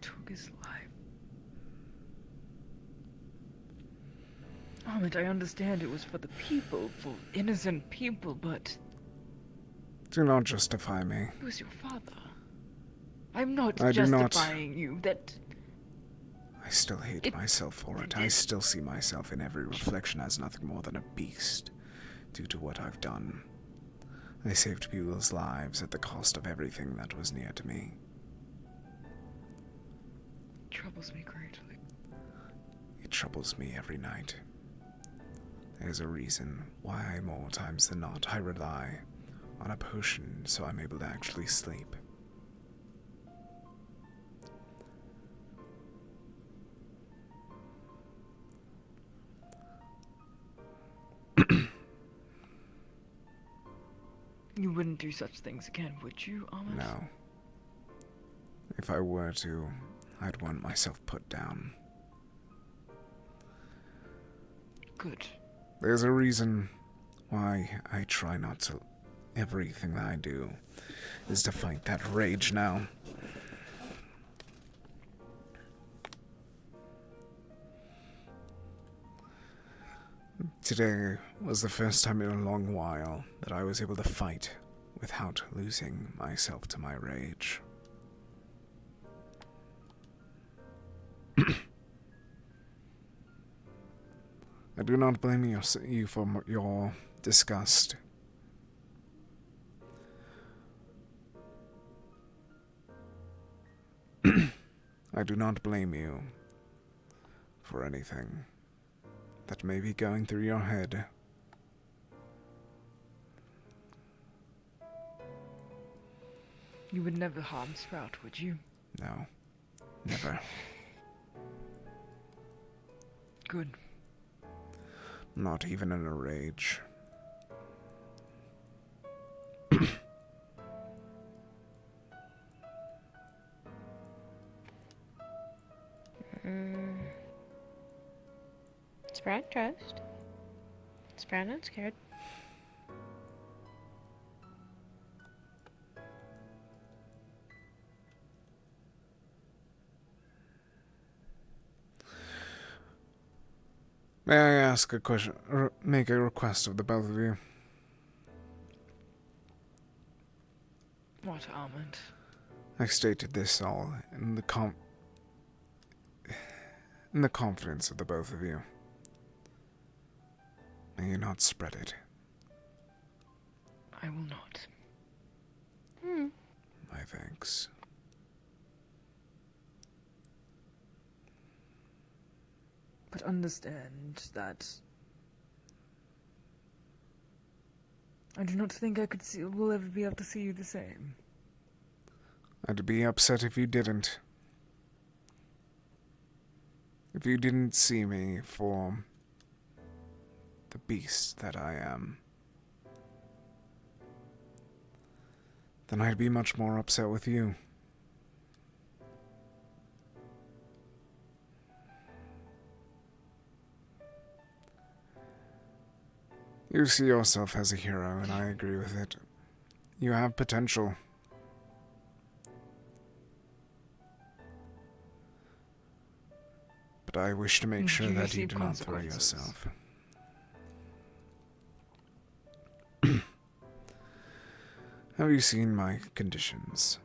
took his life. Ahmed, I understand it was for the people, for innocent people, but Do not justify me. he was your father. I'm not I do not. justifying you. That I still hate myself for it. I still see myself in every reflection as nothing more than a beast due to what I've done. I saved people's lives at the cost of everything that was near to me. troubles me greatly. It troubles me every night. There's a reason why more times than not I rely on a potion so I'm able to actually sleep. You wouldn't do such things again, would you, Ahmed? No. If I were to, I'd want myself put down. Good. There's a reason why I try not to. Everything that I do is to fight that rage now. Today was the first time in a long while that I was able to fight without losing myself to my rage. I do not blame you for your disgust. I do not blame you for anything that may be going through your head. You would never harm Sprout, would you? No, never. Good. Not even in a rage. Sprout trust. Sprout not scared. May I ask a question, or make a request of the both of you? What, Ahmed? I stated this all in the confidence of the both of you. May you not spread it. I will not. My thanks. But understand that I do not think will ever be able to see you the same. I'd be upset if you didn't. If you didn't see me for the beast that I am, then I'd be much more upset with you. You see yourself as a hero, and I agree with it. You have potential. But I wish to make sure that you do not throw yourself. Have you seen my conditions?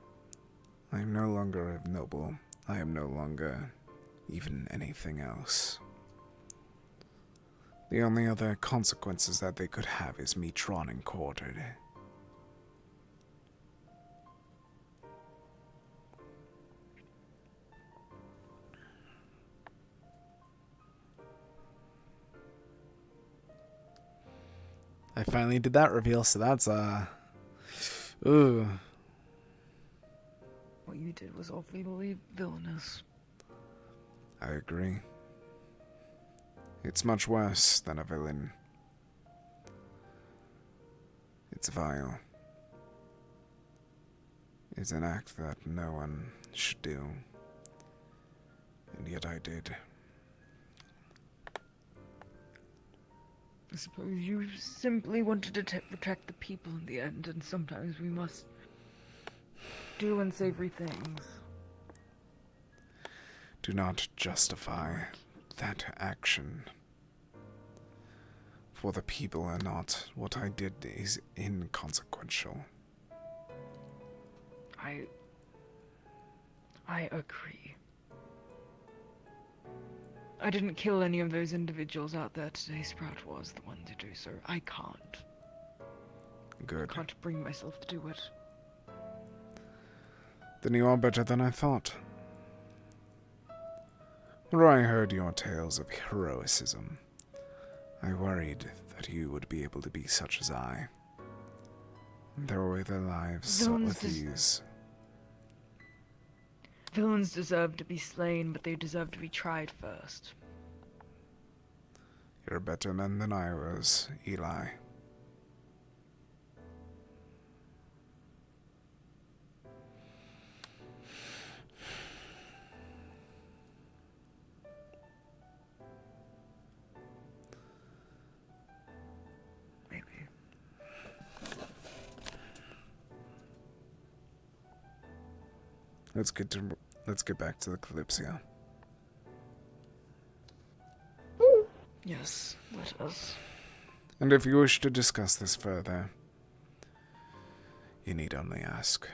I am no longer a noble. I am no longer even anything else. The only other consequences that they could have is me drawn and quartered. I finally did that reveal, so that's, ooh. What you did was awfully villainous. I agree. It's much worse than a villain. It's vile. It's an act that no one should do. And yet I did. I suppose you simply wanted to protect the people in the end, and sometimes we must do unsavory things. Do not justify that action. For the people are not. What I did is inconsequential. I agree. I didn't kill any of those individuals out there today. Sprout was the one to do so. I can't. Good. I can't bring myself to do it. Then you are better than I thought. When I heard your tales of heroicism, I worried that you would be able to be such as I. throw away their lives with ease. Villains deserve to be slain, but they deserve to be tried first. You're a better man than I was, Eli. Let's get back to the Kalypsia. Yes, let us. And if you wish to discuss this further, you need only ask.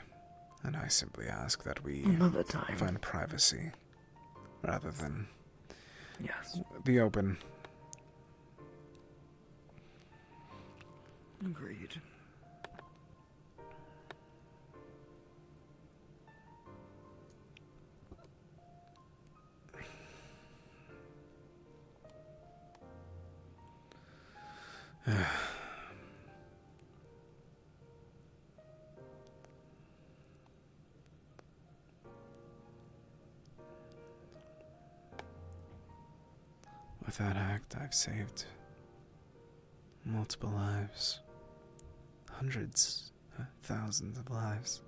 And I simply ask that we Another time. find privacy rather than the open. Agreed. With that act, I've saved multiple lives. Hundreds, thousands of lives.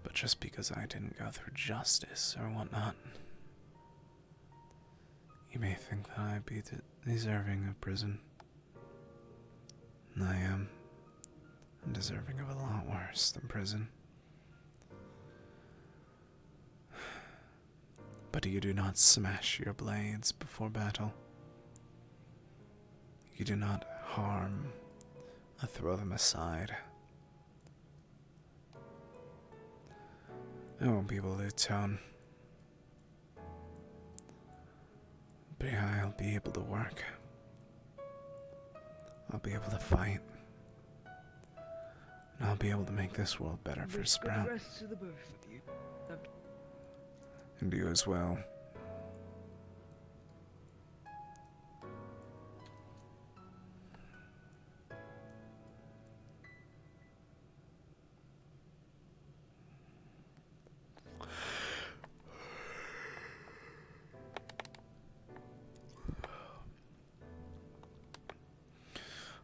But just because I didn't go through justice or whatnot, you may think that I'd be deserving of prison. And I am. I'm deserving of a lot worse than prison. But you do not smash your blades before battle. You do not harm or throw them aside. I won't be able to atone. But I'll be able to work. I'll be able to fight. And I'll be able to make this world better for Sprout. To the both of you. And you as well.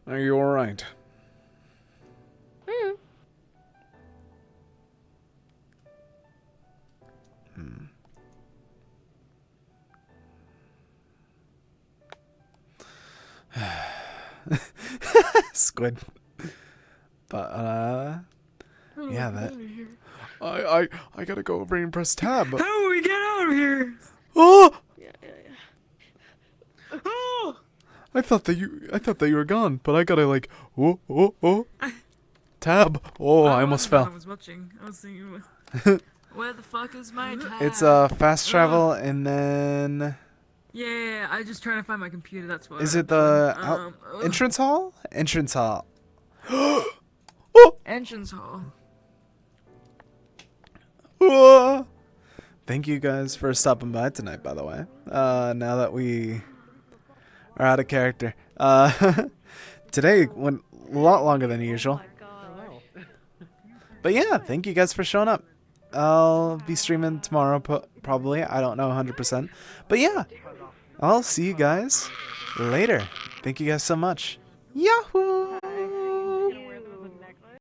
Are you alright? Squid. But yeah, that I gotta go over and press tab. How do we get out of here? Oh! Yeah. Oh! I thought that you were gone, but I gotta like oh tab. Oh, I almost fell. I was watching. I was thinking, where the fuck is my tab? It's fast travel and then. Yeah, I just trying to find my computer. That's what. Is it the entrance hall? Entrance hall. Entrance hall. Thank you guys for stopping by tonight, by the way. Now that we are out of character. Today went a lot longer than usual. But yeah, thank you guys for showing up. I'll be streaming tomorrow, probably. I don't know 100%. But yeah, I'll see you guys later. Thank you guys so much. Yahoo!